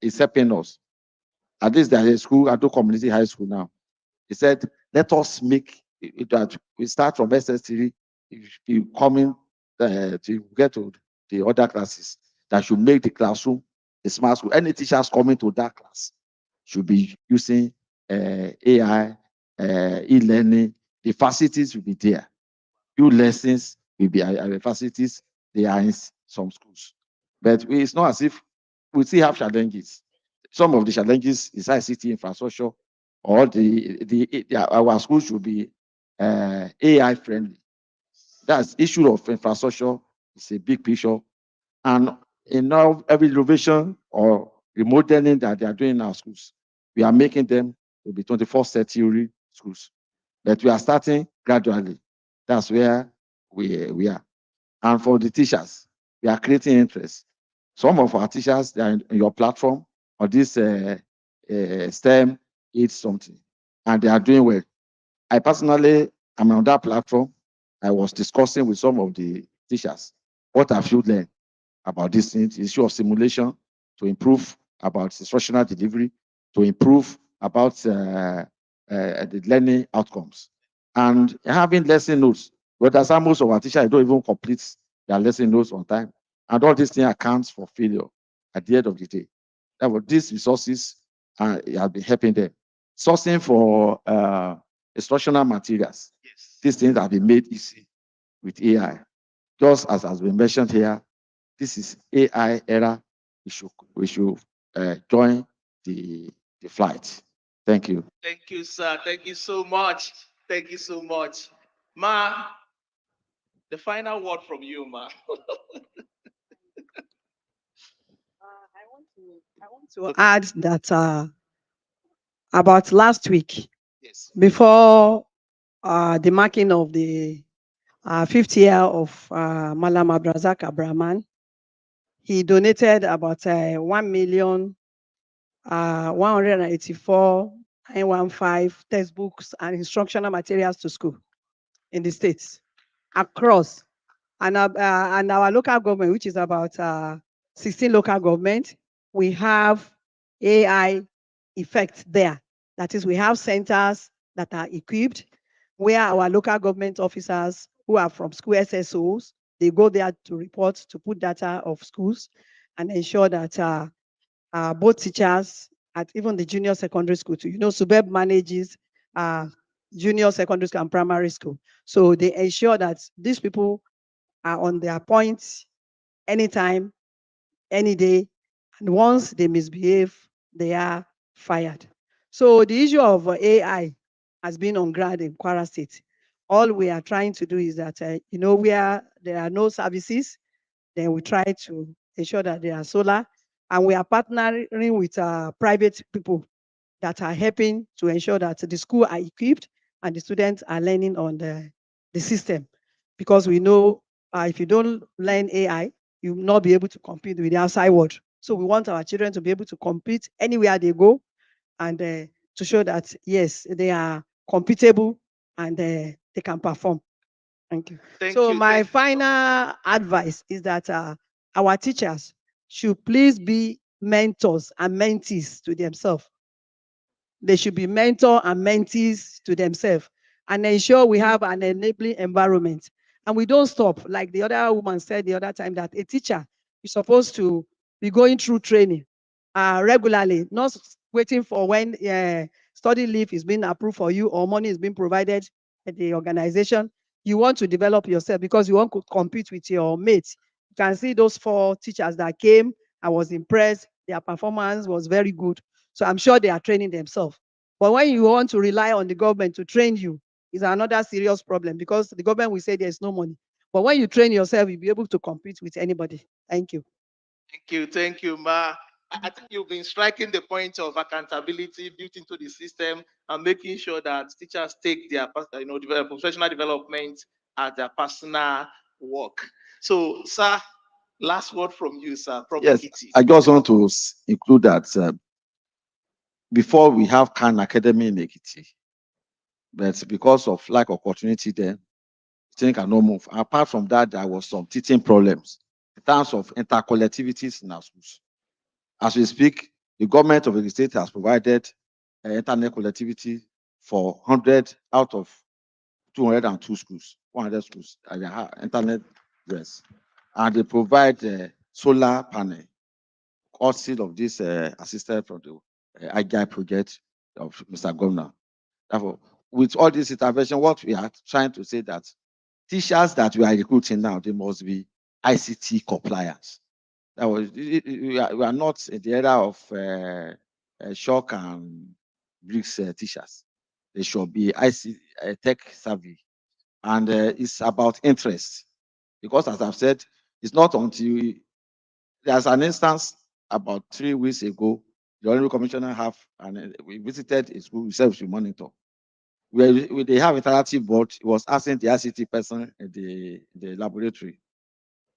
is helping us. At least there's a school, Ado Community High School now. He said, let us make it that we start from SS3, if you coming to get to the other classes, that should make the classroom a smart school. Any teachers coming to that class should be using AI, e-learning. The facilities will be there. New lessons will be facilities. They are in some schools. But it's not as if we still have challenges. Some of the challenges is ICT infrastructure, or our schools should be AI friendly. That's issue of infrastructure. It's a big picture. And in now every innovation or remodeling that they are doing in our schools, we are making them to be 21st century schools. But we are starting gradually. That's where we are. And for the teachers, we are creating interest. Some of our teachers, they are in your platform or this STEM, it's something, and they are doing well. I personally am on that platform. I was discussing with some of the teachers, what have you learned about this thing, the issue of simulation, to improve about instructional delivery, to improve about the learning outcomes, and having lesson notes. But that's how most of our teachers don't even complete their lesson notes on time, and all these things accounts for failure at the end of the day. That was these resources have been helping them. Sourcing for instructional materials. These things have been made easy with AI. Just as has been mentioned here, this is AI era. We should join the flight. Thank you. Thank you, sir. Thank you so much. Thank you so much. Ma, The final word from you, ma. To add that about last week, before the marking of the 50th year of Malam Abrazak Abraman, he donated about 1,184,915 textbooks and instructional materials to school in the states across. And our local government, which is about 16 local government, we have AI effect there. That is, we have centers that are equipped where our local government officers who are from school SSOs, they go there to report, to put data of schools and ensure that both teachers at even the junior secondary school too. Subeb manages junior secondary school and primary school. So they ensure that these people are on their points anytime, any day, and once they misbehave, they are fired. So the issue of AI has been on ground in Kwara State. All we are trying to do is that, where there are no services, then we try to ensure that they are solar, and we are partnering with private people that are helping to ensure that the school are equipped and the students are learning on the system. Because we know if you don't learn AI, you will not be able to compete with the outside world. So we want our children to be able to compete anywhere they go and to show that, yes, they are competable and they can perform. Thank you. So my final advice is that our teachers should please be mentors and mentees to themselves. They should be mentor and mentees to themselves and ensure we have an enabling environment. And we don't stop, like the other woman said the other time, that a teacher is supposed to be going through training regularly, not waiting for when study leave is being approved for you or money is being provided at the organization. You want to develop yourself because you want to compete with your mates. You can see those 4 teachers that came. I was impressed. Their performance was very good. So I'm sure they are training themselves. But when you want to rely on the government to train you, is another serious problem because the government will say there's no money. But when you train yourself, you'll be able to compete with anybody. Thank you. Thank you, ma. I think you've been striking the point of accountability built into the system and making sure that teachers take their professional development as their personal work. So, sir, last word from you, sir. Yes, I just want to include that before we have Khan Academy in Ekiti, but because of lack of opportunity there, things cannot move. Apart from that, there was some teaching problems in terms of intercollectivities in our schools. As we speak, the government of the state has provided internet connectivity for 100 out of 202 schools, 100 schools, and they have internet, yes. And they provide solar panel, courtesy of this assisted from the IGI project of Mr. Governor. Therefore, with all this intervention, what we are trying to say that teachers that we are recruiting now, they must be ICT compliant. That was, we are not in the era of shock and bricks teachers. They should be ICT tech savvy, and it's about interest. Because as I've said, it's not until there's an instance about 3 weeks ago, the Honorable Commissioner have, and we visited a school, we said we should monitor. Where they have interactive board, it was asking the ICT person in the laboratory,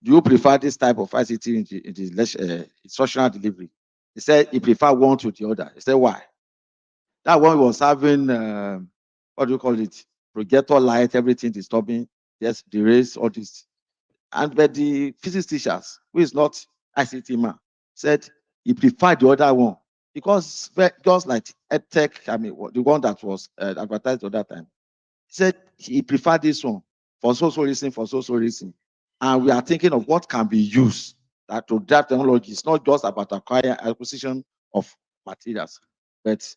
do you prefer this type of ICT in the instructional delivery? He said he prefer one to the other. He said, why? That one was having, what do you call it? Projector light, everything disturbing, yes, the rays, all this. And but the physics teachers, who is not ICT man, said he preferred the other one because just like EdTech, I mean, the one that was advertised at that time, he said he preferred this one for so reason, for so reason. And we are thinking of what can be used that to drive technology. It's not just about acquisition of materials, but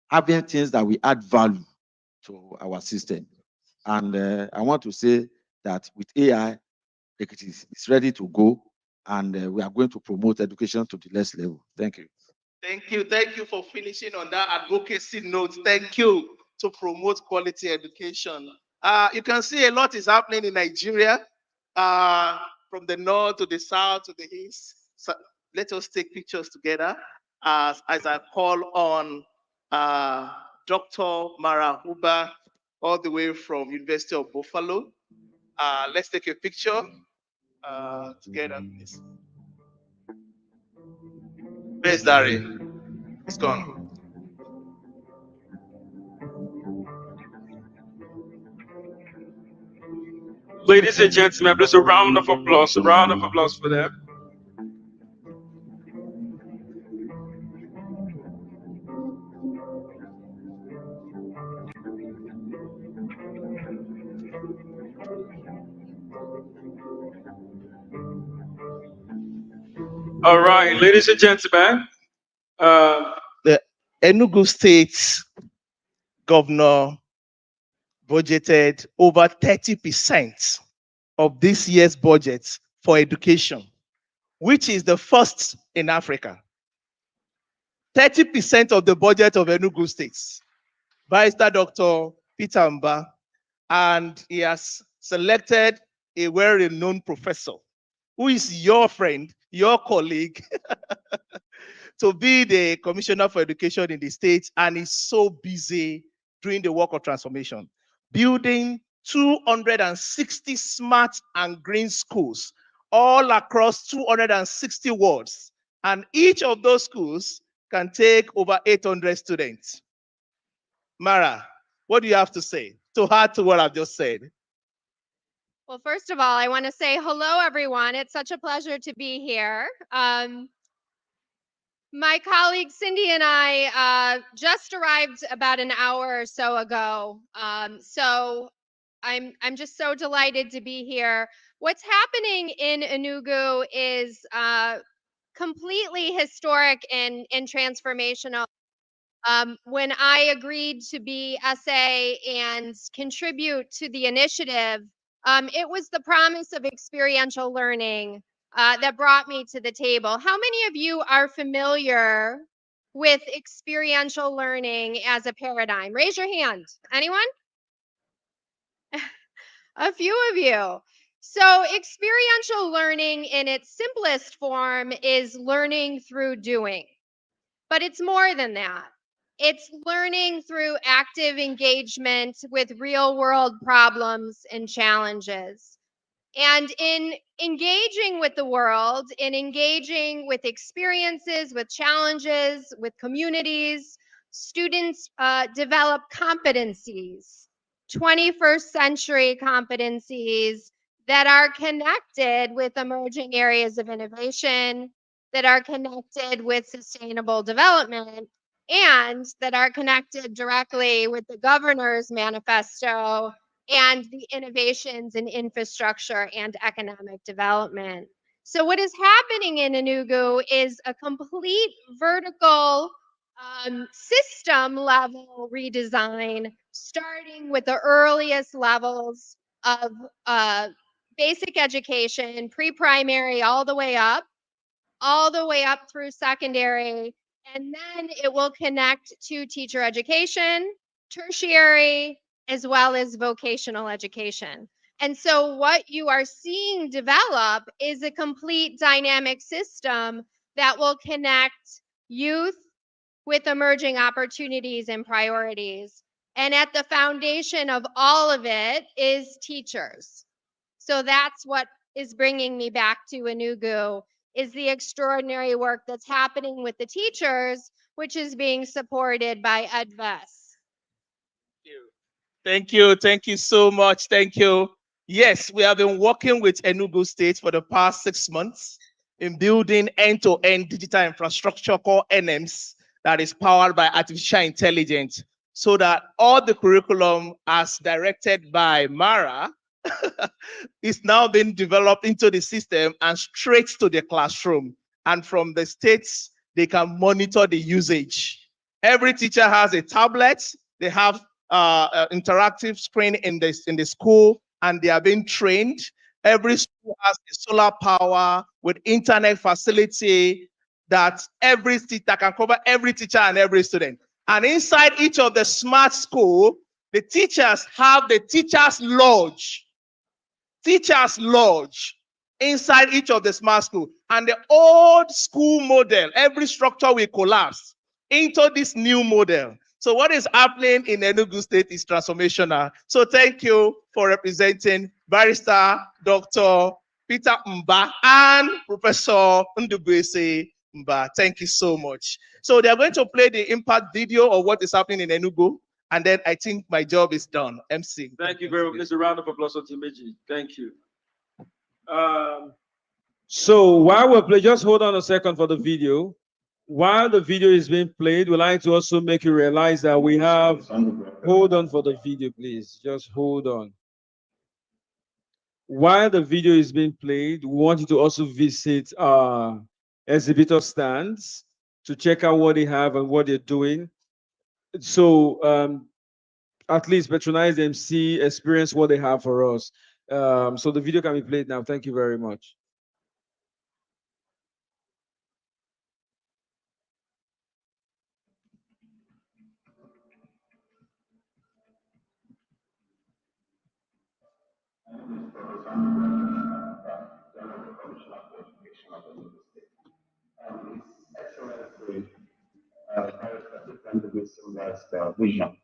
having things that we add value to our system. And I want to say that with AI, it's ready to go, and we are going to promote education to the next level. Thank you. Thank you for finishing on that advocacy note. Thank you to promote quality education. You can see a lot is happening in Nigeria. from the north to the south to the east. So let us take pictures together as I call on Dr. Mara Huber, all the way from University of Buffalo. Let's take a picture together, please. Where's Dari? It's gone. Ladies and gentlemen, please a round of applause for them. All right, ladies and gentlemen. The Enugu State governor budgeted over 30% of this year's budget for education, which is the first in Africa. 30% of the budget of Enugu State. Barrister Dr. Peter Mba, and he has selected a well-renowned professor who is your friend, your colleague, to be the Commissioner for Education in the state, and is so busy doing the work of transformation, building 260 smart and green schools all across 260 wards. And each of those schools can take over 800 students. Mara, what do you have to say to add to what I've just said? Well, first of all, I want to say hello, everyone. It's such a pleasure to be here. My colleague Cindy and I just arrived about an hour or so ago. So I'm just so delighted to be here. What's happening in Enugu is completely historic and transformational. When I agreed to be SA and contribute to the initiative, it was the promise of experiential learning that brought me to the table. How many of you are familiar with experiential learning as a paradigm? Raise your hand. Anyone? A few of you. So experiential learning in its simplest form is learning through doing, but it's more than that. It's learning through active engagement with real world problems and challenges. And in engaging with the world, in engaging with experiences, with challenges, with communities, students develop competencies, 21st century competencies that are connected with emerging areas of innovation, that are connected with sustainable development, and that are connected directly with the governor's manifesto and the innovations in infrastructure and economic development. So what is happening in Enugu is a complete vertical system level redesign, starting with the earliest levels of basic education, pre-primary all the way up through secondary, and then it will connect to teacher education, tertiary, as well as vocational education. And so what you are seeing develop is a complete dynamic system that will connect youth with emerging opportunities and priorities. And at the foundation of all of it is teachers. So that's what is bringing me back to Enugu, is the extraordinary work that's happening with the teachers, which is being supported by Edves. Thank you so much, thank you. Yes, we have been working with Enugu State for the past 6 months in building end-to-end digital infrastructure called NMS that is powered by artificial intelligence, so that all the curriculum as directed by Mara is now being developed into the system and straight to the classroom. And from the states, they can monitor the usage. Every teacher has a tablet. They have interactive screen in the school, and they are being trained. Every school has a solar power with internet facility that can cover every teacher and every student. And inside each of the smart school, the teachers have the teachers lodge. teachers lodge inside each of the smart school, and the old school model, every structure will collapse into this new model. So what is happening in Enugu State is transformational. So thank you for representing Barrister Dr. Peter Mba and Professor Ndubese Mba. Thank you so much. So they are going to play the impact video of what is happening in Enugu, and then I think my job is done. MC. Thank you very much. Let's a round of applause for Timeji. Thank you. So while we're playing, just hold on a second for the video. While the video is being played, we'd like to also make you realize that we have, hold on for the video, please. Just hold on. While the video is being played, we want you to also visit our exhibitor stands to check out what they have and what they're doing. So at least patronize them, see, experience what they have for us. So the video can be played now. Thank you very much. Vision.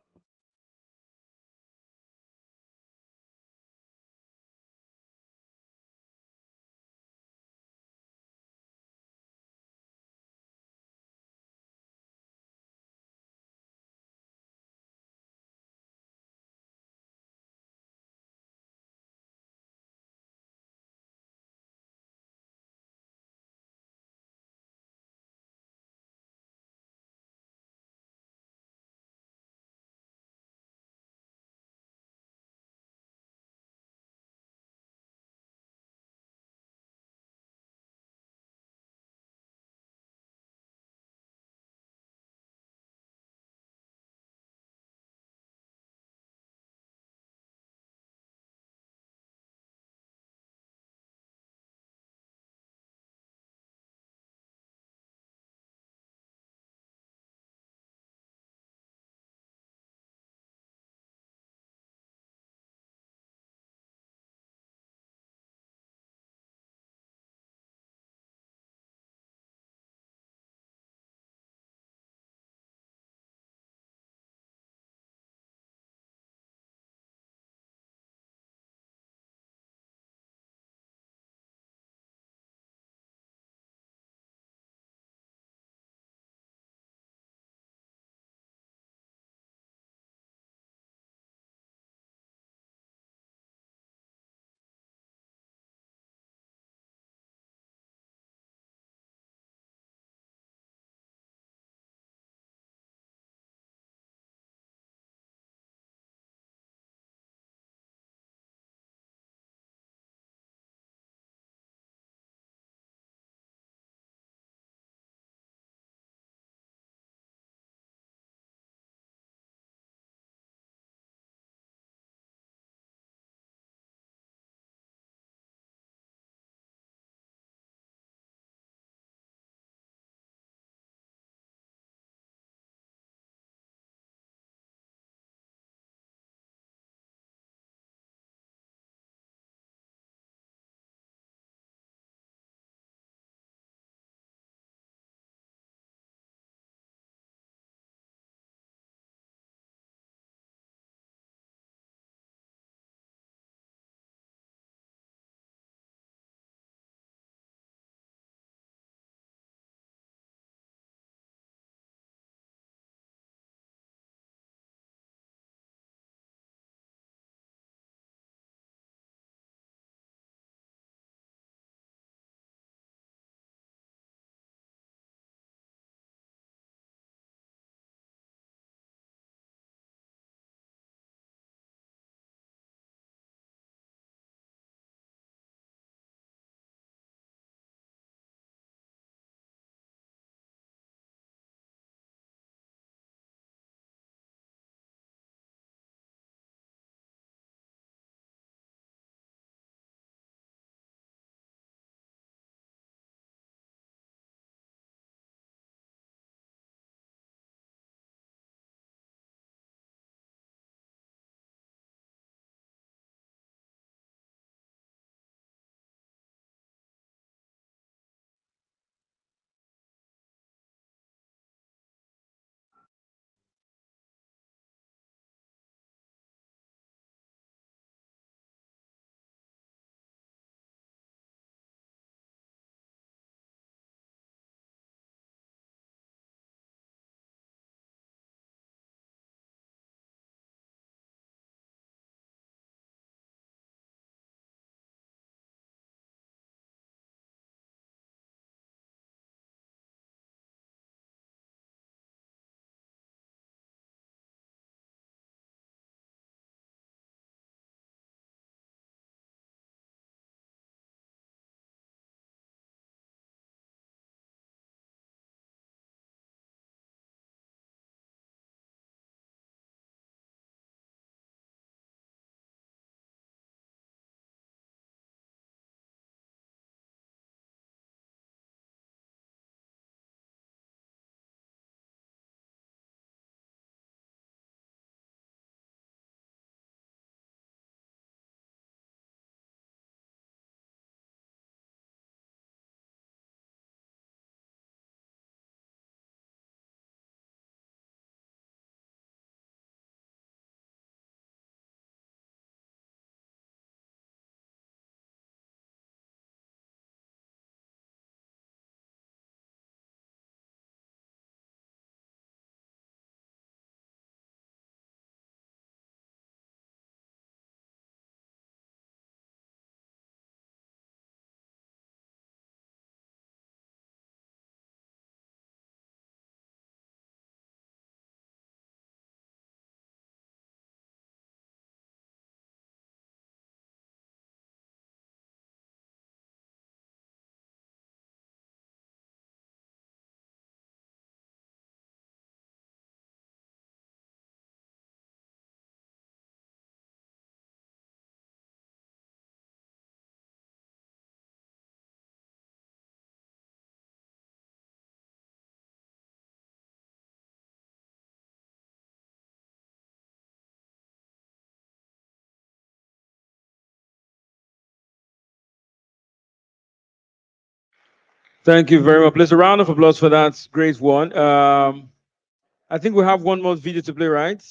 Thank you very much. Please, a round of applause for that great one. I think we have one more video to play, right?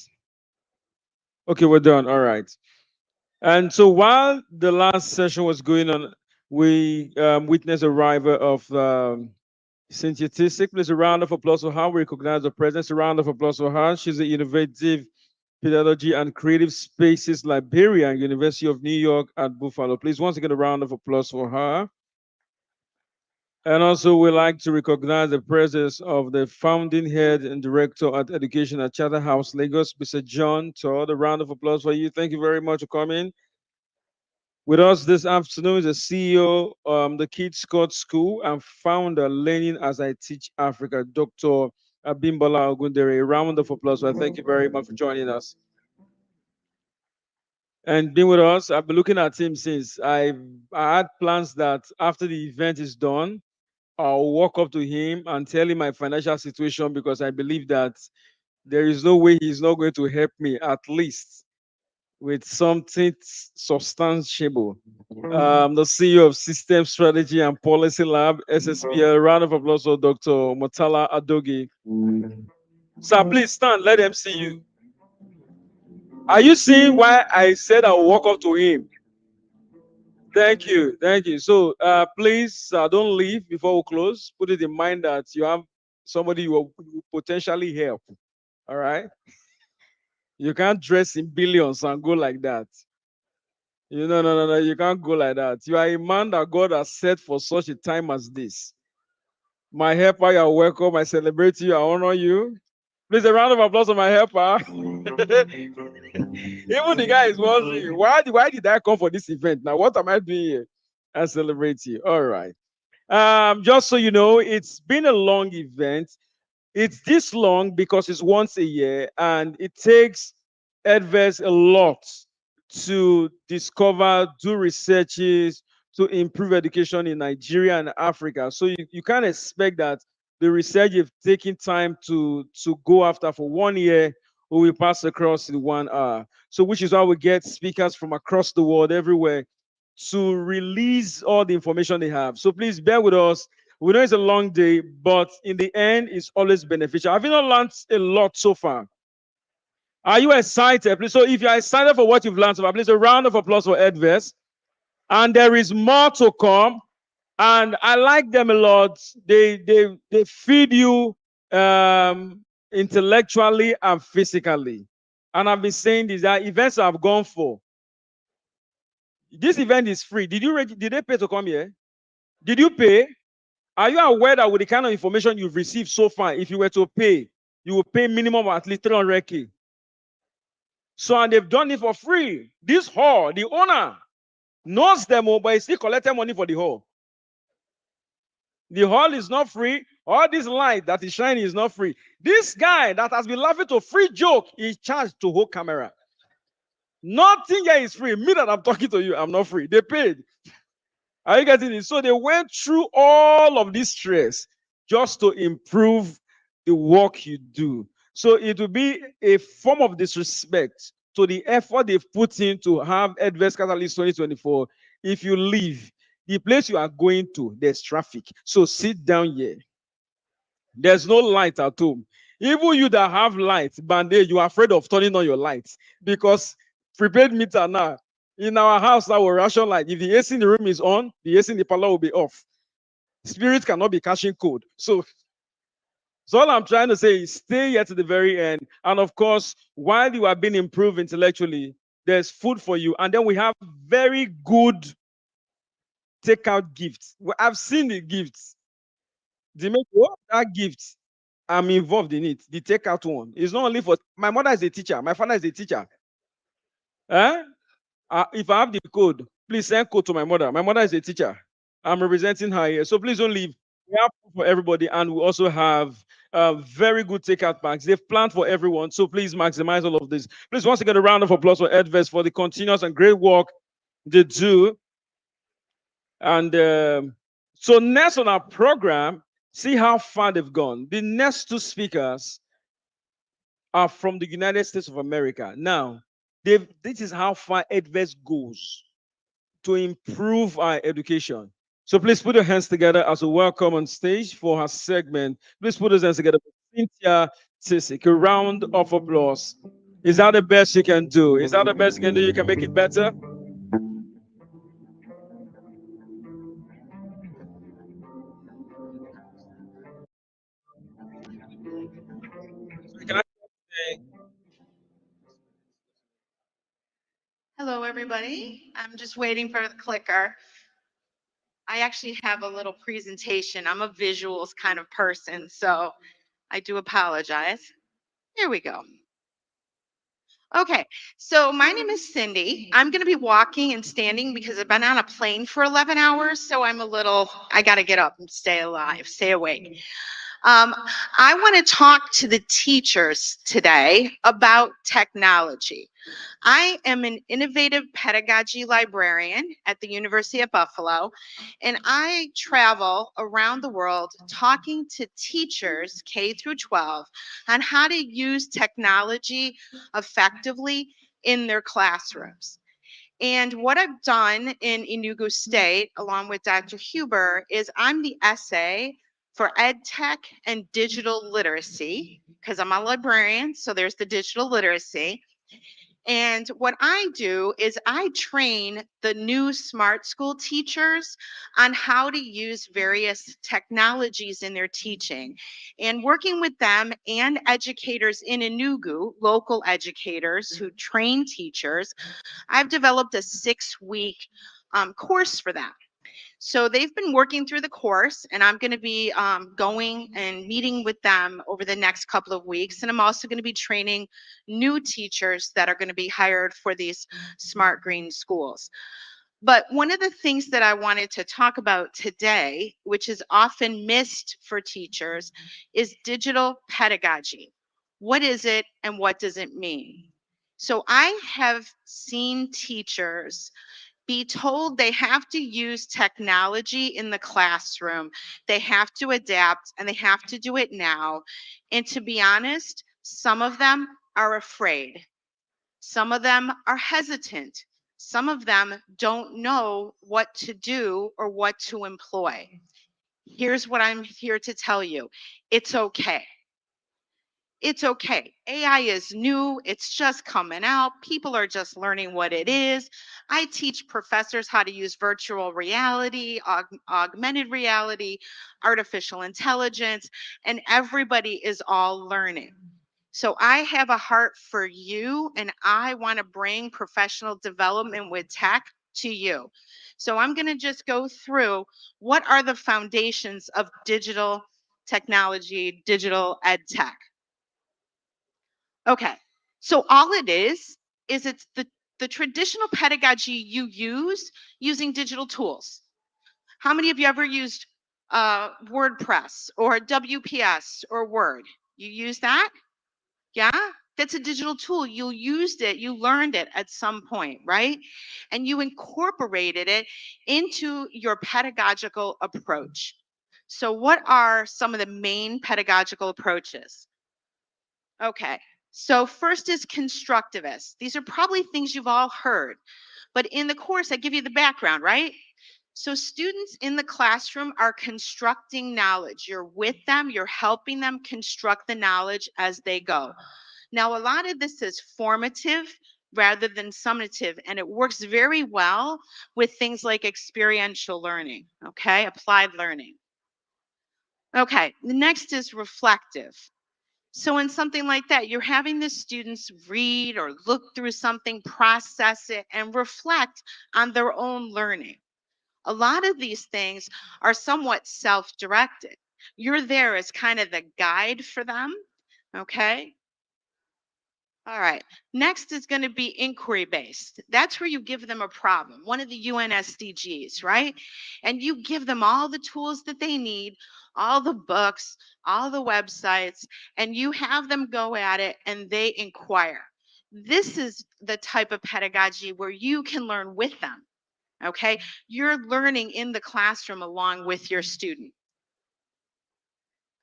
Okay, we're done. All right. And so while the last session was going on, we witnessed arrival of Cynthia Tissick. Please, a round of applause for her. We recognize the presence. A round of applause for her. She's an innovative pedagogy and creative spaces librarian, University of New York at Buffalo. Please, once again, a round of applause for her. And also, we like to recognize the presence of the founding head and director at Education at Charterhouse, Lagos, Mr. John Todd. A round of applause for you. Thank you very much for coming. With us this afternoon is the CEO of the Kids Scott School and founder Learning as I Teach Africa, Dr. Abimbola Ogundere. A round of applause. So thank you very much for joining us and being with us. I've been looking at him since I had plans that after the event is done, I'll walk up to him and tell him my financial situation because I believe that there is no way he's not going to help me at least with something substantiable. The CEO of System Strategy and Policy Lab, SSPL. Round of applause for Dr. Motala Adogi. Sir, please stand. Let them see you. Are you seeing why I said I'll walk up to him? Thank you. Thank you. So please don't leave before we close. Put it in mind that you have somebody you will potentially help. All right. You can't dress in billions and go like that. You know, no. You can't go like that. You are a man that God has set for such a time as this. My helper, you are welcome. I celebrate you. I honor you. Please, a round of applause for my helper. Even the guy is wondering, why did I come for this event? Now, what am I doing here? I celebrate you. All right. Just so you know, it's been a long event. It's this long because it's once a year and it takes Edves a lot to discover, do researches, to improve education in Nigeria and Africa. So you can't expect that the research you've taken time to go after for 1 year will pass across in 1 hour. So which is why we get speakers from across the world, everywhere, to release all the information they have. So please bear with us. We know it's a long day, but in the end, it's always beneficial. Have you not learned a lot so far? Are you excited? Please, so if you're excited for what you've learned so far, please a round of applause for Edves. And there is more to come. And I like them a lot. They feed you intellectually and physically. And I've been saying this, that events I've gone for. This event is free. Did they pay to come here? Did you pay? Are you aware that with the kind of information you've received so far, if you were to pay, you will pay minimum of at least 300K. So, and they've done it for free. This hall, the owner knows them, but he still collected money for the hall. The hall is not free. All this light that is shining is not free. This guy that has been laughing to free joke is charged to hold camera. Nothing here is free. Me that I'm talking to you, I'm not free. They paid. Are you getting it? So they went through all of this stress just to improve the work you do. So it will be a form of disrespect to the effort they've put in to have Edves Catalyst 2024. If you leave the place you are going to, there's traffic. So sit down here. There's no light at home. Even you that have light, Band-Aid, you are afraid of turning on your lights because prepaid meter now. In our house, now we ration light. If the AC in the room is on, the AC in the parlor will be off. Spirit cannot be cashing code. So all I'm trying to say is stay here to the very end. And of course, while you are being improved intellectually, there's food for you. And then we have very good takeout gifts. I've seen the gifts. That gift, I'm involved in it. The takeout one. It's not only for my mother is a teacher, my father is a teacher. If I have the code, please send code to my mother. My mother is a teacher. I'm representing her here. So please don't leave. We have food for everybody, and we also have very good takeout bags. They've planned for everyone. So please maximize all of this. Please once again a round of applause for Edves for the continuous and great work they do. And so next on our program, see how far they've gone. The next two speakers are from the United States of America. Now, this is how far Edves goes to improve our education. So please put your hands together as we welcome on stage for her segment. Please put those hands together for Cynthia Tisik. A round of applause. Is that the best you can do? Is that the best you can do? You can make it better? Can I say Hello, everybody. I'm just waiting for the clicker. I actually have a little presentation. I'm a visuals kind of person, so I do apologize. Here we go. Okay, so my name is Cindy. I'm going to be walking and standing because I've been on a plane for 11 hours, so I got to get up and stay alive, stay awake. I want to talk to the teachers today about technology. I am an innovative pedagogy librarian at the University of Buffalo, and I travel around the world talking to teachers K through 12 on how to use technology effectively in their classrooms. And what I've done in Enugu State, along with Dr. Huber, is I'm the SA for ed tech and digital literacy, because I'm a librarian, so there's the digital literacy. And what I do is I train the new smart school teachers on how to use various technologies in their teaching. And working with them and educators in Enugu, local educators who train teachers, I've developed a 6-week course for them. So they've been working through the course, and I'm going to be going and meeting with them over the next couple of weeks. And I'm also going to be training new teachers that are going to be hired for these smart green schools. But one of the things that I wanted to talk about today, which is often missed for teachers, is digital pedagogy. What is it and what does it mean? So I have seen teachers be told they have to use technology in the classroom. They have to adapt and they have to do it now. And to be honest, some of them are afraid. Some of them are hesitant. Some of them don't know what to do or what to employ. Here's what I'm here to tell you. It's okay. It's okay. AI is new. It's just coming out. People are just learning what it is. I teach professors how to use virtual reality, augmented reality, artificial intelligence, and everybody is all learning. So I have a heart for you, and I want to bring professional development with tech to you. So I'm going to just go through what are the foundations of digital technology, digital ed tech. Okay, so all it is it's the traditional pedagogy you use using digital tools. How many of you ever used WordPress or WPS or Word? You use that? Yeah? That's a digital tool. You used it, you learned it at some point, right? And you incorporated it into your pedagogical approach. So, what are some of the main pedagogical approaches? Okay, so first is constructivist. These are probably things you've all heard, but in the course, I give you the background, right? So students in the classroom are constructing knowledge. You're with them, you're helping them construct the knowledge as they go. Now, a lot of this is formative rather than summative, and it works very well with things like experiential learning, okay, applied learning. Okay, the next is reflective. So in something like that, you're having the students read or look through something, process it, and reflect on their own learning. A lot of these things are somewhat self-directed. You're there as kind of the guide for them, okay? All right, next is going to be inquiry based. That's where you give them a problem, one of the UN SDGs, right? And you give them all the tools that they need, all the books, all the websites, and you have them go at it and they inquire. This is the type of pedagogy where you can learn with them, okay? You're learning in the classroom along with your student.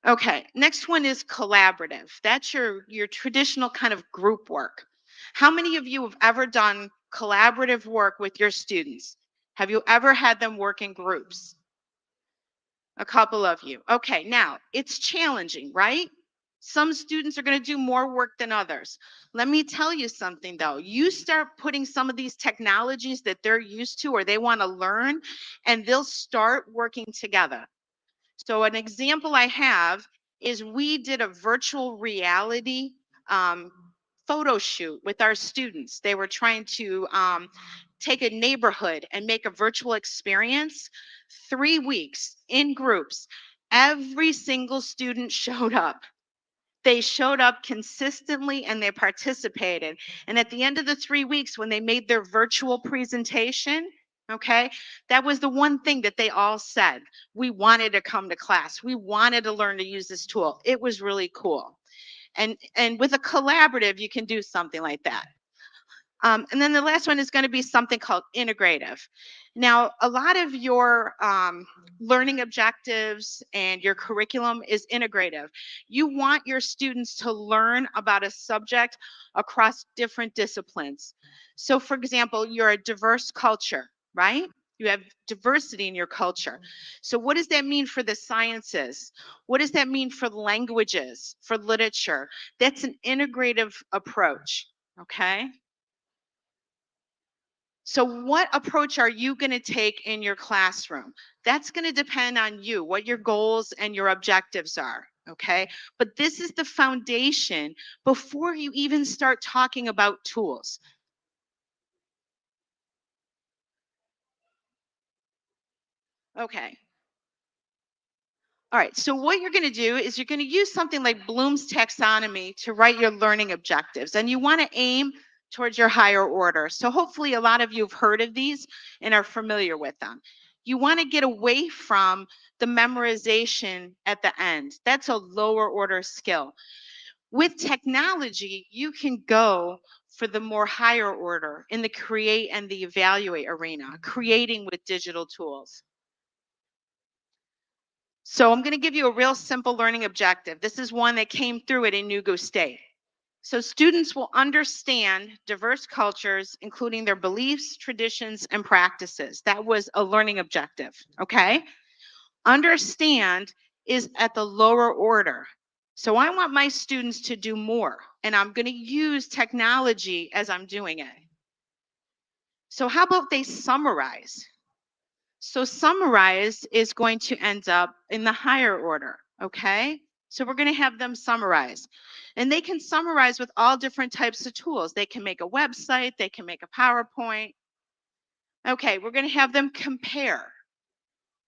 Okay, next one is collaborative. That's your traditional kind of group work. How many of you have ever done collaborative work with your students? Have you ever had them work in groups? A couple of you. Okay, now it's challenging, right? Some students are going to do more work than others. Let me tell you something though. You start putting some of these technologies that they're used to or they want to learn, and they'll start working together. So, an example I have is we did a virtual reality um, photo shoot with our students. They were trying to take a neighborhood and make a virtual experience. 3 weeks in groups. Every single student showed up. They showed up consistently and they participated. And at the end of the 3 weeks, when they made their virtual presentation, okay, that was the one thing that they all said. We wanted to come to class. We wanted to learn to use this tool. It was really cool. And with a collaborative, you can do something like that. And then the last one is going to be something called integrative. Now, a lot of your learning objectives and your curriculum is integrative. You want your students to learn about a subject across different disciplines. So, for example, you're a diverse culture, right? You have diversity in your culture. So, what does that mean for the sciences? What does that mean for languages, for literature? That's an integrative approach, okay? So, what approach are you going to take in your classroom? That's going to depend on you, what your goals and your objectives are. Okay. But this is the foundation before you even start talking about tools. Okay. All right. So, what you're going to do is you're going to use something like Bloom's taxonomy to write your learning objectives. And you want to aim towards your higher order. So, hopefully, a lot of you have heard of these and are familiar with them. You want to get away from the memorization at the end. That's a lower order skill. With technology, you can go for the more higher order in the create and the evaluate arena, creating with digital tools. So I'm going to give you a real simple learning objective. This is one that came through at Enugu State. So students will understand diverse cultures, including their beliefs, traditions, and practices. That was a learning objective, okay? Understand is at the lower order. So I want my students to do more, and I'm going to use technology as I'm doing it. So how about they summarize? So summarize is going to end up in the higher order, okay? So we're going to have them summarize. And they can summarize with all different types of tools. They can make a website, they can make a PowerPoint. Okay, we're going to have them compare.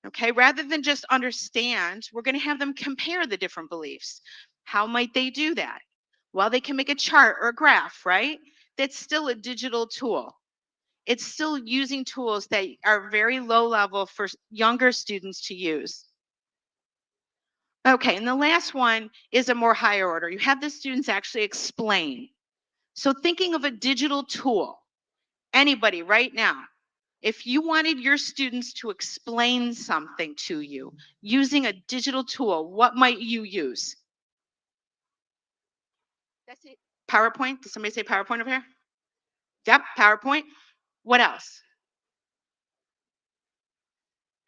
Okay, rather than just understand, we're going to have them compare the different beliefs. How might they do that? Well, they can make a chart or a graph, right? That's still a digital tool. It's still using tools that are very low level for younger students to use. Okay, and the last one is a more higher order. You have the students actually explain. So thinking of a digital tool, anybody right now, if you wanted your students to explain something to you using a digital tool, what might you use? That's it. PowerPoint? Did somebody say PowerPoint over here? Yep, PowerPoint. What else?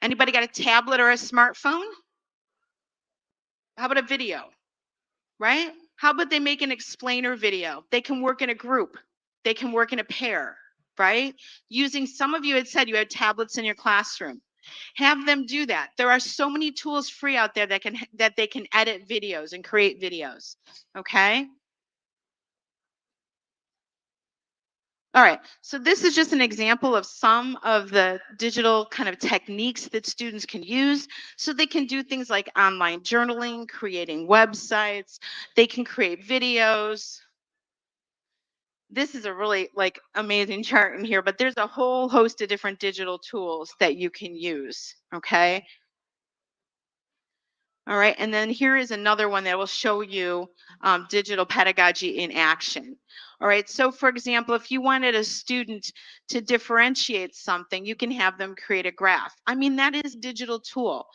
Anybody got a tablet or a smartphone? How about a video? Right? How about they make an explainer video? They can work in a group. They can work in a pair, right? Using, some of you had said you had tablets in your classroom. Have them do that. There are so many tools free out there that they can edit videos and create videos. Okay? All right, so this is just an example of some of the digital kind of techniques that students can use. So they can do things like online journaling, creating websites, they can create videos. This is a really like amazing chart in here, but there's a whole host of different digital tools that you can use, okay? All right, and then here is another one that will show you digital pedagogy in action. All right, so for example, if you wanted a student to differentiate something, you can have them create a graph. I mean, that is a digital tool.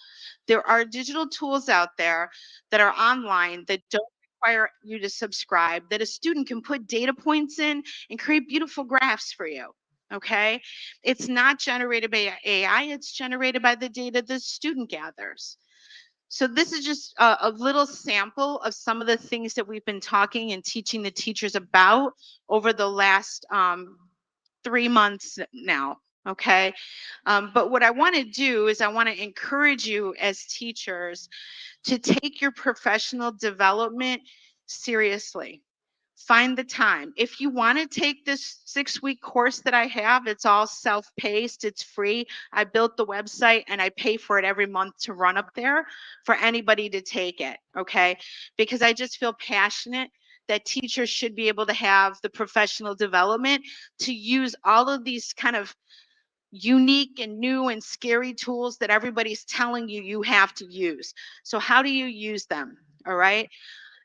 There are digital tools out there that are online that don't require you to subscribe, that a student can put data points in and create beautiful graphs for you. Okay, it's not generated by AI, it's generated by the data the student gathers. So this is just a little sample of some of the things that we've been talking and teaching the teachers about over the last 3 months now. Okay. But what I want to do is I want to encourage you as teachers to take your professional development seriously. Find the time. If you want to take this 6-week course that I have, it's all self-paced, it's free. I built the website and I pay for it every month to run up there for anybody to take it, okay? Because I just feel passionate that teachers should be able to have the professional development to use all of these kind of unique and new and scary tools that everybody's telling you you have to use. So how do you use them? All right.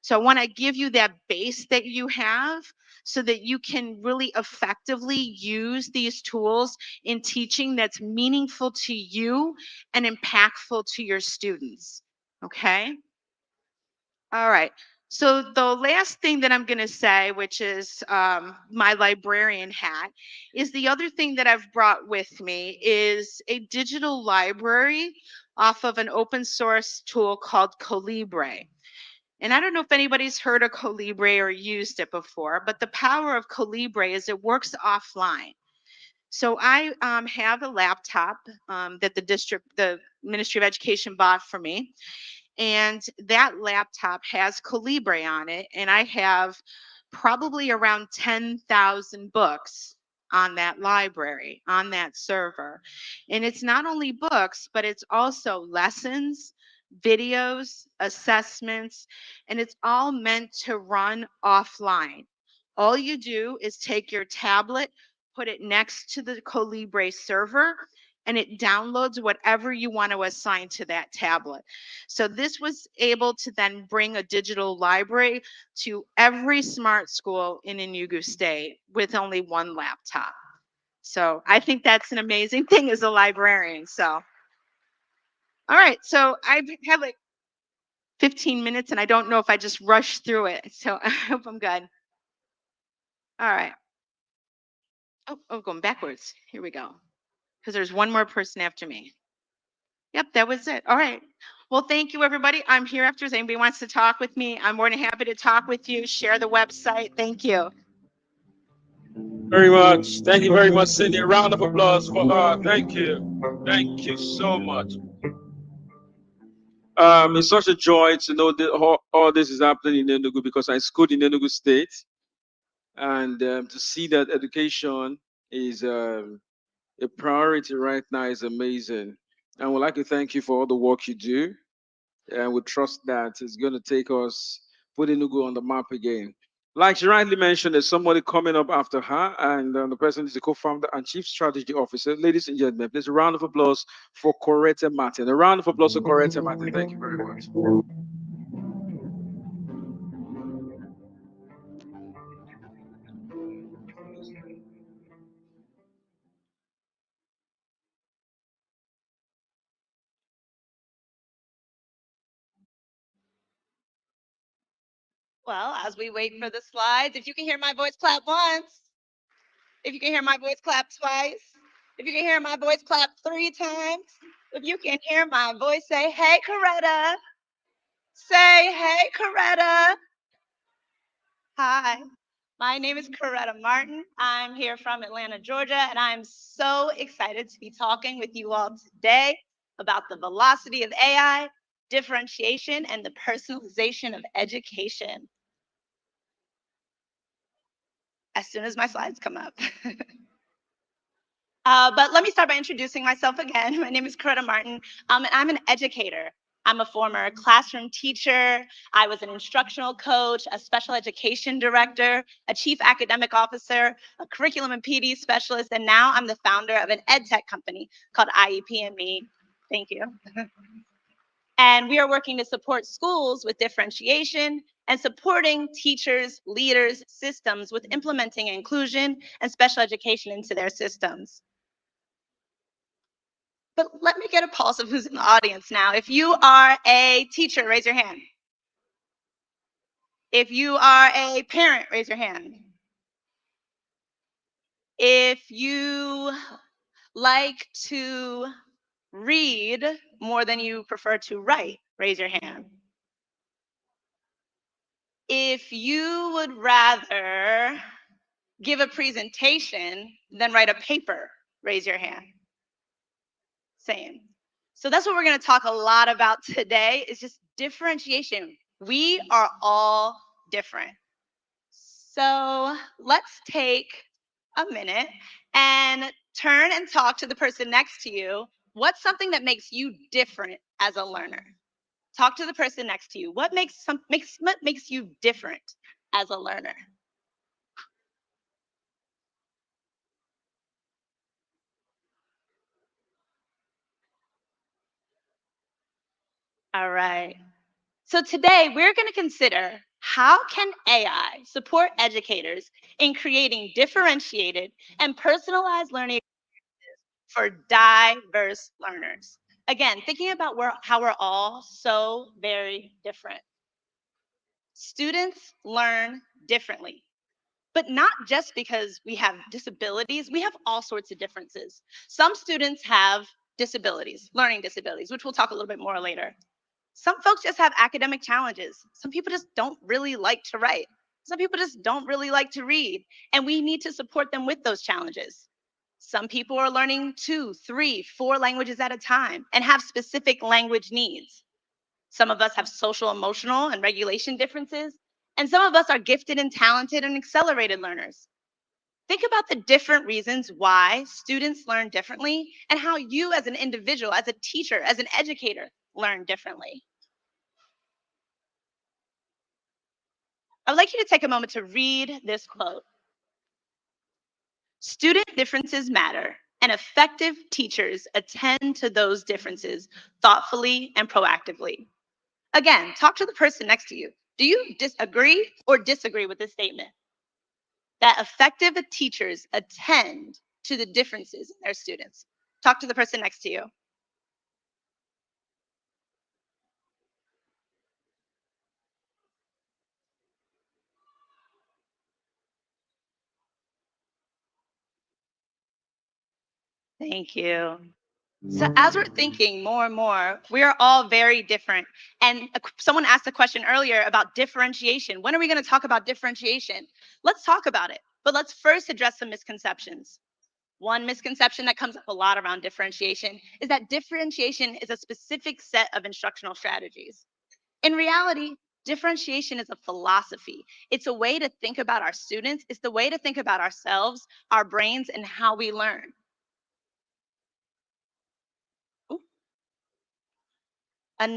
So I want to give you that base that you have so that you can really effectively use these tools in teaching that's meaningful to you and impactful to your students. Okay. All right. So the last thing that I'm going to say, which is my librarian hat, is the other thing that I've brought with me is a digital library off of an open source tool called Colibre. And I don't know if anybody's heard of Colibre or used it before, but the power of Colibre is it works offline. So I have a laptop that the Ministry of Education bought for me. And that laptop has Colibre on it. And I have probably around 10,000 books on that library, on that server. And it's not only books, but it's also lessons, videos, assessments, and it's all meant to run offline. All you do is take your tablet, put it next to the Colibre server, and it downloads whatever you want to assign to that tablet. So this was able to then bring a digital library to every smart school in Enugu State with only one laptop. So I think that's an amazing thing as a librarian. So, all right. So I've had like 15 minutes and I don't know if I just rushed through it. So I hope I'm good. All right. Oh, going backwards. Here we go. Because there's one more person after me. Yep, that was it. All right. Well, thank you, everybody. I'm here after. If anybody wants to talk with me, I'm more than happy to talk with you. Share the website. Thank you. Very much. Thank you very much, Cindy. A round of applause for her. Thank you. Thank you so much. It's such a joy to know that all this is happening in Enugu because I schooled in Enugu State, and to see that education is a priority right now is amazing. And we'd like to thank you for all the work you do, and we trust that it's going to take us, put Enugu on the map again. Like she rightly mentioned, there's somebody coming up after her, and the person is the co-founder and chief strategy officer. Ladies and gentlemen, please a round of applause for Coretta Martin. A round of applause for Coretta Martin. Thank you very much. Well, as we wait for the slides, if you can hear my voice, clap once. If you can hear my voice, clap twice. If you can hear my voice, clap 3 times. If you can hear my voice, say, hey, Coretta. Say, hey, Coretta. Hi, my name is Coretta Martin. I'm here from Atlanta, Georgia, and I'm so excited to be talking with you all today about the velocity of AI, differentiation, and the personalization of education. As soon as my slides come up. But let me start by introducing myself again. My name is Coretta Martin, and I'm an educator. I'm a former classroom teacher. I was an instructional coach, a special education director, a chief academic officer, a curriculum and PD specialist, and now I'm the founder of an ed tech company called IEP&Me. Thank you. And we are working to support schools with differentiation and supporting teachers, leaders, systems with implementing inclusion and special education into their systems. But let me get a pulse of who's in the audience now. If you are a teacher, raise your hand. If you are a parent, raise your hand. If you like to read more than you prefer to write, Raise your hand. If you would rather give a presentation than write a paper, raise your hand. Same. So that's what we're going to talk a lot about today is just differentiation. We are all different. So let's take a minute and turn and talk to the person next to you. What's something that makes you different as a learner? Talk to the person next to you. What makes you different as a learner? All right. So today we're going to consider how can AI support educators in creating differentiated and personalized learning for diverse learners. Again, thinking about how we're all so very different. Students learn differently, but not just because we have disabilities, we have all sorts of differences. Some students have disabilities, learning disabilities, which we'll talk a little bit more later. Some folks just have academic challenges. Some people just don't really like to write. Some people just don't really like to read, and we need to support them with those challenges. Some people are learning 2, 3, 4 languages at a time and have specific language needs. Some of us have social, emotional, and regulation differences, and some of us are gifted and talented and accelerated learners. Think about the different reasons why students learn differently and how you as an individual, as a teacher, as an educator, learn differently. I'd like you to take a moment to read this quote. Student differences matter, and effective teachers attend to those differences thoughtfully and proactively. Again, talk to the person next to you. Do you disagree or disagree with this statement? That effective teachers attend to the differences in their students. Talk to the person next to you. Thank you. So as we're thinking more and more, we are all very different. And someone asked a question earlier about differentiation. When are we going to talk about differentiation? Let's talk about it. But let's first address some misconceptions. One misconception that comes up a lot around differentiation is that differentiation is a specific set of instructional strategies. In reality, differentiation is a philosophy. It's a way to think about our students. It's the way to think about ourselves, our brains, and how we learn. Well,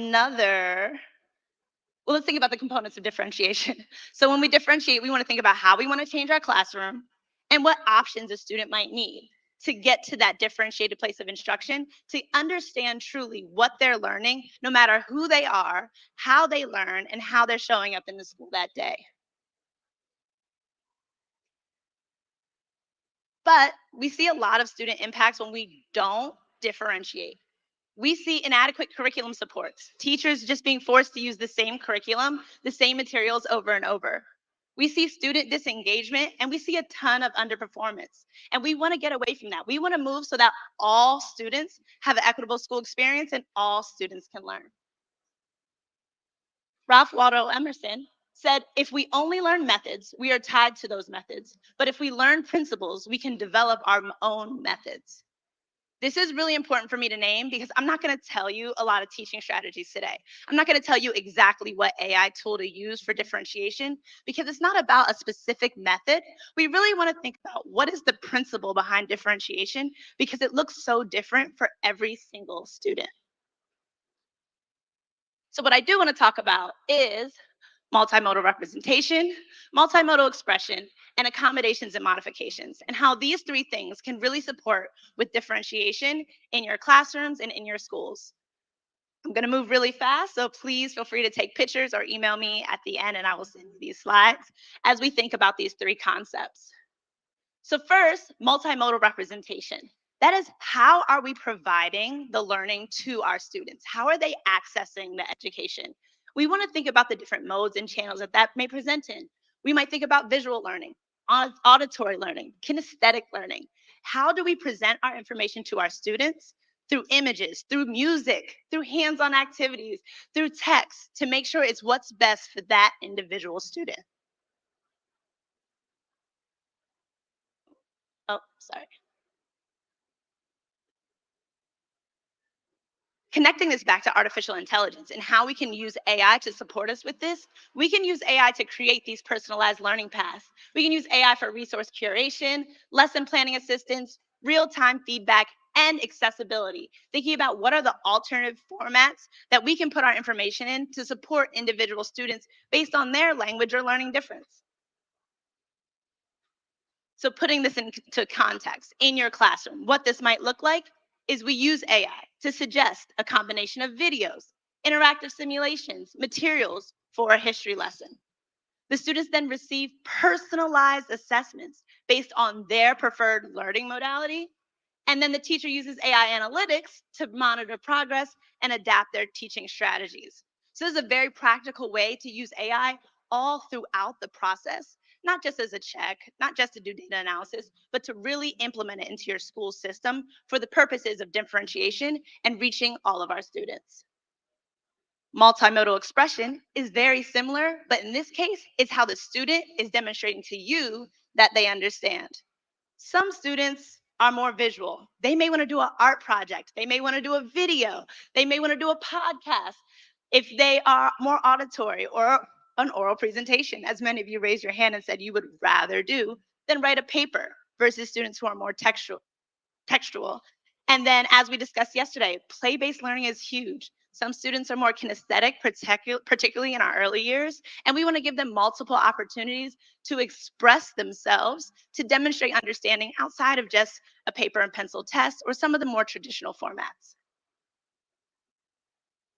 let's think about the components of differentiation. So when we differentiate, we want to think about how we want to change our classroom and what options a student might need to get to that differentiated place of instruction, to understand truly what they're learning, no matter who they are, how they learn, and how they're showing up in the school that day. But we see a lot of student impacts when we don't differentiate. We see inadequate curriculum supports, teachers just being forced to use the same curriculum, the same materials over and over. We see student disengagement, and we see a ton of underperformance. And we want to get away from that. We want to move so that all students have an equitable school experience and all students can learn. Ralph Waldo Emerson said, if we only learn methods, we are tied to those methods. But if we learn principles, we can develop our own methods. This is really important for me to name because I'm not going to tell you a lot of teaching strategies today. I'm not going to tell you exactly what AI tool to use for differentiation because it's not about a specific method. We really want to think about what is the principle behind differentiation because it looks so different for every single student. So what I do want to talk about is multimodal representation, multimodal expression, and accommodations and modifications, and how these three things can really support with differentiation in your classrooms and in your schools. I'm going to move really fast, so please feel free to take pictures or email me at the end, and I will send you these slides as we think about these three concepts. So first, multimodal representation. That is, how are we providing the learning to our students? How are they accessing the education? We want to think about the different modes and channels that may present in. We might think about visual learning, auditory learning, kinesthetic learning. How do we present our information to our students through images, through music, through hands-on activities, through text, to make sure it's what's best for that individual student. Oh, sorry. Connecting this back to artificial intelligence and how we can use AI to support us with this, we can use AI to create these personalized learning paths. We can use AI for resource curation, lesson planning assistance, real-time feedback, and accessibility. Thinking about what are the alternative formats that we can put our information in to support individual students based on their language or learning difference. So putting this into context in your classroom, what this might look like is we use AI to suggest a combination of videos, interactive simulations, materials for a history lesson. The students then receive personalized assessments based on their preferred learning modality. And then the teacher uses AI analytics to monitor progress and adapt their teaching strategies. So this is a very practical way to use AI all throughout the process, not just as a check, not just to do data analysis, but to really implement it into your school system for the purposes of differentiation and reaching all of our students. Multimodal expression is very similar, but in this case, it's how the student is demonstrating to you that they understand. Some students are more visual. They may want to do an art project. They may want to do a video. They may want to do a podcast. If they are more auditory or an oral presentation, as many of you raised your hand and said you would rather do than write a paper versus students who are more textual. And then, as we discussed yesterday, play-based learning is huge. Some students are more kinesthetic, particularly in our early years, and we want to give them multiple opportunities to express themselves, to demonstrate understanding outside of just a paper and pencil test or some of the more traditional formats.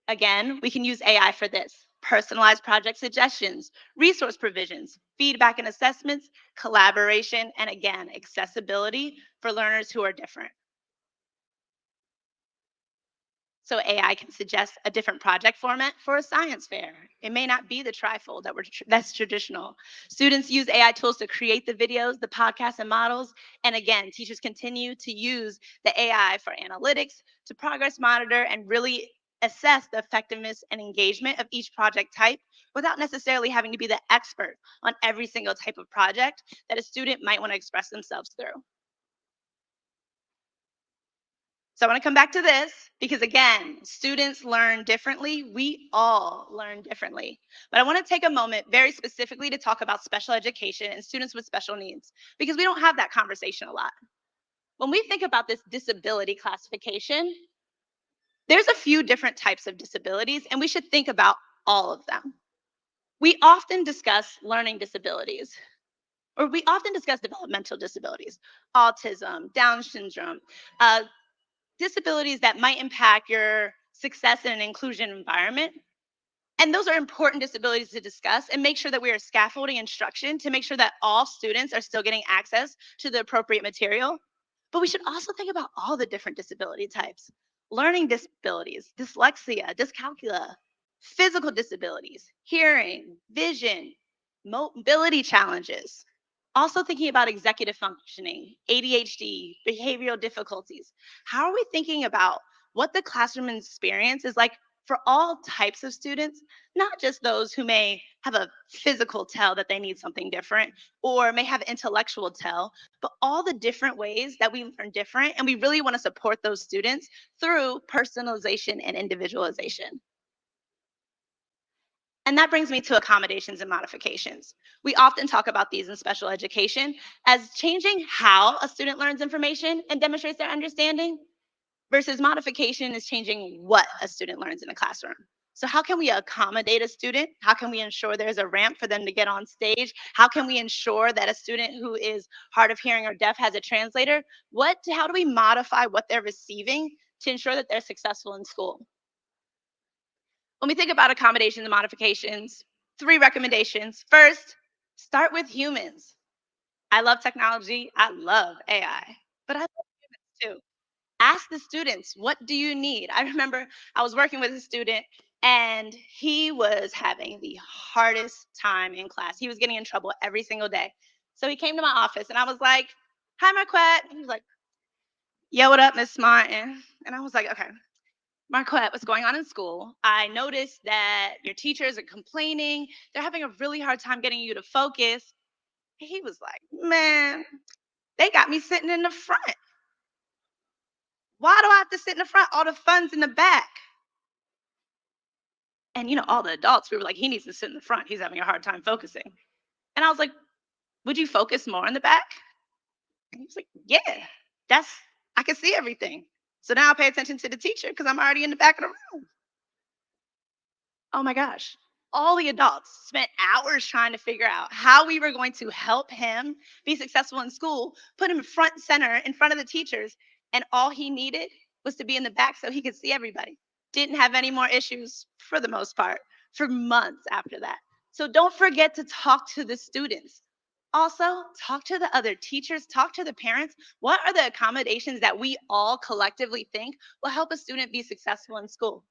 Again, we can use AI for this. Personalized project suggestions, resource provisions, feedback and assessments, collaboration, and again, accessibility for learners who are different. So AI can suggest a different project format for a science fair. It may not be the trifold that's traditional. Students use AI tools to create the videos, the podcasts, and models. And again, teachers continue to use the AI for analytics, to progress monitor, and really assess the effectiveness and engagement of each project type without necessarily having to be the expert on every single type of project that a student might want to express themselves through. So I want to come back to this because, again, students learn differently. We all learn differently. But I want to take a moment very specifically to talk about special education and students with special needs because we don't have that conversation a lot. When we think about this disability classification, there's a few different types of disabilities, and we should think about all of them. We often discuss learning disabilities, or we often discuss developmental disabilities, autism, Down syndrome, disabilities that might impact your success in an inclusion environment. And those are important disabilities to discuss and make sure that we are scaffolding instruction to make sure that all students are still getting access to the appropriate material. But we should also think about all the different disability types. Learning disabilities, dyslexia, dyscalculia, physical disabilities, hearing, vision, mobility challenges. Also thinking about executive functioning, ADHD, behavioral difficulties. How are we thinking about what the classroom experience is like for all types of students, not just those who may have a physical tell that they need something different or may have intellectual tell, but all the different ways that we learn different, and we really want to support those students through personalization and individualization. And that brings me to accommodations and modifications. We often talk about these in special education as changing how a student learns information and demonstrates their understanding versus modification is changing what a student learns in the classroom. So how can we accommodate a student? How can we ensure there's a ramp for them to get on stage? How can we ensure that a student who is hard of hearing or deaf has a translator? How do we modify what they're receiving to ensure that they're successful in school? When we think about accommodations and modifications, 3 recommendations. First, start with humans. I love technology. I love AI, but I love humans too. Ask the students, what do you need? I remember I was working with a student and he was having the hardest time in class. He was getting in trouble every single day. So he came to my office and I was like, hi, Marquette. He was like, "Yo, what up, Miss Martin?" And I was like, "Okay, Marquette, what's going on in school? I noticed that your teachers are complaining. They're having a really hard time getting you to focus." He was like, "Man, they got me sitting in the front. Why do I have to sit in the front? All the fun's in the back." And all the adults, we were like, "He needs to sit in the front. He's having a hard time focusing." And I was like, "Would you focus more in the back?" And he was like, "Yeah, that's I can see everything. So now I pay attention to the teacher because I'm already in the back of the room." Oh my gosh. All the adults spent hours trying to figure out how we were going to help him be successful in school, put him front and center in front of the teachers, and all he needed was to be in the back so he could see everybody. Didn't have any more issues for the most part for months after that. So don't forget to talk to the students. Also, talk to the other teachers, talk to the parents. What are the accommodations that we all collectively think will help a student be successful in school?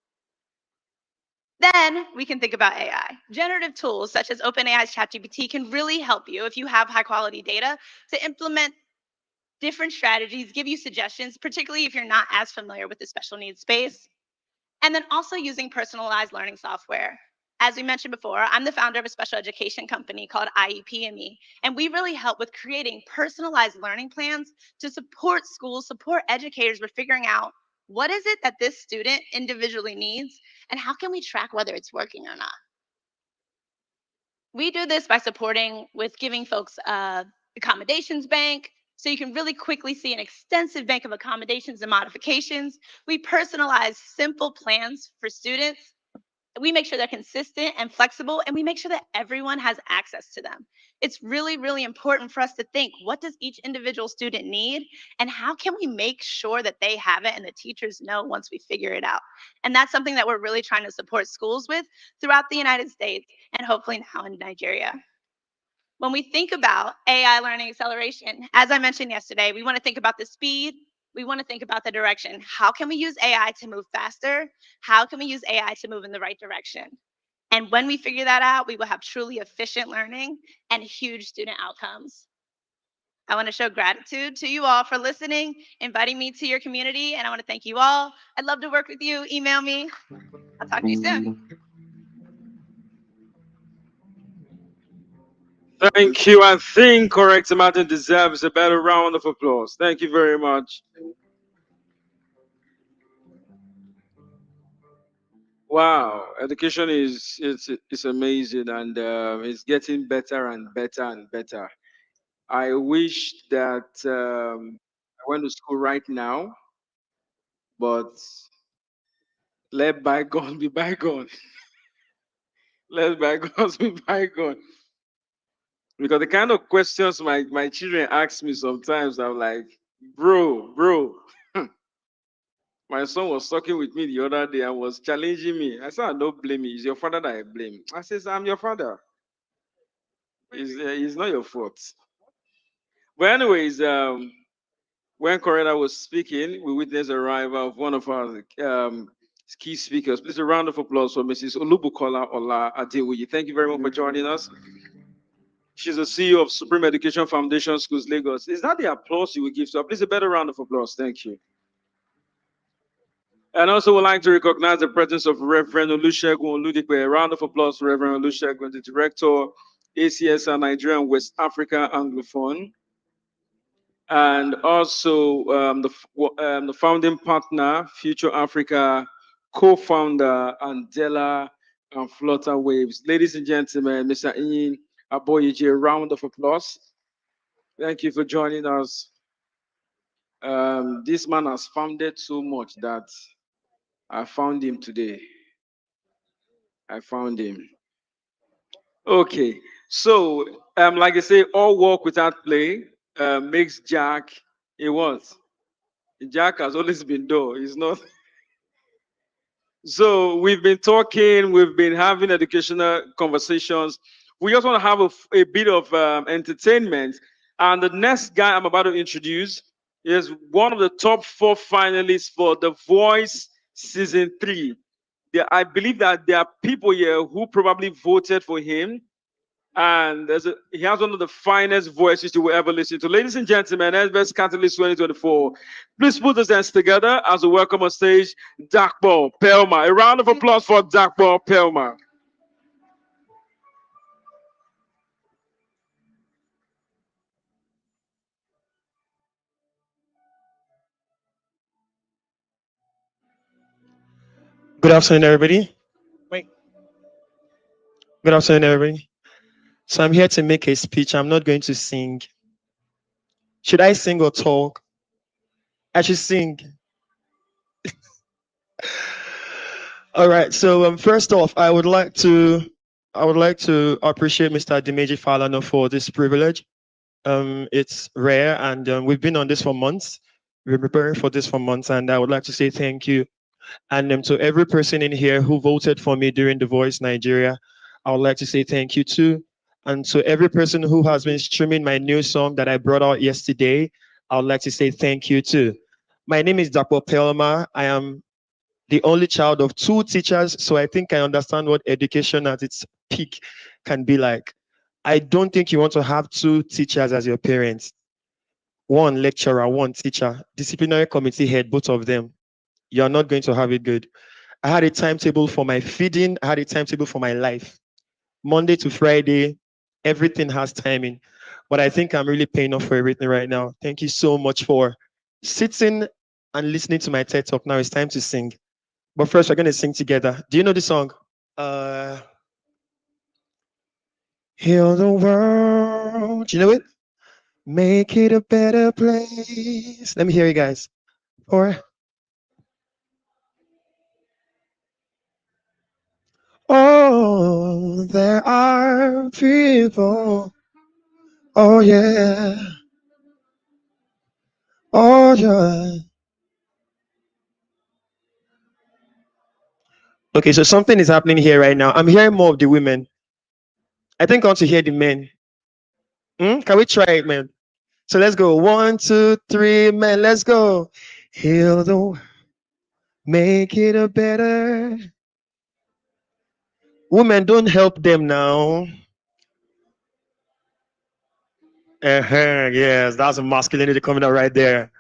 Then we can think about AI. Generative tools such as OpenAI's ChatGPT can really help you if you have high quality data to implement different strategies, give you suggestions, particularly if you're not as familiar with the special needs space. And then also using personalized learning software. As we mentioned before, I'm the founder of a special education company called IEPME, and we really help with creating personalized learning plans to support schools, support educators with figuring out what is it that this student individually needs, and how can we track whether it's working or not. We do this by supporting with giving folks accommodations bank, so you can really quickly see an extensive bank of accommodations and modifications. We personalize simple plans for students. We make sure they're consistent and flexible, and we make sure that everyone has access to them. It's really, really important for us to think, what does each individual student need, and how can we make sure that they have it and the teachers know once we figure it out? And that's something that we're really trying to support schools with throughout the United States and hopefully now in Nigeria. When we think about AI learning acceleration, as I mentioned yesterday, we want to think about the speed. We want to think about the direction. How can we use AI to move faster? How can we use AI to move in the right direction? And when we figure that out, we will have truly efficient learning and huge student outcomes. I want to show gratitude to you all for listening, inviting me to your community, and I want to thank you all. I'd love to work with you. Email me. I'll talk to you soon. Thank you. I think Correct Martin deserves a better round of applause. Thank you very much. Wow, education is it's amazing, and it's getting better and better and better. I wish that I went to school right now, but let bygone be bygone. Let bygones be bygone. Because the kind of questions my children ask me sometimes, I'm like, bro. My son was talking with me the other day and was challenging me. I said, I don't blame you. It's your father that I blame. I says, I'm your father. It's not your fault. But anyways, when Coretta was speaking, we witnessed the arrival of one of our key speakers. Please a round of applause for Mrs. Olubukola Ola Adewoye. Thank you very much for joining us. She's the CEO of Supreme Education Foundation Schools Lagos. Is that the applause you would give to her? Please a better round of applause. Thank you. And also would like to recognize the presence of Reverend Olusegun Oludipe. A round of applause for Reverend Olusegun, the Director, ACSR Nigeria and West Africa Anglophone. And also the founding partner, Future Africa, co-founder, Andela and Flutter Waves. Ladies and gentlemen, Mr. Ian Aboyeji, a round of applause. Thank you for joining us. This man has founded so much that I found him today. I found him. Okay, so like I say, all work without play makes Jack a what? Jack has always been dull. He's not. So we've been talking, we've been having educational conversations. We just want to have a bit of entertainment. And the next guy I'm about to introduce is one of the top 4 finalists for The Voice Season 3. I believe that there are people here who probably voted for him. And he has one of the finest voices you will ever listen to. Ladies and gentlemen, Edves Catalyst 2024. Please put those hands together as we welcome on stage Dakpo Pelma. A round of applause for Dakpo Pelma. Good afternoon, everybody. Wait. Good afternoon, everybody. So I'm here to make a speech. I'm not going to sing. Should I sing or talk? I should sing. All right. So first off, I would like to appreciate Mr. Dimeji Falana for this privilege. It's rare, and we've been on this for months. We've been preparing for this for months, and I would like to say thank you. And to every person in here who voted for me during The Voice Nigeria, I would like to say thank you too. And to every person who has been streaming my new song that I brought out yesterday, I would like to say thank you too. My name is Dapo Pelma. I am the only child of two teachers, so I think I understand what education at its peak can be like. I don't think you want to have two teachers as your parents. One lecturer, one teacher, disciplinary committee head, both of them. You're not going to have it good. I had a timetable for my feeding. I had a timetable for my life. Monday to Friday, everything has timing. But I think I'm really paying off for everything right now. Thank you so much for sitting and listening to my TED Talk. Now it's time to sing. But first, we're going to sing together. Do you know the song? Heal the world. Do you know it? Make it a better place. Let me hear you guys. Or oh, there are people. Oh yeah. Oh yeah. Okay, so something is happening here right now. I'm hearing more of the women. I think I want to hear the men. Can we try it, man? So let's go. 1, 2, 3, men. Let's go. Heal the world. Make it a better. Women, don't help them now. Yes, that's a masculinity coming out right there.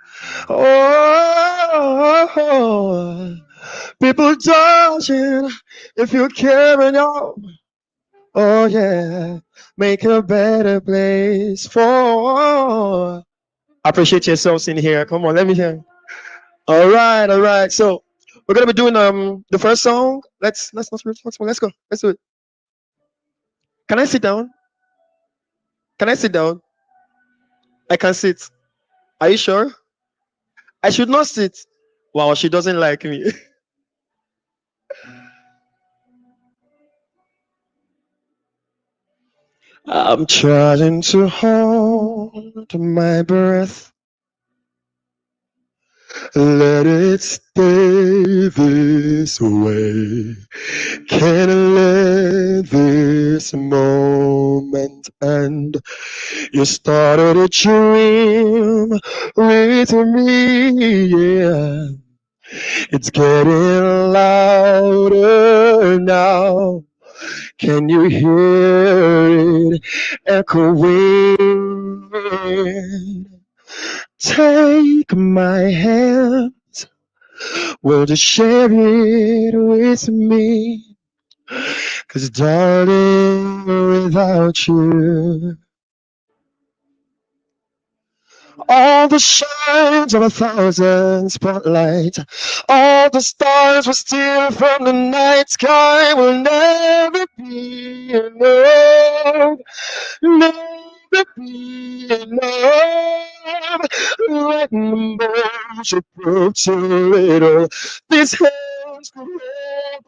Oh, people dodging if you care enough. Oh yeah, make a better place for. Appreciate yourselves in here. Come on, let me hear. All right. So we're gonna be doing the first song. Let's go. Let's do it. Can I sit down? Can I sit down? I can sit. Are you sure? I should not sit. Wow, she doesn't like me. I'm trying to hold my breath. Let it stay this way. Can't let this moment end. You started a dream with me, yeah. It's getting louder now. Can you hear it echoing? Take my hand, will you share it with me? 'Cause darling, without you, all the shines of 1,000 spotlights, all the stars were steal from the night sky will never be enough. Never be enough. Let the bones approach so little. These hands could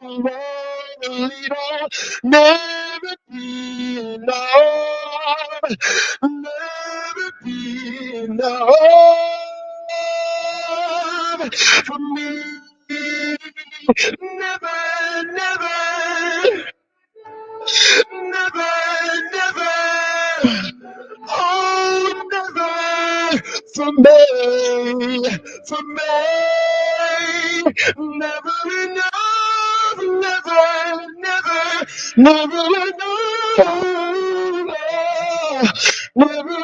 hold the world a little. Never be enough. Never be enough for me. Never, never. Never, never, oh, never for me, never enough, never enough, never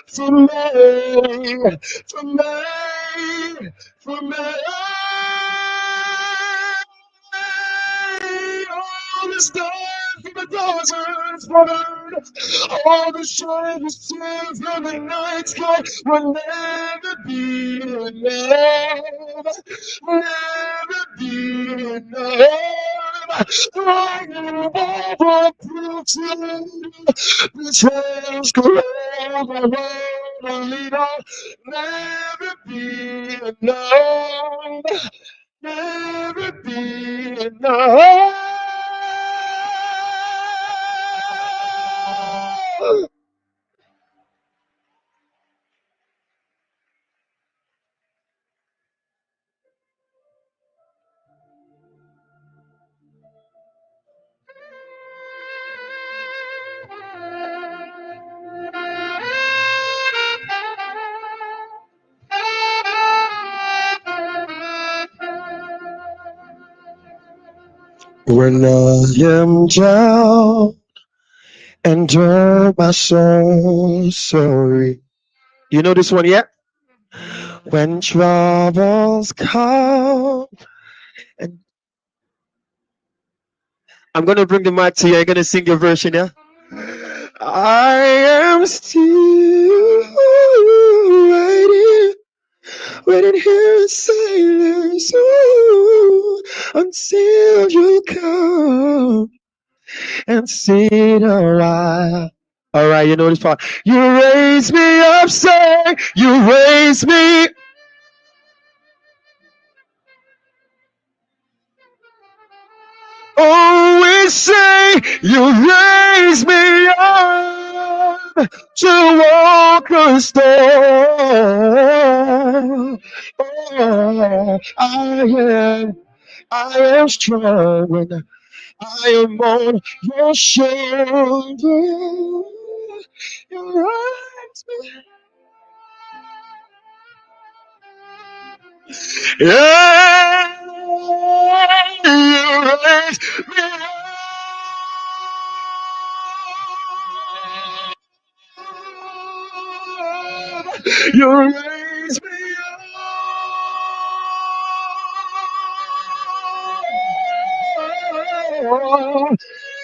for me, for me, for me. All the stars from the deserts burned, all the shining tears from the night sky will never be enough, never be enough. I never pretend the change could ever never be enough, never be enough. When I am down and my soul sorry. You know this one yet? When troubles come, and I'm gonna bring the mic to you. I'm gonna sing your version, yeah? I am still waiting, waiting here in silence, ooh, until you come and sit a while. All right, you know this part. You raise me up, say, you raise me. Always say, you raise me up to walk the storm. Oh, I am strong when I am on your shoulder. You raise me. Yeah, you raise me up. You raise me up.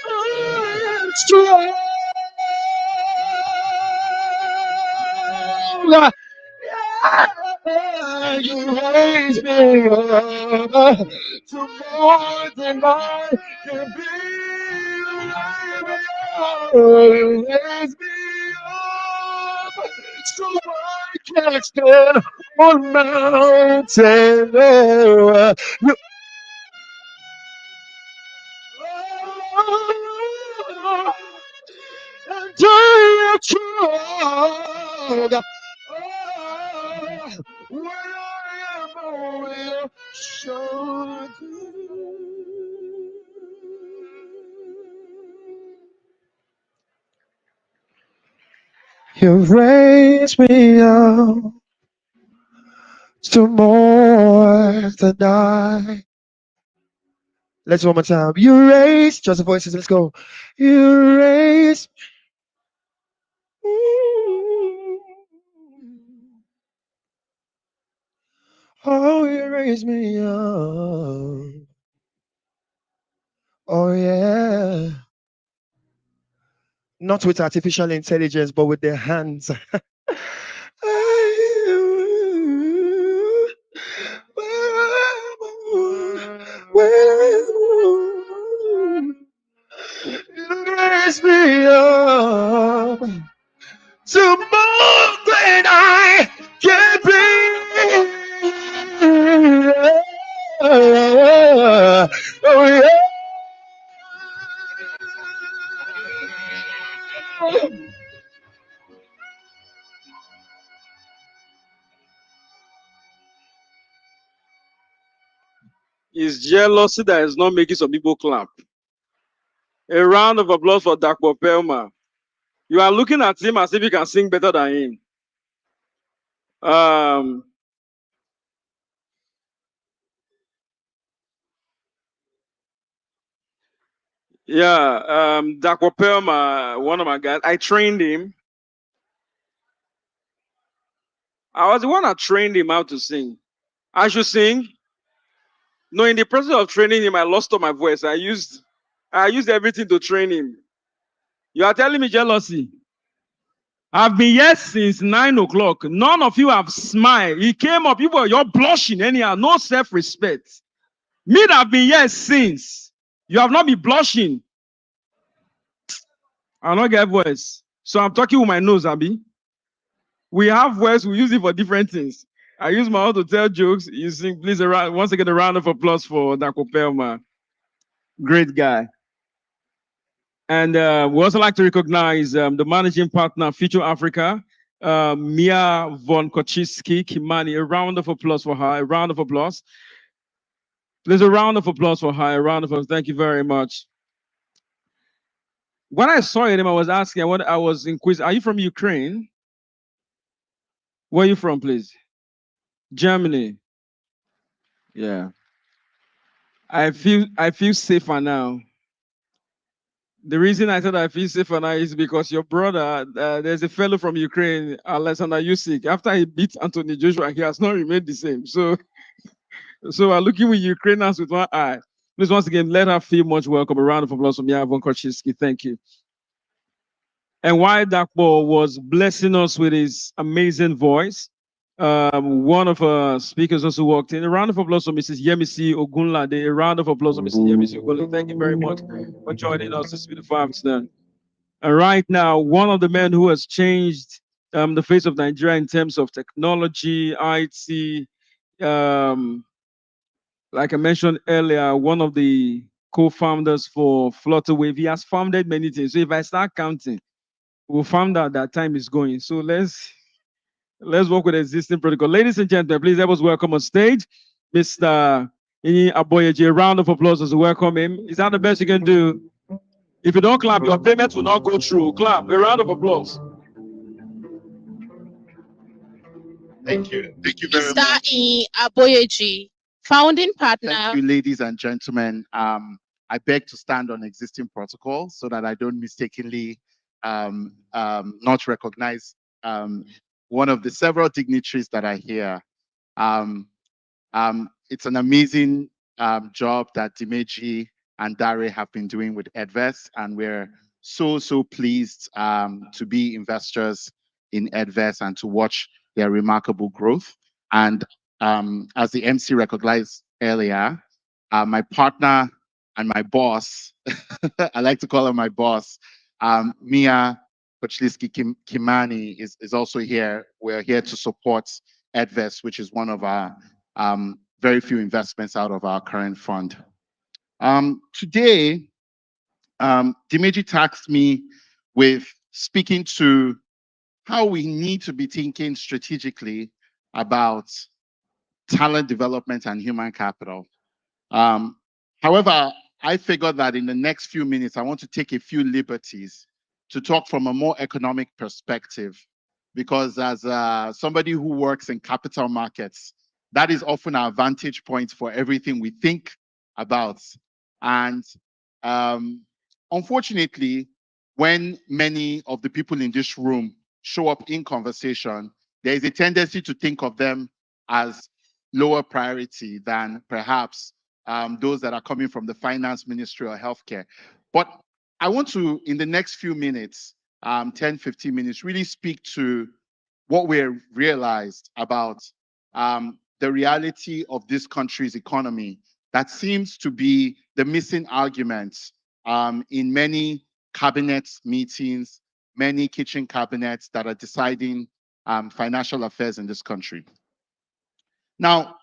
I'm strong. You raise me up to more than I can be. You raise me up so I can stand on mountain. You and I am strong. When I am on your shoulder. You raise me up to more than I. Let's one more time. You raise, just the voices. Let's go. You raise. Oh, you raise me up. Oh yeah. Not with artificial intelligence, but with their hands. You raise me up to more than I can be. Oh yeah. It's jealousy that is not making some people clap. A round of applause for Dr. Pelma. You are looking at him as if he can sing better than him. Yeah, Dakwapelma, one of my guys, I trained him. I was the one that trained him how to sing. I should sing. No, in the process of training him, I lost all my voice. I used everything to train him. You are telling me jealousy? I've been here since 9 o'clock. None of you have smiled. He came up, you're blushing anyhow. No self-respect. Me that have been here since. You have not been blushing. I'll not get voice. So I'm talking with my nose, Abi. We have voice, we use it for different things. I use my mouth to tell jokes. You sing, please, once again, a round of applause for Dakopelma. Great guy. And we also like to recognize the managing partner, Future Africa, Mia von Kochiski Kimani. A round of applause for her. A round of applause. There's a round of applause for her. A round of applause. Thank you very much. When I saw your name, I was asking, I was inquisitive. Are you from Ukraine? Where are you from, please? Germany. Yeah. I feel safer now. The reason I said I feel safer now is because your brother, there's a fellow from Ukraine, Alexander Usyk. After he beat Anthony Joshua, he has not remained the same. So we're looking with Ukrainians with one eye. Please, once again, let her feel much welcome. A round of applause from Yavon Koczynski. Thank you. And while Dakpo was blessing us with his amazing voice, one of our speakers also walked in. A round of applause for Mrs. Yemisi Ogunlade. A round of applause for Mrs. Yemisi Ogunlade. Thank you very much for joining us this beautiful afternoon. And right now, one of the men who has changed the face of Nigeria in terms of technology, IT, like I mentioned earlier, one of the co-founders for Flutterwave. He has founded many things. So if I start counting, we'll find out that time is going. So let's work with existing protocol. Ladies and gentlemen, please help us welcome on stage Mr. Ini Aboyeji. A round of applause as we welcome him. Is that the best you can do? If you don't clap, your payment will not go through. Clap. A round of applause. Thank you. Thank you very Mr. much. Ini Aboyeji, founding partner. Thank you, ladies and gentlemen. I beg to stand on existing protocol so that I don't mistakenly not recognize one of the several dignitaries that are here. It's an amazing job that Dimeji and Dare have been doing with Edves, and we're so pleased to be investors in Edves and to watch their remarkable growth. And as the MC recognized earlier, my partner and my boss, I like to call her my boss, Mia Kochliski Kimani is also here. We're here to support Edves, which is one of our very few investments out of our current fund. Today, Dimeji tasked me with speaking to how we need to be thinking strategically about talent development and human capital. However, I figured that in the next few minutes, I want to take a few liberties to talk from a more economic perspective, because as somebody who works in capital markets, that is often our vantage point for everything we think about. And unfortunately, when many of the people in this room show up in conversation, there is a tendency to think of them as lower priority than perhaps those that are coming from the finance ministry or healthcare. But I want to, in the next few minutes, 10, 15 minutes, really speak to what we realized about the reality of this country's economy that seems to be the missing argument in many cabinet meetings, many kitchen cabinets that are deciding financial affairs in this country. Now,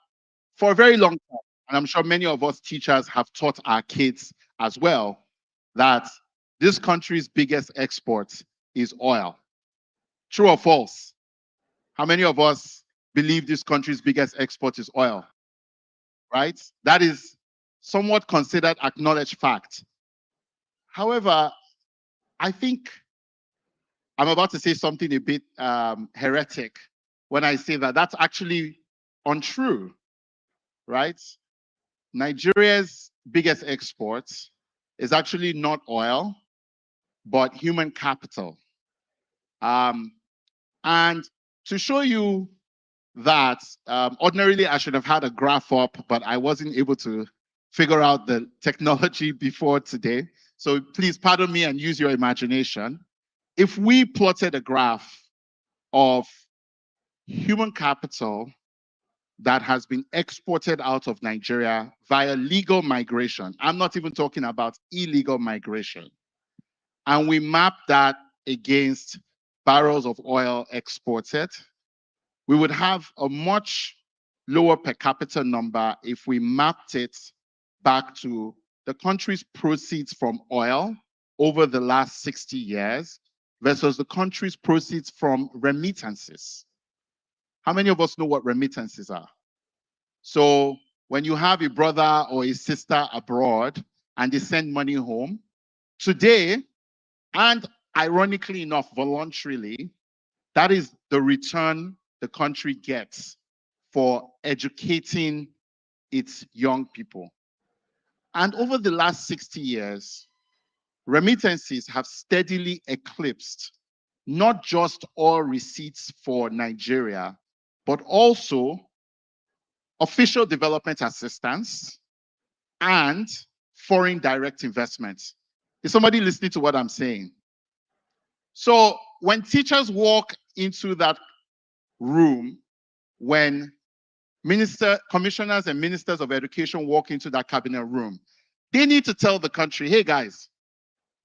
for a very long time, and I'm sure many of us teachers have taught our kids as well, that this country's biggest export is oil. True or false? How many of us believe this country's biggest export is oil? Right? That is somewhat considered acknowledged fact. However, I think I'm about to say something a bit heretic when I say that that's actually untrue, right? Nigeria's biggest export is actually not oil, but human capital. And to show you that, ordinarily I should have had a graph up, but I wasn't able to figure out the technology before today. So please pardon me and use your imagination. If we plotted a graph of human capital that has been exported out of Nigeria via legal migration, I'm not even talking about illegal migration, and we map that against barrels of oil exported, we would have a much lower per capita number if we mapped it back to the country's proceeds from oil over the last 60 years versus the country's proceeds from remittances. How many of us know what remittances are? So when you have a brother or a sister abroad and they send money home, today, and ironically enough, voluntarily, that is the return the country gets for educating its young people. And over the last 60 years, remittances have steadily eclipsed not just all receipts for Nigeria, but also official development assistance and foreign direct investments. Is somebody listening to what I'm saying? So when teachers walk into that room, when commissioners and ministers of education walk into that cabinet room, they need to tell the country, hey guys,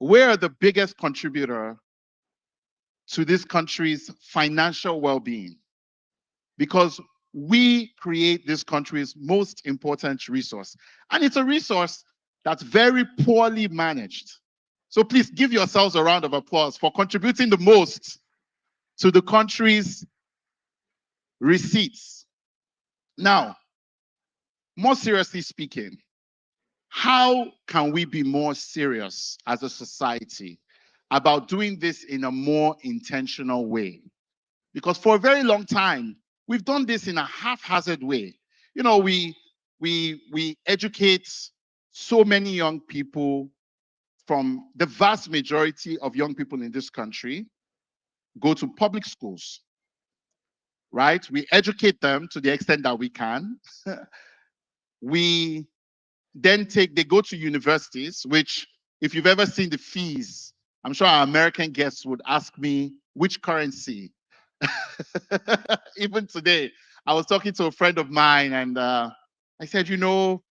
we're the biggest contributor to this country's financial well-being because we create this country's most important resource. And it's a resource that's very poorly managed. So please give yourselves a round of applause for contributing the most to the country's receipts. Now, more seriously speaking, how can we be more serious as a society about doing this in a more intentional way? Because for a very long time, we've done this in a haphazard way. You know, we educate so many young people. From the vast majority of young people in this country go to public schools, right? We educate them to the extent that we can. We then they go to universities, which if you've ever seen the fees, I'm sure our American guests would ask me, which currency? Even today, I was talking to a friend of mine and I said, you know,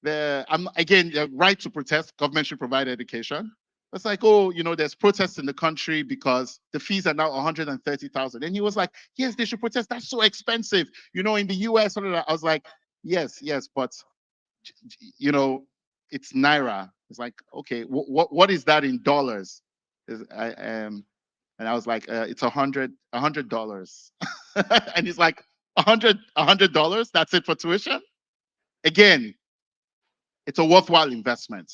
I'm again, the right to protest, government should provide education. It's like, oh, you know, there's protests in the country because the fees are now 130,000. And he was like, yes, they should protest. That's so expensive. You know, in the US, I was like, yes, but you know, it's Naira. It's like, okay, what is that in dollars? And I was like, it's $100. And he's like, $100? That's it for tuition? Again, it's a worthwhile investment.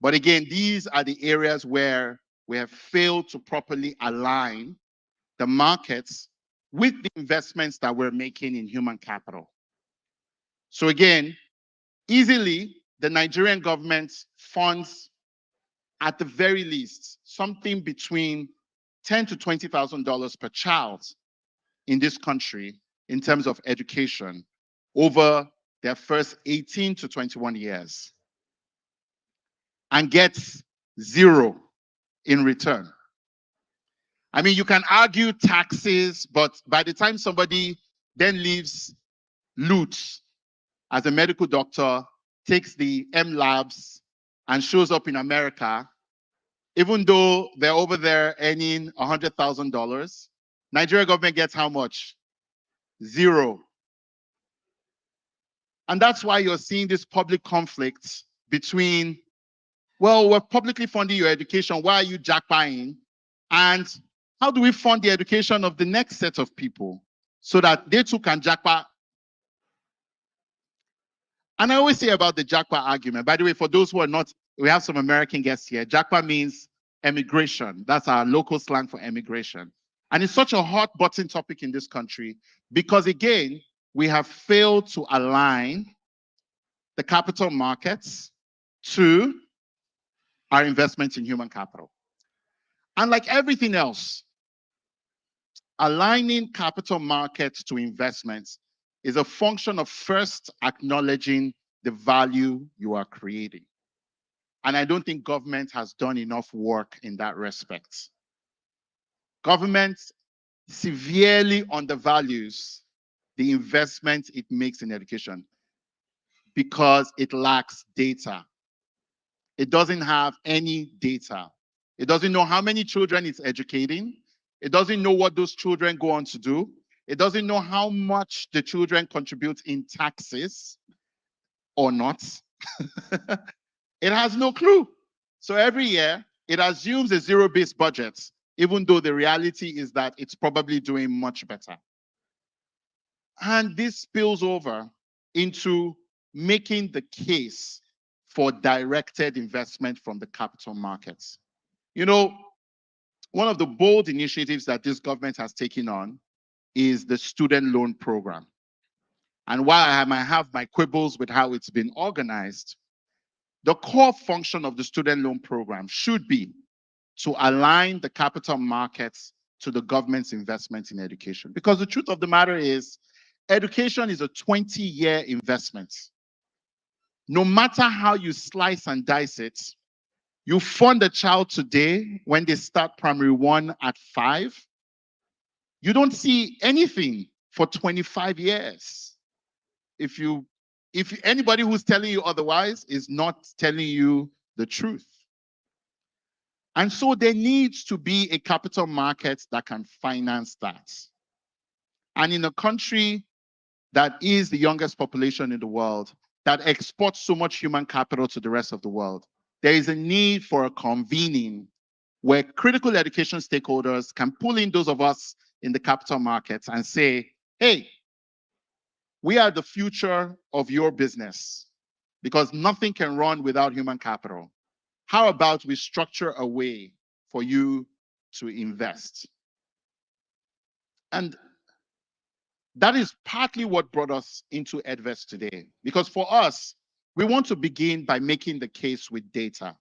But again, these are the areas where we have failed to properly align the markets with the investments that we're making in human capital. So again, easily, the Nigerian government funds, at the very least, something between $10,000 to $20,000 per child in this country in terms of education over their first 18 to 21 years and gets zero in return. I mean, you can argue taxes, but by the time somebody then leaves Lutz as a medical doctor, takes the M labs and shows up in America, even though they're over there earning $100,000, Nigeria government gets how much? Zero. And that's why you're seeing this public conflict between, well, we're publicly funding your education, why are you jackpying? And how do we fund the education of the next set of people so that they too can jackpot? And I always say about the jackpot argument, by the way, for those who are not, we have some American guests here. Jackpot means emigration. That's our local slang for emigration. And it's such a hot button topic in this country because, again, we have failed to align the capital markets to our investments in human capital. And like everything else, aligning capital markets to investments is a function of first acknowledging the value you are creating. And I don't think government has done enough work in that respect. Government severely undervalues the investment it makes in education because it lacks data. It doesn't have any data. It doesn't know how many children it's educating. It doesn't know what those children go on to do. It doesn't know how much the children contribute in taxes or not. It has no clue. So every year, it assumes a zero-based budget, even though the reality is that it's probably doing much better. And this spills over into making the case for directed investment from the capital markets. You know, one of the bold initiatives that this government has taken on is the student loan program. And while I might have my quibbles with how it's been organized, the core function of the student loan program should be to align the capital markets to the government's investment in education. Because the truth of the matter is, education is a 20-year investment. No matter how you slice and dice it, you fund a child today when they start primary 1 at 5. You don't see anything for 25 years. If anybody who's telling you otherwise is not telling you the truth. And so there needs to be a capital market that can finance that. And in a country that is the youngest population in the world, that exports so much human capital to the rest of the world, there is a need for a convening where critical education stakeholders can pull in those of us in the capital markets and say, hey, we are the future of your business because nothing can run without human capital. How about we structure a way for you to invest? And that is partly what brought us into Edves today. Because for us, we want to begin by making the case with data.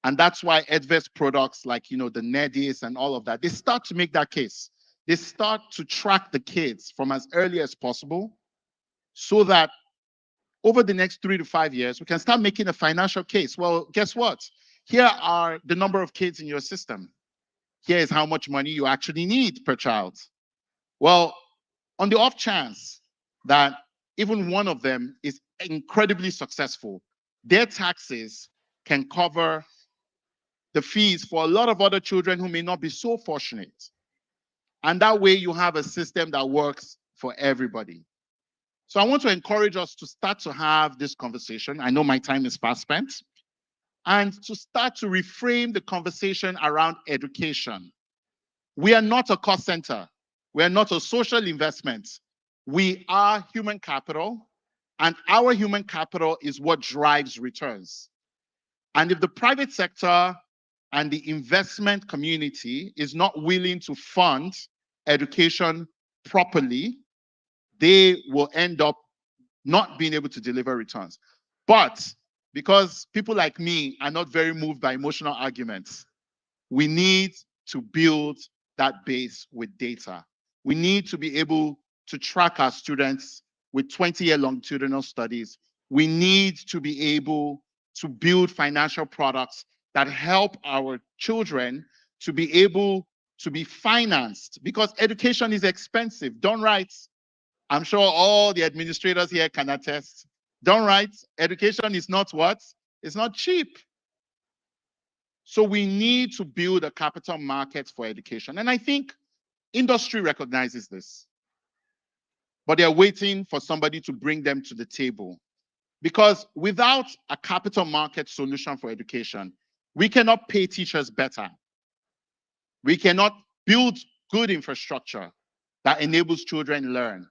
And that's why Edves products like, the Nedis and all of that, they start to make that case. They start to track the kids from as early as possible so that over the next 3 to 5 years, we can start making a financial case. Well, guess what? Here are the number of kids in your system. Here is how much money you actually need per child. Well, on the off chance that even one of them is incredibly successful, their taxes can cover the fees for a lot of other children who may not be so fortunate. And that way you have a system that works for everybody. So I want to encourage us to start to have this conversation. I know my time is fast spent. And to start to reframe the conversation around education. We are not a cost center. We are not a social investment. We are human capital, and our human capital is what drives returns. And if the private sector and the investment community is not willing to fund education properly, they will end up not being able to deliver returns. But because people like me are not very moved by emotional arguments, we need to build that base with data. We need to be able to track our students with 20-year longitudinal studies. We need to be able to build financial products that help our children to be able to be financed, because education is expensive. Done right, I'm sure all the administrators here can attest. Done right, education is not what? It's not cheap. So we need to build a capital market for education. And I think industry recognizes this. But they're waiting for somebody to bring them to the table. Because without a capital market solution for education, we cannot pay teachers better. We cannot build good infrastructure that enables children learn.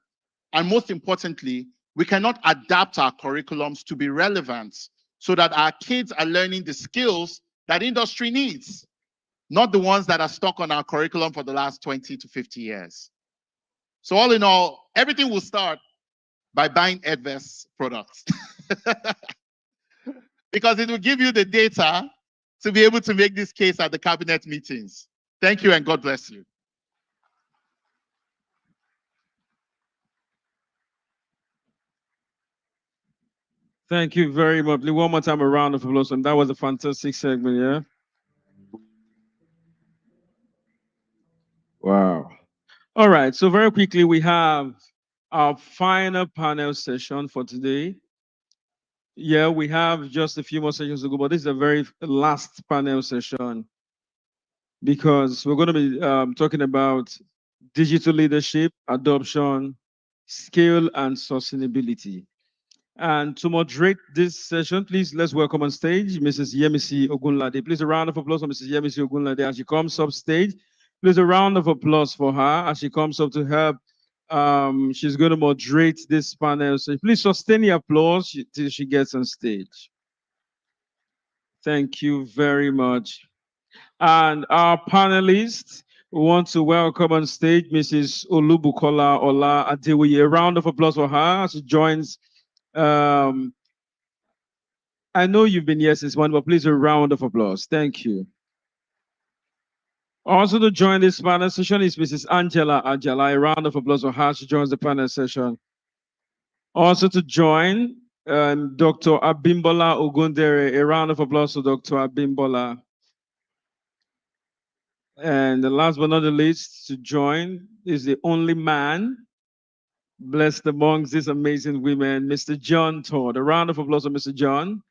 And most importantly, we cannot adapt our curriculums to be relevant so that our kids are learning the skills that industry needs, not the ones that are stuck on our curriculum for the last 20 to 50 years. So all in all, everything will start by buying Edves products. because it will give you the data to be able to make this case at the cabinet meetings. Thank you and God bless you. Thank you very much. One more time, a round of applause. And that was a fantastic segment, yeah? Wow. All right, so very quickly, we have our final panel session for today. Yeah, we have just a few more sessions to go, but this is the very last panel session because we're going to be talking about digital leadership, adoption, scale, and sustainability. And to moderate this session, please let's welcome on stage Mrs. Yemisi Ogunlade. Please a round of applause for Mrs. Yemisi Ogunlade as she comes up stage. Please a round of applause for her as she comes up to help. She's going to moderate this panel. So please sustain the applause till she gets on stage. Thank you very much. And our panelists, we want to welcome on stage Mrs. Olubukola Ola Adewoye. A round of applause for her as she joins. I know you've been here since one, but please a round of applause. Thank you. Also to join this panel session is Mrs. Angela Ajala. A round of applause for her. She joins the panel session. Also to join Dr. Abimbola Ogundere. A round of applause to Dr. Abimbola. And the last but not the least to join is the only man blessed amongst these amazing women, Mr. John Todd. A round of applause for Mr. John.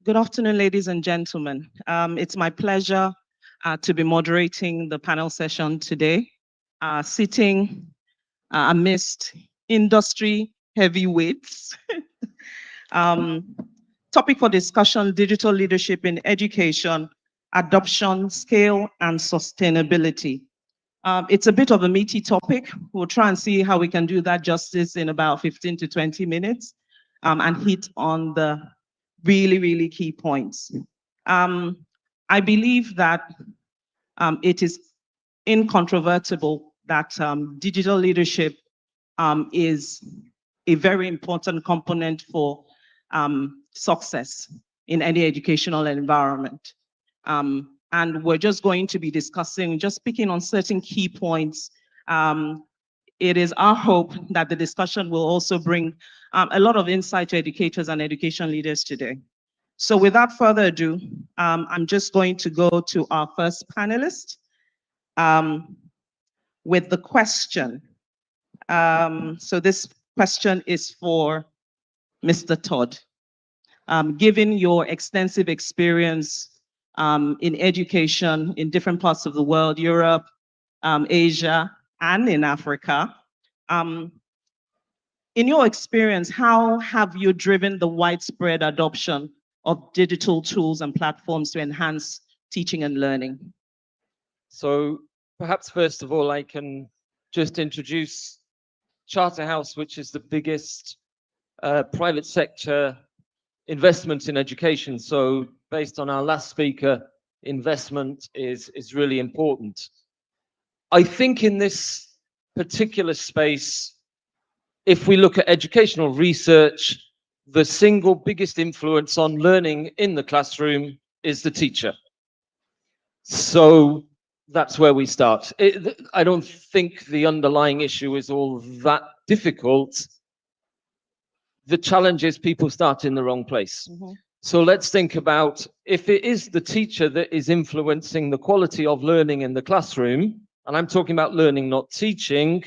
Good afternoon, ladies and gentlemen. It's my pleasure to be moderating the panel session today, sitting amidst industry heavyweights. Topic for discussion, digital leadership in education, adoption, scale, and sustainability. It's a bit of a meaty topic. We'll try and see how we can do that justice in about 15 to 20 minutes and hit on the really key points. I believe that it is incontrovertible that digital leadership is a very important component for success in any educational environment. And we're just going to be discussing, just picking on certain key points. It is our hope that the discussion will also bring a lot of insight to educators and education leaders today. So without further ado, I'm just going to go to our first panelist with the question. So this question is for Mr. Todd. Given your extensive experience in education in different parts of the world, Europe, Asia, and in Africa, in your experience, how have you driven the widespread adoption of digital tools and platforms to enhance teaching and learning? So perhaps first of all, I can just introduce Charterhouse, which is the biggest private sector investment in education. So based on our last speaker, investment is really important. I think in this particular space, if we look at educational research, the single biggest influence on learning in the classroom is the teacher. So that's where we start. I don't think the underlying issue is all that difficult. The challenge is people start in the wrong place. Mm-hmm. So let's think about if it is the teacher that is influencing the quality of learning in the classroom, and I'm talking about learning, not teaching,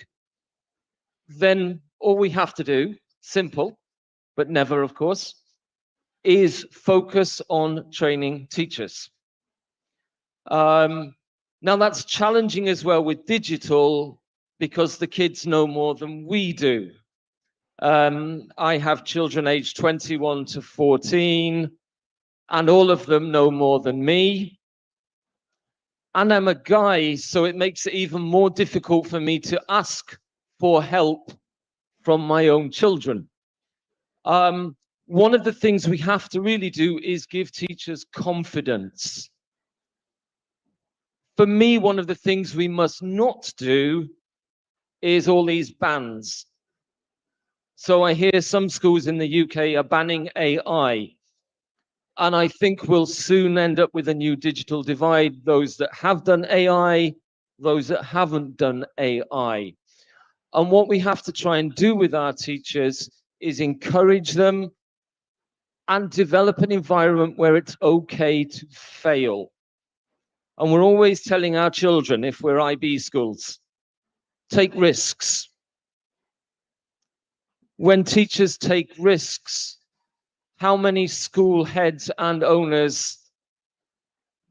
then all we have to do, simple, but never, of course, is focus on training teachers. Now that's challenging as well with digital because the kids know more than we do. I have children aged 21 to 14, and all of them know more than me. And I'm a guy, so it makes it even more difficult for me to ask for help from my own children. One of the things we have to really do is give teachers confidence. For me, one of the things we must not do is all these bans. So I hear some schools in the UK are banning AI. And I think we'll soon end up with a new digital divide, those that have done AI, those that haven't done AI. And what we have to try and do with our teachers is encourage them and develop an environment where it's okay to fail. And we're always telling our children, if we're IB schools, take risks. When teachers take risks, how many school heads and owners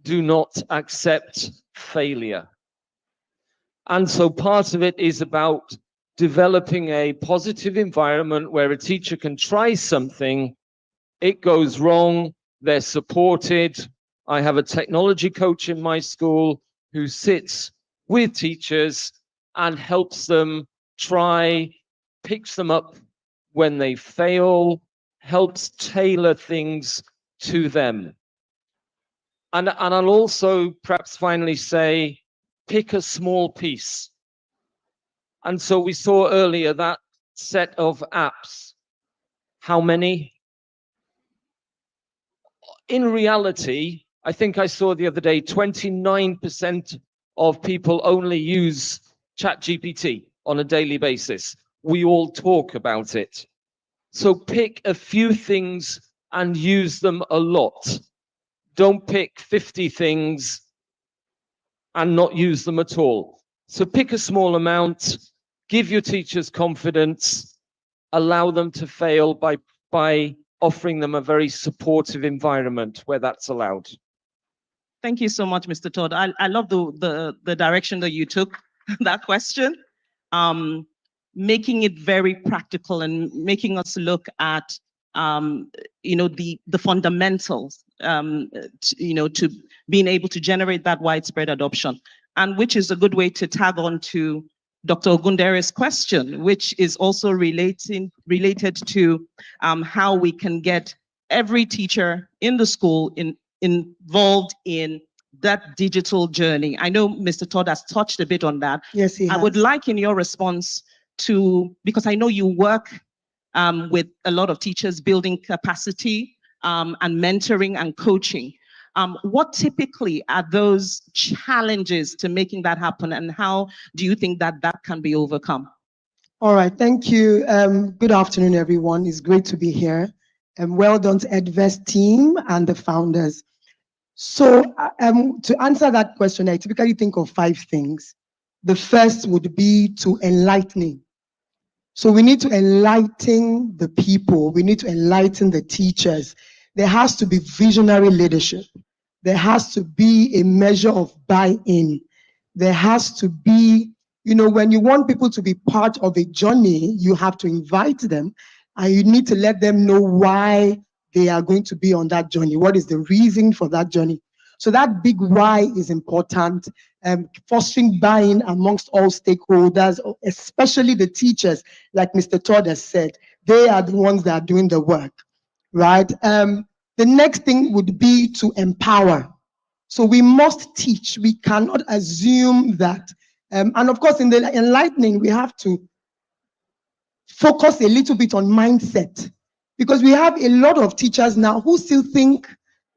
do not accept failure? And so part of it is about developing a positive environment where a teacher can try something, it goes wrong, they're supported. I have a technology coach in my school who sits with teachers and helps them try, picks them up when they fail, helps tailor things to them. And I'll also perhaps finally say, pick a small piece. And so we saw earlier that set of apps. How many? In reality, I think I saw the other day, 29% of people only use ChatGPT on a daily basis. We all talk about it. So pick a few things and use them a lot. Don't pick 50 things and not use them at all. So pick a small amount, give your teachers confidence, allow them to fail by offering them a very supportive environment where that's allowed. Thank you so much, Mr. Todd. I love the direction that you took that question, making it very practical and making us look at the fundamentals, to being able to generate that widespread adoption, and which is a good way to tag on to Dr. Ogundere's question, which is also related to how we can get every teacher in the school involved in that digital journey. I know Mr. Todd has touched a bit on that. Yes, he I has. would like in your response to, because I know you work with a lot of teachers building capacity and mentoring and coaching. What typically are those challenges to making that happen, and how do you think that that can be overcome? All right, thank you. Good afternoon, everyone. It's great to be here. And well done to Edves team and the founders. So to answer that question, I typically think of 5 things. The first would be to enlightening. So we need to enlighten the people. We need to enlighten the teachers. There has to be visionary leadership. There has to be a measure of buy-in. There has to be, when you want people to be part of a journey, you have to invite them and you need to let them know why they are going to be on that journey. What is the reason for that journey? So that big why is important. Fostering buy-in amongst all stakeholders, especially the teachers, like Mr. Todd has said, they are the ones that are doing the work, right? The next thing would be to empower. So we must teach. We cannot assume that. And of course, in the enlightening, we have to focus a little bit on mindset, because we have a lot of teachers now who still think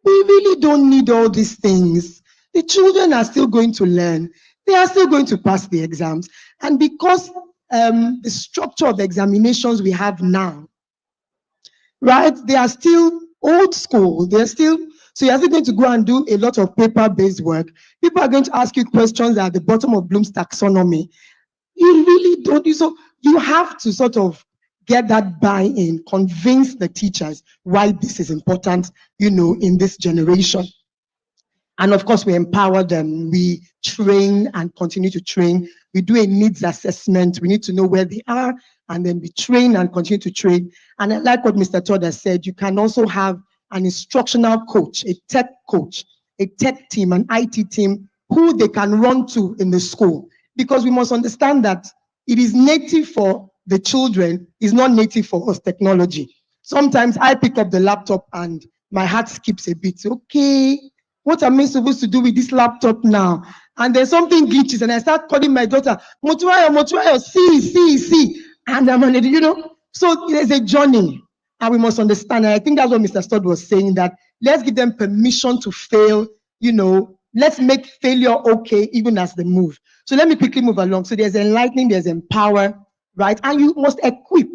we really don't need all these things. The children are still going to learn. They are still going to pass the exams. And because the structure of examinations we have now, right, they are still old school. They're still, so you're still going to go and do a lot of paper-based work. People are going to ask you questions at the bottom of Bloom's taxonomy. You really don't. So you have to sort of get that buy-in, convince the teachers why this is important, in this generation. And of course, we empower them. We train and continue to train. We do a needs assessment. We need to know where they are, and then we train and continue to train. And I like what Mr. Todd has said, you can also have an instructional coach, a tech team, an IT team, who they can run to in the school. Because we must understand that it is native for the children, is not native for us, technology. Sometimes I pick up the laptop and my heart skips a bit. Okay, what am I supposed to do with this laptop now? and then something glitches, and I start calling my daughter, Motuayo, see, and I'm on it, you know. So there's a journey, and we must understand. And I think that's what Mr. Stott was saying, that let's give them permission to fail, you know. Let's make failure okay, even as they move. So let me quickly move along. So there's enlightening, there's empower, right? And you must equip,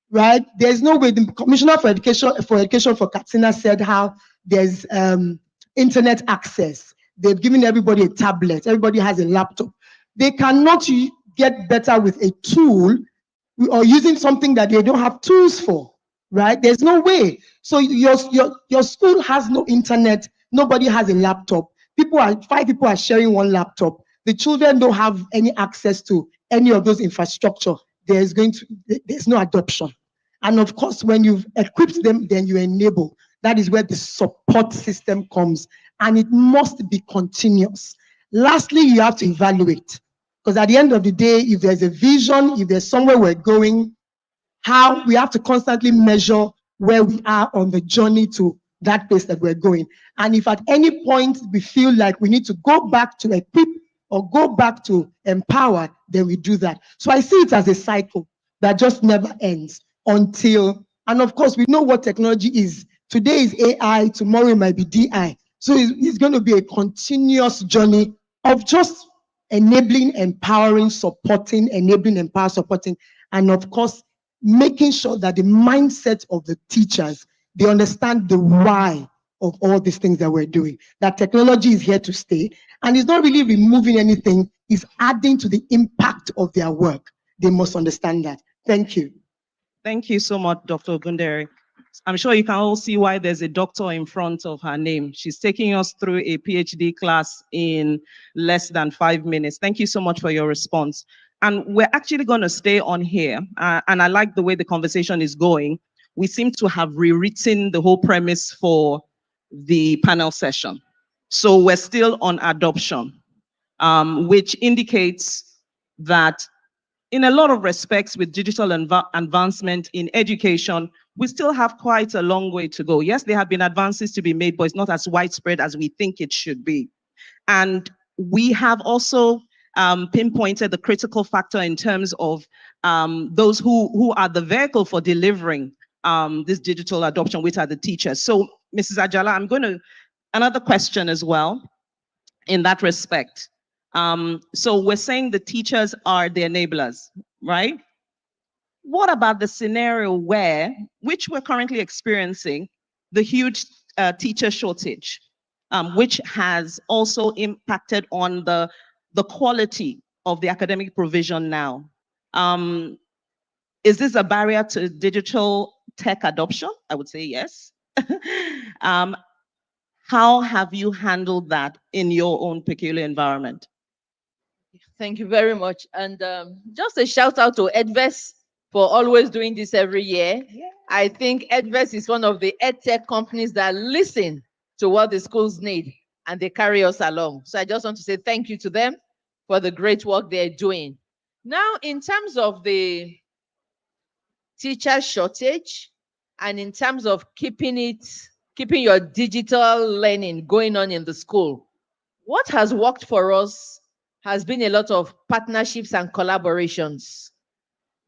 right? There's no way. The Commissioner for Education for Katsina said how there's internet access. They've given everybody a tablet. Everybody has a laptop. They cannot get better with a tool or using something that they don't have tools for, right? There's no way. So your school has no internet. Nobody has a laptop. 5 people are sharing one laptop. The children don't have any access to any of those infrastructure. There's no adoption. And of course, when you've equipped them, then you enable. That is where the support system comes, and it must be continuous. Lastly, you have to evaluate, because at the end of the day, if there's a vision, if there's somewhere we're going, how we have to constantly measure where we are on the journey to that place that we're going. And if at any point we feel like we need to go back to equip or go back to empower, then we do that. So I see it as a cycle that just never ends until, and of course, we know what technology is. Today is AI, tomorrow it might be DI. So it's going to be a continuous journey of just enabling, empowering, supporting, enabling, empower, supporting, and of course, making sure that the mindset of the teachers, they understand the why of all these things that we're doing. That technology is here to stay, and it's not really removing anything, it's adding to the impact of their work. They must understand that. Thank you. Thank you so much, Dr. Gundere. I'm sure you can all see why there's a doctor in front of her name. She's taking us through a PhD class in less than 5 minutes. Thank you so much for your response. And we're actually going to stay on here. And I like the way the conversation is going. We seem to have rewritten the whole premise for the panel session. So we're still on adoption, which indicates that in a lot of respects, with digital advancement in education, we still have quite a long way to go. Yes, there have been advances to be made, but it's not as widespread as we think it should be. And we have also pinpointed the critical factor in terms of those who are the vehicle for delivering this digital adoption, which are the teachers. So, Mrs. Ajala, I'm going to, another question as well in that respect. So we're saying the teachers are the enablers, right? What about the scenario where, which we're currently experiencing, the huge teacher shortage, which has also impacted on the quality of the academic provision now? Is this a barrier to digital tech adoption? I would say yes. How have you handled that in your own peculiar environment? Thank you very much. And just a shout out to Edves for always doing this every year. Yeah. I think Edves is one of the edtech companies that listen to what the schools need and they carry us along. So I just want to say thank you to them for the great work they're doing. Now, in terms of the teacher shortage and in terms of keeping your digital learning going on in the school, what has worked for us has been a lot of partnerships and collaborations.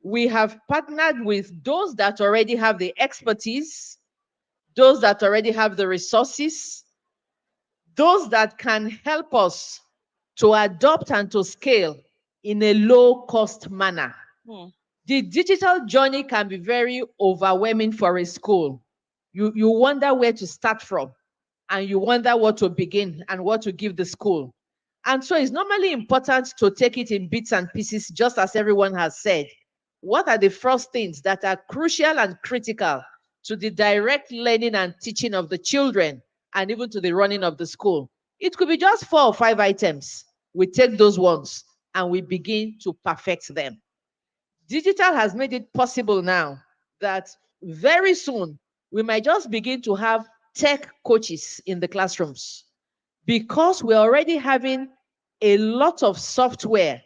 We have partnered with those that already have the expertise, those that already have the resources, those that can help us to adopt and to scale in a low-cost manner. The digital journey can be very overwhelming for a school. You wonder where to start from, and you wonder what to begin and what to give the school. And so it's normally important to take it in bits and pieces, just as everyone has said. What are the first things that are crucial and critical to the direct learning and teaching of the children and even to the running of the school? It could be just 4 or 5 items. We take those ones and we begin to perfect them. Digital has made it possible now that very soon we might just begin to have tech coaches in the classrooms, because we're already having a lot of software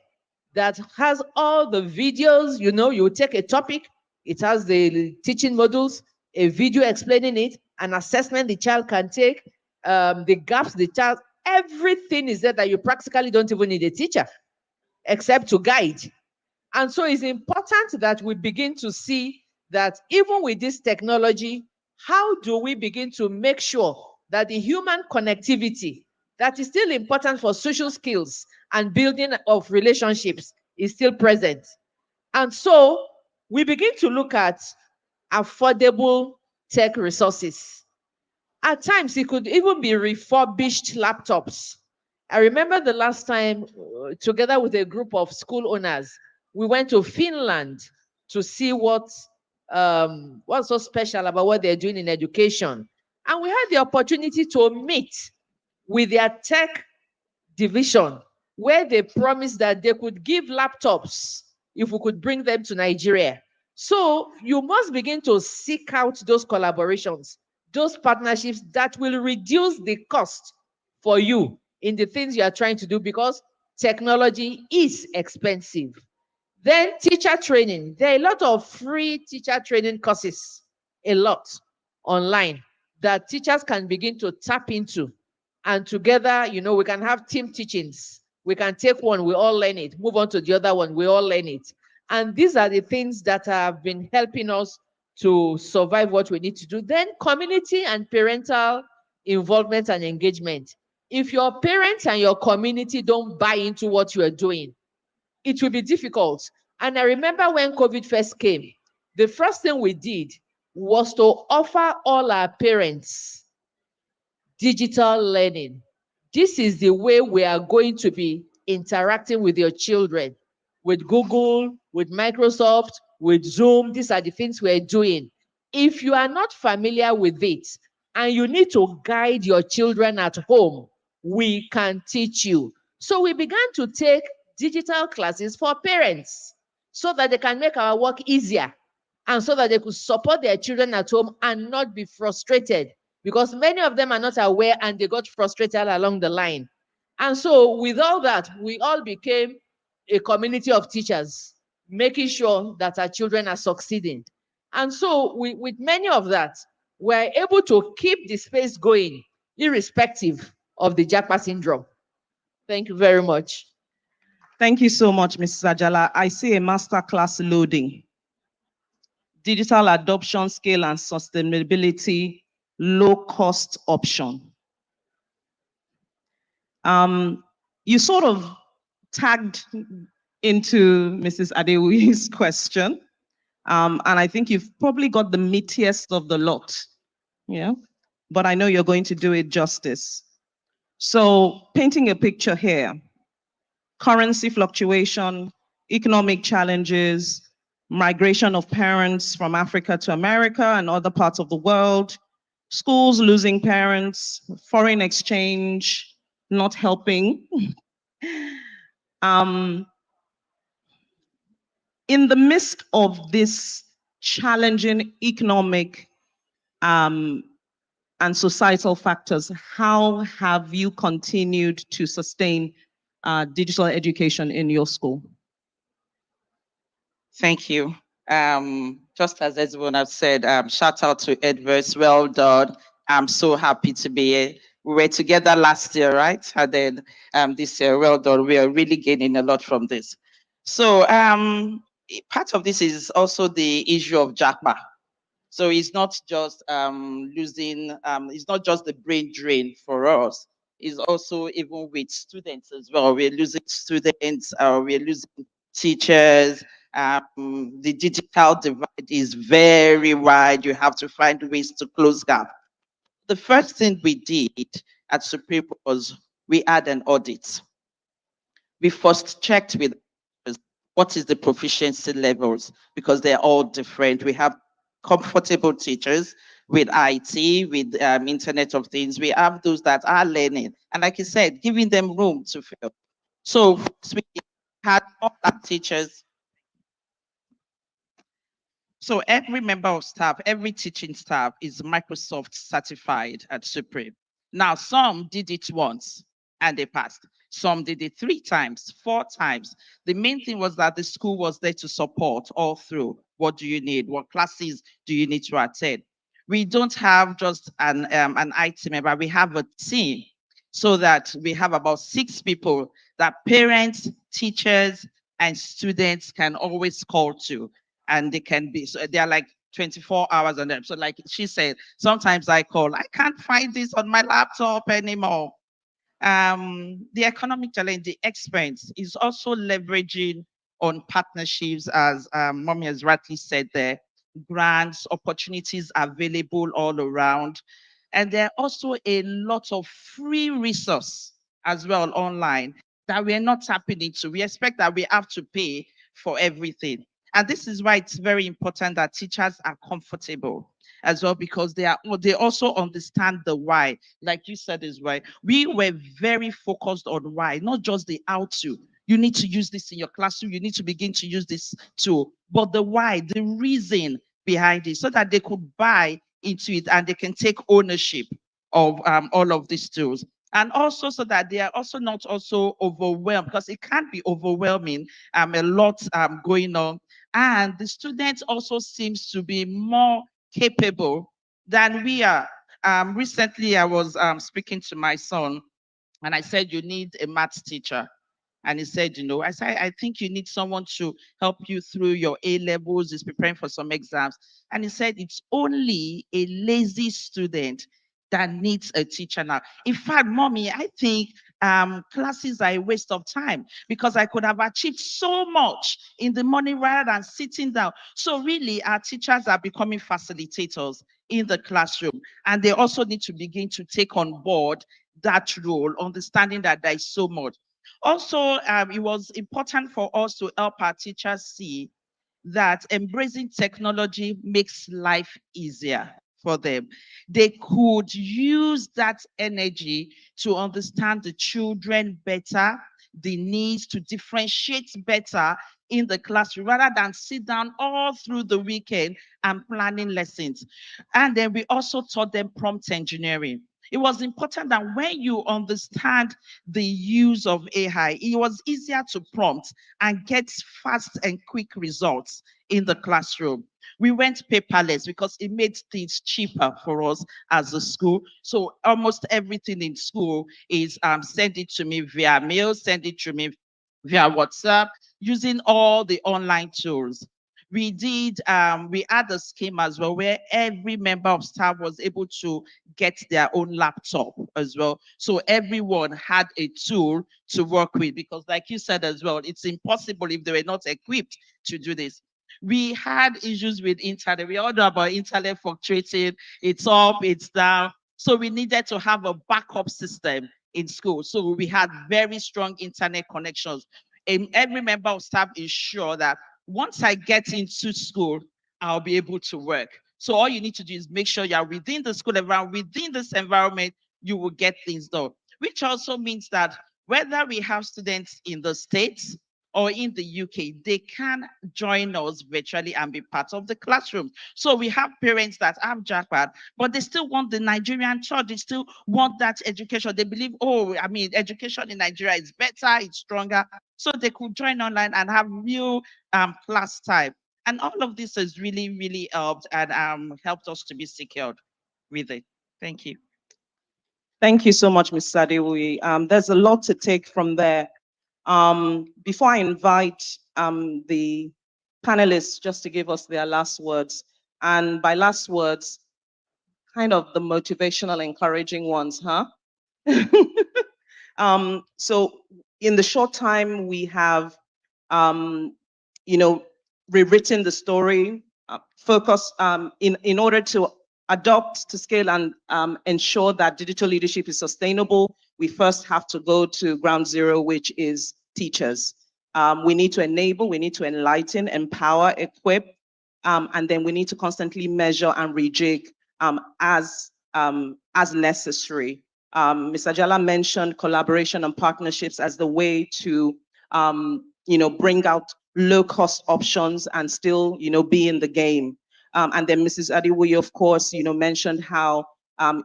that has all the videos. You know, you take a topic, it has the teaching modules, a video explaining it, an assessment the child can take, the gaps the child everything is there that you practically don't even need a teacher except to guide. And so it's important that we begin to see that even with this technology, how do we begin to make sure that the human connectivity that is still important for social skills and building of relationships is still present. And so we begin to look at affordable tech resources. At times, it could even be refurbished laptops. I remember the last time, together with a group of school owners, we went to Finland to see what's so special about what they're doing in education. And we had the opportunity to meet with their tech division, where they promised that they could give laptops if we could bring them to Nigeria. So you must begin to seek out those collaborations, those partnerships that will reduce the cost for you in the things you are trying to do, because technology is expensive. Then teacher training. There are a lot of free teacher training courses, a lot online that teachers can begin to tap into. And together, we can have team teachings. We can take one, we all learn it, move on to the other one, we all learn it. And these are the things that have been helping us to survive what we need to do. Then community and parental involvement and engagement. If your parents and your community don't buy into what you are doing, it will be difficult. And I remember when COVID first came, the first thing we did was to offer all our parents digital learning. This is the way we are going to be interacting with your children, with Google, with Microsoft, with Zoom. These are the things we're doing. If you are not familiar with it and you need to guide your children at home, we can teach you. So we began to take digital classes for parents so that they can make our work easier and so that they could support their children at home and not be frustrated, because many of them are not aware and they got frustrated along the line. And so with all that, we all became a community of teachers, making sure that our children are succeeding. And so with many of that, we're able to keep the space going, irrespective of the Japa syndrome. Thank you very much. Thank you so much, Mrs. Ajala. I see a masterclass loading. Digital adoption, scale, and sustainability, low-cost option. You sort of tagged into Mrs. Adewuyi's question, and I think you've probably got the meatiest of the lot, yeah? But I know you're going to do it justice. So painting a picture here, currency fluctuation, economic challenges, migration of parents from Africa to America and other parts of the world, schools losing parents, foreign exchange not helping. In the midst of this challenging economic and societal factors, how have you continued to sustain digital education in your school? Thank you. Just as everyone has said, shout out to Edves, well done. I'm so happy to be here. We were together last year, right? And then this year, well done. We are really gaining a lot from this. So part of this is also the issue of JAPA. So it's not just losing, it's not just the brain drain for us. It's also even with students as well. We're losing students, we're losing teachers. The digital divide is very wide. You have to find ways to close gap. The first thing we did at Supreme was we had an audit. We first checked with what is the proficiency levels, because they're all different. We have comfortable teachers with IT, with Internet of Things. We have those that are learning. And like you said, giving them room to fail. So we had all our teachers. So every member of staff, every teaching staff is Microsoft certified at Supreme. Now, some did it once and they passed. Some did it 3 times, 4 times. The main thing was that the school was there to support all through. What do you need? What classes do you need to attend? We don't have just an IT member, we have a team. so that we have about 6 people that parents, teachers, and students can always call to, and they can be, so they are like 24 hours on them. So like she said, sometimes I call, I can't find this on my laptop anymore. The economic challenge, the expense is also leveraging on partnerships, as Mommy has rightly said there, grants, opportunities available all around. And there are also a lot of free resource as well online that we're not tapping into. We expect that we have to pay for everything. And this is why it's very important that teachers are comfortable as well, because they also understand the why. Like you said is why. We were very focused on why, not just the how to. You need to use this in your classroom. You need to begin to use this tool. But the why, the reason behind it, so that they could buy into it and they can take ownership of all of these tools. And also so that they are also not also overwhelmed, because it can be overwhelming, a lot going on. And the students also seems to be more capable than we are. Recently, I was speaking to my son, and I said, you need a maths teacher. And he said, I said, I think you need someone to help you through your A levels, is preparing for some exams. And he said, it's only a lazy student that needs a teacher now. In fact, Mommy, I think classes are a waste of time, because I could have achieved so much in the morning rather than sitting down. So really, our teachers are becoming facilitators in the classroom, and they also need to begin to take on board that role, understanding that there is so much. Also, it was important for us to help our teachers see that embracing technology makes life easier for them. They could use that energy to understand the children better, the needs, to differentiate better in the classroom, rather than sit down all through the weekend and planning lessons. And then we also taught them prompt engineering. It was important that when you understand the use of AI, it was easier to prompt and get fast and quick results in the classroom. We went paperless because it made things cheaper for us as a school. So almost everything in school is send it to me via mail, send it to me via WhatsApp, using all the online tools. We had a scheme as well where every member of staff was able to get their own laptop as well. So everyone had a tool to work with, because like you said as well, it's impossible if they were not equipped to do this. We had issues with internet. We all know about internet fluctuating. It's up, it's down. So we needed to have a backup system in school. So we had very strong internet connections. And every member of staff is sure that once I get into school, I'll be able to work. So all you need to do is make sure you're within the school environment, within this environment, you will get things done. Which also means that whether we have students in the States or in the UK, they can join us virtually and be part of the classroom. So we have parents that have jackpot, but they still want the Nigerian child. They still want that education. They believe, education in Nigeria is better, it's stronger. So they could join online and have real class time. And all of this has really, really helped and helped us to be secured with it. Thank you. Thank you so much, Ms. Sadewi. There's a lot to take from there. Before I invite the panelists just to give us their last words, and by last words, kind of the motivational, encouraging ones, huh? So in the short time we have, rewritten the story, focus in order to adopt, to scale, and ensure that digital leadership is sustainable. We first have to go to ground zero, which is teachers. We need to enable, we need to enlighten, empower, equip, and then we need to constantly measure and rejig as necessary. Mr. Jala mentioned collaboration and partnerships as the way to, bring out low-cost options and still, be in the game. And then Mrs. Adiwoye, of course, mentioned how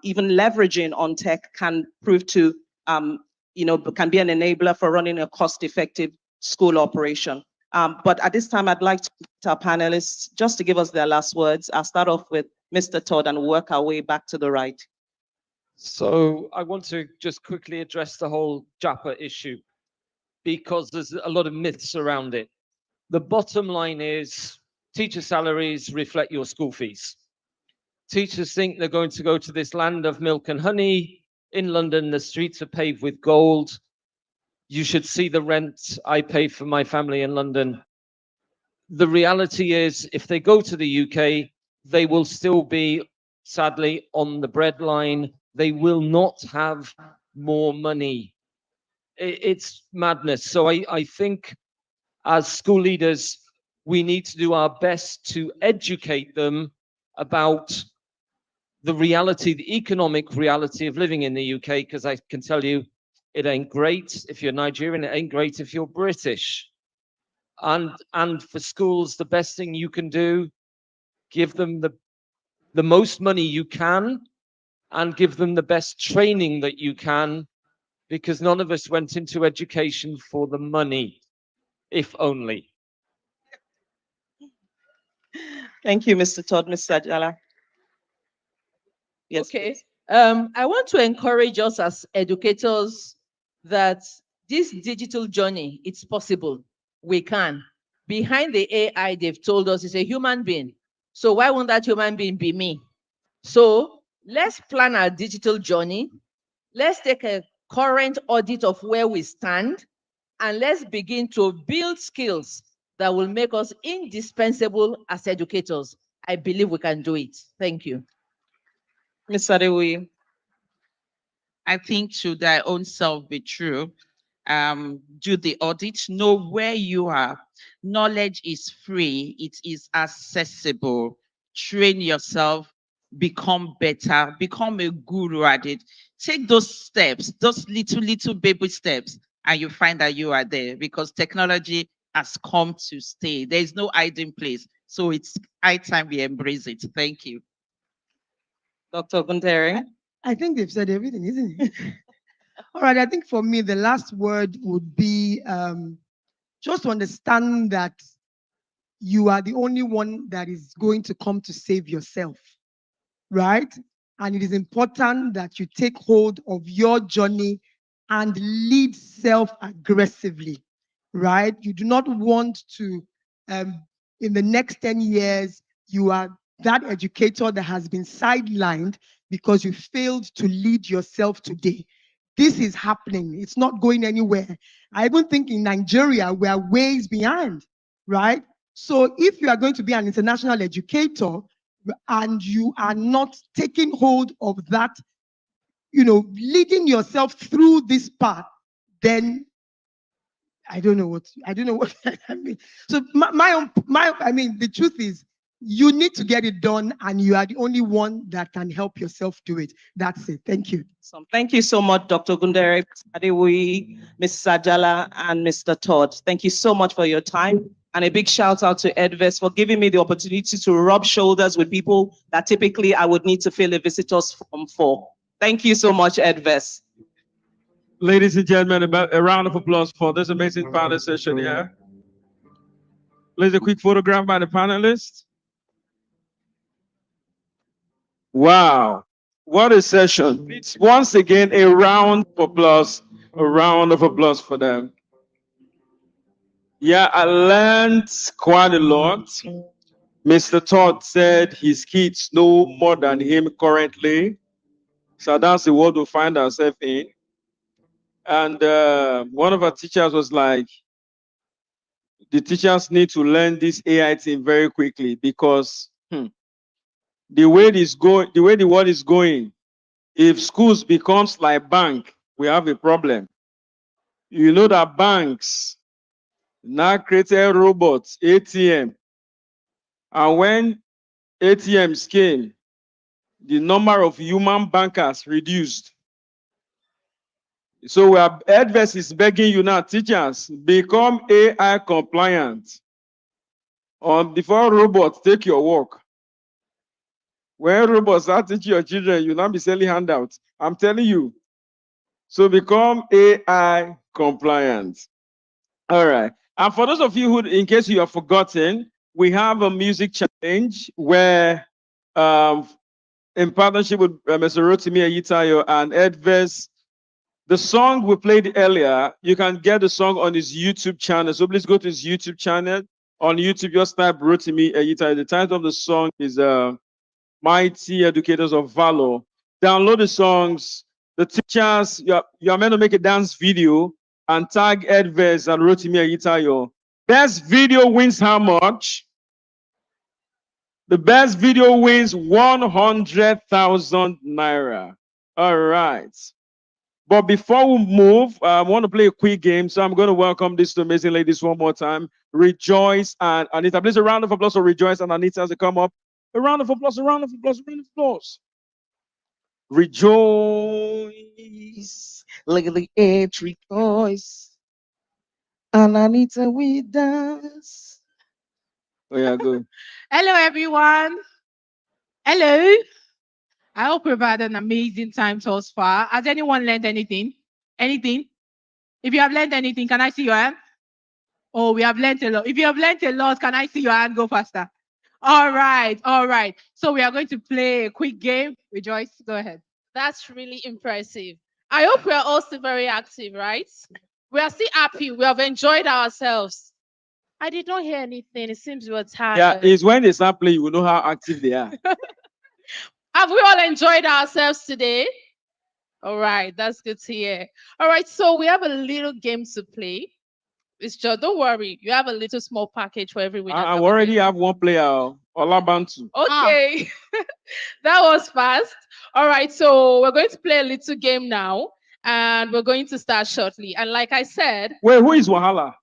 even leveraging on tech can prove to, can be an enabler for running a cost-effective school operation. But at this time, I'd like to our panelists just to give us their last words. I'll start off with Mr. Todd and work our way back to the right. So I want to just quickly address the whole JAPA issue because there's a lot of myths around it. The bottom line is teacher salaries reflect your school fees. Teachers think they're going to go to this land of milk and honey. In London, the streets are paved with gold. You should see the rent I pay for my family in London. The reality is, if they go to the UK, they will still be, sadly, on the breadline. They will not have more money. It's madness. So I think as school leaders, we need to do our best to educate them about the reality, the economic reality of living in the UK, because I can tell you it ain't great if you're Nigerian, it ain't great if you're British. And for schools, the best thing you can do, give them the most money you can and give them the best training that you can, because none of us went into education for the money, if only. Thank you, Mr. Todd. Mr. Ajala. Yes. Okay. I want to encourage us as educators that this digital journey, it's possible. We can. Behind the AI, they've told us is a human being. So why won't that human being be me? So let's plan our digital journey. Let's take a current audit of where we stand, and let's begin to build skills that will make us indispensable as educators. I believe we can do it. Thank you. Ms. Adewi. I think to their own self be true. Do the audit, know where you are. Knowledge is free, it is accessible. Train yourself, become better, become a guru at it. Take those steps, those little baby steps, and you find that you are there because technology has come to stay. There is no hiding place. So it's high time we embrace it. Thank you. Dr. Gundere. I think they've said everything, isn't it? All right, I think for me, the last word would be just to understand that you are the only one that is going to come to save yourself, right? And it is important that you take hold of your journey and lead self-aggressively, right? You do not want to, in the next 10 years, you are that educator that has been sidelined because you failed to lead yourself today. This is happening. It's not going anywhere. I even think in Nigeria, we are ways behind, right? So if you are going to be an international educator and you are not taking hold of that, leading yourself through this path, then I don't know what I mean. So the truth is, you need to get it done, and you are the only one that can help yourself do it. That's it. Thank you. Thank you so much, Dr. Gundere, Adewi, Mrs. Ajala, and Mr. Todd. Thank you so much for your time. And a big shout out to Edves for giving me the opportunity to rub shoulders with people that typically I would need to fill a visitor's form for. Thank you so much, Edves. Ladies and gentlemen, a round of applause for this amazing panel session here. Let's a quick photograph by the panelists. Wow, what a session. It's once again a round of applause for them. Yeah, I learned quite a lot. Mr. Todd said his kids know more than him currently. So that's the world we find ourselves in. And one of our teachers was like, the teachers need to learn this AI thing very quickly because the way the world is going, if schools becomes like bank, we have a problem. You know that banks now created robots, ATM. And when ATMs came, the number of human bankers reduced. So Edves is begging you now, teachers, become AI compliant. Before robots take your work. When robots start teaching your children, you'll not be selling handouts. I'm telling you. So become AI compliant. All right. And for those of you who, in case you have forgotten, we have a music challenge where in partnership with Mr. Rotimi Ayitayo and Edves. The song we played earlier, you can get the song on his YouTube channel. So please go to his YouTube channel. On YouTube, just type Rotimi Ayitayo. The title of the song is Mighty Educators of Valor. Download the songs. The teachers, you are meant to make a dance video and tag Edves and Rotimi Ayitayo. Best video wins how much? The best video wins 100,000 naira. All right. But before we move, I want to play a quick game. So I'm going to welcome these two amazing ladies one more time. Rejoice and Anita. Please, a round of applause for Rejoice and Anita as they come up. A round of applause, a round of applause, a round of applause. Rejoice. Ligali Ayorinde rejoice. And Anita, we dance. Oh, yeah, go. Hello, everyone. Hello. I hope we've had an amazing time thus far. Has anyone learned anything? Anything? If you have learned anything, can I see your hand? Oh, we have learned a lot. If you have learned a lot, can I see your hand? Go faster. All right, all right. So we are going to play a quick game. Rejoice, go ahead. That's really impressive. I hope we are all still very active, right? We are still happy. We have enjoyed ourselves. I did not hear anything. It seems you were tired. Yeah, it's when they start playing, you will know how active they are. Have we all enjoyed ourselves today? All right, that's good to hear. All right, so we have a little game to play. It's just, don't worry, you have a little small package for every winner. I already have one player, Olabantu. Okay, that was fast. All right, so we're going to play a little game now, and we're going to start shortly. And like I said, Wait, who is Wahala?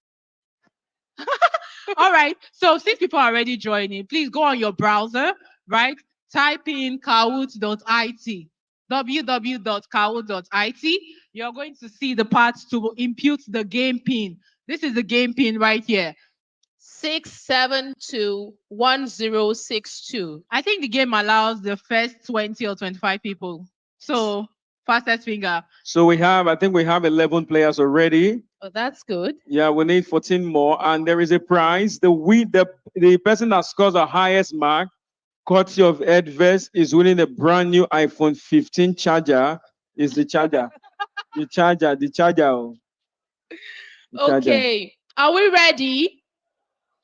All right. So since people are already joining, please go on your browser, right? Type in kahoot.it, www.kahoot.it. You're going to see the part to impute the game pin. This is the game pin right here. 6721062. I think the game allows the first 20 or 25 people. So fastest finger. So I think we have 11 players already. Oh, that's good. Yeah, we need 14 more, and there is a prize. The person that scores the highest mark, courtesy of Edves, is winning a brand new iPhone 15 charger. Is the charger, the charger. The charger. Okay, are we ready?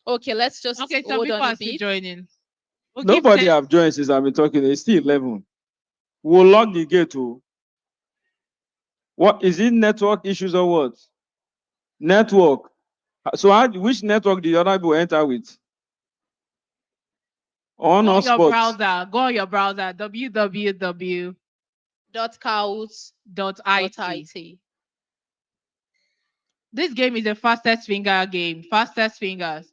Okay, let's just some hold people on are a still bit. joining. Nobody have joined since I've been talking. It's still 11. We'll lock the gate too. What is it? Network issues or what? Network. So which network did the other people enter with? On Go or on your spot? browser. Go on your browser. www.kahoot.it. This game is the fastest finger game. Fastest fingers.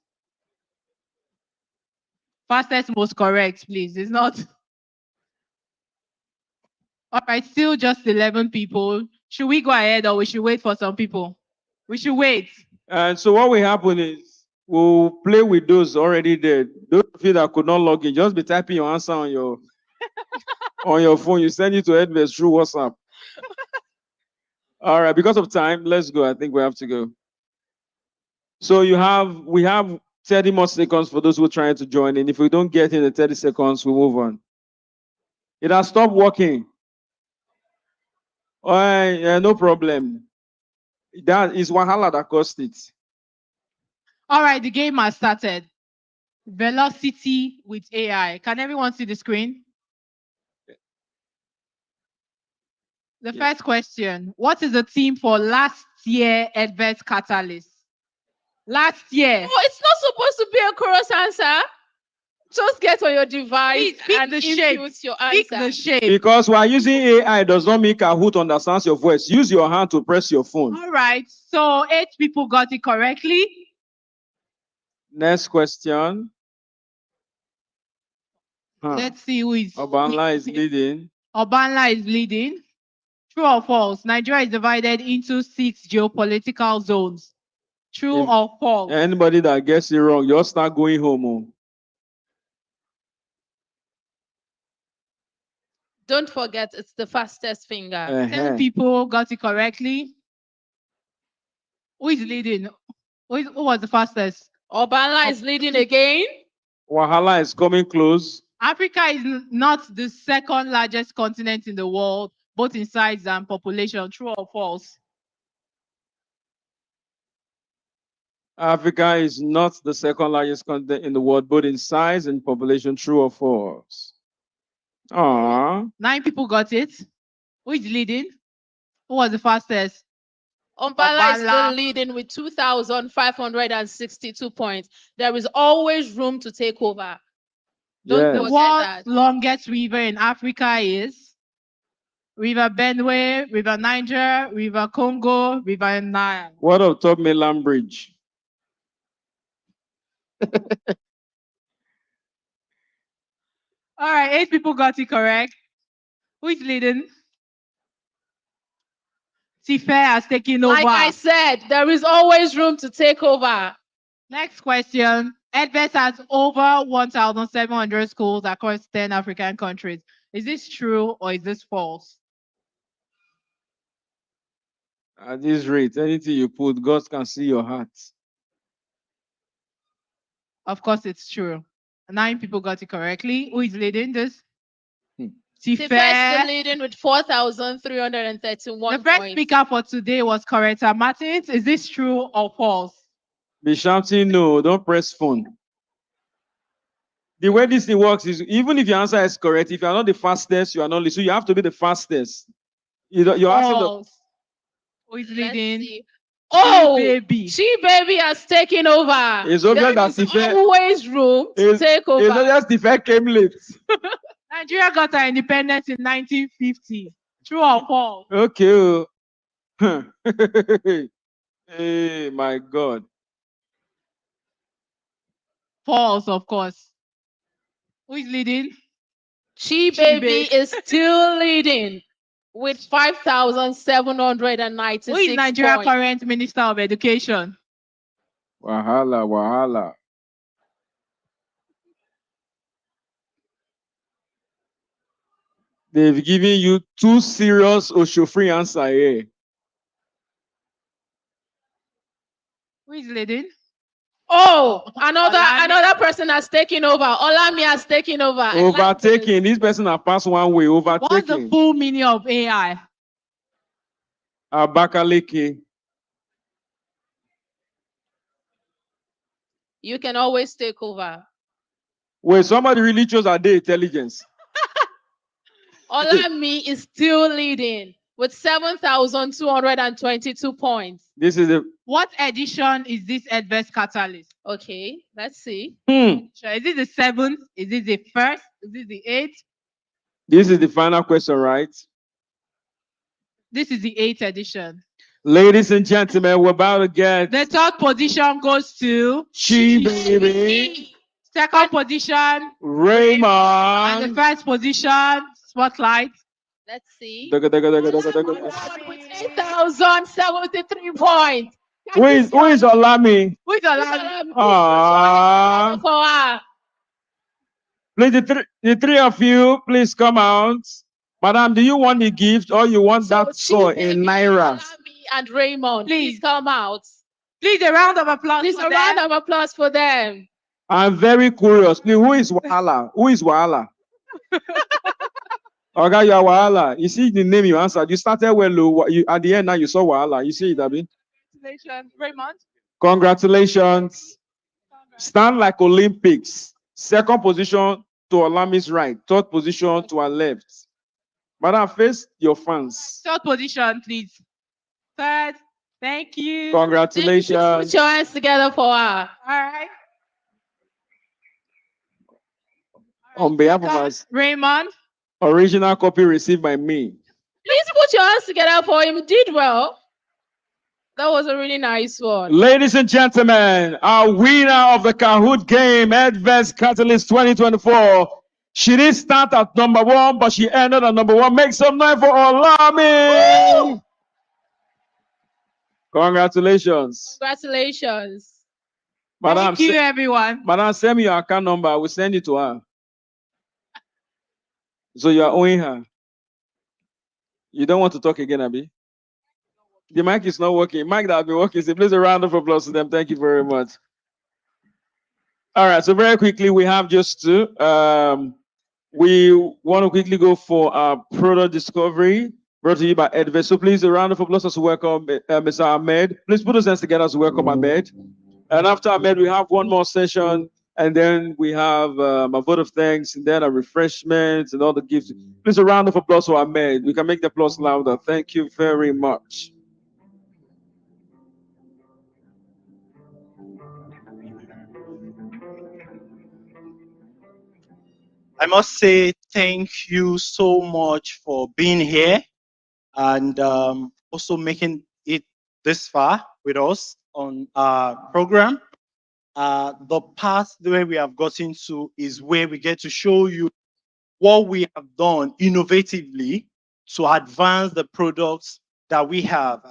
Fastest most correct, please. It's not. All right, still just 11 people. Should we go ahead or we should wait for some people? We should wait. And so what will happen is we'll play with those already there. Those of you that could not log in, just be typing your answer on your on your phone. You send it to Edves through WhatsApp. All right, because of time, let's go. I think we have to go. So we have 30 more seconds for those who are trying to join in. If we don't get in the 30 seconds, we move on. It has stopped working. All right, yeah, no problem. That is Wahala that caused it. All right, the game has started. Velocity with AI. Can everyone see the screen? The first question, what is the theme for last year Edves Catalyst? Last year. Oh, it's not supposed to be a chorus answer. Just get on your device and the shape. input your answer. Pick the shape. Because we are using AI does not mean Kahoot understands your voice. Use your hand to press your phone. All right, so 8 people got it correctly. Next question. Let's see who is. Obanla is leading. Obanla is leading. True or false? Nigeria is divided into 6 geopolitical zones. True or false? Anybody that gets it wrong, just start going home. Oh. Don't forget, it's the fastest finger. 10 people got it correctly. Who is leading? Who was the fastest? Obanla is leading again. Wahala is coming close. Africa is not the second largest continent in the world, both in size and population. True or false? Africa is not the second largest continent in the world, both in size and population. True or false? Aww. 9 people got it. Who is leading? Who was the fastest? Umbala is Obala. still leading with 2,562 points. There is always room to take over. Don't Yes. The forget world's that. longest river in Africa is River Benue, River Niger, River Congo, River Nile. What of Top Mainland Bridge? All right, 8 people got it correct. Who is leading? Tife has taken over. Like I said, there is always room to take over. Next question. Edves has over 1,700 schools across 10 African countries. Is this true or is this false? At this rate, anything you put, God can see your heart. Of course, it's true. 9 people got it correctly. Who is leading this? Tife is still leading with 4,331 The first points. speaker for today was Coretta Martins. Is this true or false? Be shouting no, don't press phone. The way this thing works is even if your answer is correct, if you are not the fastest, you are not. So you have to be the fastest. You're asking the. False. Who is leading? Oh, Baby. She Baby has taken over. It's obvious There that is Tife- always room to take over. It's not just the fact came late. Nigeria got our independence in 1950. True or false? Okay. Hey, my God. False, of course. Who is leading? She Baby is still leading with 5,796 Who is Nigeria points. current Minister of Education? Wahala, wahala. They've given you 2 serious Oshofri answer here. Who is leading? Oh, another person has taken over. Olami has taken over. Overtaking. This person has passed one way. What's the Overtaking. full meaning of AI? Abakaliki. You can always take over. Wait, somebody really chose a day intelligence. Olami is still leading with 7,222 points. This is the. What edition is this Edves Catalyst? Okay, let's see. Is it the 7th? Is it the 1st? Is it the 8th? This is the final question, right? This is the 8th edition. Ladies and gentlemen, we're about to get. The 3rd position goes to She Baby. 2nd position, Raymond. And the 1st position, Spotlight. Let's see. With 8,073 points. Who is Olami? Who is Olami? Please, the three of you, please come out. Madam, do you want the gift or you want that saw in Naira? Olami and Raymond, please come out. Please, a round of applause. Please, a round of applause for them. I'm very curious. Please, who is Wahala? Who is Wahala? Okay, you are Wahala. You see the name you answered. You started well low. At the end now you saw Wahala. You see it, Abi? Congratulations, Raymond. Congratulations. Stand like Olympics. 2nd position to Olami's right. 3rd position to her left. Madam, face your fans. 3rd position, please. 3rd. Thank you. Congratulations. Put your hands together for her. All right. On behalf of us, Raymond. original copy received by me. Please put your hands together for him. He did well. That was a really nice one. Ladies and gentlemen, our winner of the Kahoot game, Edves Catalyst 2024. She didn't start at number 1, but she ended at number 1. Make some noise for Olami. Woo! Congratulations. Congratulations. Madam, Thank you, everyone. Madam, send me your account number. I will send it to her. So you are owing her. You don't want to talk again, Abi? The mic is not working. Mic that has been working. So please a round of applause to them. Thank you very much. All right. So very quickly, we have just to We want to quickly go for our product discovery brought to you by Edves. So please, a round of applause as we welcome Mr. Ahmed. Please put those hands together as we welcome Ahmed. And after Ahmed, we have one more session, and then we have a vote of thanks, and then a refreshments and all the gifts. Please, a round of applause for Ahmed. We can make the applause louder. Thank you very much. I must say thank you so much for being here and also making it this far with us on our program. The path where we have gotten to is where we get to show you what we have done innovatively to advance the products that we have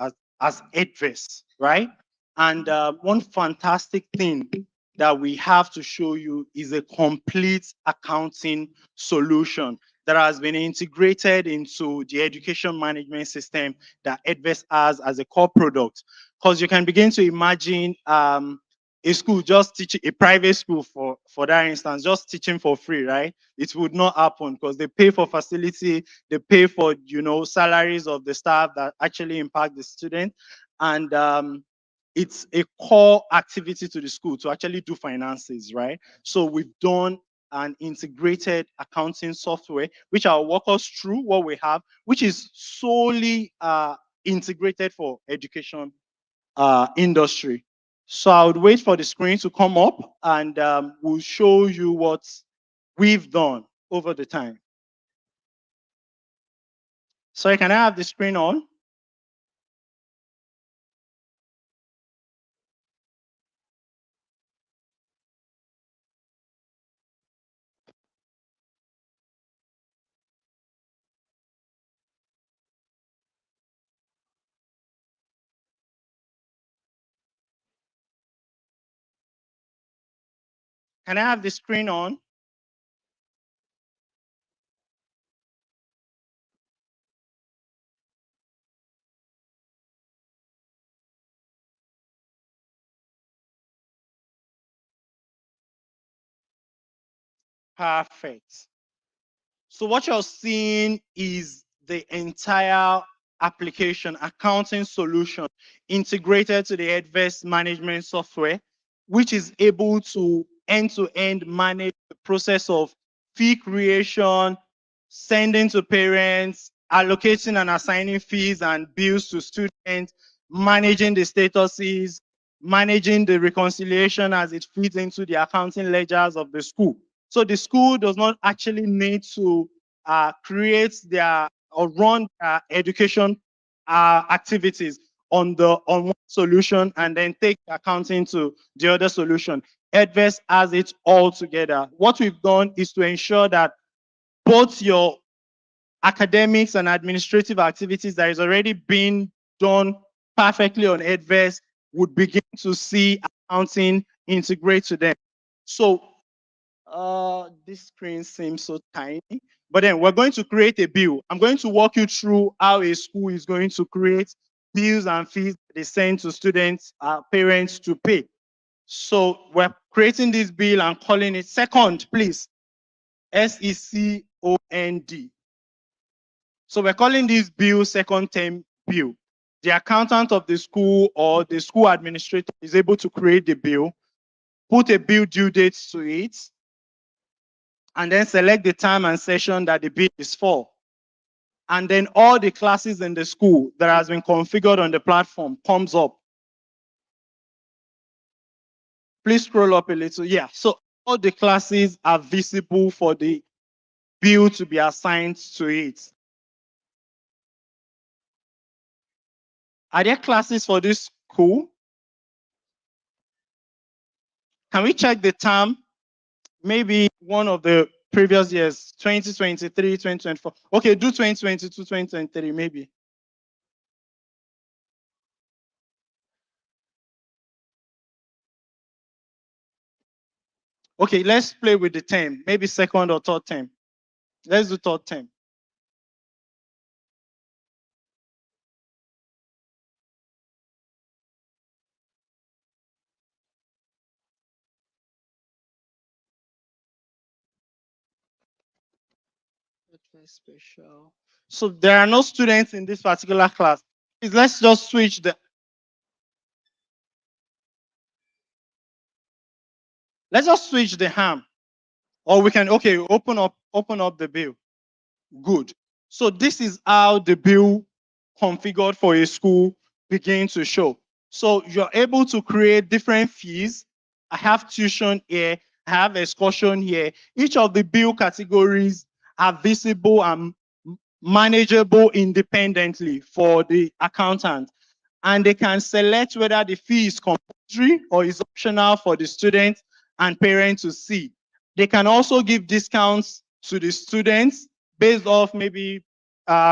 as Edves, right? And one fantastic thing that we have to show you is a complete accounting solution that has been integrated into the education management system that Edves has as a core product. Because you can begin to imagine a school just teaching, a private school for that instance, just teaching for free, right? It would not happen because they pay for facility, they pay for, salaries of the staff that actually impact the student. And it's a core activity to the school to actually do finances, right? So we've done an integrated accounting software, which I'll walk us through what we have, which is solely integrated for education industry. So I would wait for the screen to come up and we'll show you what we've done over the time. So can I have the screen on? Can I have the screen on? Perfect. So what you're seeing is the entire application accounting solution integrated to the Edves management software, which is able to end-to-end manage the process of fee creation, sending to parents, allocating and assigning fees and bills to students, managing the statuses, managing the reconciliation as it feeds into the accounting ledgers of the school. So the school does not actually need to create their or run their education activities on one solution and then take accounting to the other solution. Edves has it all together. What we've done is to ensure that both your academics and administrative activities that is already being done perfectly on Edves would begin to see accounting integrate to them. So this screen seems so tiny, but then we're going to create a bill. I'm going to walk you through how a school is going to create bills and fees they send to students, parents to pay. So we're creating this bill and calling it second, please. SECOND. So we're calling this bill second term bill. The accountant of the school or the school administrator is able to create the bill, put a bill due date to it, and then select the time and session that the bill is for. And then all the classes in the school that has been configured on the platform comes up. Please scroll up a little. Yeah, so all the classes are visible for the bill to be assigned to it. Are there classes for this school? Can we check the term? Maybe one of the previous years, 2023, 2024. Okay, do 2022, 2023, maybe. Okay, let's play with the term. Maybe second or third term. Let's do third term. Special. So there are no students in this particular class. Let's just switch the. Let's just switch the ham. Or we can, okay, open up the bill. Good. So this is how the bill configured for a school begins to show. So you're able to create different fees. I have tuition here, I have excursion here. Each of the bill categories are visible and manageable independently for the accountant. And they can select whether the fee is compulsory or is optional for the student and parent to see. They can also give discounts to the students based off maybe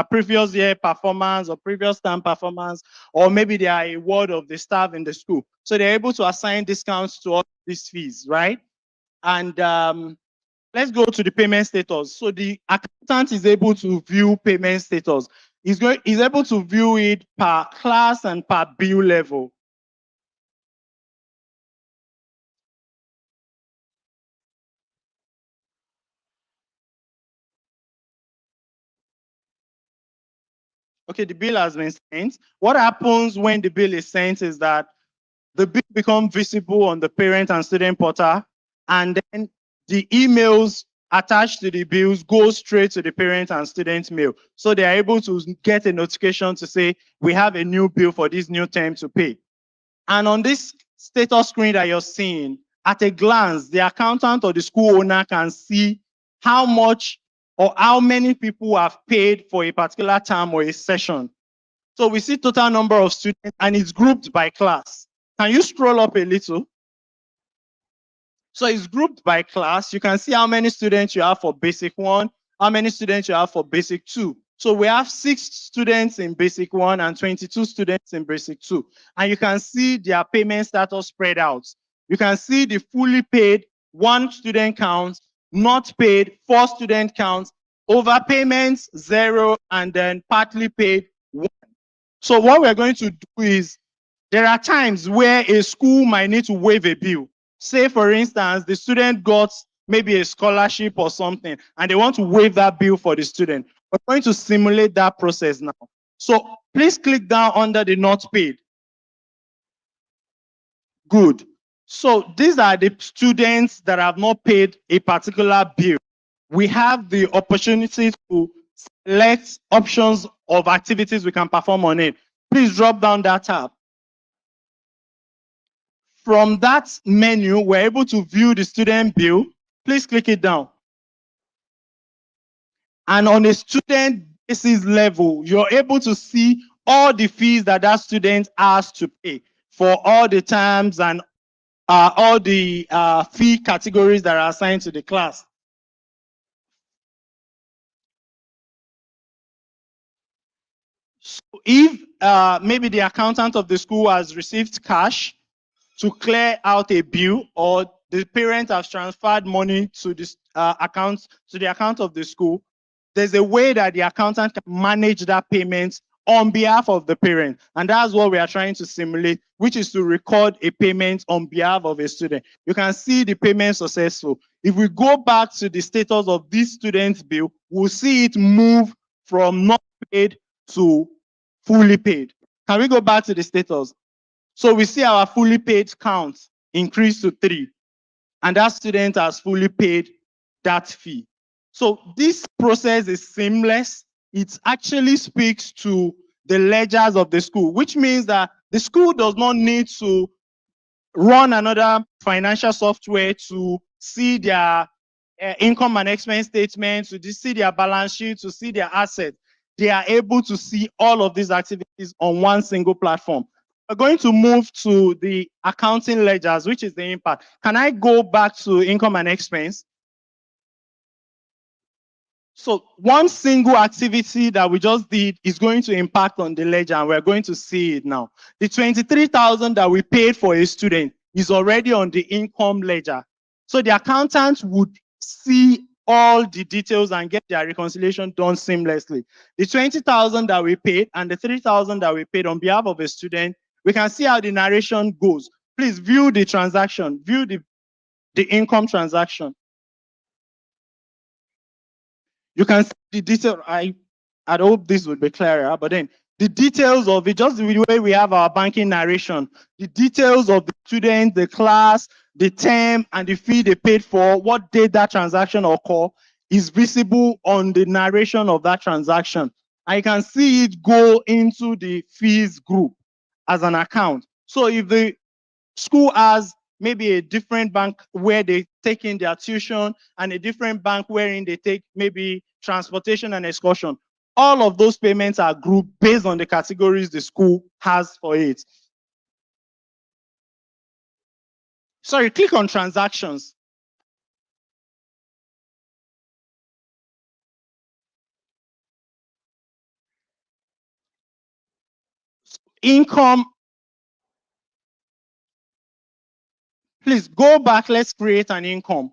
previous year performance or previous term performance, or maybe they are a ward of the staff in the school. So they're able to assign discounts to all these fees, right? And let's go to the payment status. So the accountant is able to view payment status. He's able to view it per class and per bill level. Okay, the bill has been sent. What happens when the bill is sent is that the bill becomes visible on the parent and student portal, and then the emails attached to the bills go straight to the parent and student mail. So they are able to get a notification to say, we have a new bill for this new term to pay. And on this status screen that you're seeing, at a glance, the accountant or the school owner can see how much or how many people have paid for a particular term or a session. So we see total number of students and it's grouped by class. Can you scroll up a little? So it's grouped by class. You can see how many students you have for basic 1, how many students you have for basic 2. So we have 6 students in basic 1 and 22 students in basic 2. And you can see their payment status spread out. You can see the fully paid 1 student count, not paid 4 student counts, overpayments 0, and then partly paid 1. So what we're going to do is, there are times where a school might need to waive a bill. Say, for instance, the student got maybe a scholarship or something, and they want to waive that bill for the student. We're going to simulate that process now. So please click down under the not paid. Good. So these are the students that have not paid a particular bill. We have the opportunity to select options of activities we can perform on it. Please drop down that tab. From that menu, we're able to view the student bill. Please click it down. And on a student basis level, you're able to see all the fees that that student has to pay for all the terms and all the fee categories that are assigned to the class. So if maybe the accountant of the school has received cash to clear out a bill, or the parent has transferred money to this account, to the account of the school, there's a way that the accountant can manage that payment on behalf of the parent. And that's what we are trying to simulate, which is to record a payment on behalf of a student. You can see the payment successful. If we go back to the status of this student's bill, we'll see it move from not paid to fully paid. Can we go back to the status? So we see our fully paid count increase to 3, and that student has fully paid that fee. So this process is seamless. It actually speaks to the ledgers of the school, which means that the school does not need to run another financial software to see their income and expense statements, to see their balance sheet, to see their assets. They are able to see all of these activities on one single platform. We're going to move to the accounting ledgers, which is the impact. Can I go back to income and expense? So one single activity that we just did is going to impact on the ledger, and we're going to see it now. The 23,000 that we paid for a student is already on the income ledger. So the accountant would see all the details and get their reconciliation done seamlessly. The 20,000 that we paid and the 3,000 that we paid on behalf of a student, we can see how the narration goes. Please view the transaction, view the income transaction. You can see the detail. I hope this would be clearer, but then the details of it, just the way we have our banking narration, the details of the student, the class, the term, and the fee they paid for, what date that transaction occur, is visible on the narration of that transaction. I can see it go into the fees group as an account. So if the school has maybe a different bank where they take in their tuition and a different bank wherein they take maybe transportation and excursion, all of those payments are grouped based on the categories the school has for it. Sorry, click on transactions. Income. Please go back. Let's create an income.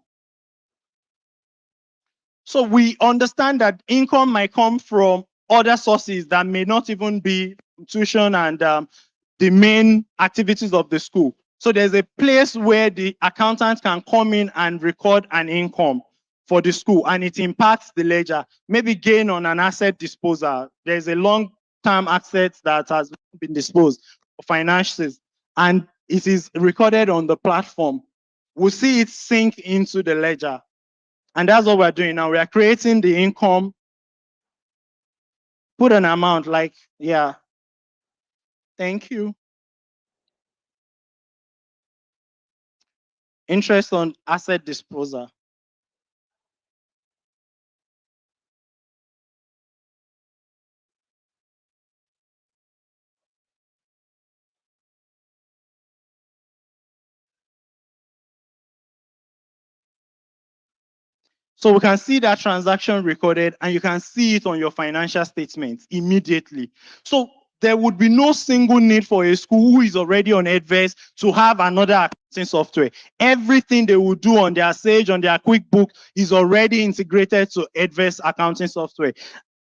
So we understand that income might come from other sources that may not even be tuition and the main activities of the school. So there's a place where the accountant can come in and record an income for the school, and it impacts the ledger. Maybe gain on an asset disposal. There's a long-term asset that has been disposed of finances, and it is recorded on the platform. We'll see it sink into the ledger. And that's what we're doing now. We are creating the income, put an amount like, yeah. Thank you. Interest on asset disposal. So we can see that transaction recorded, and you can see it on your financial statements immediately. So there would be no single need for a school who is already on Edves to have another accounting software. Everything they will do on their Sage, on their QuickBook is already integrated to Edves accounting software.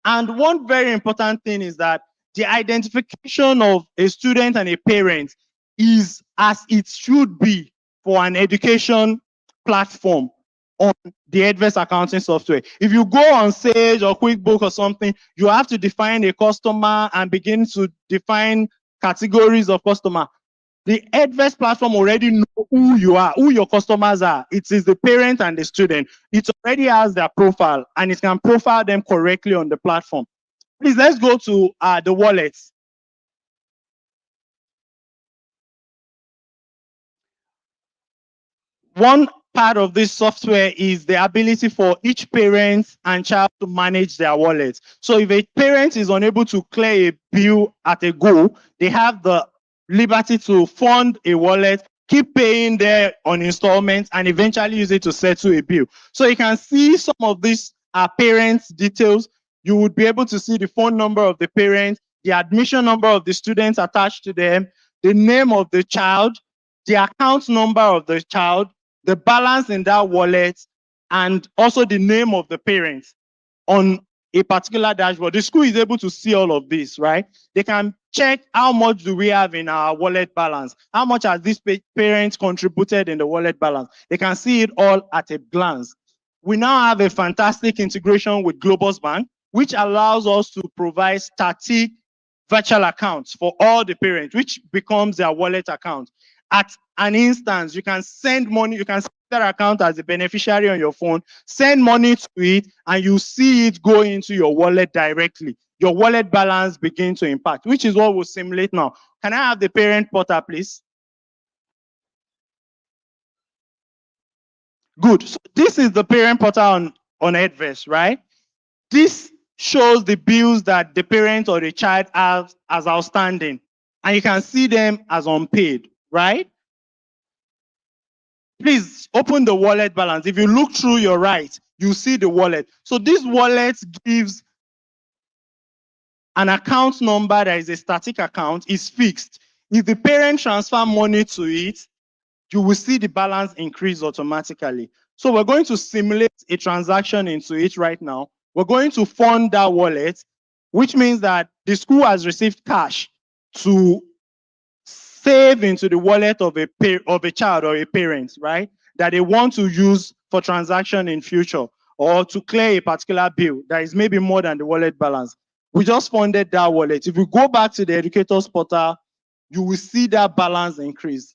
And one very important thing is that the identification of a student and a parent is as it should be for an education platform on the Edves accounting software. If you go on Sage or QuickBook or something, you have to define a customer and begin to define categories of customer. The Edves platform already know who you are, who your customers are. It is the parent and the student. It already has their profile, and it can profile them correctly on the platform. Please, let's go to the wallets. One part of this software is the ability for each parent and child to manage their wallets. So if a parent is unable to clear a bill at a go, they have the liberty to fund a wallet, keep paying there on installments, and eventually use it to settle a bill. So you can see some of these parents' details. You would be able to see the phone number of the parent, the admission number of the students attached to them, the name of the child, the account number of the child, the balance in that wallet, and also the name of the parents on a particular dashboard. The school is able to see all of this, right? They can check how much do we have in our wallet balance, how much has this parent contributed in the wallet balance. They can see it all at a glance. We now have a fantastic integration with Globus Bank, which allows us to provide static virtual accounts for all the parents, which becomes their wallet account. At an instance, you can send money, you can set that account as a beneficiary on your phone, send money to it, and you see it go into your wallet directly. Your wallet balance begin to impact, which is what we'll simulate now. Can I have the parent portal, please? Good. So this is the parent portal on Edves, right? This shows the bills that the parent or the child has as outstanding, and you can see them as unpaid, right? Please open the wallet balance. If you look through your right, you see the wallet. So this wallet gives an account number that is a static account, is fixed. If the parent transfer money to it, you will see the balance increase automatically. So we're going to simulate a transaction into it right now. We're going to fund that wallet, which means that the school has received cash to save into the wallet of a child or a parent, right? That they want to use for transaction in future, or to clear a particular bill that is maybe more than the wallet balance. We just funded that wallet. If you go back to the educators portal, you will see that balance increase.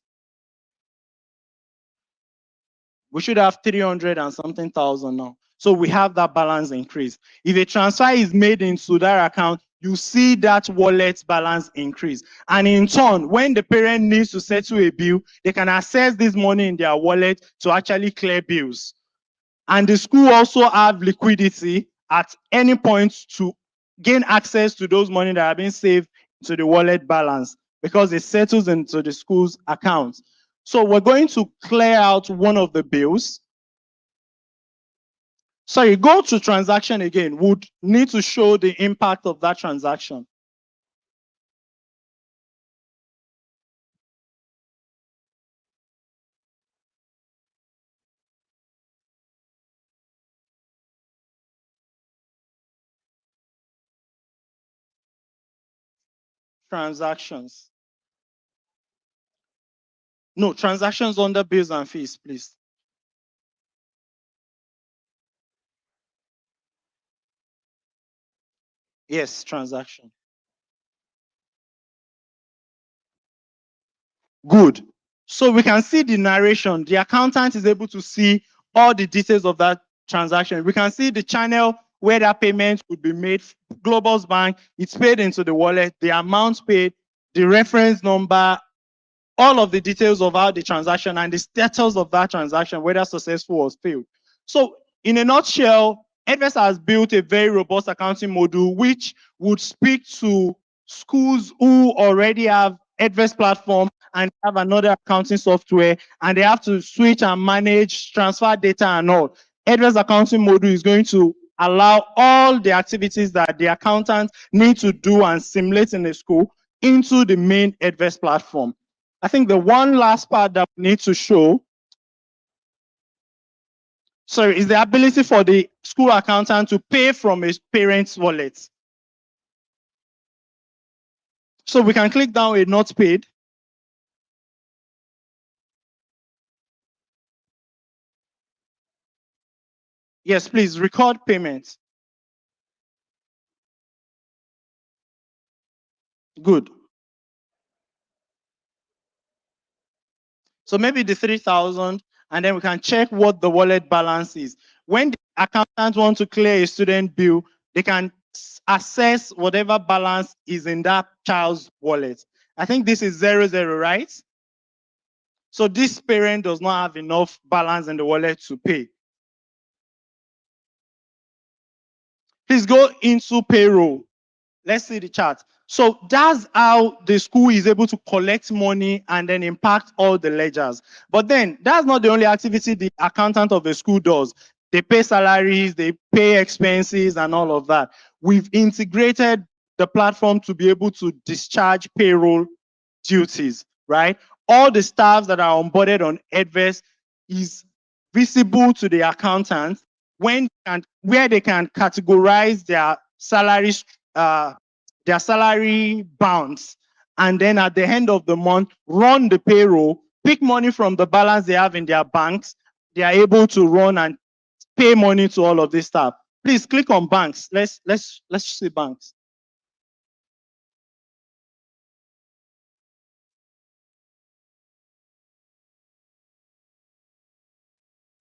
We should have 300 and something thousand now. So we have that balance increase. If a transfer is made into that account, you see that wallet balance increase. And in turn, when the parent needs to settle a bill, they can access this money in their wallet to actually clear bills. And the school also have liquidity at any point to gain access to those money that have been saved to the wallet balance because it settles into the school's account. So we're going to clear out one of the bills. Sorry, go to transaction again. Would need to show the impact of that transaction. Transactions. No, transactions under bills and fees, please. Yes, transaction. Good. So we can see the narration. The accountant is able to see all the details of that transaction. We can see the channel where that payment would be made. Global's bank, it's paid into the wallet, the amount paid, the reference number, all of the details of how the transaction and the status of that transaction, whether successful or failed. So in a nutshell, Edves has built a very robust accounting module which would speak to schools who already have Edves platform and have another accounting software and they have to switch and manage, transfer data and all. Edves accounting module is going to allow all the activities that the accountants need to do and simulate in the school into the main Edves platform. I think the one last part that we need to show, sorry, is the ability for the school accountant to pay from his parent's wallet. So we can click down a not paid. Yes, please record payment. Good. So maybe the 3,000, and then we can check what the wallet balance is. When the accountant wants to clear a student bill, they can assess whatever balance is in that child's wallet. I think this is 00, right? So this parent does not have enough balance in the wallet to pay. Please go into payroll. Let's see the chart. So that's how the school is able to collect money and then impact all the ledgers. But then that's not the only activity the accountant of the school does. They pay salaries, they pay expenses and all of that. We've integrated the platform to be able to discharge payroll duties, right? All the staff that are onboarded on Edves is visible to the accountant when and where they can categorize their salaries, their salary bounds, and then at the end of the month, run the payroll, pick money from the balance they have in their banks. They are able to run and pay money to all of this staff. Please click on banks. Let's see banks.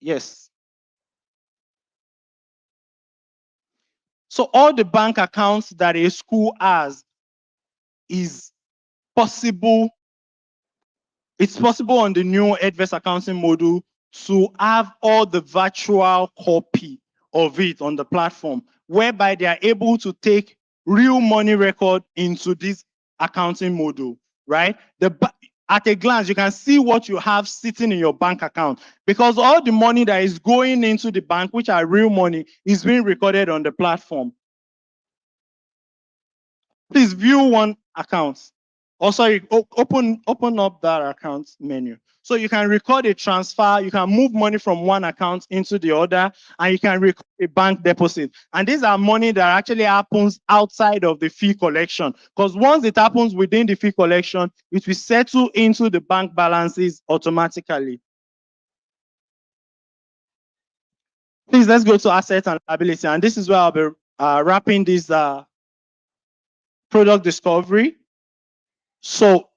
Yes. So all the bank accounts that a school has is possible. It's possible on the new Edves accounting module to have all the virtual copy of it on the platform, whereby they are able to take real money record into this accounting module, right? At a glance, you can see what you have sitting in your bank account because all the money that is going into the bank, which are real money, is being recorded on the platform. Please view one account. Oh, sorry, open up that account menu. So you can record a transfer, you can move money from one account into the other, and you can record a bank deposit. And these are money that actually happens outside of the fee collection. Because once it happens within the fee collection, it will settle into the bank balances automatically. Please, let's go to assets and liability. And this is where I'll be wrapping this product discovery. So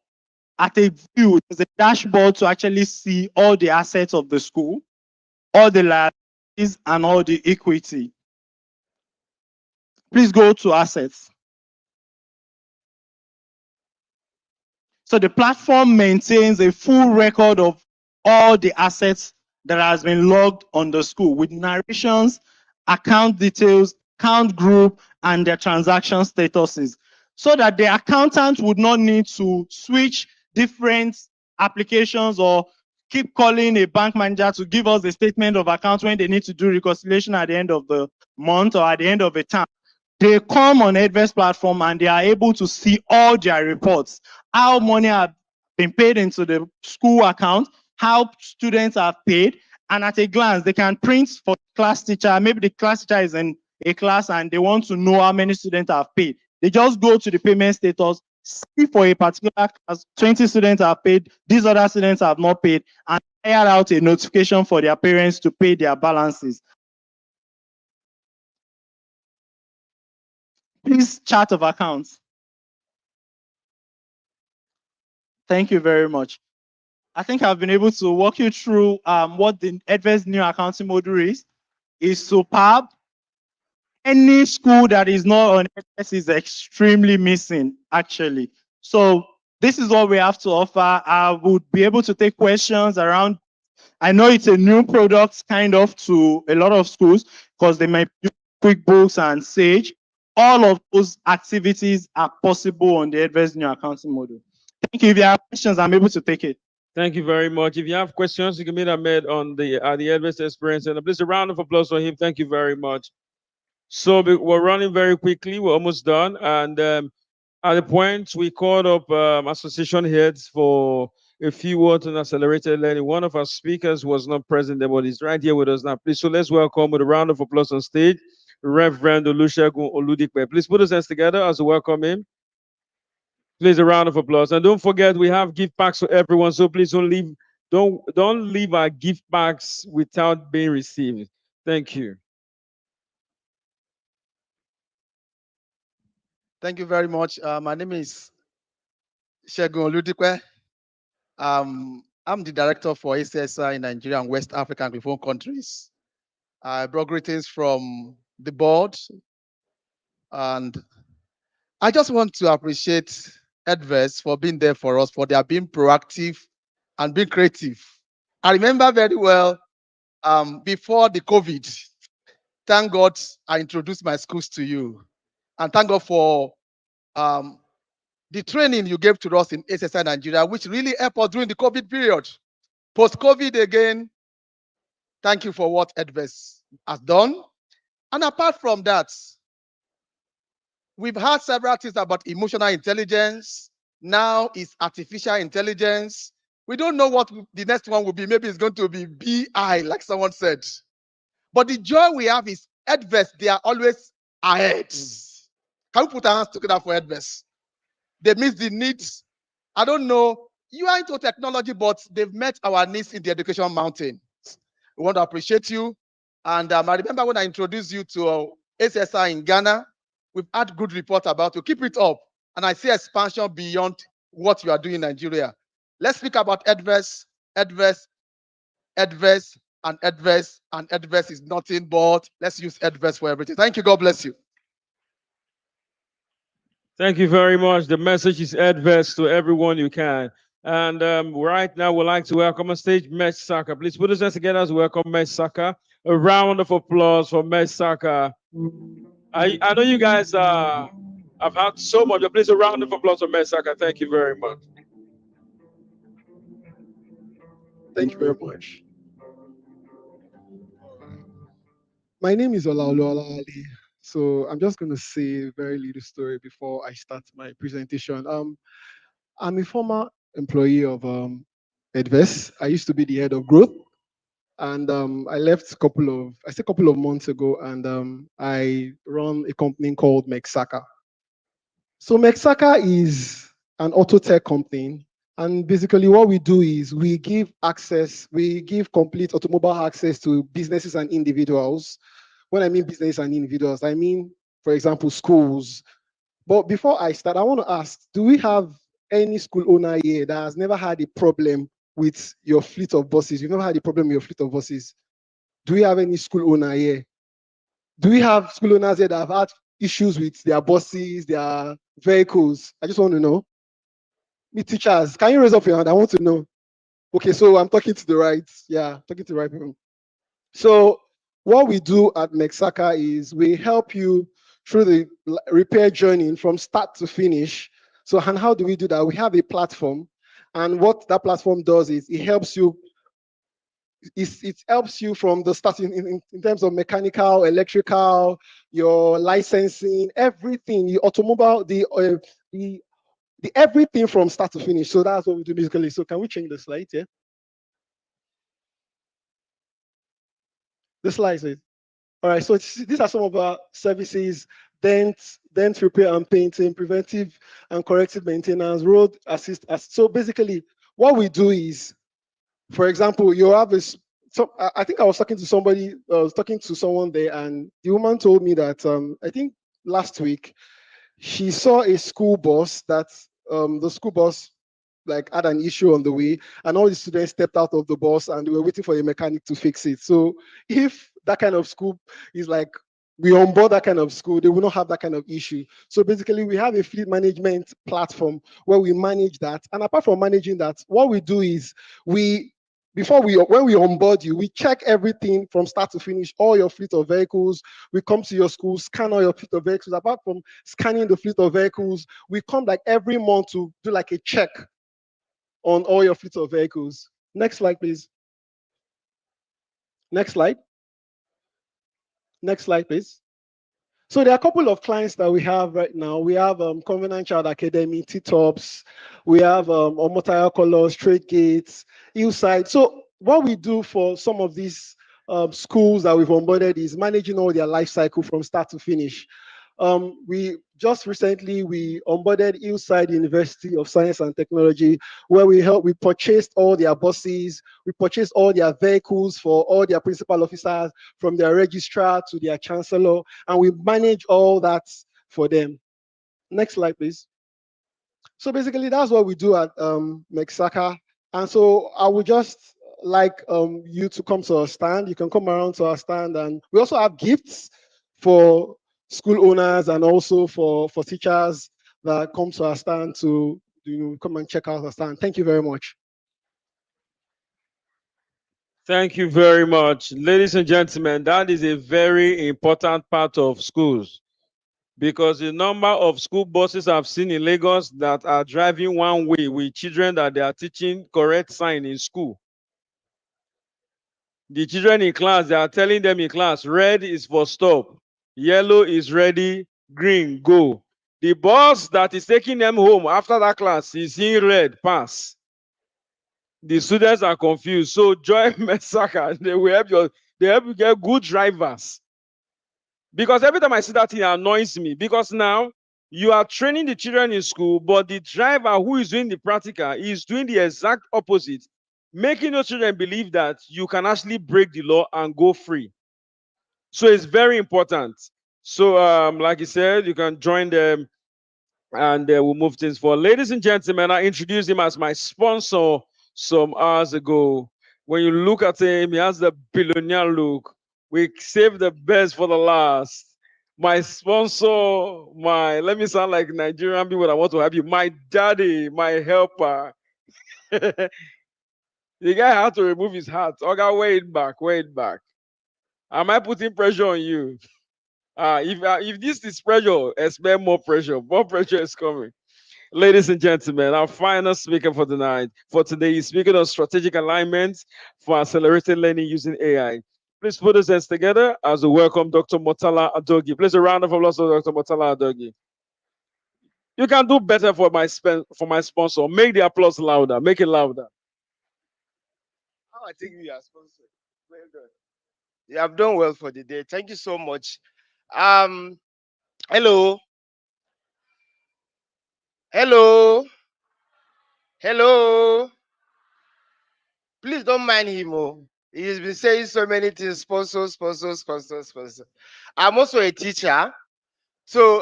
at a view, there's a dashboard to actually see all the assets of the school, all the liabilities, and all the equity. Please go to assets. So the platform maintains a full record of all the assets that has been logged on the school with narrations, account details, account group, and their transaction statuses, so that the accountant would not need to switch different applications or keep calling a bank manager to give us a statement of account when they need to do reconciliation at the end of the month or at the end of a term. They come on Edves platform and they are able to see all their reports, how money have been paid into the school account, how students are paid, and at a glance, they can print for class teacher. Maybe the class teacher is in a class and they want to know how many students have paid. They just go to the payment status, see for a particular class, 20 students have paid, these other students have not paid, and fire out a notification for their parents to pay their balances. Please, chart of accounts. Thank you very much. I think I've been able to walk you through what the Edves new accounting module is. It's superb. Any school that is not on Edves is extremely missing, actually. So this is what we have to offer. I would be able to take questions around. I know it's a new product kind of to a lot of schools because they might use QuickBooks and Sage. All of those activities are possible on the Edves new accounting module. Thank you. If you have questions, I'm able to take it. Thank you very much. If you have questions, you can meet Ahmed on the Edves Experience Center. Please, a round of applause for him. Thank you very much. So we're running very quickly. We're almost done. And at the point, we called up association heads for a few words on accelerated learning. One of our speakers was not present there, but he's right here with us now. Please, so let's welcome with a round of applause on stage, Reverend Olusegun Oludikpe. Please put us hands together as we welcome him. Please, a round of applause. And don't forget, we have gift packs for everyone. So please don't leave our gift packs without being received. Thank you. Thank you very much. My name is Segun Oludikpe. I'm the director for ACSI in Nigeria and West Africa and Anglophone countries. I brought greetings from the board, and I just want to appreciate Edves for being there for us, for their being proactive and being creative. I remember very well before the COVID, thank God I introduced my schools to you. And thank God for the training you gave to us in ACSI Nigeria, which really helped us during the COVID period. Post-COVID again, thank you for what Edves has done. And apart from that, we've heard several things about emotional intelligence. Now it's artificial intelligence. We don't know what the next one will be. Maybe it's going to be BI, like someone said. But the joy we have is Edves, they are always ahead. Can we put our hands together for Edves? They meet the needs. I don't know, you are into technology, but they've met our needs in the education mountain. We want to appreciate you. And I remember when I introduced you to ACSI in Ghana, we've had good reports about you. Keep it up. And I see expansion beyond what you are doing in Nigeria. Let's speak about Edves, Edves, Edves, and Edves. And Edves is nothing but, let's use Edves for everything. Thank you. God bless you. Thank you very much. The message is Edves to everyone you can. And right now, we'd like to welcome on stage Mesh Saka. Please put us together as we welcome Mesh Saka. A round of applause for Mesh Saka. I know you guys have had so much, but please a round of applause for Mesh Saka. Thank you very much. Thank you very much. My name is Olaoluwa Ali. So I'm just going to say a very little story before I start my presentation. I'm a former employee of Edves. I used to be the head of growth, and I left a couple of months ago, and I run a company called Mexaka. So Mexaka is an auto tech company, And basically what we do is we give complete automobile access to businesses and individuals. When I mean business and individuals, I mean, for example, schools. But before I start, I want to ask, do we have any school owner here that has never had a problem with your fleet of buses? You've never had a problem with your fleet of buses? Do we have any school owner here? Do we have school owners here that have had issues with their buses, their vehicles? I just want to know. Me teachers, can you raise up your hand? I want to know. Okay, so I'm talking to the right. Yeah, talking to the right people. So what we do at Mexaka is we help you through the repair journey from start to finish. So, and how do we do that? We have a platform, and what that platform does is it helps you. It helps you from the starting in terms of mechanical, electrical, your licensing, everything, the automobile, the everything from start to finish. So that's what we do basically. So can we change the slide? Yeah. The slides. All right, so these are some of our services: dent repair and painting, preventive and corrective maintenance, road assist. So basically, what we do is, for example, you have a. So I think I was talking to somebody. I was talking to someone there, and the woman told me that I think last week she saw a school bus that the school bus like had an issue on the way, and all the students stepped out of the bus and they were waiting for a mechanic to fix it. So if that kind of school is like we onboard that kind of school, they will not have that kind of issue. So basically, we have a fleet management platform where we manage that. And apart from managing that, what we do is when we onboard you, we check everything from start to finish, all your fleet of vehicles. We come to your school, scan all your fleet of vehicles. Apart from scanning the fleet of vehicles, we come like every month to do like a check on all your fleet of vehicles. Next slide, please. Next slide. Next slide, please. So there are a couple of clients that we have right now. We have Covenant Child Academy, T-Tops. We have Omotaya Colors, Trade Gates, Hillside. So what we do for some of these schools that we've onboarded is managing all their life cycle from start to finish. We just recently we onboarded Hillside University of Science and Technology, where we purchased all their buses, we purchased all their vehicles for all their principal officers, from their registrar to their chancellor, and we manage all that for them. Next slide, please. So basically, that's what we do at Mexaka. And so I would just like you to come to our stand. You can come around to our stand, and we also have gifts for school owners and also for teachers that come to our stand to come and check out our stand. Thank you very much. Thank you very much. Ladies and gentlemen, that is a very important part of schools, because the number of school buses I've seen in Lagos that are driving one way with children that they are teaching correct sign in school. The children in class, they are telling them in class, red is for stop, yellow is ready, green, go. The bus that is taking them home after that class is seeing red, pass. The students are confused. So join Mesaka. They help you get good drivers. Because every time I see that, it annoys me. Because now you are training the children in school, but the driver who is doing the practical is doing the exact opposite, making those children believe that you can actually break the law and go free. So it's very important. So, like you said, you can join them and we'll move things forward. Ladies and gentlemen, I introduced him as my sponsor some hours ago. When you look at him, he has the billionaire look. We save the best for the last. My sponsor, let me sound like Nigerian people that want to have you. My daddy, my helper. The guy had to remove his hat. Okay, wait back, wait back. Am I putting pressure on you? If this is pressure, expect more pressure. More pressure is coming. Ladies and gentlemen, our final speaker for the night, for today, is speaking on strategic alignment for accelerated learning using AI. Please put us hands together as we welcome Dr. Motala Adogi. Please a round of applause for Dr. Motala Adogi. You can do better for my sponsor. Make the applause louder. Make it louder. How I think you are sponsored. Well done. You have done well for the day. Thank you so much. Hello. Hello. Hello. Please don't mind him. Oh. He's been saying so many things. Sponsor. I'm also a teacher. So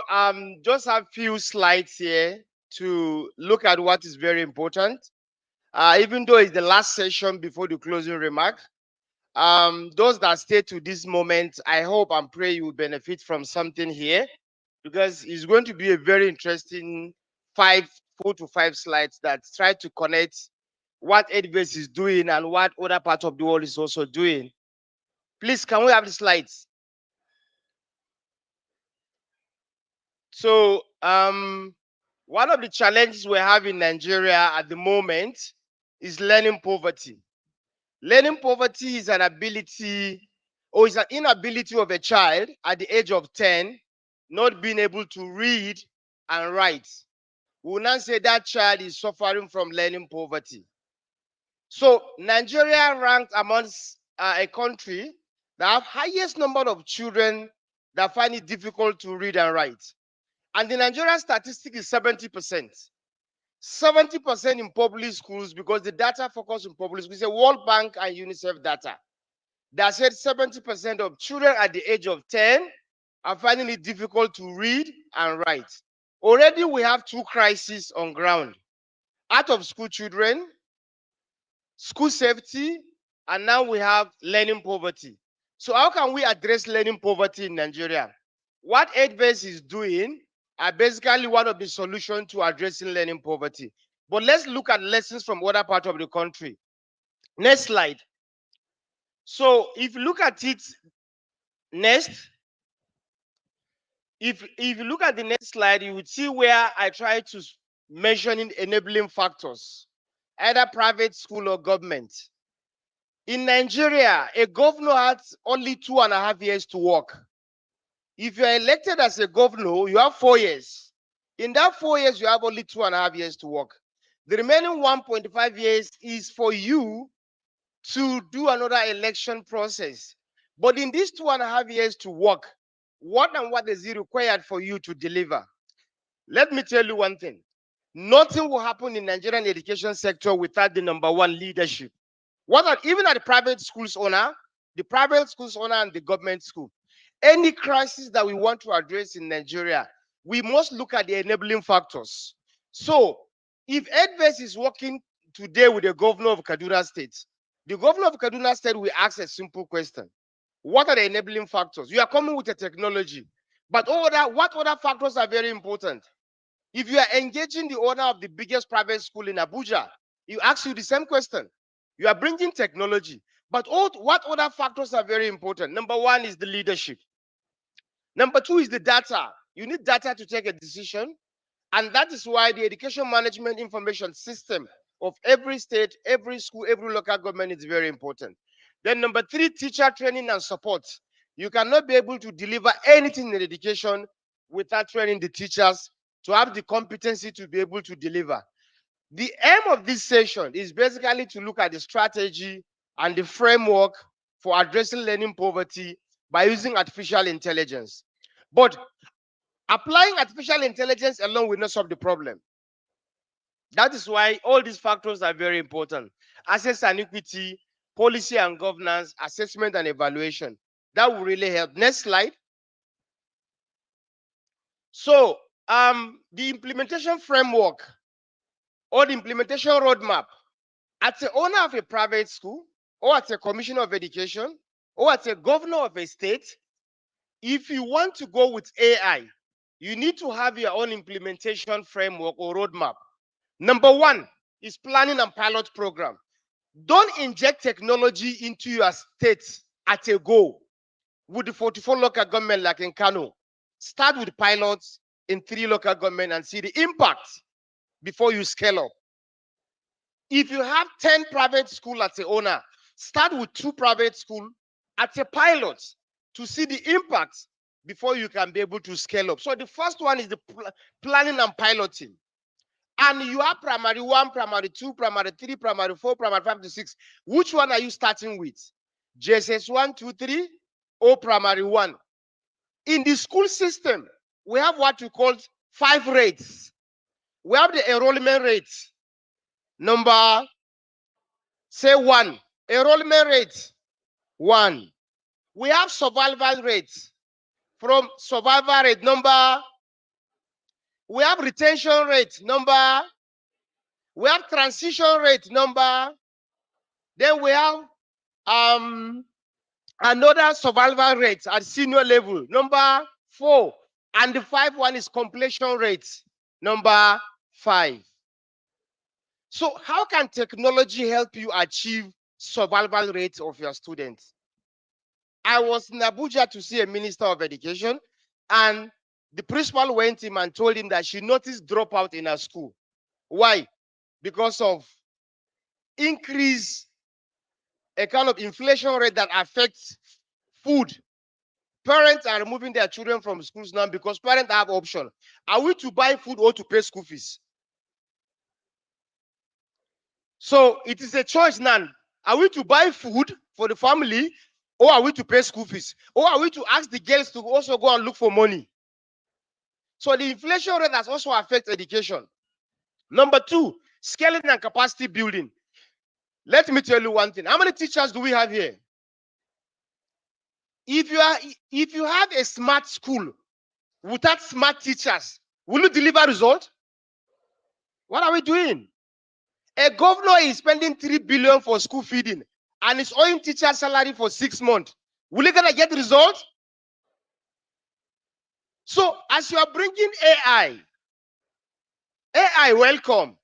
just have few slides here to look at what is very important. Even though it's the last session before the closing remark, those that stay to this moment, I hope and pray you will benefit from something here, because it's going to be a very interesting 4 to 5 slides that try to connect what Edves is doing and what other part of the world is also doing. Please, can we have the slides? So one of the challenges we have in Nigeria at the moment is learning poverty. Learning poverty is an ability or is an inability of a child at the age of 10 not being able to read and write. We will not say that child is suffering from learning poverty. So Nigeria ranked amongst a country that have highest number of children that find it difficult to read and write. And the Nigerian statistic is 70%. 70% in public schools, because the data focus on public schools. It's a World Bank and UNICEF data that said 70% of children at the age of 10 are finding it difficult to read and write. Already we have 2 crises on ground: out of school children, school safety, and now we have learning poverty. So how can we address learning poverty in Nigeria? What Edves is doing are basically one of the solutions to addressing learning poverty. But let's look at lessons from other parts of the country. Next slide. So if you look at it next, if you look at the next slide, you would see where I try to mention enabling factors, either private school or government. In Nigeria, a governor has only 2.5 years to work. If you are elected as a governor, you have 4 years. In that 4 years, you have only 2.5 years to work. The remaining 1.5 years is for you to do another election process. But in these 2.5 years to work, what is it required for you to deliver? Let me tell you one thing. Nothing will happen in Nigerian education sector without the number one, leadership. Even at the private schools owner and the government school, any crisis that we want to address in Nigeria, we must look at the enabling factors. So if Edves is working today with the governor of Kaduna State, the governor of Kaduna State will ask a simple question: what are the enabling factors? You are coming with a technology, but what other factors are very important? If you are engaging the owner of the biggest private school in Abuja, you ask you the same question. You are bringing technology, but what other factors are very important? Number one is the leadership. Number two is the data. You need data to take a decision, and that is why the education management information system of every state, every school, every local government is very important. Then number three, teacher training and support. You cannot be able to deliver anything in education without training the teachers to have the competency to be able to deliver. The aim of this session is basically to look at the strategy and the framework for addressing learning poverty by using artificial intelligence. But applying artificial intelligence alone will not solve the problem. That is why all these factors are very important: access and equity, policy and governance, assessment and evaluation. That will really help. Next slide. So the implementation framework or the implementation roadmap, as the owner of a private school, or as a commissioner of education, or as a governor of a state, if you want to go with AI, you need to have your own implementation framework or roadmap. Number one is planning and pilot program. Don't inject technology into your state at a go with the 44 local government like in Kano. Start with pilots in 3 local government and see the impact before you scale up. If you have 10 private schools as a owner, start with 2 private schools as a pilot to see the impact before you can be able to scale up. So the first one is the planning and piloting. And you have primary 1, primary 2, primary 3, primary 4, primary 5 to 6. Which one are you starting with? JSS 1, 2, 3, or primary 1? In the school system, we have what we call 5 rates. We have the enrollment rate. number, say 1. Enrollment rate, 1. We have survival rate. From survival rate, number. We have retention rate, number. We have transition rate, number. Then we have another survival rate at senior level, number 4. And the 5 one is completion rate, number 5. So how can technology help you achieve survival rate of your students? I was in Abuja to see a minister of education, and the principal went him and told him that she noticed dropout in her school. Why? Because of increase, a kind of inflation rate that affects food. Parents are removing their children from schools now because parents have option. Are we to buy food or to pay school fees? So it is a choice now. Are we to buy food for the family, or are we to pay school fees? Or are we to ask the girls to also go and look for money? So the inflation rate has also affected education. Number 2, scaling and capacity building. Let me tell you one thing. How many teachers do we have here? If you have a smart school without smart teachers, will you deliver results? What are we doing? A governor is spending 3 billion for school feeding and is owing teacher salary for 6 months. Will you gonna get results? So as you are bringing AI welcome,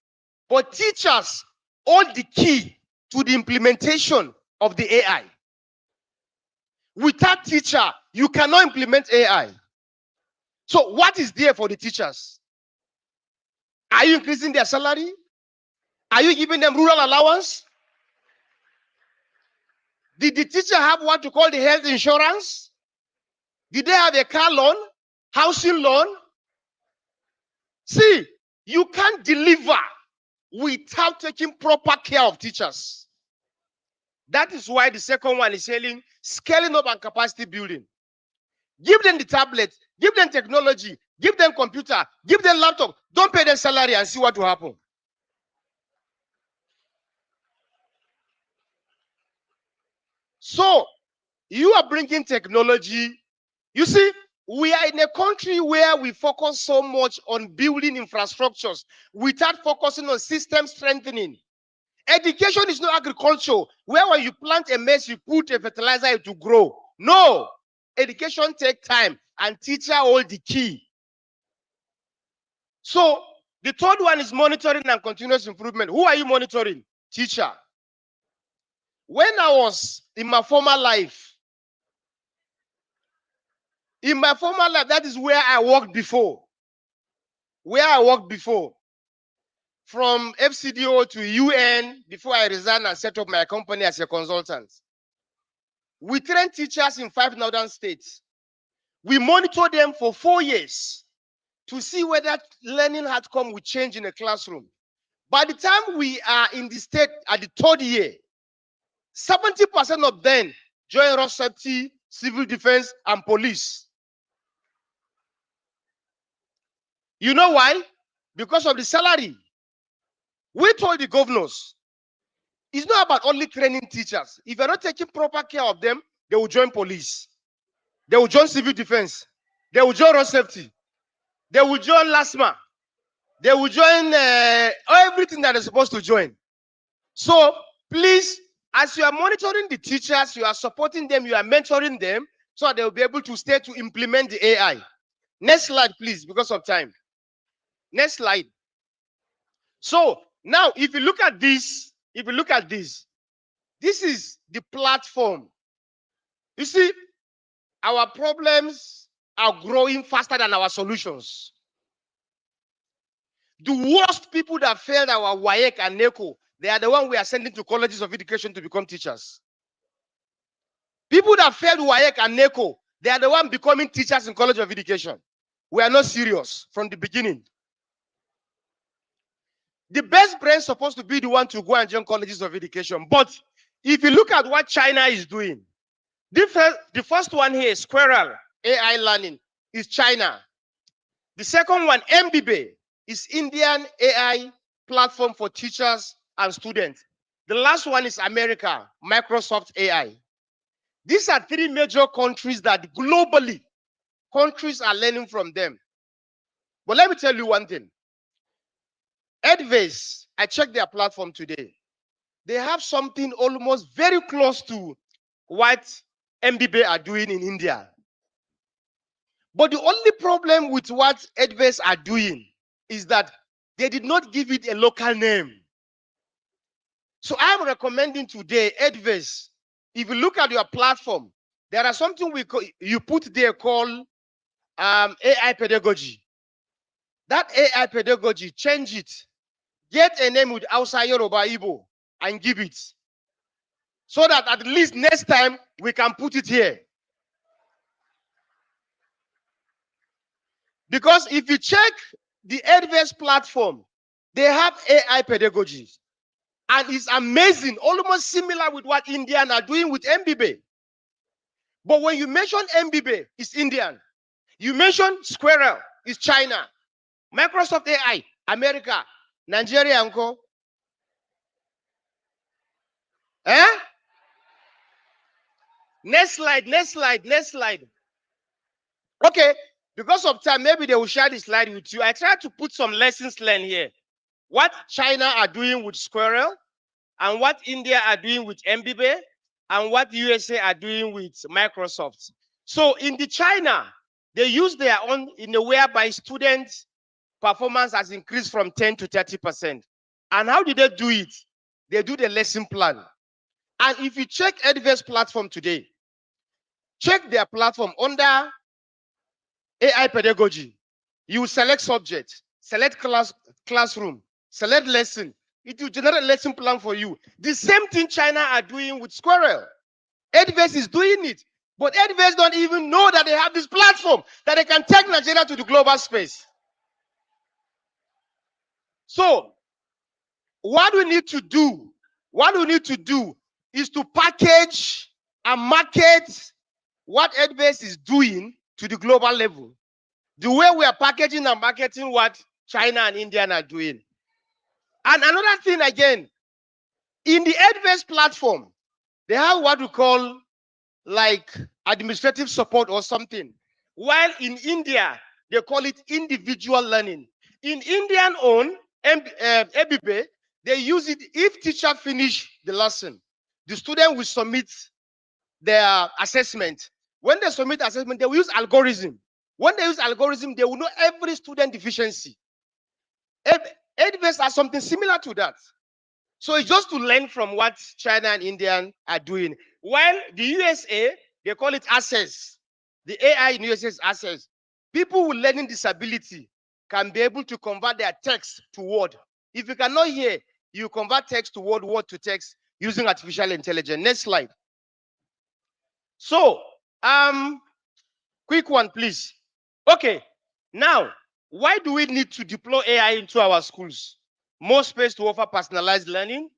but teachers hold the key to the implementation of the AI. Without teacher, you cannot implement AI. So what is there for the teachers? Are you increasing their salary? Are you giving them rural allowance? Did the teacher have what you call the health insurance? Did they have a car loan, housing loan? See, you can't deliver without taking proper care of teachers. That is why the second one is saying scaling up and capacity building. Give them the tablet, give them technology, give them computer, give them laptop. Don't pay them salary and see what will happen. So, you are bringing technology. You see, we are in a country where we focus so much on building infrastructures without focusing on system strengthening. Education is not agriculture, where when you plant a maize, you put a fertilizer to grow. No. Education takes time, and teacher hold the key. So, the third one is monitoring and continuous improvement. Who are you monitoring? Teacher. When I was in my former life, that is where I worked before. From FCDO to UN, before I resigned and set up my company as a consultant. We train teachers in 5 northern states. We monitor them for 4 years to see whether learning outcome will change in a classroom. By the time we are in the state at the 3rd year, 70% of them join road safety, civil defense, and police. You know why? Because of the salary. We told the governors, it's not about only training teachers. If you're not taking proper care of them, they will join police. They will join civil defense. They will join road safety. They will join LASMA. They will join everything that they're supposed to join. So please, as you are monitoring the teachers, you are supporting them, you are mentoring them, so they will be able to stay to implement the AI. Next slide, please, because of time. Next slide. So now, if you look at this, this is the platform. You see, our problems are growing faster than our solutions. The worst people that failed our WAEC and NECO, they are the ones we are sending to colleges of education to become teachers. People that failed WAEC and NECO, they are the ones becoming teachers in college of education. We are not serious from the beginning. The best brain is supposed to be the one to go and join colleges of education. But if you look at what China is doing, the first one here, Squirrel AI learning, is China. The second one, MBB, is Indian AI platform for teachers and students. The last one is America, Microsoft AI. These are three major countries that globally, countries are learning from them. But let me tell you one thing. Edves, I checked their platform today. They have something almost very close to what MBB are doing in India. But the only problem with what Edves are doing is that they did not give it a local name. So I'm recommending today, Edves, if you look at your platform, there are something you put there called AI pedagogy. That AI pedagogy, change it. Get a name with Hausa, Yoruba, Igbo, and give it. So that at least next time we can put it here. Because if you check the Edves platform, they have AI pedagogies. And it's amazing, almost similar with what Indian are doing with MBB. But when you mention MBB, it's Indian. You mention Squirrel, it's China. Microsoft AI, America. Nigeria, uncle. Eh? Next slide, next slide, next slide. Okay, because of time, maybe they will share the slide with you. I try to put some lessons learned here. What China are doing with Squirrel, and what India are doing with MBB, and what USA are doing with Microsoft. So in the China, they use their own in a whereby students' performance has increased from 10 to 30%. And how did they do it? They do the lesson plan. And if you check Edves platform today, check their platform under AI pedagogy. You select subject, select classroom, select lesson. It will generate a lesson plan for you. The same thing China are doing with Squirrel. Edves is doing it. But Edves don't even know that they have this platform that they can take Nigeria to the global space. So, what we need to do, is to package and market what Edves is doing to the global level. The way we are packaging and marketing what China and India are doing. And another thing again, in the Edves platform, they have what we call like administrative support or something. While in India, they call it individual learning. In Indian own ABB, they use it if teacher finish the lesson, the student will submit their assessment. When they submit assessment, they will use algorithm. When they use algorithm, they will know every student deficiency. Edves are something similar to that. So it's just to learn from what China and India are doing. While the USA, they call it access. The AI in USA is access. People with learning disability can be able to convert their text to word. If you cannot hear, you convert text to word, word to text using artificial intelligence. Next slide. So, quick one, please. Okay, now, why do we need to deploy AI into our schools? More space to offer personalized learning,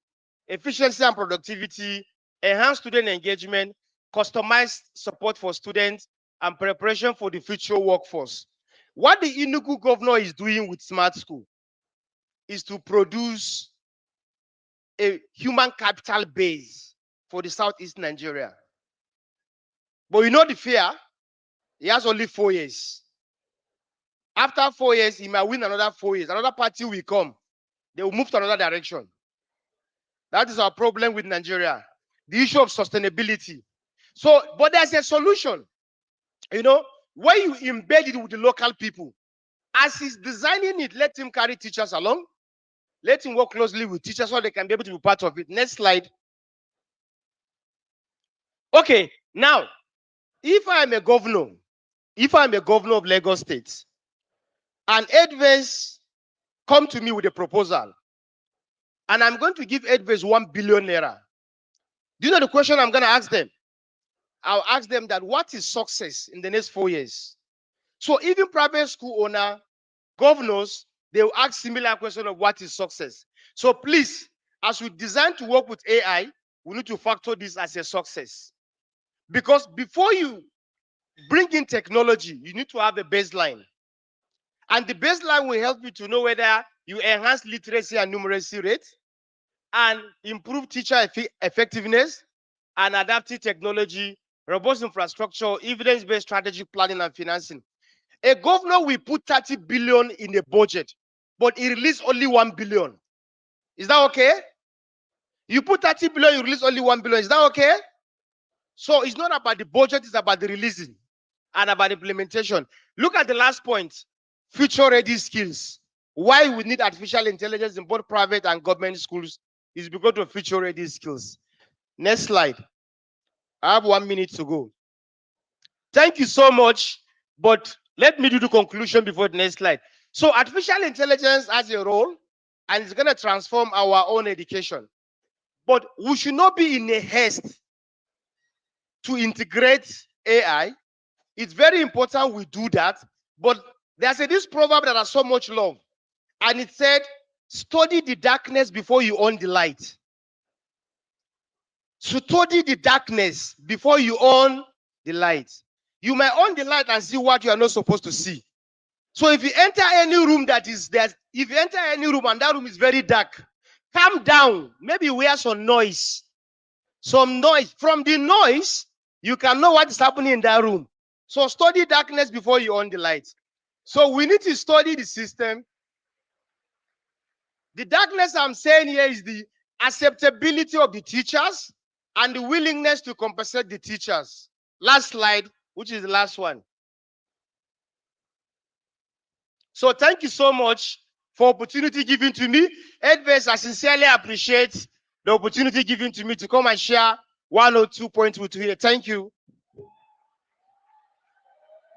efficiency and productivity, enhanced student engagement, customized support for students, and preparation for the future workforce. What the Enugu governor is doing with Smart School is to produce a human capital base for the Southeast Nigeria. But you know the fear? He has only 4 years. After 4 years, he might win another 4 years. Another party will come. They will move to another direction. That is our problem with Nigeria. The issue of sustainability. So, but there's a solution. You know, when you embed it with the local people, as he's designing it, let him carry teachers along. Let him work closely with teachers so they can be able to be part of it. Next slide. Okay, now, if I'm a governor of Lagos State, and Edves come to me with a proposal, and I'm going to give Edves 1 billion naira. Do you know the question I'm going to ask them? I'll ask them that what is success in the next 4 years? So even private school owner, governors, they will ask similar question of what is success. So please, as we design to work with AI, we need to factor this as a success. Because before you bring in technology, you need to have a baseline. And the baseline will help you to know whether you enhance literacy and numeracy rate, and improve teacher effectiveness and adaptive technology, robust infrastructure, evidence-based strategic planning and financing. A governor will put 30 billion in a budget, but he release only 1 billion. Is that okay? You put 30 billion, you release only 1 billion. Is that okay? So it's not about the budget, it's about the releasing and about implementation. Look at the last point, future-ready skills. Why we need artificial intelligence in both private and government schools is because of future-ready skills. Next slide. I have 1 minute to go. Thank you so much, but let me do the conclusion before the next slide. So artificial intelligence has a role, and it's going to transform our own education. But we should not be in a haste to integrate AI. It's very important we do that, but there's this proverb that has so much love, and it said, study the darkness before you own the light. Study the darkness before you own the light. You may own the light and see what you are not supposed to see. So if you enter any room that is there, if you enter any room and that room is very dark, calm down. Maybe wear some noise. Some noise. From the noise, you can know what is happening in that room. So study darkness before you on the light. So we need to study the system. The darkness I'm saying here is the acceptability of the teachers and the willingness to compensate the teachers. Last slide, which is the last one. So thank you so much for opportunity given to me. Edves, I sincerely appreciate the opportunity given to me to come and share 1 or 2 points with you here. Thank you.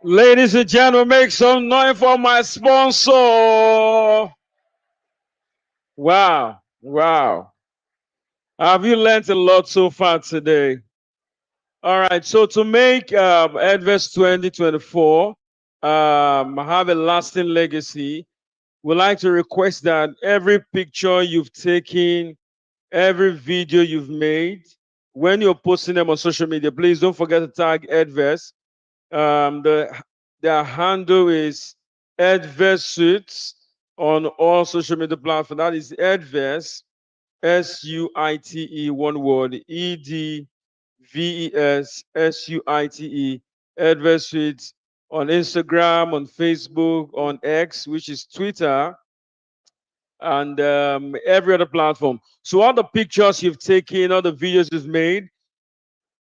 Ladies and gentlemen, make some noise for my sponsor. Wow, wow. Have you learned a lot so far today? All right, so to make Edves 2024 have a lasting legacy, we'd like to request that every picture you've taken, every video you've made, when you're posting them on social media, please don't forget to tag Edves. Their handle is Edves Suits on all social media platforms. That is Edves, SUITE, one word, EDVES, Edves Suits on Instagram, on Facebook, on X, which is Twitter, and every other platform. So all the pictures you've taken, all the videos you've made,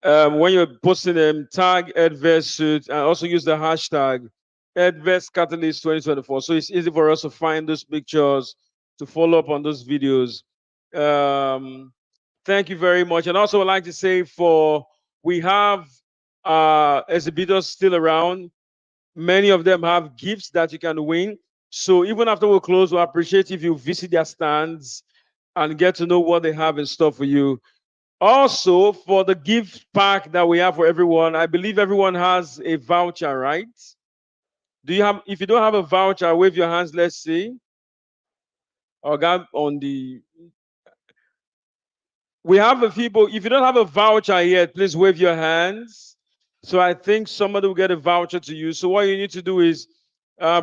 when you're posting them, tag Edves Suit and also use the hashtag Edves Catalyst 2024. So it's easy for us to find those pictures, to follow up on those videos. Thank you very much. And also I'd like to say we have exhibitors still around. Many of them have gifts that you can win. So even after we close, we appreciate if you visit their stands and get to know what they have in store for you. Also, for the gift pack that we have for everyone, I believe everyone has a voucher, right? Do you have? If you don't have a voucher, wave your hands. Let's see. On the. We have a people. If you don't have a voucher yet, please wave your hands. So I think somebody will get a voucher to you. So what you need to do is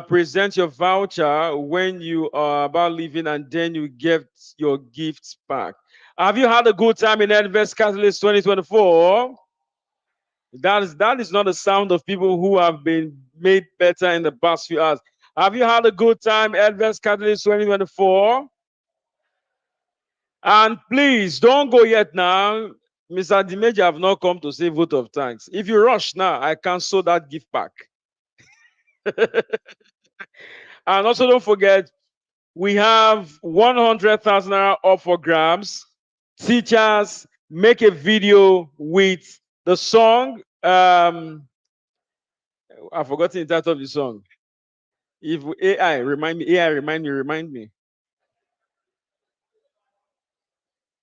present your voucher when you are about leaving, and then you get your gifts back. Have you had a good time in Edves Catalyst 2024? That is not the sound of people who have been made better in the past few hours. Have you had a good time, Edves Catalyst 2024? And please don't go yet now. Mr. Dimeji have not come to say vote of thanks. If you rush now, I cancel that gift pack. And also don't forget, we have 100,000 naira up for grabs. Teachers, make a video with the song. I've forgotten the title of the song. If AI remind me.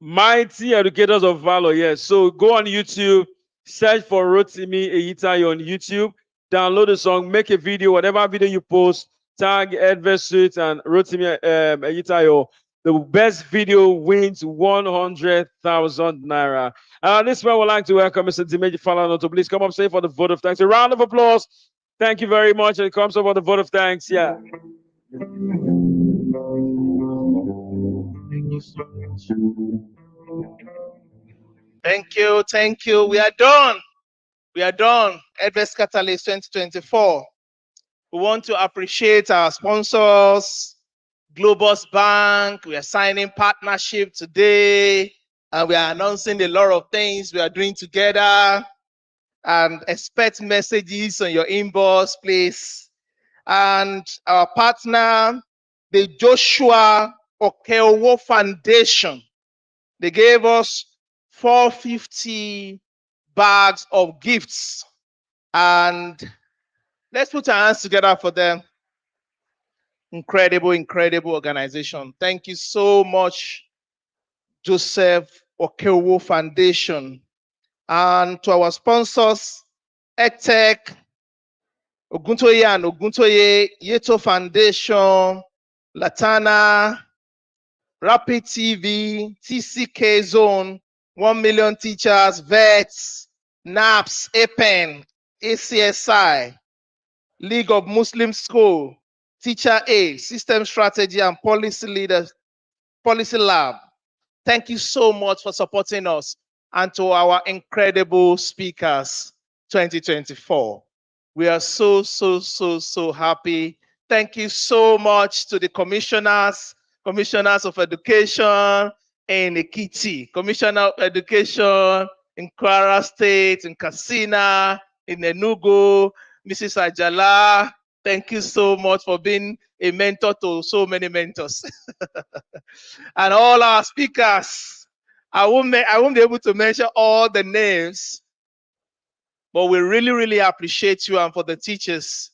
Mighty Educators of Valor, yes. So go on YouTube, search for Rotimi Eyitayo on YouTube, download the song, make a video, whatever video you post, tag Edves Suit and Rotimi Eyitayo. The best video wins 100,000 naira. This one, I would like to welcome Mr. Dimeji Falana to please come up, say for the vote of thanks. A round of applause. Thank you very much. And it comes up for the vote of thanks. Yeah. Thank you, thank you. We are done. We are done. Edves Catalyst 2024. We want to appreciate our sponsors, Globus Bank. We are signing partnership today, and we are announcing a lot of things we are doing together. And expect messages on your inbox, please. And our partner, the Joshua Okeowo Foundation. They gave us 450 bags of gifts. And let's put our hands together for them. Incredible, incredible organization. Thank you so much, Joseph Okeowo Foundation. And to our sponsors, EdTech, Oguntoye and Oguntoye, Yeto Foundation, Latana, Rapid TV, TCK Zone, 1 million teachers, vets, NAPS, APEN, ACSI, League of Muslim School, Teacher Aid, System Strategy and Policy Leaders, Policy Lab. Thank you so much for supporting us, and to our incredible speakers 2024. We are so happy. Thank you so much to the commissioners of education in Ekiti, Commissioner of Education in Kwara State, in Katsina, in Enugu, Mrs. Ajala. Thank you so much for being a mentor to so many mentors. And all our speakers. I won't be able to mention all the names, but we really appreciate you, and for the teachers.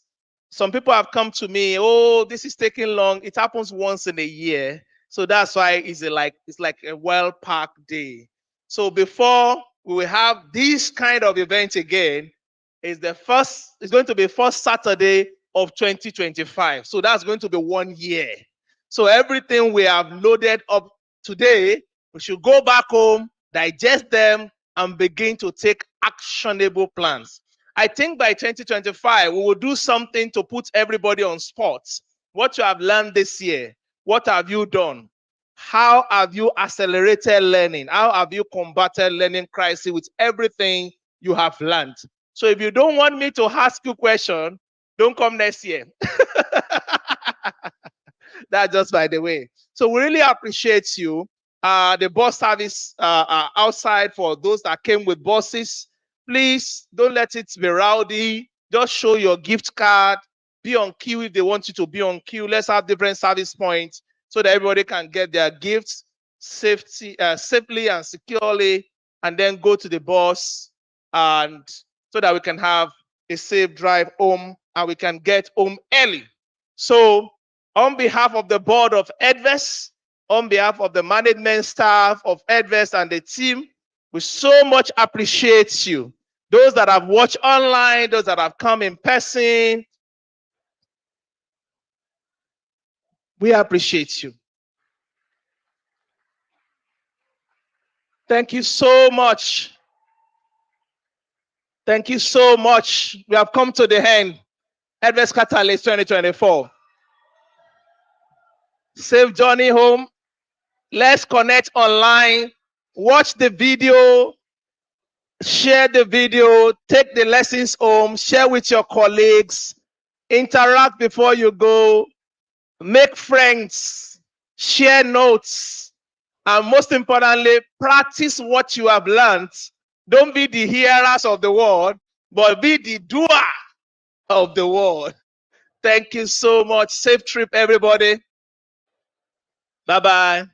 Some people have come to me, oh, this is taking long. It happens once in a year. So that's why it's like a well-packed day. So before we will have this kind of event again, it's going to be first Saturday of 2025. So that's going to be 1 year. So everything we have loaded up today, we should go back home, digest them, and begin to take actionable plans. I think by 2025, we will do something to put everybody on spot. What you have learned this year, what have you done? How have you accelerated learning? How have you combated learning crisis with everything you have learned? So if you don't want me to ask you a question, don't come next year. That's just by the way. So we really appreciate you. The bus service outside for those that came with buses. Please don't let it be rowdy. Just show your gift card. Be on queue if they want you to be on queue. Let's have different service points so that everybody can get their gifts safely and securely, and then go to the bus, and so that we can have a safe drive home and we can get home early. So on behalf of the board of Edves, on behalf of the management staff of Edves and the team, we so much appreciate you. Those that have watched online, those that have come in person, we appreciate you. Thank you so much. Thank you so much. We have come to the end. Edves Catalyst 2024. Safe journey home. Let's connect online. Watch the video. Share the video. Take the lessons home. Share with your colleagues. Interact before you go. Make friends. Share notes. And most importantly, practice what you have learned. Don't be the hearers of the word, but be the doer of the word. Thank you so much. Safe trip, everybody. Bye-bye.